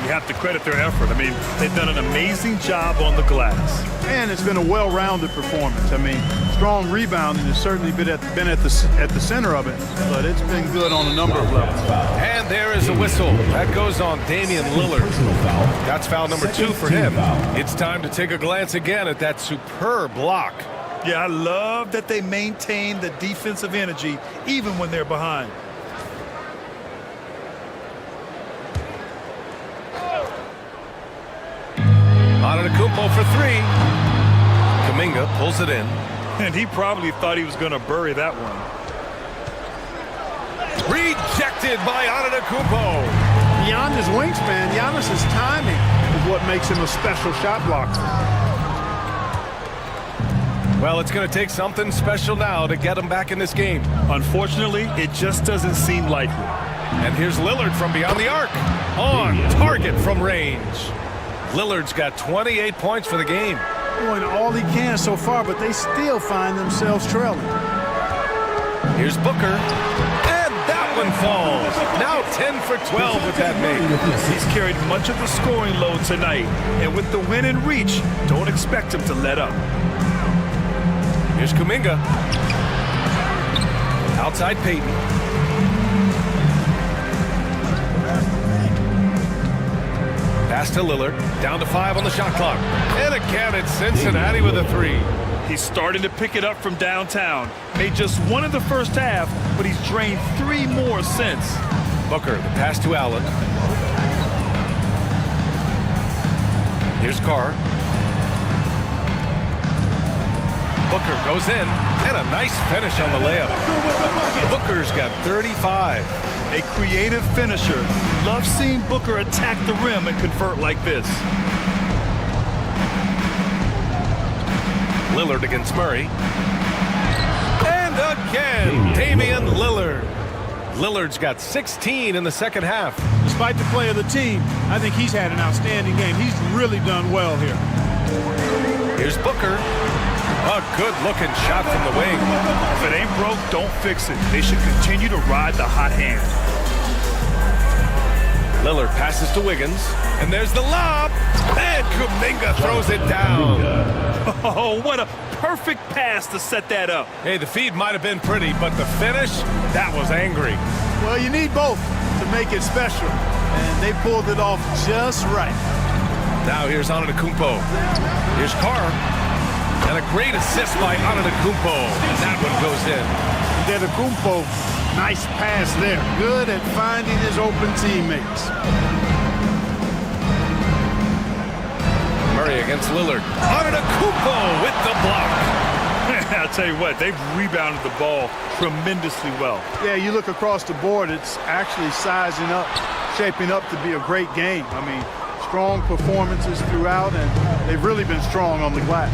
You have to credit their effort. I mean, they've done an amazing job on the glass. And it's been a well-rounded performance. I mean, strong rebounding has certainly been at the center of it, but it's been good on a number of levels. And there is a whistle. That goes on Damian Lillard. That's foul number 2 for him. It's time to take a glance again at that superb block. Yeah, I love that they maintain the defensive energy even when they're behind. Antetokounmpo for 3. Kuminga pulls it in. And he probably thought he was going to bury that one. Rejected by Antetokounmpo. Beyond his wingspan, Giannis's timing is what makes him a special shot blocker. Well, it's going to take something special now to get him back in this game. Unfortunately, it just doesn't seem likely. And here's Lillard from beyond the arc. On target from range. Lillard's got 28 points for the game. Doing all he can so far, but they still find themselves trailing. Here's Booker. And that one falls. Now 10 for 12 with that make. He's carried much of the scoring load tonight. And with the win in reach, don't expect him to let up. Here's Kuminga. Outside Peyton. Pass to Lillard. Down to 5 on the shot clock. And again, it's Cincinnati with a 3. He's starting to pick it up from downtown. Made just 1 in the first half, but he's drained 3 more since. Booker, the pass to Allen. Here's Carr. Booker goes in, and a nice finish on the layup. Booker's got 35. A creative finisher. Love seeing Booker attack the rim and convert like this. Lillard against Murray. And again, Damian Lillard. Lillard's got 16 in the second half. Despite the play of the team, I think he's had an outstanding game. He's really done well here. Here's Booker. A good-looking shot from the wing. If it ain't broke, don't fix it. They should continue to ride the hot hand. Lillard passes to Wiggins. And there's the lob. And Kuminga throws it down. Oh, what a perfect pass to set that up. Hey, the feed might have been pretty, but the finish, that was angry. Well, you need both to make it special. And they pulled it off just right. Now here's Antetokounmpo. Here's Carr. And a great assist by Antetokounmpo. And that one goes in. Antetokounmpo, nice pass there. Good at finding his open teammates. Murray against Lillard. Antetokounmpo with the block. I'll tell you what, they've rebounded the ball tremendously well. Yeah, you look across the board, it's actually sizing up, shaping up to be a great game. I mean, strong performances throughout, and they've really been strong on the glass.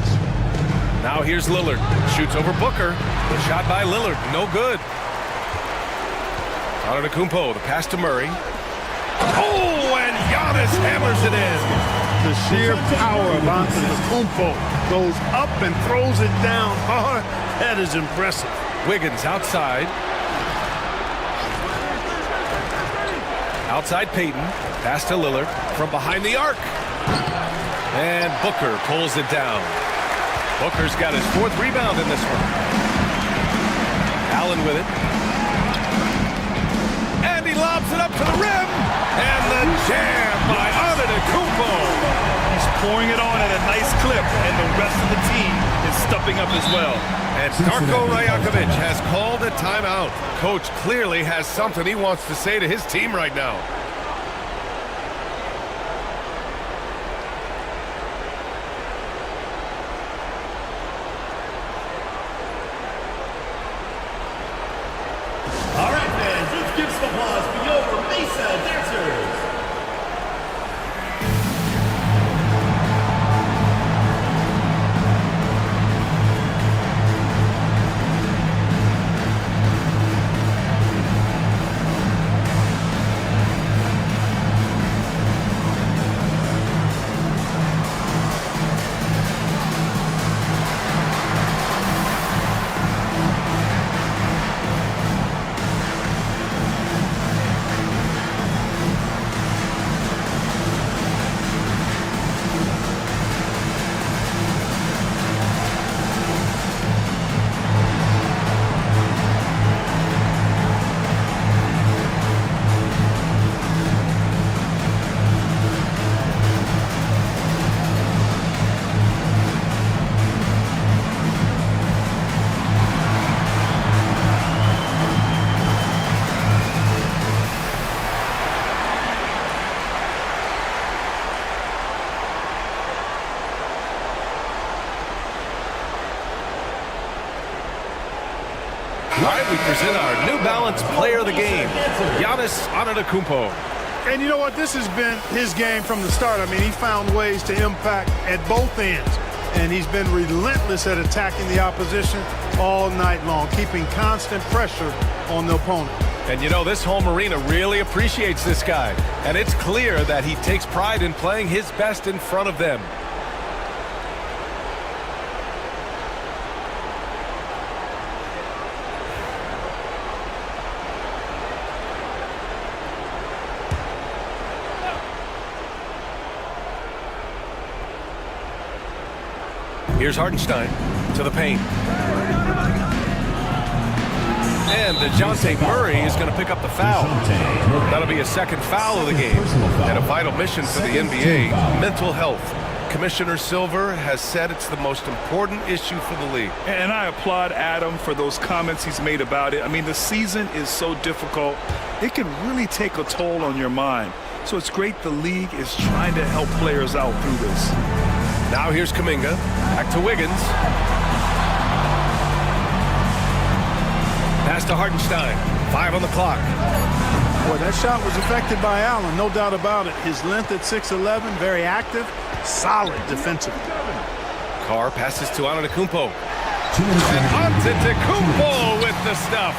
Now here's Lillard. Shoots over Booker. The shot by Lillard. No good. Antetokounmpo, the pass to Murray. Oh, and Giannis hammers it in. The sheer power of Antetokounmpo goes up and throws it down hard. That is impressive. Wiggins outside. Outside Payton. Pass to Lillard from behind the arc. And Booker pulls it down. Booker's got his 4th rebound in this one. Allen with it. And he lobs it up to the rim. And the jam by Antetokounmpo. He's pouring it on at a nice clip, and the rest of the team is stepping up as well. And Darko Rajakovic has called a timeout. Coach clearly has something he wants to say to his team right now. All right, fans, let's give some applause for your Mesa dancers. All right, we present our New Balance Player of the Game, Giannis Antetokounmpo. And you know what? This has been his game from the start. I mean, he found ways to impact at both ends. And he's been relentless at attacking the opposition all night long, keeping constant pressure on the opponent. And you know, this home arena really appreciates this guy. And it's clear that he takes pride in playing his best in front of them. Here's Hartenstein to the paint. And DeJounte Murray is going to pick up the foul. That'll be a 2nd foul of the game. And a vital mission for the NBA, mental health. Commissioner Silver has said it's the most important issue for the league. And I applaud Adam for those comments he's made about it. I mean, the season is so difficult. It can really take a toll on your mind. So it's great the league is trying to help players out through this. Now here's Kuminga. Back to Wiggins. Pass to Hartenstein. 5 on the clock. Boy, that shot was affected by Allen, no doubt about it. His length at 6'11", very active, solid defensively. Carr passes to Antetokounmpo. And Antetokounmpo with the stuff.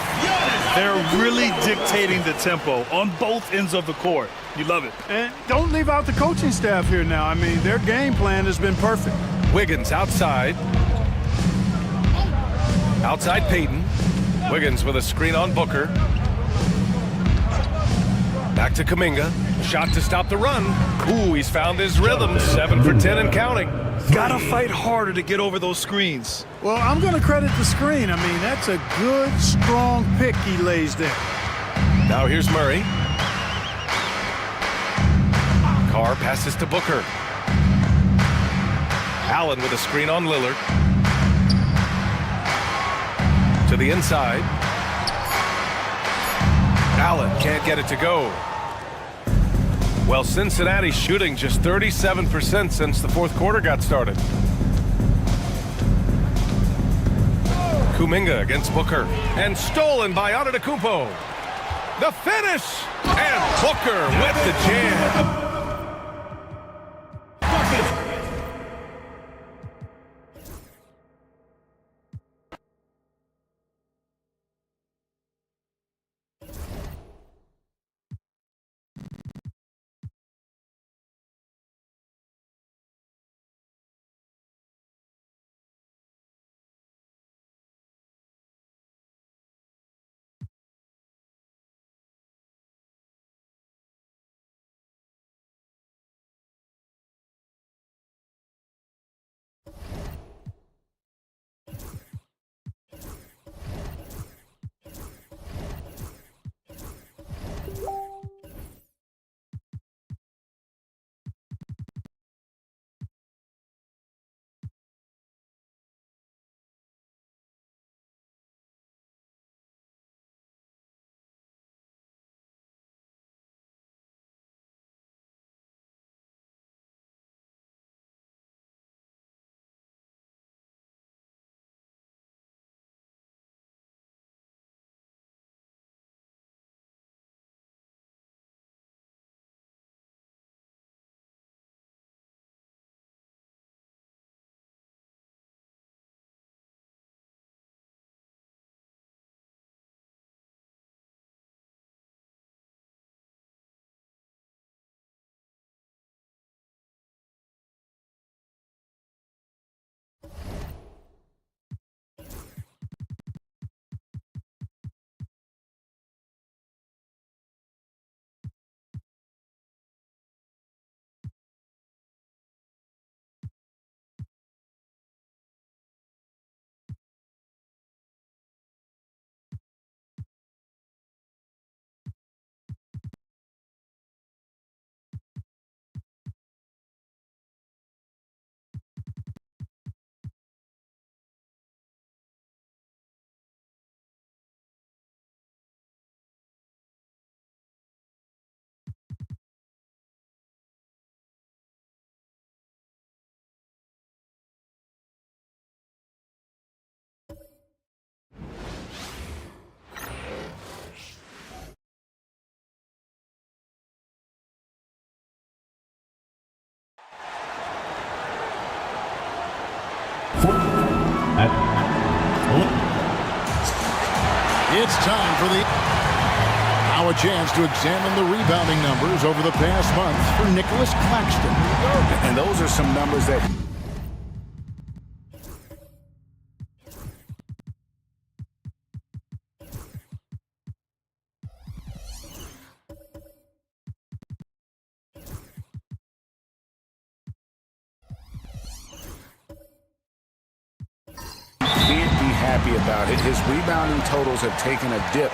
They're really dictating the tempo on both ends of the court. You love it. And don't leave out the coaching staff here now. I mean, their game plan has been perfect. Wiggins outside. Outside Payton. Wiggins with a screen on Booker. Back to Kuminga. Shot to stop the run. Ooh, he's found his rhythm. 7 for 10 and counting. Gotta fight harder to get over those screens. Well, I'm going to credit the screen. I mean, that's a good, strong pick he lays there. Now here's Murray. Carr passes to Booker. Allen with a screen on Lillard. To the inside. Allen can't get it to go. Well, Cincinnati's shooting just 37% since the 4th quarter got started. Kuminga against Booker. And stolen by Antetokounmpo. The finish! And Booker with the jam. It's time for now a chance to examine the rebounding numbers over the past month for Nicholas Claxton. And those are some numbers that can't be happy about it. His rebounding totals have taken a dip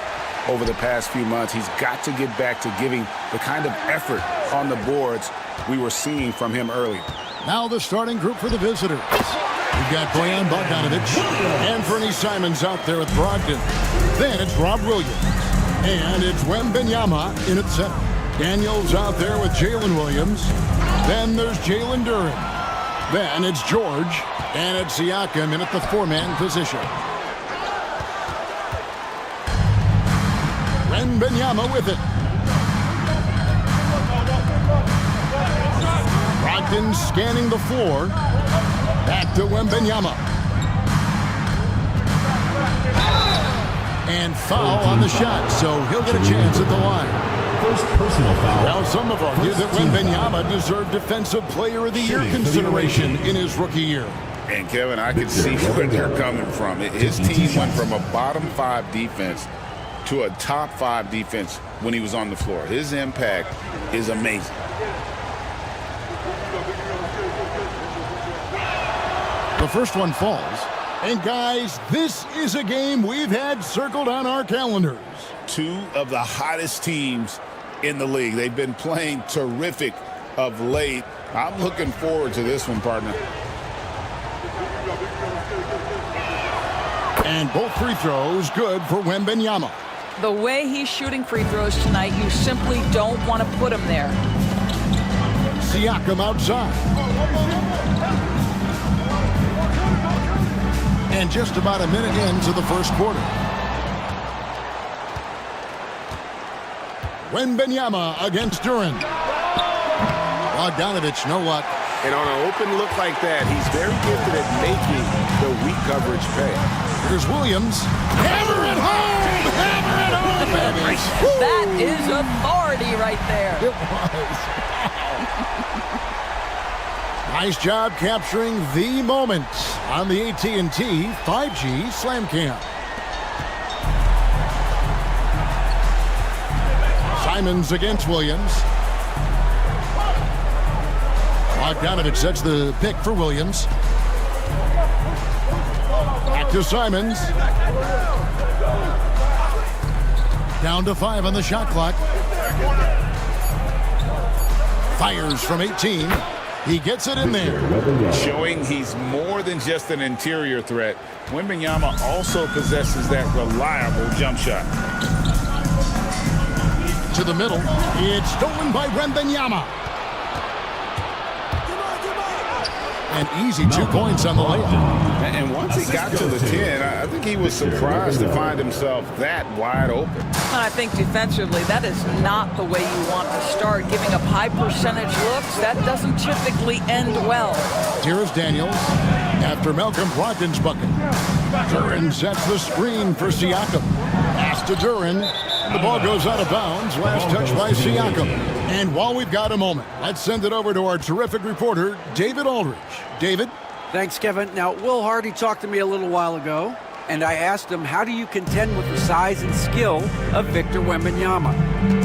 over the past few months. He's got to get back to giving the kind of effort on the boards we were seeing from him earlier. Now the starting group for the visitors. We've got Bojan Bogdanovic and Fernie Simons out there with Brogdon. Then it's Rob Williams. And it's Wembanyama in at center. Daniels out there with Jalen Williams. Then there's Jalen Duren. Then it's George. And it's Siakam in at the four-man position. Wembanyama with it. Brogdon scanning the floor. Back to Wembanyama. And foul on the shot, so he'll get a chance at the line. First personal foul. Well, some have argued that Wembanyama deserved Defensive Player of the Year consideration in his rookie year. And, Kevin, I can see where they're coming from. His team went from a bottom 5 defense to a top 5 defense when he was on the floor. His impact is amazing. The first one falls. And, guys, this is a game we've had circled on our calendars. Two of the hottest teams in the league. They've been playing terrific of late. I'm looking forward to this one, partner. And both free throws good for Wembanyama. The way he's shooting free throws tonight, you simply don't want to put him there. Siakam outside. And just about a minute into the first quarter. Wembanyama against Duren. Bogdanovic, no luck. And on an open look like that, he's very gifted at making the weak coverage pay. Here's Williams. Hammer it home! Hammer it home, baby! That is authority right there. It was. Nice job capturing the moment on the AT&T 5G Slam Cam. Simons against Williams. Bogdanovic sets the pick for Williams. Back to Simons. Down to 5 on the shot clock. Fires from 18. He gets it in there. Showing he's more than just an interior threat. Wembanyama also possesses that reliable jump shot. To the middle. It's stolen by Wembanyama. And easy 2 points on the layup. And once he got to the 10, I think he was surprised to find himself that wide open. And I think defensively, that is not the way you want to start. Giving up high percentage looks, that doesn't typically end well. Here's Daniels after Malcolm Brogdon's bucket. Duren sets the screen for Siakam. Pass to Duren. The ball goes out of bounds. Last touch by Siakam. And while we've got a moment, let's send it over to our terrific reporter, David Aldridge. David? Thanks, Kevin. Now, Will Hardy talked to me a little while ago, and I asked him, how do you contend with the size and skill of Victor Wembanyama?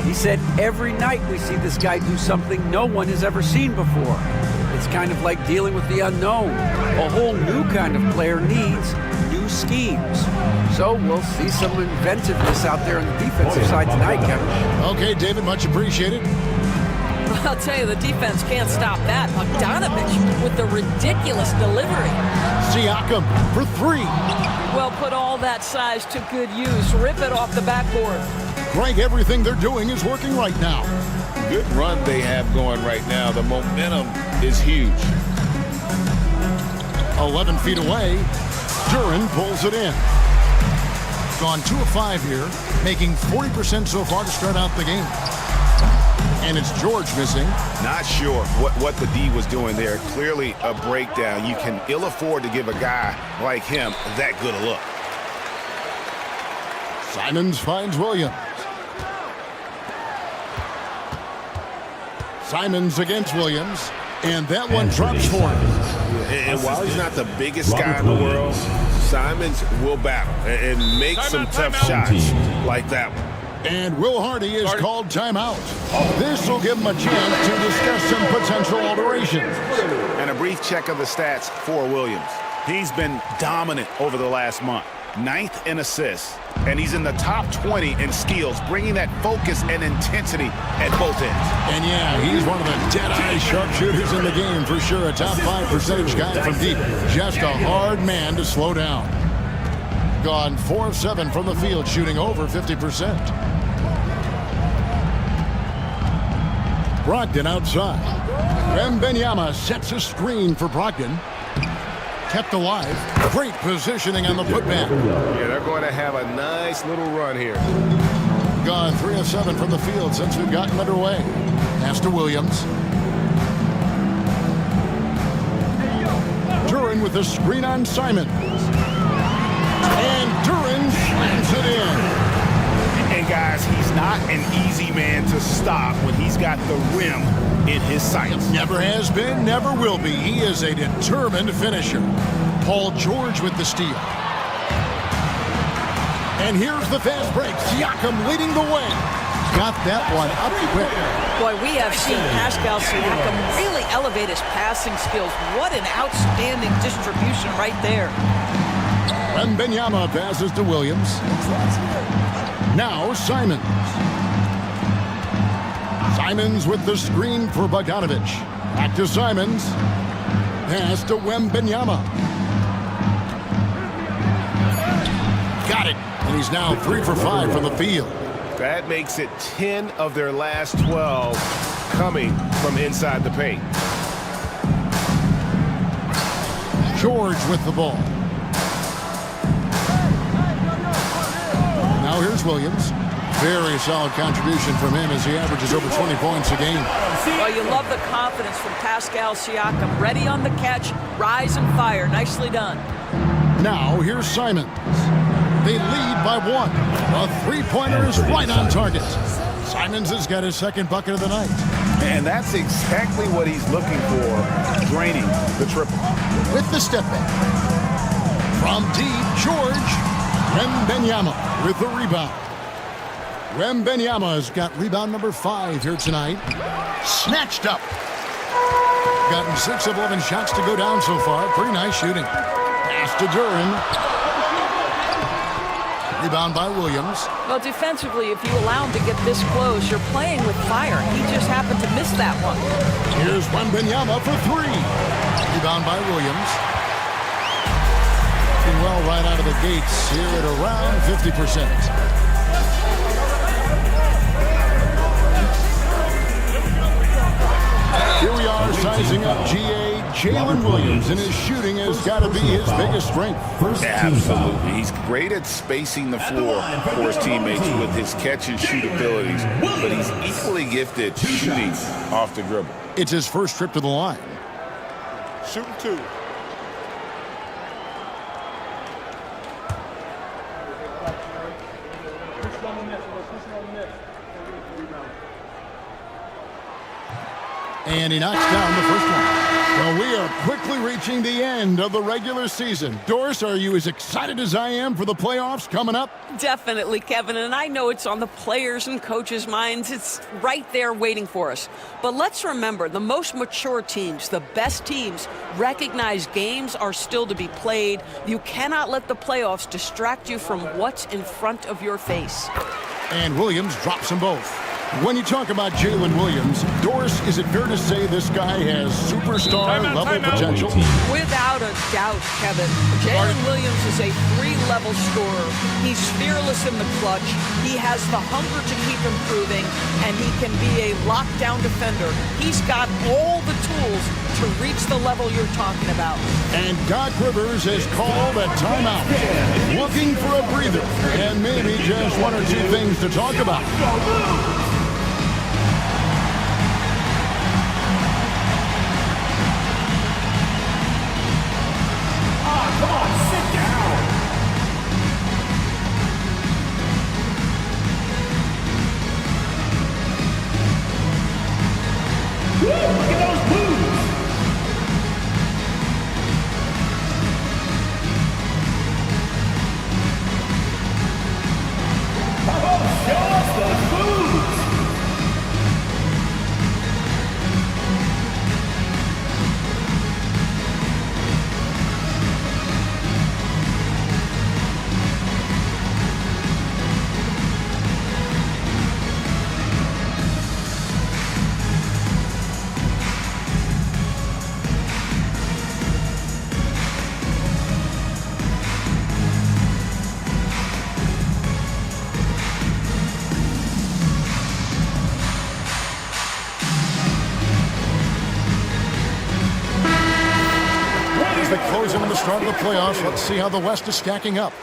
He said, every night we see this guy do something no one has ever seen before. It's kind of like dealing with the unknown. A whole new kind of player needs new schemes. So we'll see some inventiveness out there on the defensive side tonight, Kevin. Okay, David, much appreciated. I'll tell you, the defense can't stop that. Bogdanovic with the ridiculous delivery. Siakam for 3. Well, put all that size to good use. Rip it off the backboard. Greg, everything they're doing is working right now. Good run they have going right now. The momentum is huge. 11 feet away. Duren pulls it in. Gone 2 of 5 here, making 40% so far to start out the game. And it's George missing. Not sure what the D was doing there. Clearly a breakdown. You can ill afford to give a guy like him that good a look. Simons finds Williams. Simons against Williams. And that one drops for him. And while he's not the biggest guy in the world, Simons will battle and make some tough shots like that one. And Will Hardy is called timeout. This will give him a chance to discuss some potential alterations. And a brief check of the stats for Williams. He's been dominant over the last month. 9th in assists, and he's in the top 20 in steals, bringing that focus and intensity at both ends. And yeah, he's one of the dead-eye sharpshooters in the game for sure. A top 5 percentage guy from deep. Just a hard man to slow down. Gone 4 of 7 from the field, shooting over 50%. Brogdon outside. Wembanyama sets a screen for Brogdon. Kept alive. Great positioning on the putback. Yeah, they're going to have a nice little run here. Gone 3 of 7 from the field since we've gotten underway. Pass to Williams. Duren with the screen on Simons. And Duren slams it in. And guys, he's not an easy man to stop when he's got the rim in his sights. Never has been, never will be. He is a determined finisher. Paul George with the steal. And here's the fast break. Siakam leading the way. Got that one up quick. Boy, we have seen Pascal Siakam really elevate his passing skills. What an outstanding distribution right there. Wembanyama passes to Williams. Now Simons. Simons with the screen for Bogdanovich. Back to Simons. Pass to Wembanyama. Got it. And he's now 3 for 5 from the field. That makes it 10 of their last 12 coming from inside the paint. George with the ball. Now here's Williams. Very solid contribution from him as he averages over 20 points a game. Well, you love the confidence from Pascal Siakam. Ready on the catch, rise and fire. Nicely done. Now here's Simons. They lead by 1. A three-pointer is right on target. Simons has got his second bucket of the night. And that's exactly what he's looking for, draining the triple. With the step back. From deep, George. Wembanyama with the rebound. Wembanyama's got rebound number 5 here tonight. Snatched up. Gotten 6 of 11 shots to go down so far. Pretty nice shooting. Pass to Duren. Rebound by Williams. Well, defensively, if you allow him to get this close, you're playing with fire. He just happened to miss that one. Here's Wembanyama for 3. Rebound by Williams. Doing well right out of the gates here at around 50%. Here we are sizing up GA Jalen Williams, and his shooting has got to be his biggest strength. Absolutely. He's great at spacing the floor for his teammates with his catch and shoot abilities, but he's equally gifted shooting off the dribble. It's his first trip to the line. Shooting 2. And he knocks down the first one. Well, we are quickly reaching the end of the regular season. Doris, are you as excited as I am for the playoffs coming up? Definitely, Kevin, and I know it's on the players' and coaches' minds. It's right there waiting for us. But let's remember, the most mature teams, the best teams, recognize games are still to be played. You cannot let the playoffs distract you from what's in front of your face. And Williams drops them both. When you talk about Jalen Williams, Doris, is it fair to say this guy has superstar-level potential? Without a doubt, Kevin. Jalen Williams is a 3-level scorer. He's fearless in the clutch. He has the hunger to keep improving, and he can be a lockdown defender. He's got all the tools to reach the level you're talking about. And Doc Rivers has called a timeout, looking for a breather, and maybe just 1 or 2 things to talk about. start of the playoffs. Let's see how the West is stacking up.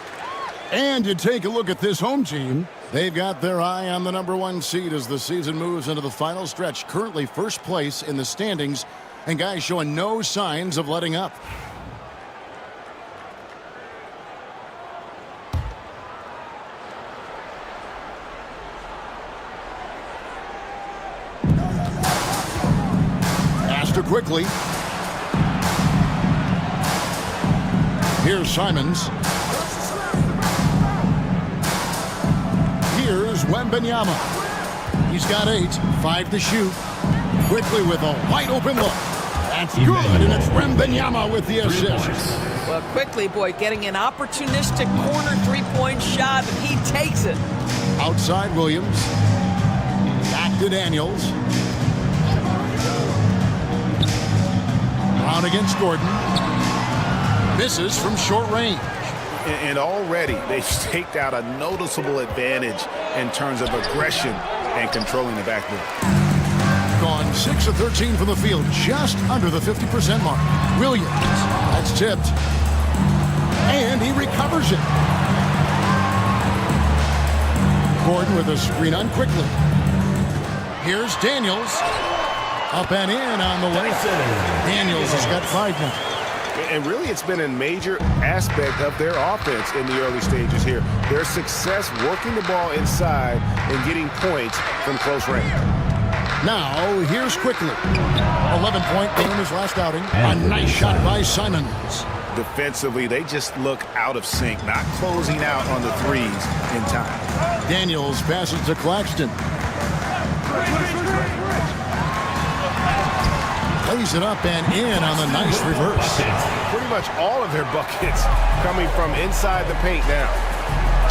And you take a look at this home team. They've got their eye on the #1 seed as the season moves into the final stretch. Currently first place in the standings, and guys showing no signs of letting up. Astor quickly. Here's Simons. Here's Wembanyama. He's got 8, 5 to shoot. Quickly with a wide open look. That's good, and it's Wembanyama with the assist. Well, quickly, boy, getting an opportunistic corner three-point shot, and he takes it. Outside Williams. Back to Daniels. Brown against Gordon. Misses from short range. And already they've staked out a noticeable advantage in terms of aggression and controlling the backboard. Gone 6 of 13 from the field, just under the 50% mark. Williams, that's tipped. And he recovers it. Gordon with a screen on quickly. Here's Daniels. Up and in on the layup. Daniels has got 5 now. And really, it's been a major aspect of their offense in the early stages here. Their success working the ball inside and getting points from close range. Now, here's quickly. 11-point game his last outing. A nice shot by Simons. Defensively, they just look out of sync, not closing out on the threes in time. Daniels passes to Claxton. Lays it up and in on the nice reverse. Pretty much all of their buckets coming from inside the paint now.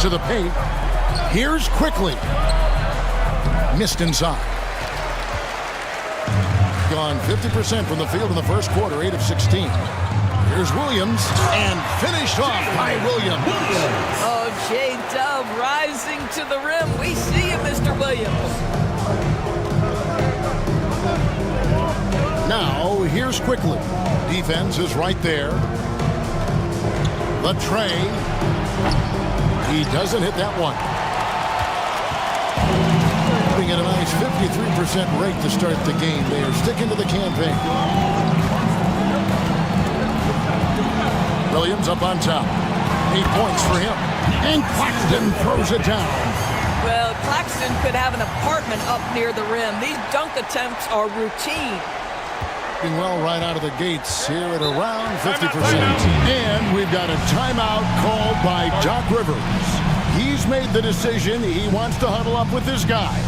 To the paint. Here's quickly. Missed inside. Gone 50% from the field in the first quarter, 8 of 16. Here's Williams, and finished off by Williams. Oh, J-Dub rising to the rim. We see you, Mr. Williams. Now, here's quickly. Defense is right there. The tray. He doesn't hit that one. Putting at a nice 53% rate to start the game. They are sticking to the campaign. Williams up on top. 8 points for him. And Claxton throws it down. Well, Claxton could have an apartment up near the rim. These dunk attempts are routine. Doing well right out of the gates here at around 50%. And we've got a timeout called by Doc Rivers. He's made the decision. He wants to huddle up with his guys.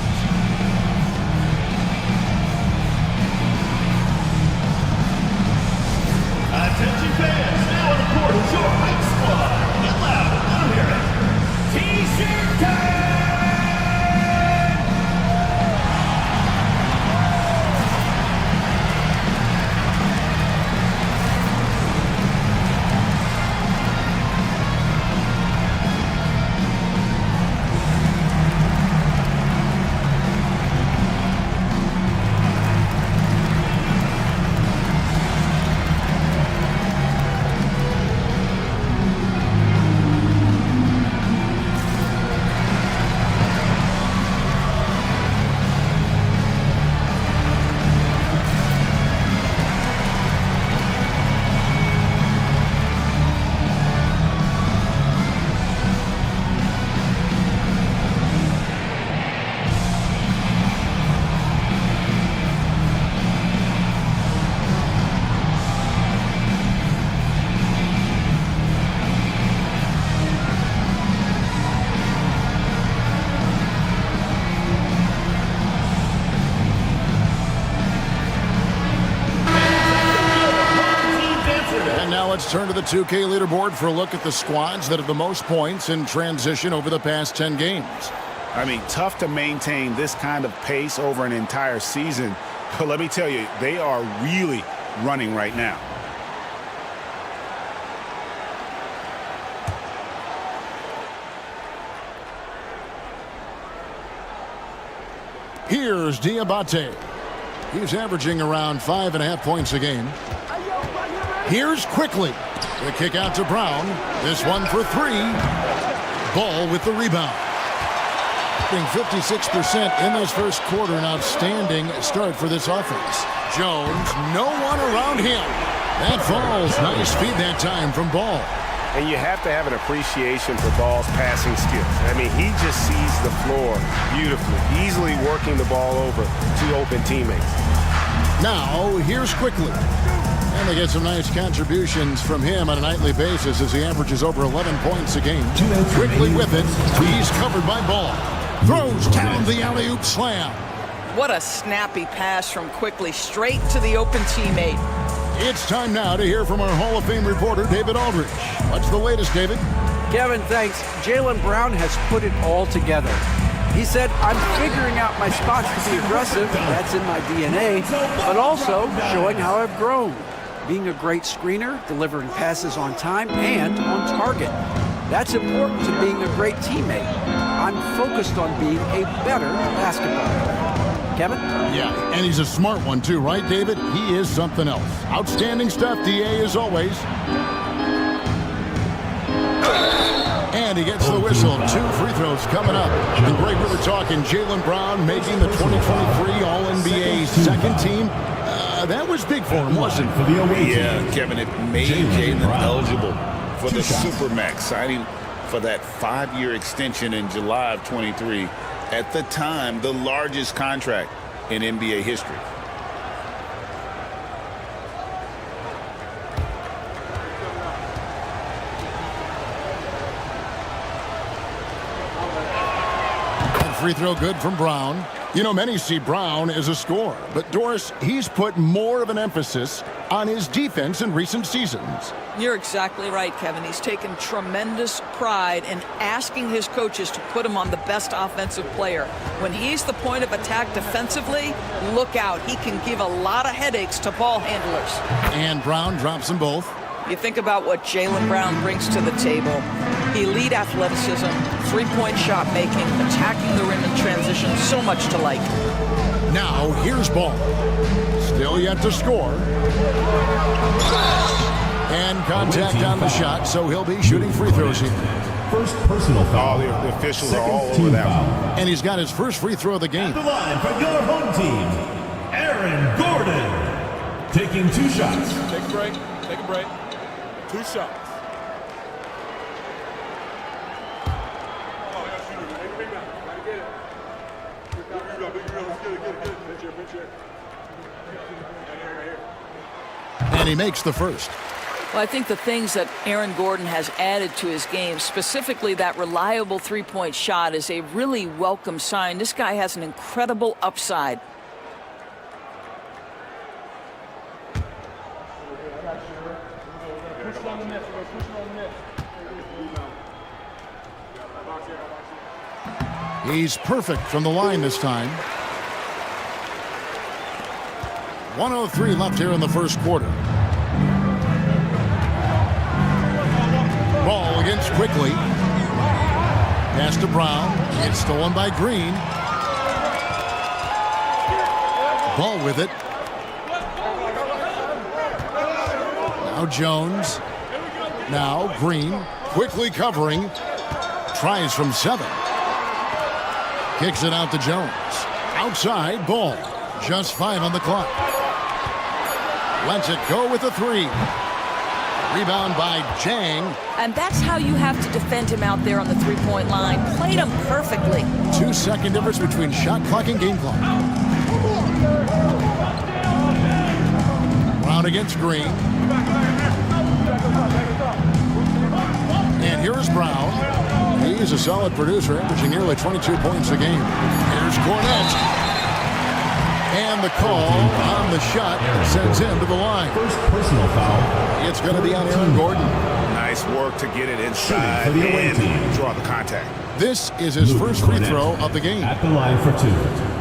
Attention fans, now on the court is your hype squad. Get loud, let them hear it. T-shirt time! Let's turn to the 2K leaderboard for a look at the squads that have the most points in transition over the past 10 games. I mean, tough to maintain this kind of pace over an entire season. But let me tell you, they are really running right now. Here's Diabate. He's averaging around 5.5 points a game. Here's Quickly. The kick out to Brown. This one for three. Ball with the rebound. Being 56% in this first quarter, an outstanding start for this offense. Jones, no one around him. That falls. Nice feed that time from Ball. And you have to have an appreciation for Ball's passing skills. I mean, he just sees the floor beautifully, easily working the ball over to open teammates. Now, here's Quickly. And they get some nice contributions from him on a nightly basis as he averages over 11 points a game. Quickly with it. He's covered by Ball. Throws down the alley-oop slam. What a snappy pass from Quickly straight to the open teammate. It's time now to hear from our Hall of Fame reporter, David Aldridge. What's the latest, David? Kevin, thanks. Jaylen Brown has put it all together. He said, I'm figuring out my spots to be aggressive. That's in my DNA. But also showing how I've grown. Being a great screener, delivering passes on time and on target. That's important to being a great teammate. I'm focused on being a better basketball player. Kevin? Yeah, and he's a smart one too, right, David? He is something else. Outstanding stuff, DA, as always. And he gets the whistle. 2 free throws coming up. And Greg, we were talking Jaylen Brown making the 2023 All-NBA second team. That was big for him, wasn't it? Yeah, Kevin, it made Jaylen eligible for the Supermax, signing for that 5-year extension in July of 23. At the time, the largest contract in NBA history. And free throw good from Brown. You know, many see Brown as a scorer, but Doris, he's put more of an emphasis on his defense in recent seasons. You're exactly right, Kevin. He's taken tremendous pride in asking his coaches to put him on the best offensive player. When he's the point of attack defensively, look out. He can give a lot of headaches to ball handlers. And Brown drops them both. You think about what Jaylen Brown brings to the table. Elite athleticism, three-point shot making, attacking the rim in transition, so much to like. Now, here's Ball. Still yet to score. And contact on the shot, so he'll be shooting free throws here. First personal foul. The officials are all over that one. And he's got his first free throw of the game. At the line for your home team, Aaron Gordon. Taking 2 shots. Take a break. Take a break. 2 shots. And he makes the first. Well, I think the things that Aaron Gordon has added to his game, specifically that reliable three-point shot, is a really welcome sign. This guy has an incredible upside. He's perfect from the line this time. 1:03 left here in the first quarter. Ball against Quickly. Pass to Brown. It's stolen by Green. Ball with it. Now Jones. Now Green. Quickly covering. Tries from 7. Kicks it out to Jones. Outside, Ball. Just 5 on the clock. Lets it go with a 3. Rebound by Jang. And that's how you have to defend him out there on the three-point line. Played him perfectly. 2-second difference between shot clock and game clock. Brown against Green. And here's Brown. He's a solid producer, averaging nearly 22 points a game. Here's Cornette. And the call on the shot sends him to the line. First personal foul. It's going to be on Aaron Gordon. Nice work to get it inside for the away team. and draw the contact. This is his first free throw of the game. At the line for 2.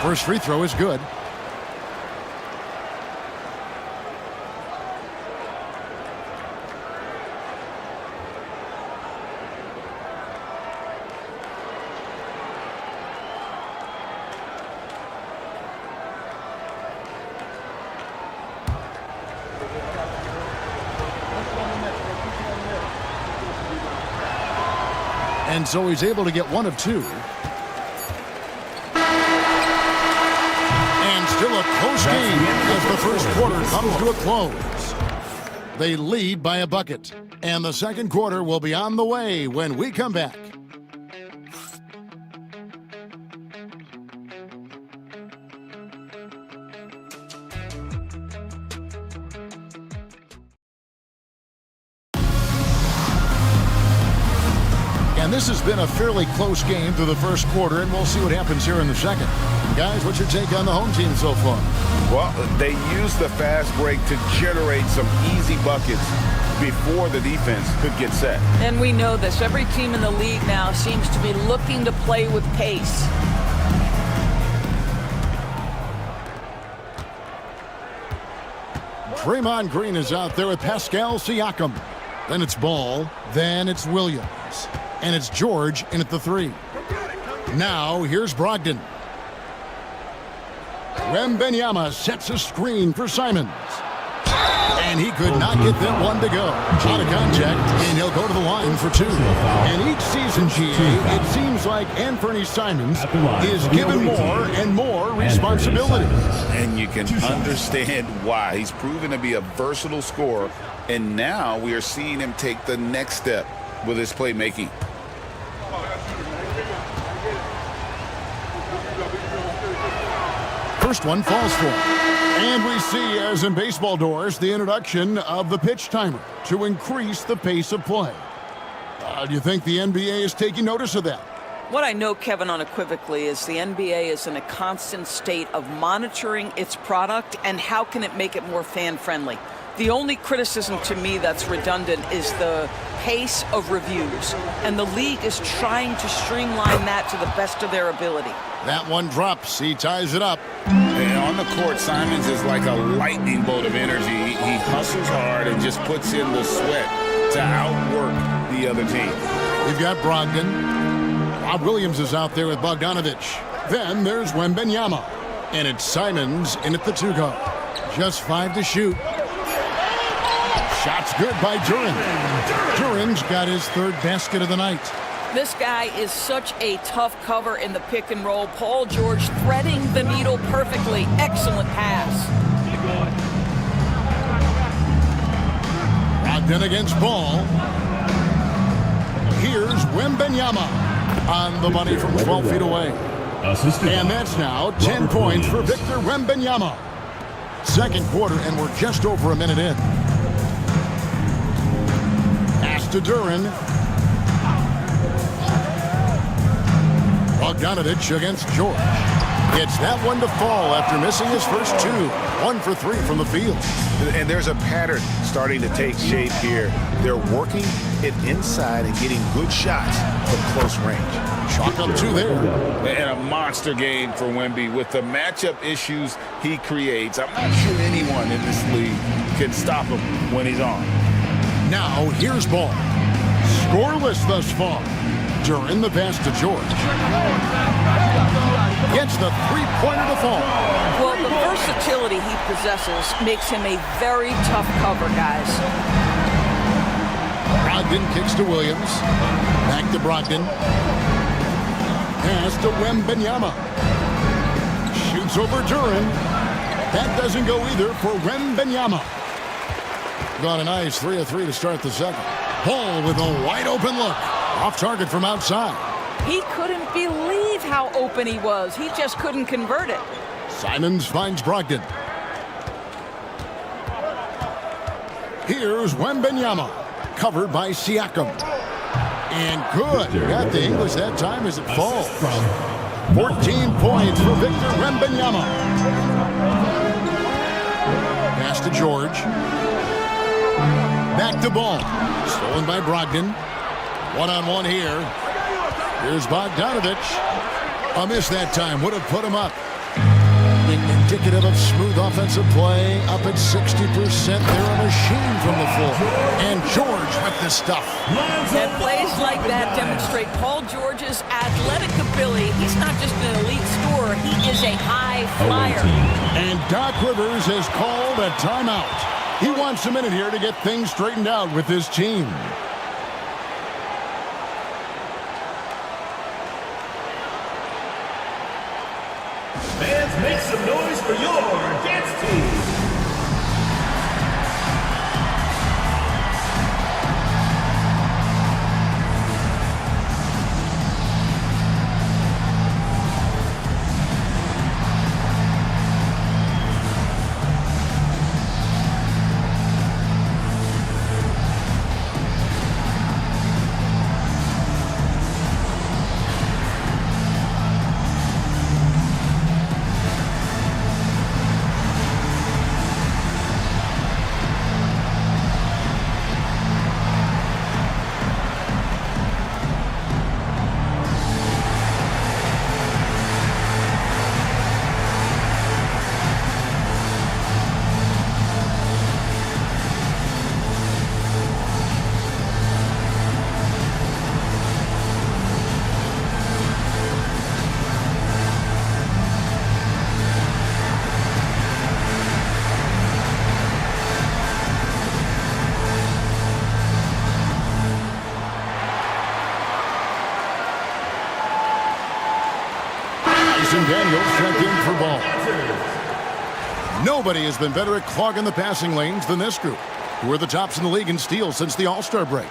First free throw is good. And so he's able to get one of two. And still a close game as the first quarter comes to a close. They lead by a bucket. And the second quarter will be on the way when we come back. And this has been a fairly close game through the first quarter, and we'll see what happens here in the second. Guys, what's your take on the home team so far? Well, they used the fast break to generate some easy buckets before the defense could get set. And we know this. Every team in the league now seems to be looking to play with pace. Draymond Green is out there with Pascal Siakam. Then it's Ball. Then it's Williams. And it's George in at the three. Now, here's Brogdon. Wembanyama sets a screen for Simons. And he could not get that one to go. Out of contact, and he'll go to the line for two. And each season, GA, it seems like Anthony Simons is given more and more responsibility. And you can understand why. He's proven to be a versatile scorer, and now we are seeing him take the next step with his playmaking. First one falls for him. And we see, as in baseball doors, the introduction of the pitch timer to increase the pace of play. Do you think the NBA is taking notice of that? What I know, Kevin, unequivocally is the NBA is in a constant state of monitoring its product and how can it make it more fan-friendly. The only criticism to me that's redundant is the pace of reviews. And the league is trying to streamline that to the best of their ability. That one drops. He ties it up. And on the court, Simons is like a lightning bolt of energy. He hustles hard and just puts in the sweat to outwork the other team. We've got Brogdon. Rob Williams is out there with Bogdanovich. Then there's Wembanyama. And it's Simons in at the two-guard. Just 5 to shoot. Shot's good by Duren. Duren's got his third basket of the night. This guy is such a tough cover in the pick and roll. Paul George threading the needle perfectly. Excellent pass. Brogdon against Ball. Here's Wembanyama on the money from 12 feet away. And that's now 10 points for Victor Wembanyama. Second quarter, and we're just over a minute in. Pass to Duren. Bogdanovich against George. Gets that one to fall after missing his first two. 1 for 3 from the field. And there's a pattern starting to take shape here. They're working it inside and getting good shots from close range. Chalk up 2 there. And a monster game for Wemby with the matchup issues he creates. I'm not sure anyone in this league can stop him when he's on. Now here's Ball. Scoreless thus far. Duren the pass to George. Gets the three-pointer to fall. Well, the versatility he possesses makes him a very tough cover, guys. Brogdon kicks to Williams. Back to Brogdon. Pass to Wembanyama. Shoots over Duren. That doesn't go either for Wembanyama. Got a nice 3 of 3 to start the second. Ball with a wide open look. Off target from outside. He couldn't believe how open he was. He just couldn't convert it. Simons finds Brogdon. Here's Wembanyama. Covered by Siakam. And good. Got the English that time as it falls. 14 points for Victor Wembanyama. Pass to George. Back to Ball. Stolen by Brogdon. One-on-one here. Here's Bogdanovich. A miss that time. Would have put him up. indicative of smooth offensive play. Up at 60%. They're a machine from the floor. And George with the stuff. And plays like that demonstrate Paul George's athletic ability. He's not just an elite scorer. He is a high flyer. And Doc Rivers has called a timeout. He wants a minute here to get things straightened out with his team. Fans, make some noise for your dance team. Daniels checked in for ball. Nobody has been better at clogging the passing lanes than this group, who are the tops in the league in steals since the All-Star break.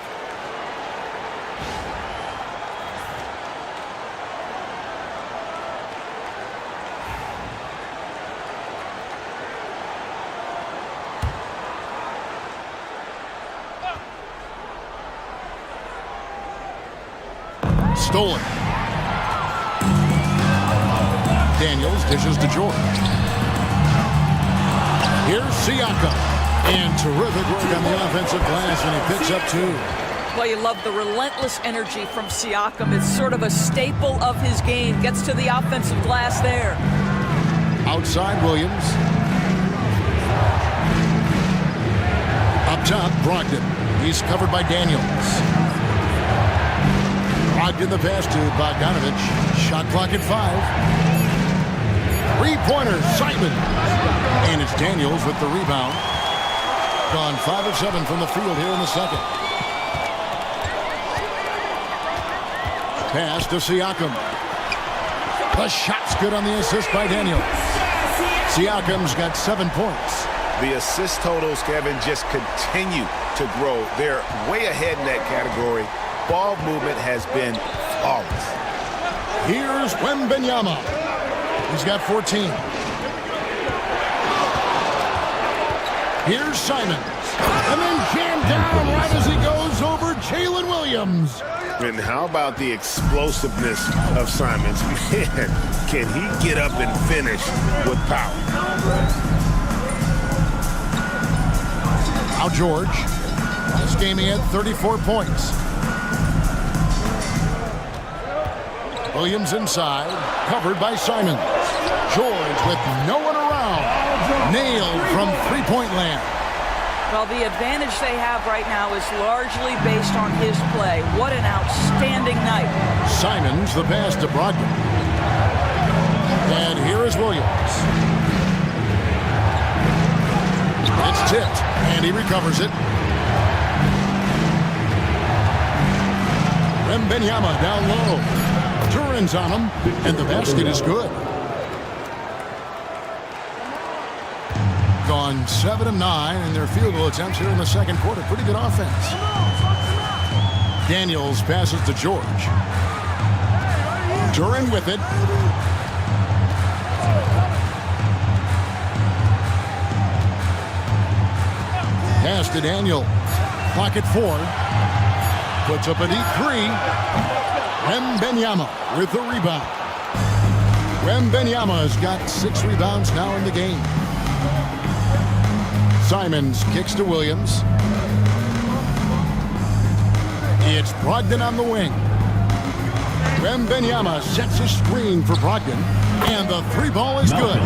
Stolen. Daniels dishes to George. Here's Siakam. And terrific work on the offensive glass, and he picks up 2. Well, you love the relentless energy from Siakam. It's sort of a staple of his game. Gets to the offensive glass there. Outside Williams. Up top, Brogdon. He's covered by Daniels. Brogdon the pass to Bogdanovich. Shot clock at 5. Three-pointer, Simon. And it's Daniels with the rebound. Gone 5 of 7 from the field here in the second. Pass to Siakam. The shot's good on the assist by Daniels. Siakam's got 7 points. The assist totals, Kevin, just continue to grow. They're way ahead in that category. Ball movement has been flawless. Here's Wembanyama. He's got 14. Here's Simons. And then jammed down right as he goes over Jalen Williams. And how about the explosiveness of Simons? Man, can he get up and finish with power? Now George. This game he had 34 points. Williams inside, covered by Simons. George with no one around. Nailed from three-point land. Well, the advantage they have right now is largely based on his play. What an outstanding night. Simons the pass to Brogdon. And here is Williams. It's tipped, and he recovers it. Wembanyama down low. Turin's on him, and the basket is good. Gone 7 of 9 in their field goal attempts here in the second quarter. Pretty good offense. Daniels passes to George. Turin with it. Pass to Daniel. Clock at 4. Puts up a deep 3. Wembanyama with the rebound. Wembanyama's got 6 rebounds now in the game. Simons kicks to Williams. It's Brogdon on the wing. Wembanyama sets a screen for Brogdon. And the three ball is good.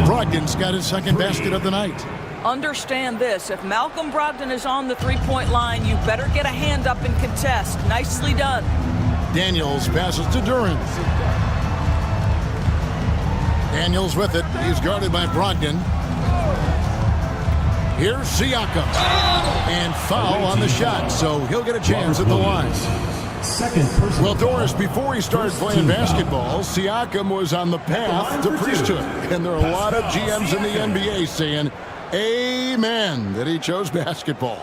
Brogdon's got his second basket of the night. Understand this. If Malcolm Brogdon is on the three-point line, you better get a hand up and contest. Nicely done. Daniels passes to Durant. Daniels with it. He's guarded by Brogdon. Here's Siakam. And foul on the shot, so he'll get a chance at the line. Well, Doris, before he started playing basketball, Siakam was on the path to priesthood. And there are a lot of GMs in the NBA saying, amen, that he chose basketball.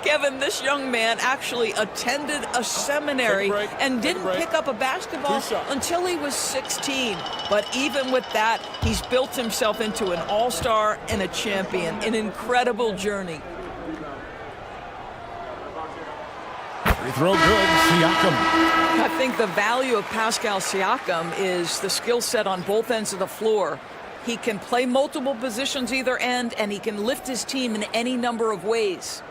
Kevin, this young man actually attended a seminary and didn't pick up a basketball until he was 16. But even with that, he's built himself into an all-star and a champion. An incredible journey. Free throw good, Siakam. I think the value of Pascal Siakam is the skill set on both ends of the floor. He can play multiple positions either end, and he can lift his team in any number of ways.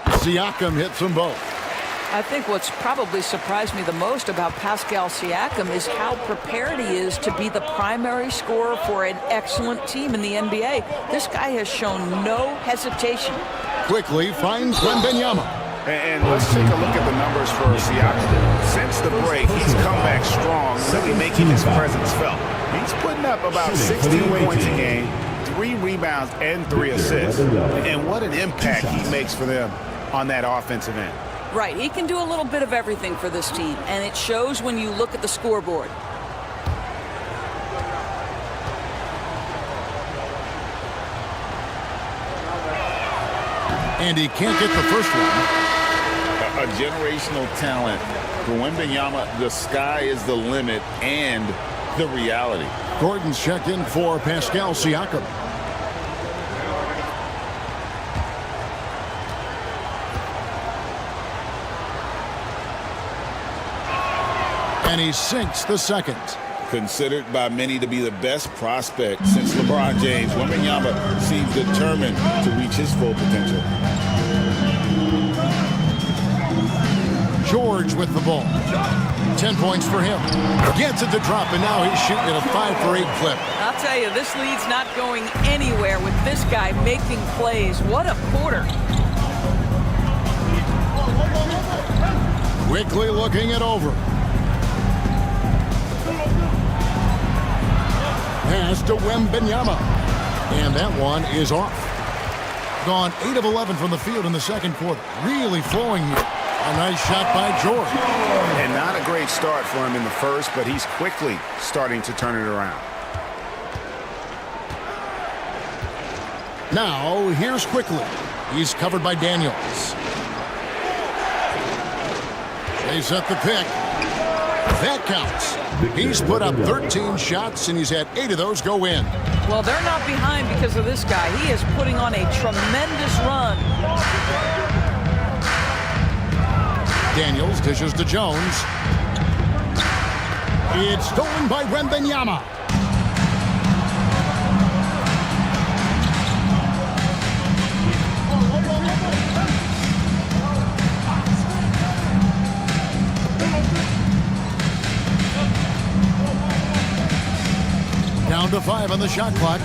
Siakam hits them both. I think what's probably surprised me the most about Pascal Siakam is how prepared he is to be the primary scorer for an excellent team in the NBA. This guy has shown no hesitation. Quickly finds Wembanyama. And let's take a look at the numbers for Siakam. Since the break, he's come back strong, really making his presence felt. He's putting up about 16 points a game, 3 rebounds, and 3 assists. And what an impact he makes for them on that offensive end. Right, he can do a little bit of everything for this team, and it shows when you look at the scoreboard. And he can't get the first one. A generational talent. For Wembanyama, the sky is the limit and the reality. Gordon's checked in for Pascal Siakam. And he sinks the second. Considered by many to be the best prospect since LeBron James, Wembanyama seems determined to reach his full potential. George with the ball. 10 points for him. Gets it to drop, and now he's shooting at a 5 for 8 clip. I'll tell you, this lead's not going anywhere with this guy making plays. What a quarter. Quickly looking it over. Pass to Wembanyama. And that one is off. Gone 8 of 11 from the field in the second quarter. Really flowing here. A nice shot by George. And not a great start for him in the first, but he's quickly starting to turn it around. Now, here's Quickly. He's covered by Daniels. They set the pick. That counts. He's put up 13 shots, and he's had 8 of those go in. Well, they're not behind because of this guy. He is putting on a tremendous run. Daniels dishes to Jones. It's stolen by Wembanyama. Down to 5 on the shot clock.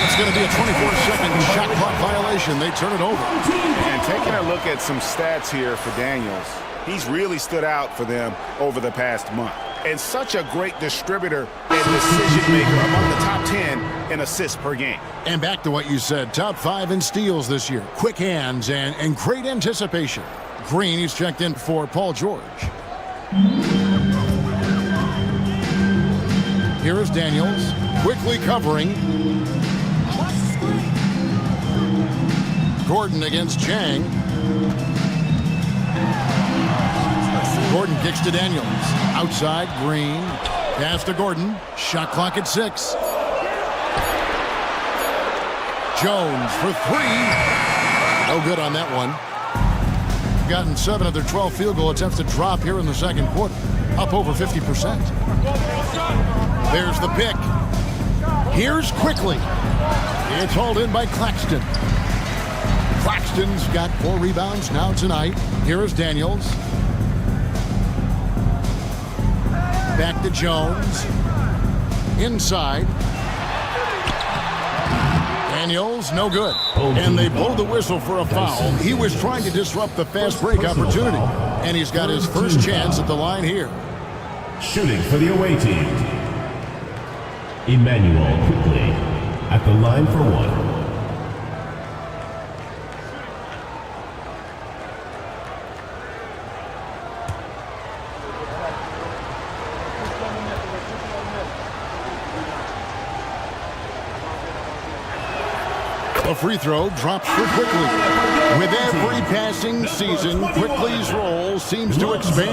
It's going to be a 24-second shot clock violation. They turn it over. And taking a look at some stats here for Daniels, he's really stood out for them over the past month. And such a great distributor and decision maker, among the top 10 in assists per game. And back to what you said, top 5 in steals this year. Quick hands and great anticipation. Green, he's checked in for Paul George. Here is Daniels, quickly covering. Gordon against Chang. Gordon kicks to Daniels. Outside, Green. Pass to Gordon. Shot clock at 6. Jones for 3. No good on that one. Gotten 7 of their 12 field goal attempts to drop here in the second quarter. Up over 50%. There's the pick. Here's quickly. It's hauled in by Claxton. Claxton's got 4 rebounds now tonight. Here's Daniels. Back to Jones. Inside. Daniels, no good. And they blow the whistle for a foul. He was trying to disrupt the fast break opportunity. And he's got his first chance at the line here. Shooting for the away team, Emmanuel quickly at the line for 1. The free throw drops for Quickly. With every passing season, Quickly's role seems to expand.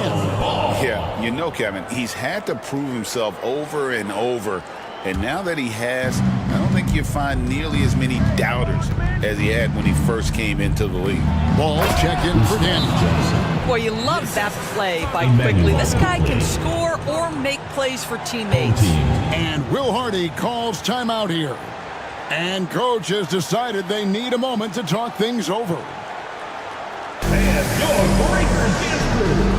Yeah, you know, Kevin, he's had to prove himself over and over. And now that he has, I don't think you find nearly as many doubters as he had when he first came into the league. Ball check in for Daniels. Boy, you love that play by Quickly. This guy can score or make plays for teammates. And Will Hardy calls timeout here. And coach has decided they need a moment to talk things over. And your Breakers dance crew.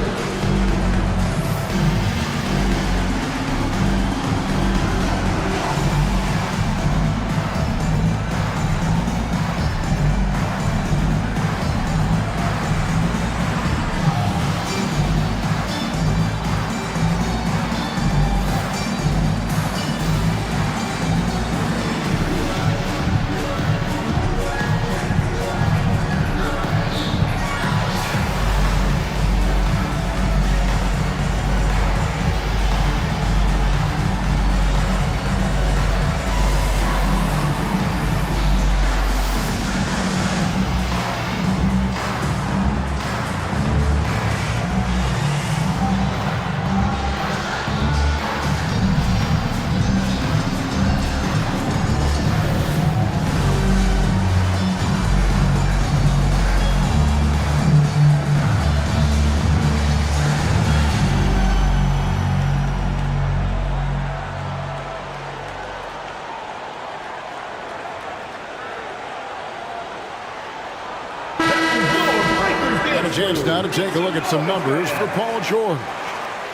Chance now to take a look at some numbers for Paul George.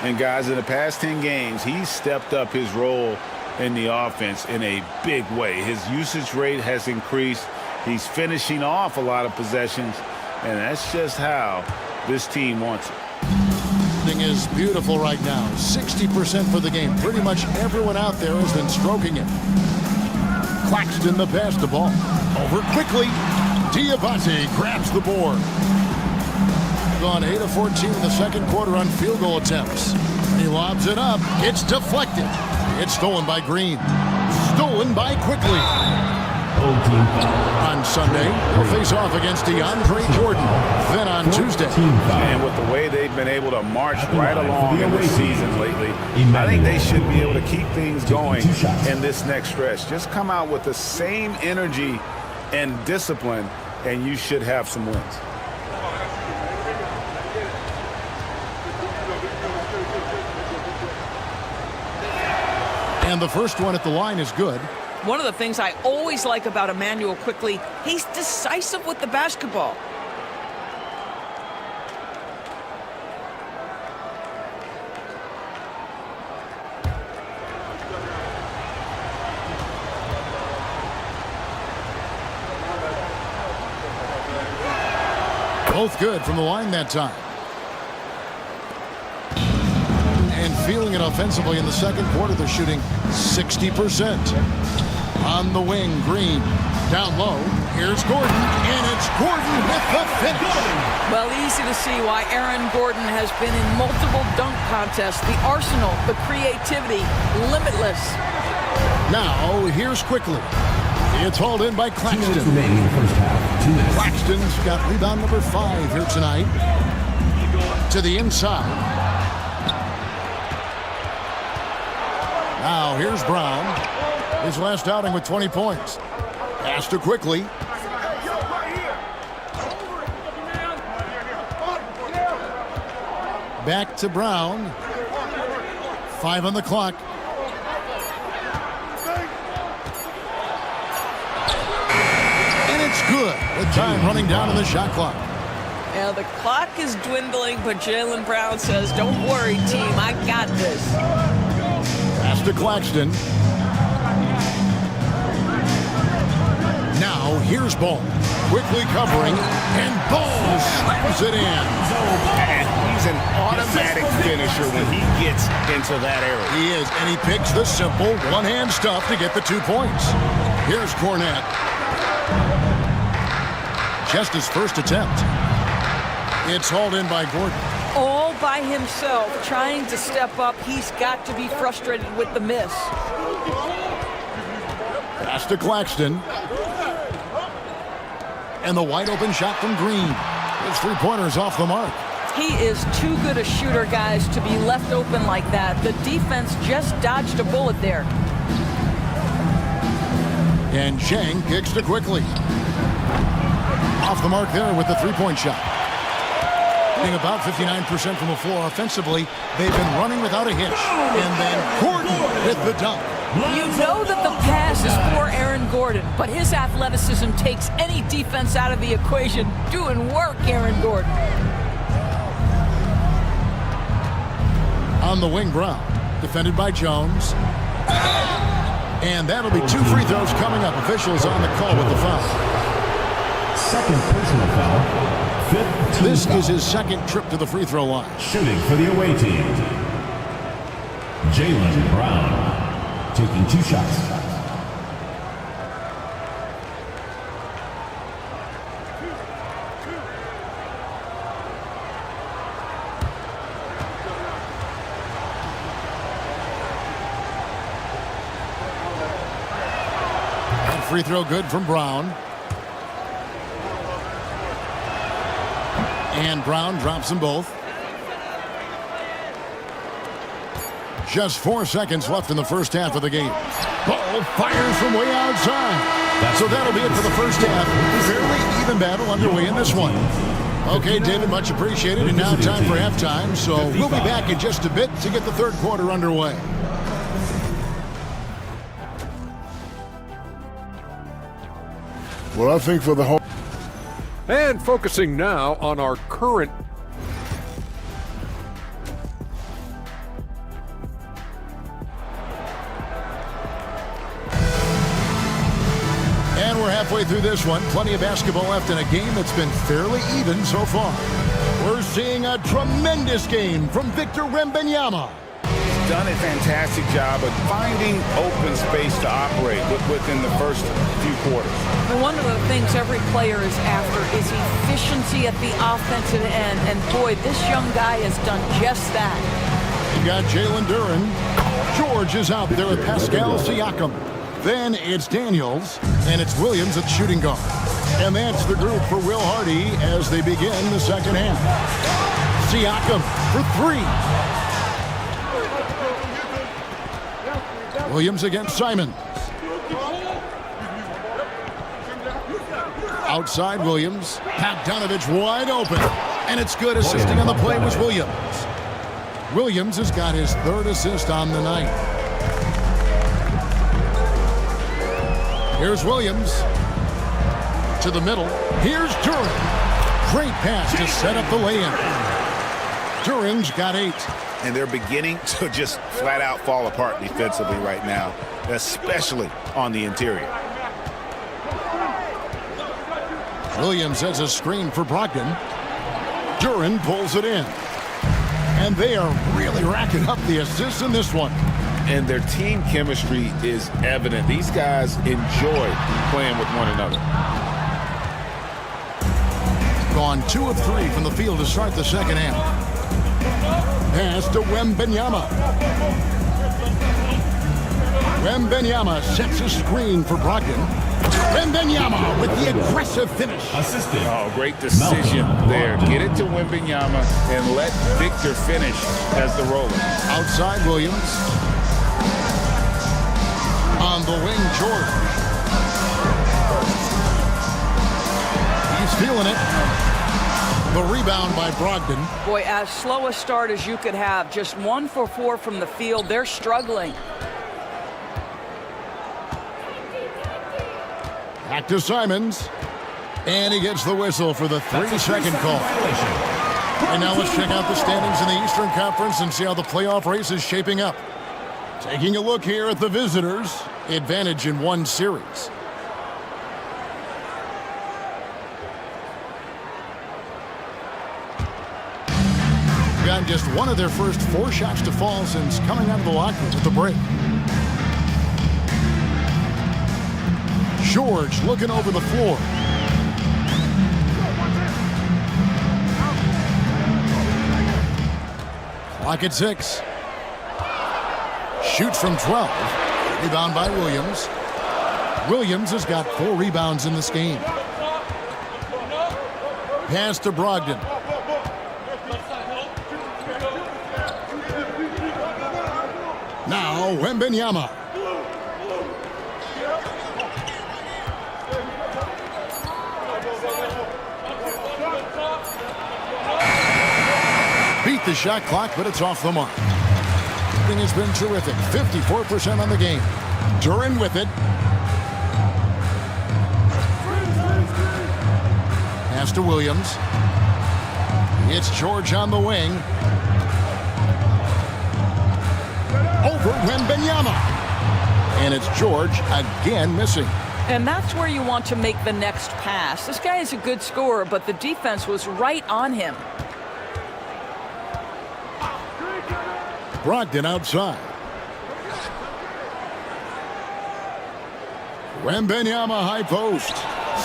And guys, in the past 10 games, he's stepped up his role in the offense in a big way. His usage rate has increased. He's finishing off a lot of possessions, and that's just how this team wants it. Thing is beautiful right now. 60% for the game. Pretty much everyone out there has been stroking it. Claxton the pass the ball. Over quickly. Diabate grabs the board. Gone 8 of 14 in the second quarter on field goal attempts. He lobs it up. It's deflected. It's stolen by Green. Stolen by Quickly. On Sunday, they'll face off against DeAndre Jordan. Then on Tuesday. And with the way they've been able to march right along in this season lately, I think they should be able to keep things going in this next stretch. Just come out with the same energy and discipline, and you should have some wins. And the first one at the line is good. One of the things I always like about Emmanuel Quickly, he's decisive with the basketball. Both good from the line that time. And feeling it offensively in the second quarter, they're shooting 60%. On the wing, Green. Down low, here's Gordon, and it's Gordon with the finish. Well, easy to see why Aaron Gordon has been in multiple dunk contests. The arsenal, the creativity, limitless. Now, here's Quickly. It's hauled in by Claxton. Claxton's got rebound number 5 here tonight. To the inside. Now, here's Brown. His last outing with 20 points. Pass to Quickly. Back to Brown. 5 on the clock. Time running down in the shot clock. Yeah, the clock is dwindling, but Jaylen Brown says, don't worry, team, I got this. Pass to Claxton. Now, here's Ball. Quickly covering, and Ball slams it in. And he's an automatic finisher when he gets into that area. He is, and he picks the simple one-hand stuff to get the 2 points. Here's Cornette. Just his first attempt. It's hauled in by Gordon. All by himself, trying to step up. He's got to be frustrated with the miss. Pass to Claxton. And the wide open shot from Green. His three-pointer's off the mark. He is too good a shooter, guys, to be left open like that. The defense just dodged a bullet there. And Chang kicks to Quickly. Off the mark there with the three-point shot. Being about 59% from the floor offensively, they've been running without a hitch. And then Gordon with the dunk. You know that the pass is for Aaron Gordon, but his athleticism takes any defense out of the equation. Doing work, Aaron Gordon. On the wing, Brown. Defended by Jones. And that'll be 2 free throws coming up. Officials on the call with the foul. Second personal foul. Fifth team This foul. is his second trip to the free throw line. Shooting for the away team. Jaylen Brown taking 2 shots. And free throw good from Brown. And Brown drops them both. Just 4 seconds left in the first half of the game. Ball fires from way outside. So that'll be it for the first half. Fairly even battle underway in this one. Okay, David, much appreciated. And now time for halftime. So we'll be back in just a bit to get the third quarter underway. Well, I think for the whole... And focusing now on our current And we're halfway through this one. Plenty of basketball left in a game that's been fairly even so far. We're seeing a tremendous game from Victor Wembanyama. He's done a fantastic job of finding open space to operate within the first few quarters. And one of the things every player is after is efficiency at the offensive end. And boy, this young guy has done just that. You got Jalen Duren. George is out there with Pascal Siakam. Then it's Daniels, and it's Williams at shooting guard. And that's the group for Will Hardy as they begin the second half. Siakam for 3. Williams against Simon. Outside Williams. Bogdanovich wide open. And it's good. Assisting on the play was Williams. Williams has got his 3rd assist on the night. Here's Williams. To the middle. Here's Duren. Great pass to set up the lay-in. Duren's got 8. And they're beginning to just flat out fall apart defensively right now, especially on the interior. Williams has a screen for Brogdon. Duren pulls it in. And they are really racking up the assists in this one. And their team chemistry is evident. These guys enjoy playing with one another. Gone 2 of 3 from the field to start the second half. Pass to Wembanyama. Wembanyama sets a screen for Brogdon. Wembanyama with the aggressive finish. Assistant. Oh, great decision there. Get it to Wembanyama and let Victor finish as the roller. Outside Williams. On the wing, George. He's feeling it. The rebound by Brogdon. Boy, as slow a start as you could have. Just 1 for 4 from the field. They're struggling. Back to Simons. And he gets the whistle for the 3-second call. And now let's check out the standings in the Eastern Conference and see how the playoff race is shaping up. Taking a look here at the visitors. Advantage in one series. Got just one of their first 4 shots to fall since coming out of the locker room at the break. George looking over the floor. Clock at 6. Shoots from 12. Rebound by Williams. Williams has got 4 rebounds in this game. Pass to Brogdon. Now Wembanyama. Beat the shot clock, but it's off the mark. Shooting has been terrific. 54% on the game. Duran with it. Pass to Williams. It's George on the wing. Over Wembanyama. And it's George again missing. And that's where you want to make the next pass. This guy is a good scorer, but the defense was right on him. Brogdon outside. Wembanyama high post.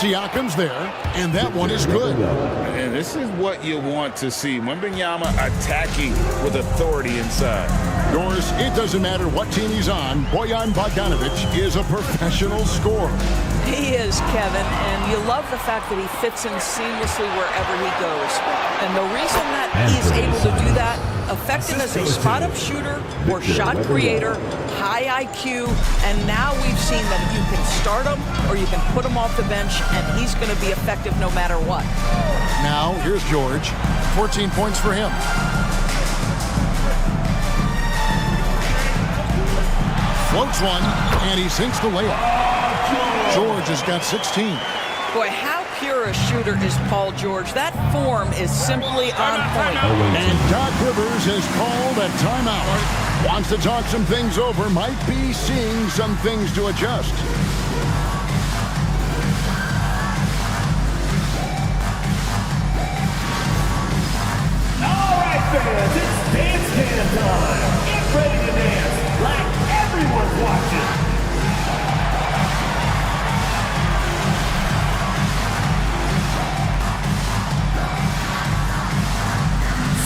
Siakam's there, and that one is good. And this is what you want to see. Wembanyama attacking with authority inside. Yours, it doesn't matter what team he's on. Bojan Bogdanovic is a professional scorer. He is, Kevin, and you love the fact that he fits in seamlessly wherever he goes. And the reason that he's able to do that, effective as a spot-up shooter or shot creator, high IQ, and now we've seen that you can start him or you can put him off the bench, and he's going to be effective no matter what. Now, here's George. 14 points for him. Floats one, and he sinks the layup. George has got 16. Boy, how pure a shooter is Paul George. That form is simply on point. And Doc Rivers has called a timeout. Wants to talk some things over. Might be seeing some things to adjust. All right, fans, it's dance can time. Get ready to dance like everyone's watching.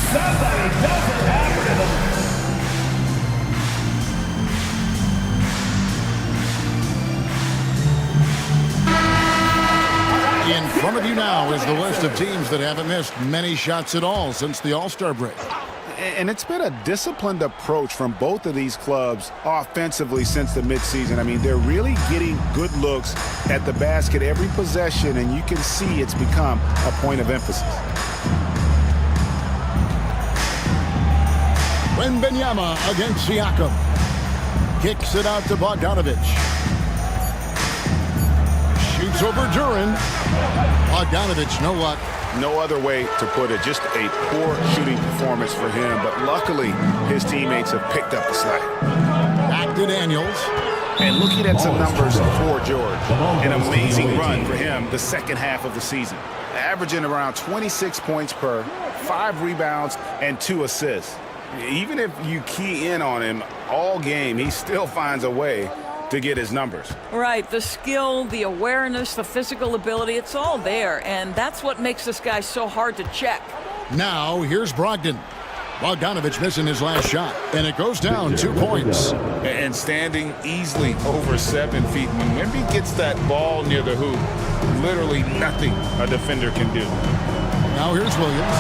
Somebody doesn't have rhythm. In front of you now is the list of teams that haven't missed many shots at all since the All-Star break. And it's been a disciplined approach from both of these clubs offensively since the midseason. I mean, they're really getting good looks at the basket every possession, and you can see it's become a point of emphasis. Wembanyama against Siakam. Kicks it out to Bogdanovic. Shoots over Duran. Bogdanovic, no luck. No other way to put it. Just a poor shooting performance for him. But luckily, his teammates have picked up the slack. Back to Daniels. And looking at some numbers for George. An amazing run for him the second half of the season. Averaging around 26 points per, 5 rebounds, and 2 assists. Even if you key in on him all game, he still finds a way to get his numbers. Right, the skill, the awareness, the physical ability, it's all there, and that's what makes this guy so hard to check. Now, here's Brogdon. Bogdanovic missing his last shot, and it goes down 2 points. And standing easily over 7 feet. When Wemby gets that ball near the hoop, literally nothing a defender can do. Now here's Williams.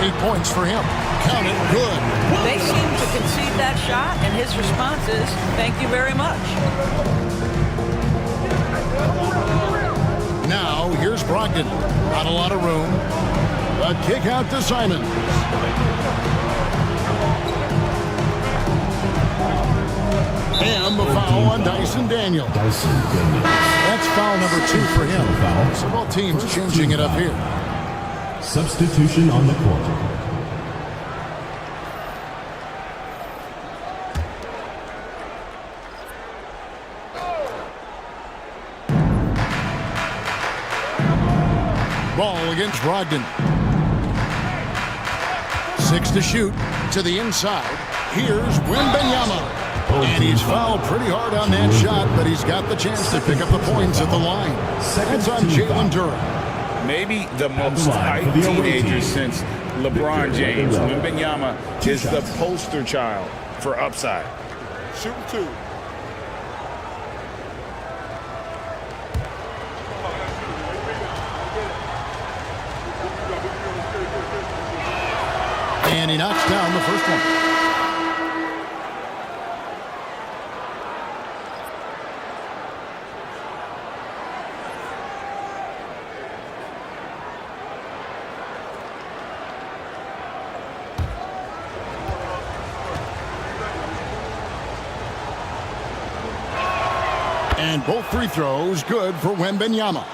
8 points for him. Count it, good. They seem to concede that shot, and his response is, thank you very much. Now here's Brogdon. Not a lot of room. A kick out to Simons. And the foul on Dyson Daniels. That's foul number 2 for him. So both teams changing it up here. Substitution on the court. Ball against Brogdon. 6 to shoot to the inside. Here's Wembanyama. And he's fouled pretty hard on that shot, but he's got the chance to pick up the points at the line. That's on Jalen Duren. Maybe the most hyped teenager since LeBron James. Wembanyama is the poster child for upside. Shoot 2. And he knocks down the first one. And both free throws good for Wembanyama.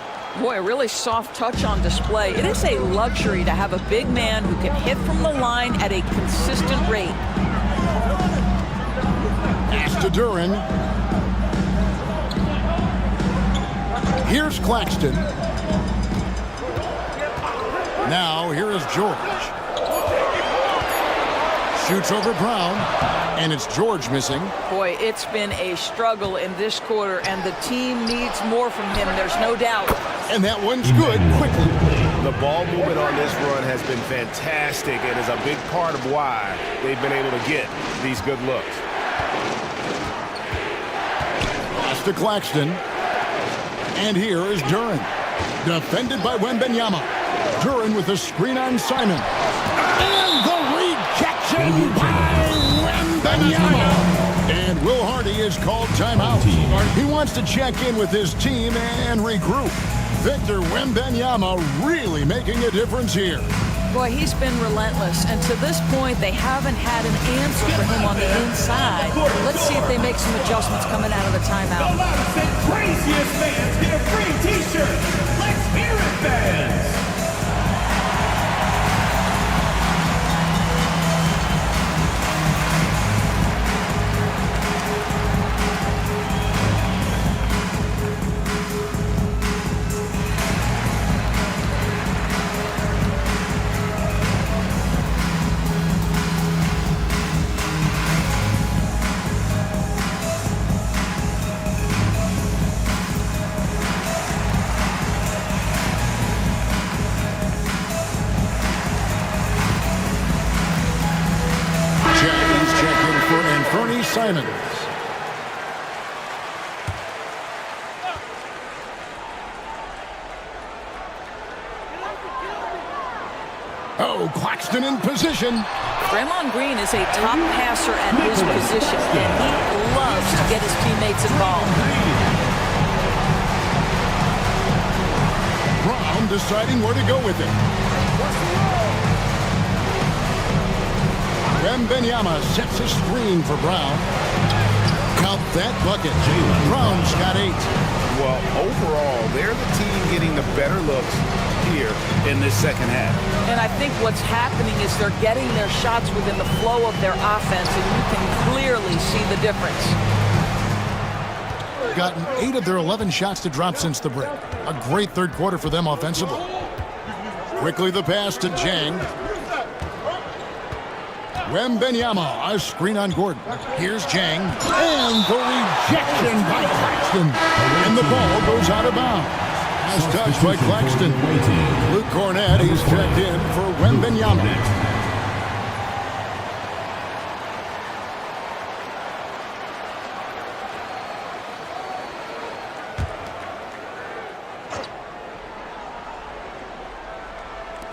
Boy, a really soft touch on display. It is a luxury to have a big man who can hit from the line at a consistent rate. Pass to Duren. Here's Claxton. Now here is George. Shoots over Brown, and it's George missing. Boy, it's been a struggle in this quarter, and the team needs more from him, there's no doubt. And that one's good quickly. The ball movement on this run has been fantastic and is a big part of why they've been able to get these good looks. Pass to Claxton. And here is Duren. Defended by Wembanyama. Duren with a screen on Simon. And the rejection by Wembanyama. And Will Hardy is called timeout. He wants to check in with his team and regroup. Victor Wembanyama really making a difference here. Boy, he's been relentless, and to this point, they haven't had an answer for him on the inside. Let's see if they make some adjustments coming out of the timeout. The loudest and craziest fans get a free t-shirt. Let's hear it, fans. Simons. Oh, Claxton in position. Draymond Green is a top passer at his position, and he loves to get his teammates involved. Brown deciding where to go with it. Wembanyama sets a screen for Brown. Count that bucket. Brown's got 8. Well, overall, they're the team getting the better looks here in this second half. And I think what's happening is they're getting their shots within the flow of their offense, and you can clearly see the difference. Gotten 8 of their 11 shots to drop since the break. A great third quarter for them offensively. Quickly the pass to Jang. Wembanyama, a screen on Gordon. Here's Jang. And the rejection by Claxton. And the ball goes out of bounds. Nice touch by Claxton. Luke Cornett, he's checked in for Wembanyama.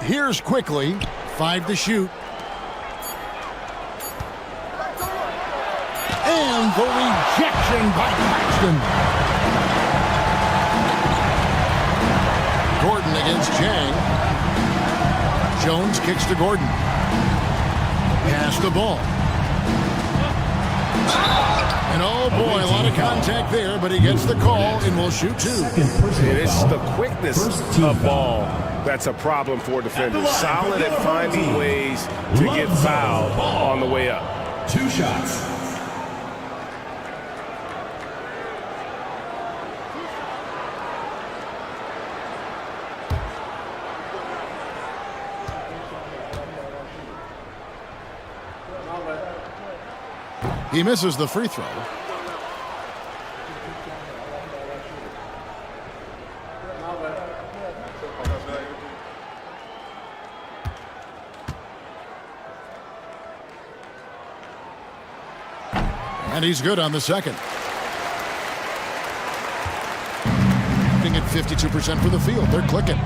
Here's quickly. 5 to shoot. And the rejection by Claxton. Gordon against Jang. Jones kicks to Gordon. Pass the ball. Jones. And oh boy, a lot of contact there, but he gets the call and will shoot two. It's the quickness of ball that's a problem for defenders. Solid at finding ways to get fouled on the way up. 2 shots. He misses the free throw. And he's good on the second. Shooting at 52% for the field. They're clicking.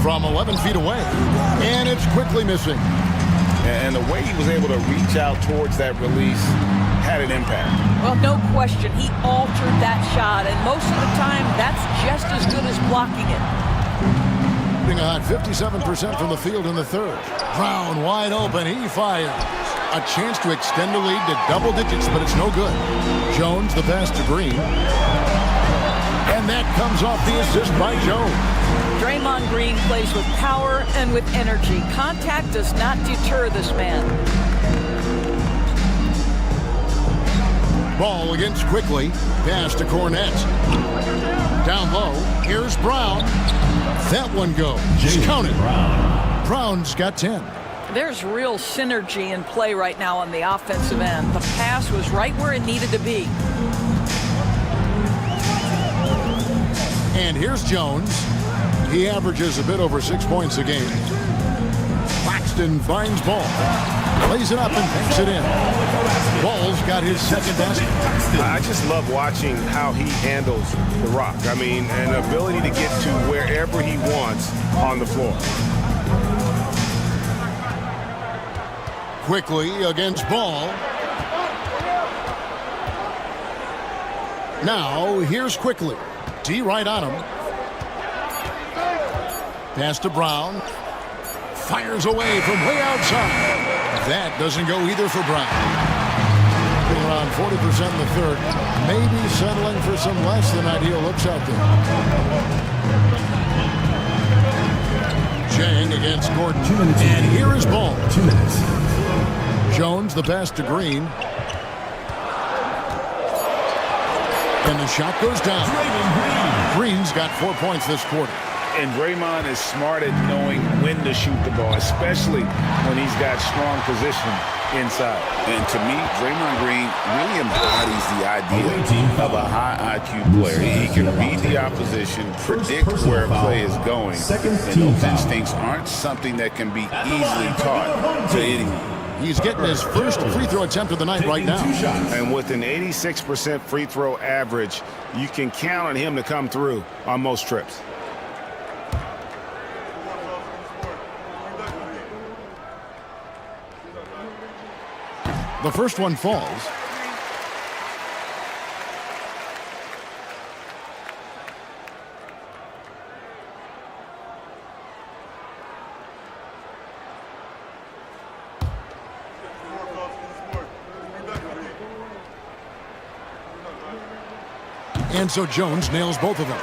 From 11 feet away. And it's quickly missing. And the way he was able to reach out towards that release had an impact. Well, no question. He altered that shot, and most of the time, that's just as good as blocking it. Shooting a hot 57% from the field in the third. Brown wide open. He fires. A chance to extend the lead to double digits, but it's no good. Jones, the pass to Green. And that comes off the assist by Jones. Draymond Green plays with power and with energy. Contact does not deter this man. Ball against quickly. Pass to Cornette. Down low. Here's Brown. That one goes. Count it. Brown's got 10. There's real synergy in play right now on the offensive end. The pass was right where it needed to be. And here's Jones. He averages a bit over 6 points a game. Claxton finds ball. Lays it up and banks it in. Ball's got his second basket. I just love watching how he handles the rock. I mean, an ability to get to wherever he wants on the floor. Quickly against Ball. Now, here's Quickly. D right on him. Pass to Brown. Fires away from way outside. That doesn't go either for Brown. Around 40% in the third. Maybe settling for some less than ideal looks out there. Chang against Gordon. And here is Ball. 2 minutes. Jones, the pass to Green. And the shot goes down. Green's got 4 points this quarter. And Draymond is smart at knowing when to shoot the ball, especially when he's got strong position inside. And to me, Draymond Green really embodies the idea of a high IQ player. He can read the opposition, predict where a play is going, and those instincts aren't something that can be easily taught to anyone. He's getting his first free throw attempt of the night right now. And with an 86% free throw average, you can count on him to come through on most trips. The first one falls. And so Jones nails both of them.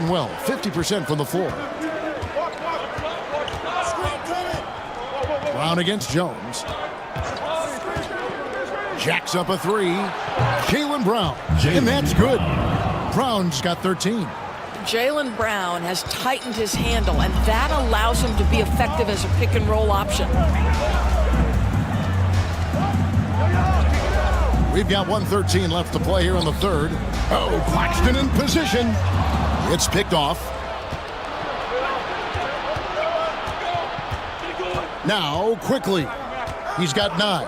Well, 50% from the floor. Brown against Jones. Jacks up a three. Jaylen Brown. And that's good. Brown's got 13. Jaylen Brown has tightened his handle, and that allows him to be effective as a pick-and-roll option. We've got 1:13 left to play here in the third. Oh, Claxton in position. It's picked off. Now, quickly. He's got 9.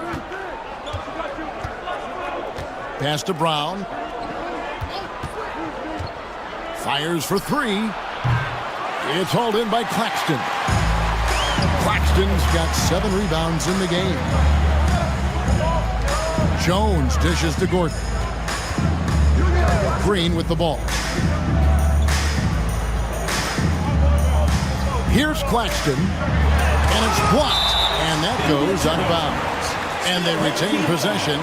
Pass to Brown. Fires for 3. It's hauled in by Claxton. Claxton's got 7 rebounds in the game. Jones dishes to Gordon. Green with the ball. Here's Claxton. And it's blocked. And that goes out of bounds. And they retain possession.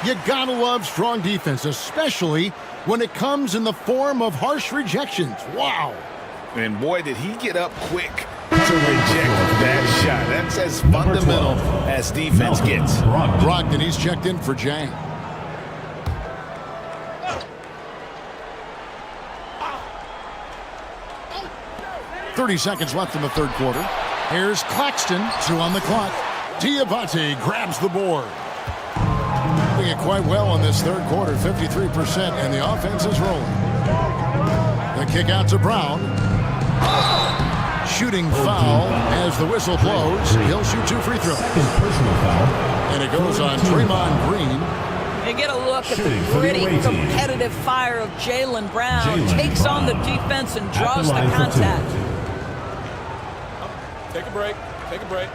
You gotta love strong defense, especially when it comes in the form of harsh rejections. Wow. And boy, did he get up quick to reject that shot. That's as fundamental as defense gets. Brogdon, he's checked in for Jang. .30 left in the third quarter. Here's Claxton, 2 on the clock. Diabate grabs the board. Doing it quite well in this third quarter, 53%, and the offense is rolling. The kick out to Brown. Shooting foul as the whistle blows. He'll shoot 2 free throws. And it goes on Draymond Green. You get a look at the gritty, competitive fire of Jaylen Brown. Takes on the defense and draws the contact. Take a break. Take a break.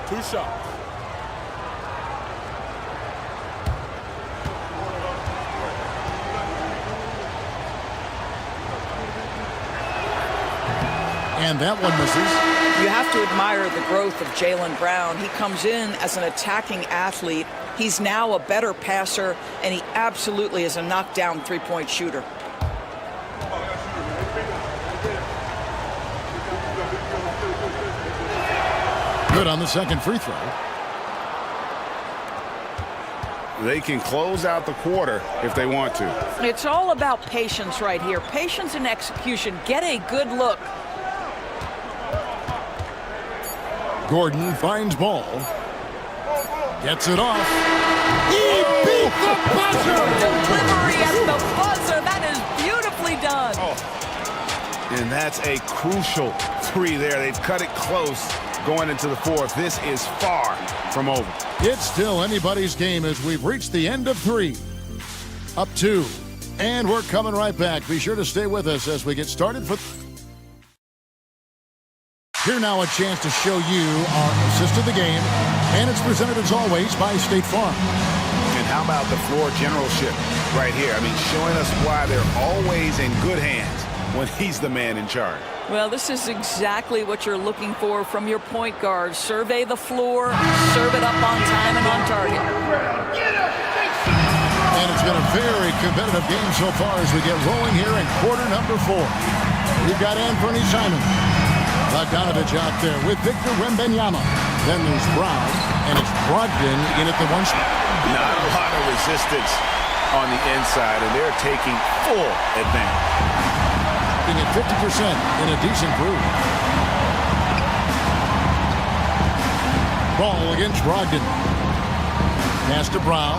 2 shots. And that one misses. You have to admire the growth of Jaylen Brown. He comes in as an attacking athlete. He's now a better passer, and he absolutely is a knockdown three-point shooter. Good on the second free throw. They can close out the quarter if they want to. It's all about patience right here. Patience and execution. Get a good look. Gordon finds ball. Gets it off. He beat the buzzer! Delivery at the buzzer. That is beautifully done. And that's a crucial 3 there. They've cut it close going into the fourth. This is far from over. It's still anybody's game as we've reached the end of 3. Up 2. And we're coming right back. Be sure to stay with us as we get started for... Here now a chance to show you our assist of the game. And it's presented as always by State Farm. And how about the floor generalship right here? I mean, showing us why they're always in good hands when he's the man in charge. Well, this is exactly what you're looking for from your point guard. Survey the floor, serve it up on time and on target. And it's been a very competitive game so far as we get rolling here in quarter number 4. We've got Anthony Simon. Bogdanovich out there with Victor Wembanyama. Then there's Brown, and it's Brogdon in at the 1 spot. Not a lot of resistance on the inside, and they're taking full advantage. At 50% in a decent groove. Ball against Brogdon. Pass to Brown.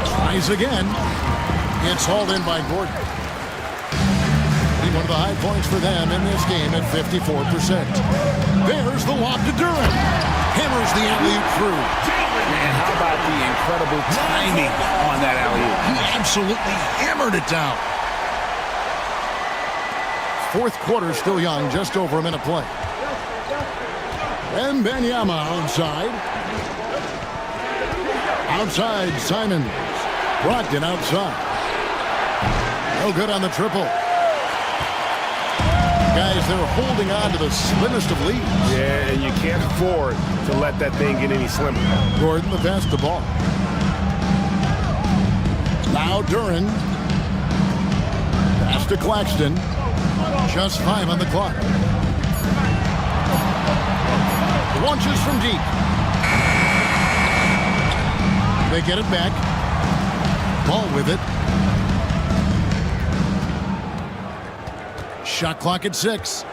Tries again. It's hauled in by Gordon. One of the high points for them in this game at 54%. There's the lob to Durant. Hammers the alley-oop through. And how about the incredible timing on that alley-oop? He absolutely hammered it down. Fourth quarter still young, just over a minute play. And Wembanyama outside. Outside, Simons. Brogdon outside. No good on the triple. Guys, they're holding on to the slimmest of leads. Yeah, and you can't afford to let that thing get any slimmer. Gordon the pass the ball. Now Duran. Pass to Claxton. Just 5 on the clock. Launches from deep. They get it back. Ball with it. Shot clock at 6.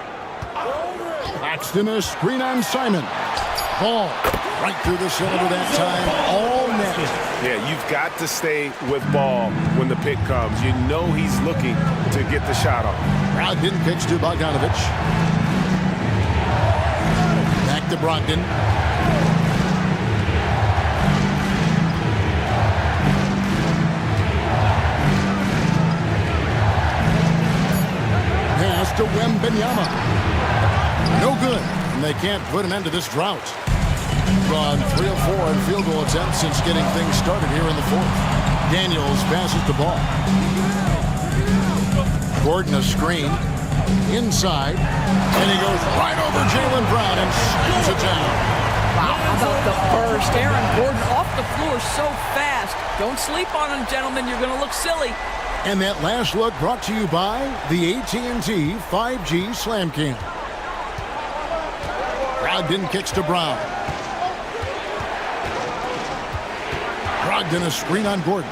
Claxton a screen on Simon. Ball right through the cylinder that time. All net. Yeah, you've got to stay with ball when the pick comes. You know he's looking to get the shot off. Brogdon kicks to Bogdanovich. Back to Brogdon. Pass to Wembanyama. No good. And they can't put an end to this drought. gone 3 of 4 in field goal attempts since getting things started here in the fourth. Daniels passes the ball. Gordon a screen. Inside. And he goes right over Jaylen Brown and scoops it down. Wow, how about the burst? Aaron Gordon off the floor so fast. Don't sleep on him, gentlemen. You're going to look silly. And that last look brought to you by the AT&T 5G Slam Cam. Brogdon kicks to Brown. Brogdon a screen on Gordon.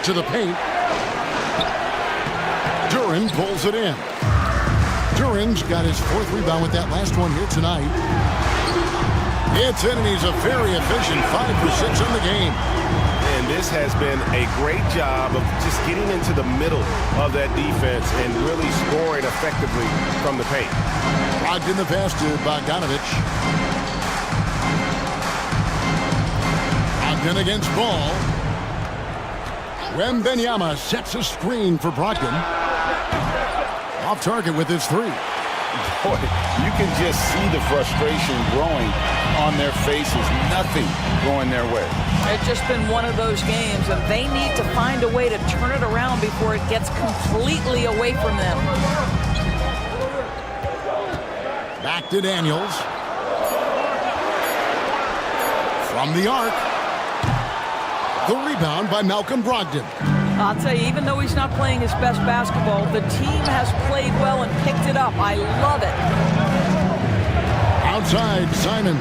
To the paint. Duren pulls it in. Duren's got his 4th rebound with that last one here tonight. It's in, and he's a very efficient 5 for 6 in the game. And this has been a great job of just getting into the middle of that defense and really scoring effectively from the paint. Brogdon the pass to Bogdanovich. Brogdon against Ball. Wembanyama sets a screen for Brogdon. Off target with his 3. Boy, you can just see the frustration growing on their faces. Nothing going their way. It's just been one of those games, and they need to find a way to turn it around before it gets completely away from them. Back to Daniels. From the arc. The rebound by Malcolm Brogdon. I'll tell you, even though he's not playing his best basketball, the team has played well and picked it up. I love it. Outside, Simon.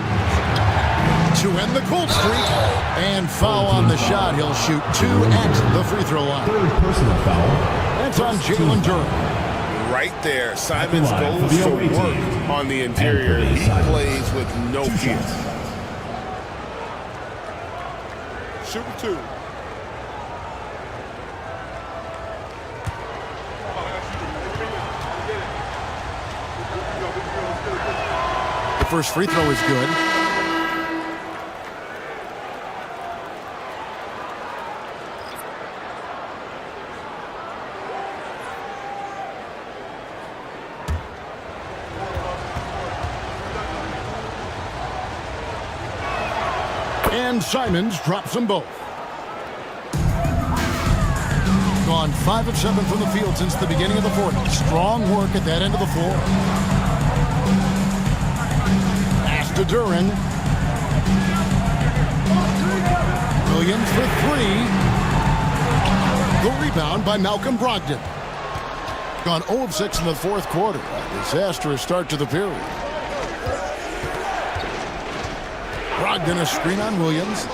To end the cold streak. And foul on the shot. He'll shoot 2 at the free throw line. Personal foul. That's on Jalen Duren. Right there, Simons goes to work on the interior. He plays with no fear. Shooting 2. The first free throw is good. And Simons drops them both. Gone 5 of 7 from the field since the beginning of the fourth. Strong work at that end of the floor. Pass to Duren. Williams for 3. The rebound by Malcolm Brogdon. Gone 0 of 6 in the fourth quarter. A disastrous start to the period. Brogdon a screen on Williams.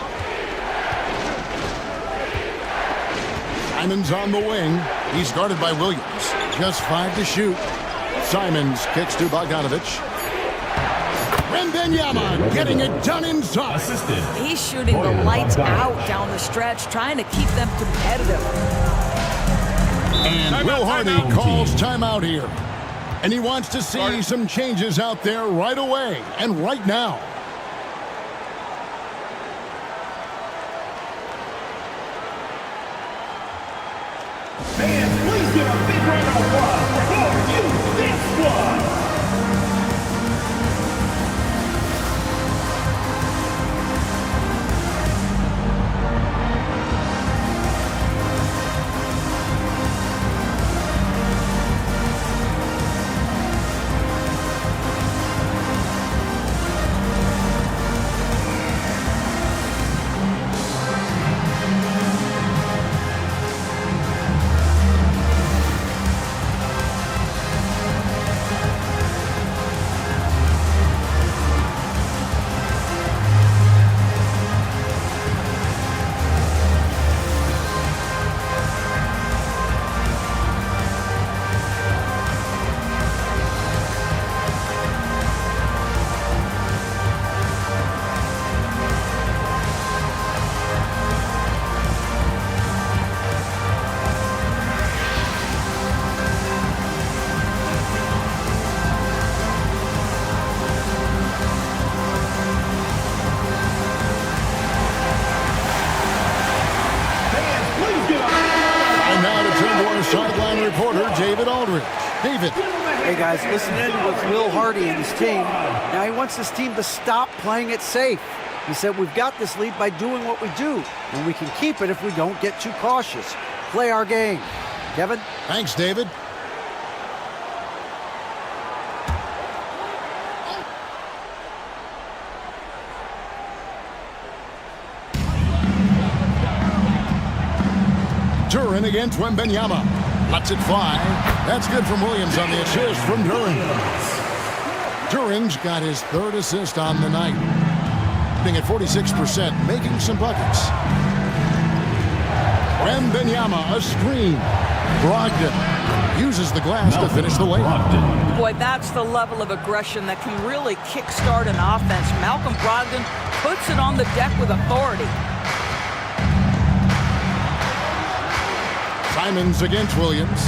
Simons on the wing. He's guarded by Williams. Just 5 to shoot. Simons kicks to Bogdanovich. Wembanyama getting it done inside. He's shooting the lights out down the stretch, trying to keep them competitive. And Will Hardy calls timeout here. And he wants to see some changes out there right away and right now. Fans, please give a big round of applause for you, this one. David. Hey guys, listen in with Will Hardy and his team. Now he wants his team to stop playing it safe. He said, we've got this lead by doing what we do, and we can keep it if we don't get too cautious. Play our game. Kevin? Thanks, David. Duran against Wembanyama. Lets it fly. That's good from Williams on the assist from Duran. Duran's got his third assist on the night. At 46%, making some buckets. Wembanyama, a screen. Brogdon uses the glass to finish the layup. Boy, that's the level of aggression that can really kickstart an offense. Malcolm Brogdon puts it on the deck with authority. Simons against Williams.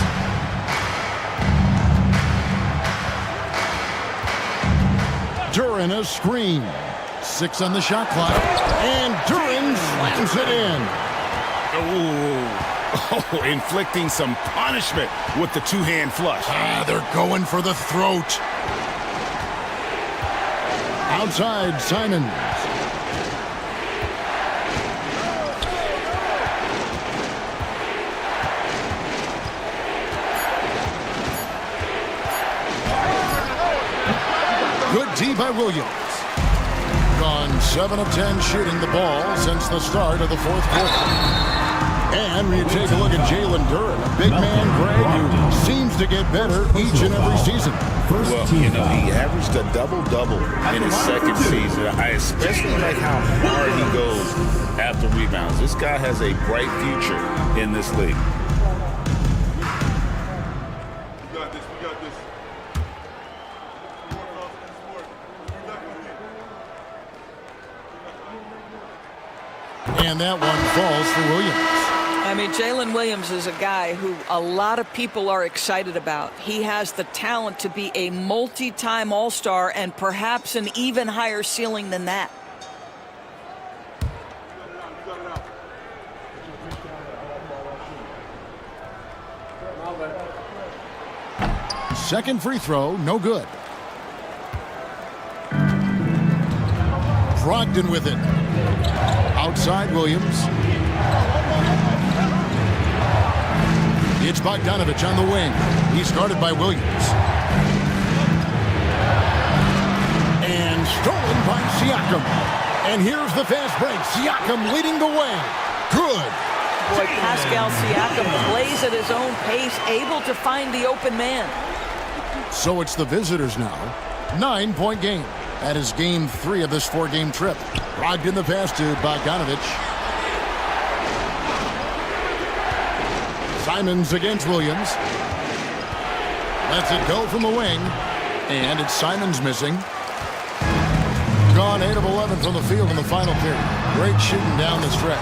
Duran, a screen. 6 on the shot clock. And Duran slams it in. Oh, inflicting some punishment with the two-hand flush. They're going for the throat. Outside, Simons. Good D by Williams. Gone 7 of 10 shooting the ball since the start of the fourth quarter. And when you take a look at Jalen Duran, a big man, Greg, who seems to get better each and every season. Well, you know, he averaged a double-double in his second season. I especially like how hard he goes after rebounds. This guy has a bright future in this league. And that one falls for Williams. I mean, Jalen Williams is a guy who a lot of people are excited about. He has the talent to be a multi-time All-Star and perhaps an even higher ceiling than that. Second free throw, no good. Brogdon with it. Outside Williams. It's Bogdanovich on the wing. He's guarded by Williams. And stolen by Siakam. And here's the fast break. Siakam leading the way. Good. Boy, Pascal Siakam plays at his own pace, able to find the open man. So it's the visitors now. 9-point game. That is game 3 of this 4-game trip. Brogdon the pass to Bogdanovich. Simons against Williams. Lets it go from the wing. And it's Simons missing. Gone 8 of 11 from the field in the final period. Great shooting down the stretch.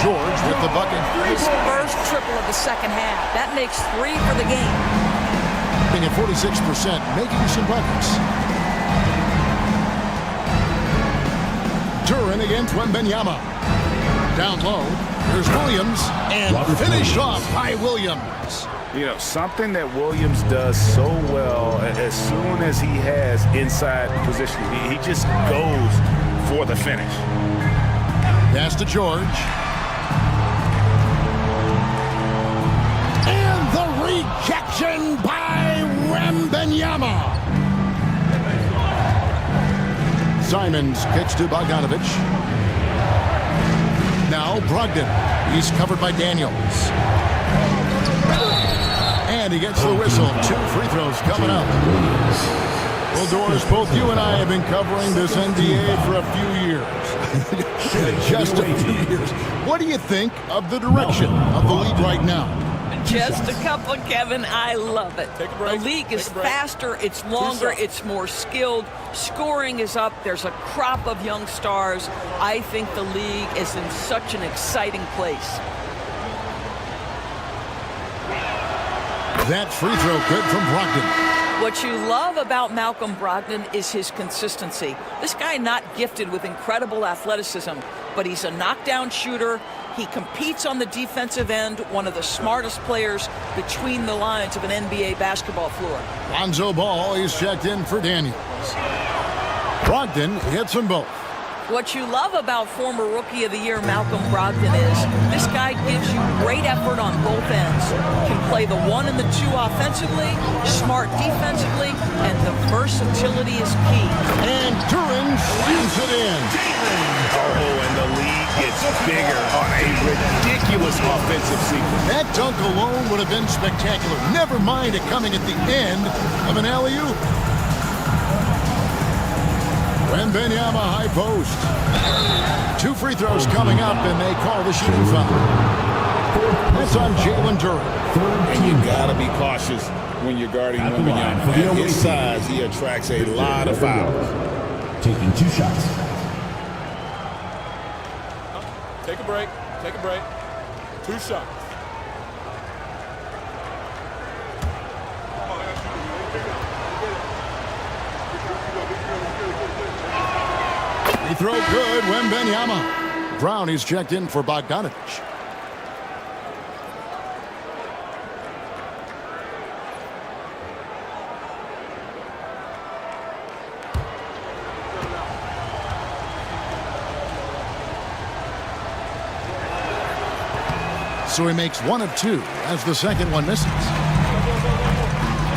George with the bucket. His first triple of the second half. That makes 3 for the game. At 46%, making some buckets. Duran against Wembanyama. Down low. Here's Williams. And finished off by Williams. You know, something that Williams does so well, as soon as he has inside position, he just goes for the finish. Pass to George. And the rejection by Wembanyama. Simons kicks to Bogdanovich. Now Brogdon. He's covered by Daniels. And he gets the whistle. 2 free throws coming up. Well, Doris, both you and I have been covering this NBA for a few years. Just a few years. What do you think of the direction of the league right now? Just a couple, Kevin. I love it. The league is faster, it's longer, it's more skilled. Scoring is up. There's a crop of young stars. I think the league is in such an exciting place. That free throw good from Brogdon. What you love about Malcolm Brogdon is his consistency. This guy not gifted with incredible athleticism, but he's a knockdown shooter. He competes on the defensive end, one of the smartest players between the lines of an NBA basketball floor. Lonzo Ball, he's checked in for Daniels. Brogdon hits them both. What you love about former Rookie of the Year Malcolm Brogdon is this guy gives you great effort on both ends. Can play the 1 and the 2 offensively, smart defensively, and the versatility is key. And Duran shoots it in. Oh, and the lead gets bigger on a ridiculous offensive sequence. That dunk alone would have been spectacular. Never mind it coming at the end of an alley-oop. Wembanyama high post. 2 free throws coming up, and they call the shooting foul. That's on Jalen Duran. And you got to be cautious when you're guarding Wembanyama. At his size, he attracts a lot of fouls. Taking 2 shots. Take a break. Take a break. 2 shots. Free throw good, Wembanyama. Brown is checked in for Bogdanovich. So he makes 1 of 2 as the second one misses.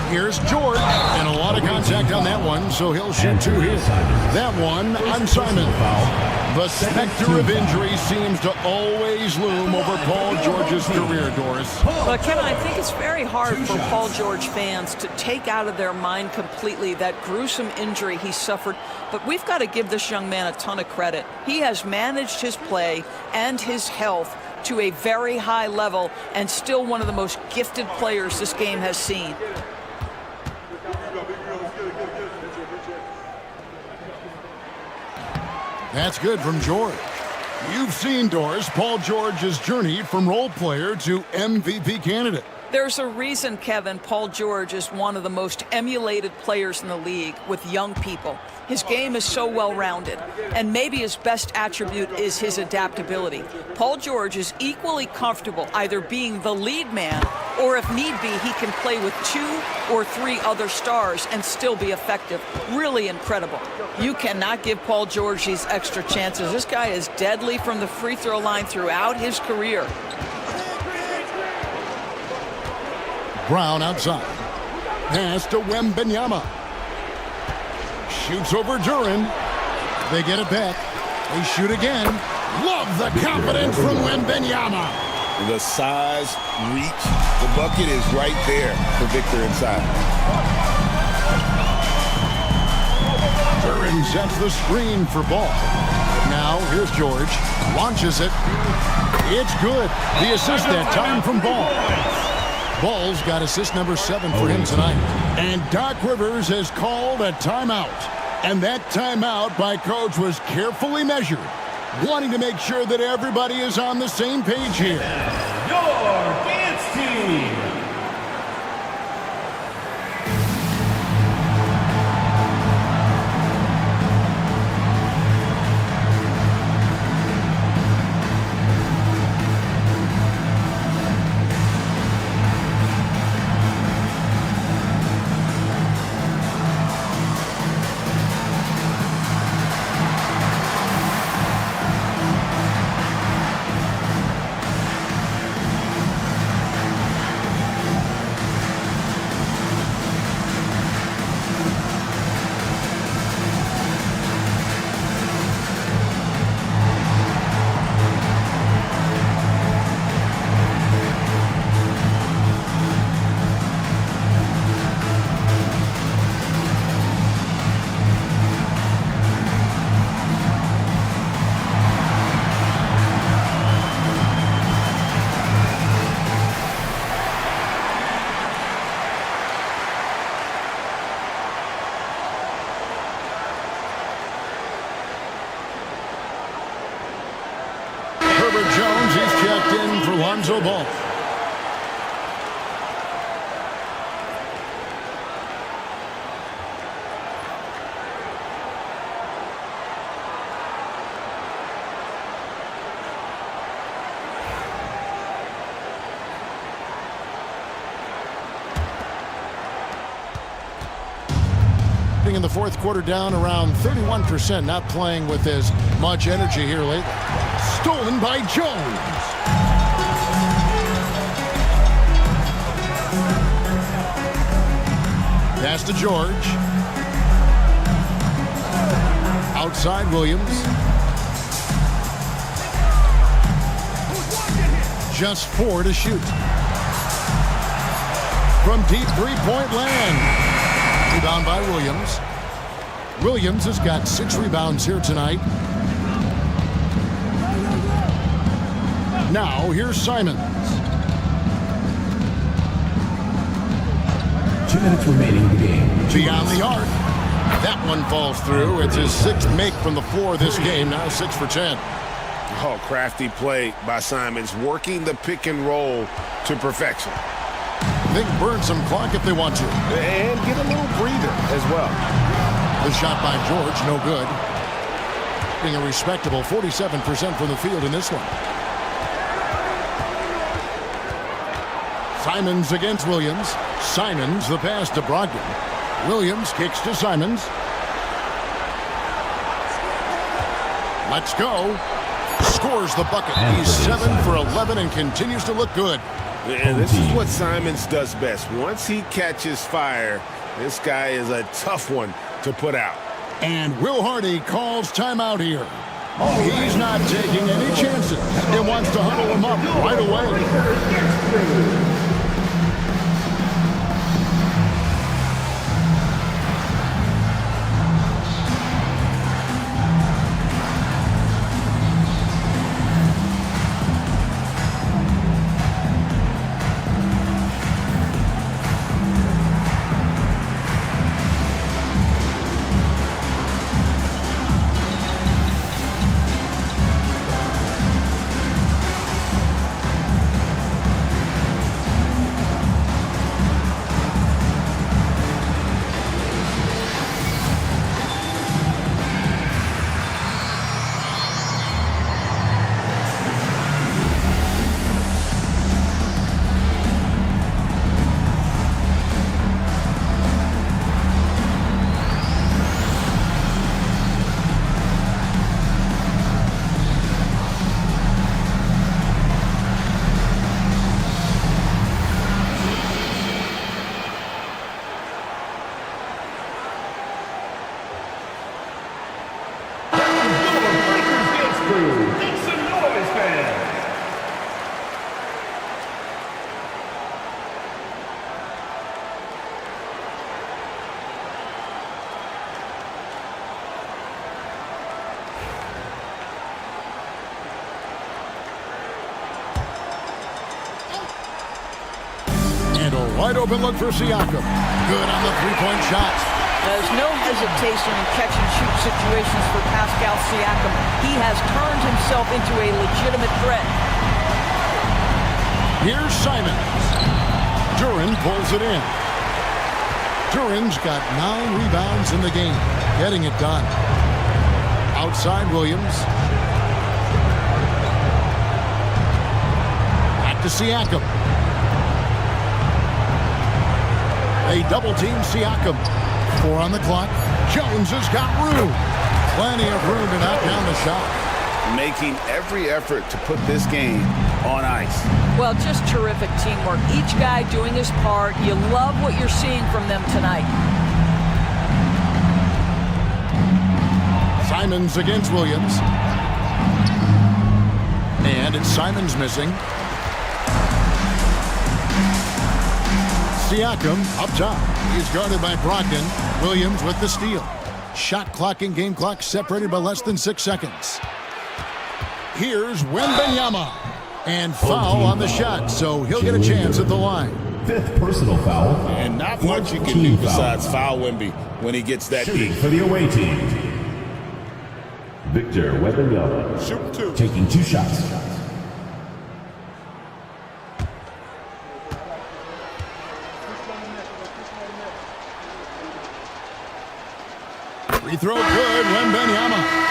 Here's George, and a lot of contact on that one, so he'll shoot 2 here. That one on Simon. The specter of injury seems to always loom over Paul George's career, Doris. But Kevin, I think it's very hard for Paul George fans to take out of their mind completely that gruesome injury he suffered. But we've got to give this young man a ton of credit. He has managed his play and his health to a very high level, and still one of the most gifted players this game has seen. That's good from George. You've seen, Doris, Paul George's journey from role player to MVP candidate. There's a reason, Kevin, Paul George is one of the most emulated players in the league with young people. His game is so well-rounded, and maybe his best attribute is his adaptability. Paul George is equally comfortable either being the lead man, or if need be, he can play with 2 or 3 other stars and still be effective. Really incredible. You cannot give Paul George these extra chances. This guy is deadly from the free throw line throughout his career. Brown outside. Pass to Wembanyama. Shoots over Duran. They get it back. They shoot again. Love the confidence from Wembanyama. The size, reach, the bucket is right there for Victor inside. Duran sets the screen for Ball. Now here's George. Launches it. It's good. The assist that time from Ball. Ball's got assist number 7 for him tonight. And Doc Rivers has called a timeout. And that timeout by Coach was carefully measured, wanting to make sure that everybody is on the same page here. Your dance team. Herbert Jones, he's checked in for Lonzo Ball. in the fourth quarter down around 31%, not playing with as much energy here lately. Stolen by Jones. Pass to George. Outside Williams. Just 4 to shoot. From deep three-point land. Rebound by Williams. Williams has got 6 rebounds here tonight. Now here's Simons. 2 minutes remaining in the game. Beyond the arc. That one falls through. It's his 6th make from the floor this game. Now 6 for 10. Oh, crafty play by Simons, working the pick and roll to perfection. They can burn some clock if they want to. And get a little breather as well. The shot by George, no good. Being a respectable 47% from the field in this one. Simons against Williams. Simons, the pass to Brogdon. Williams kicks to Simons. Let's go. Scores the bucket. He's 7 for 11 and continues to look good. And this is what Simons does best. Once he catches fire, this guy is a tough one to put out. And Will Hardy calls timeout here. He's not taking any chances. He wants to huddle him up right away. Wide open look for Siakam. Good on the three-point shot. There's no hesitation in catch-and-shoot situations for Pascal Siakam. He has turned himself into a legitimate threat. Here's Simons. Duran pulls it in. Duran's got 9 rebounds in the game. Getting it done. Outside Williams. Back to Siakam. They double-team Siakam. 4 on the clock. Jones has got room. Plenty of room to knock down the shot. Making every effort to put this game on ice. Well, just terrific teamwork. Each guy doing his part. You love what you're seeing from them tonight. Simons against Williams. And it's Simons missing. Siakam up top. He's guarded by Brogdon. Williams with the steal. Shot clock and game clock separated by less than 6 seconds. Here's Wembanyama. And foul on the shot, so he'll get a chance at the line. 5th personal foul. And not much you can do besides foul Wemby when he gets that Shooting deep. for the away team. Victor Wembanyama. Shooting 2. Taking 2 shots. Free throw good, Wembanyama.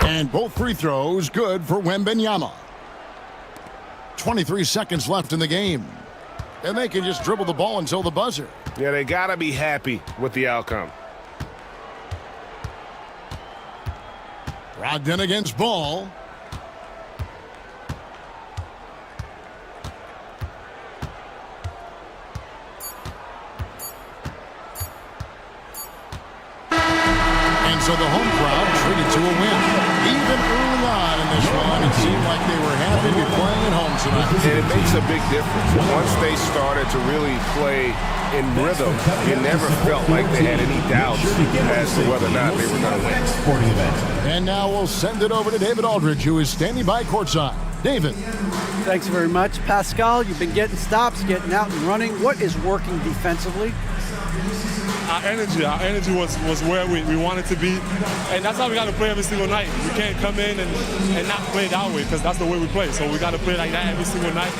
And both free throws good for Wembanyama. 23 seconds left in the game. And they can just dribble the ball until the buzzer. Yeah, they got to be happy with the outcome. Brogdon against Ball. And so the home crowd treated to a win. Even early on in this run, it seemed like they were happy to be playing at home tonight. And it makes a big difference. Once they started to really play in rhythm, you never felt like they had any doubts as to whether or not they were going to win. And now we'll send it over to David Aldridge, who is standing by courtside. David. Thanks very much. Pascal, you've been getting stops, getting out and running. What is working defensively? Our energy was where we wanted to be, and that's how we got to play every single night. We can't come in and not play that way, because that's the way we play. So we got to play like that every single night,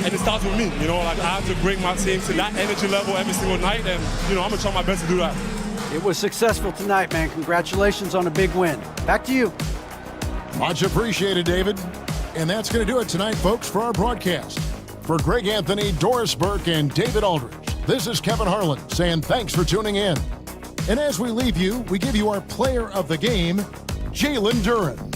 and it starts with me. You know, like I have to bring my team to that energy level every single night, and you know I'm gonna try my best to do that. It was successful tonight, man. Congratulations on a big win. Back to you. Much appreciated, David. And that's going to do it tonight, folks, for our broadcast. For Greg Anthony, Doris Burke, and David Aldridge, this is Kevin Harlan saying thanks for tuning in. And as we leave you, we give you our player of the game, Jalen Duren.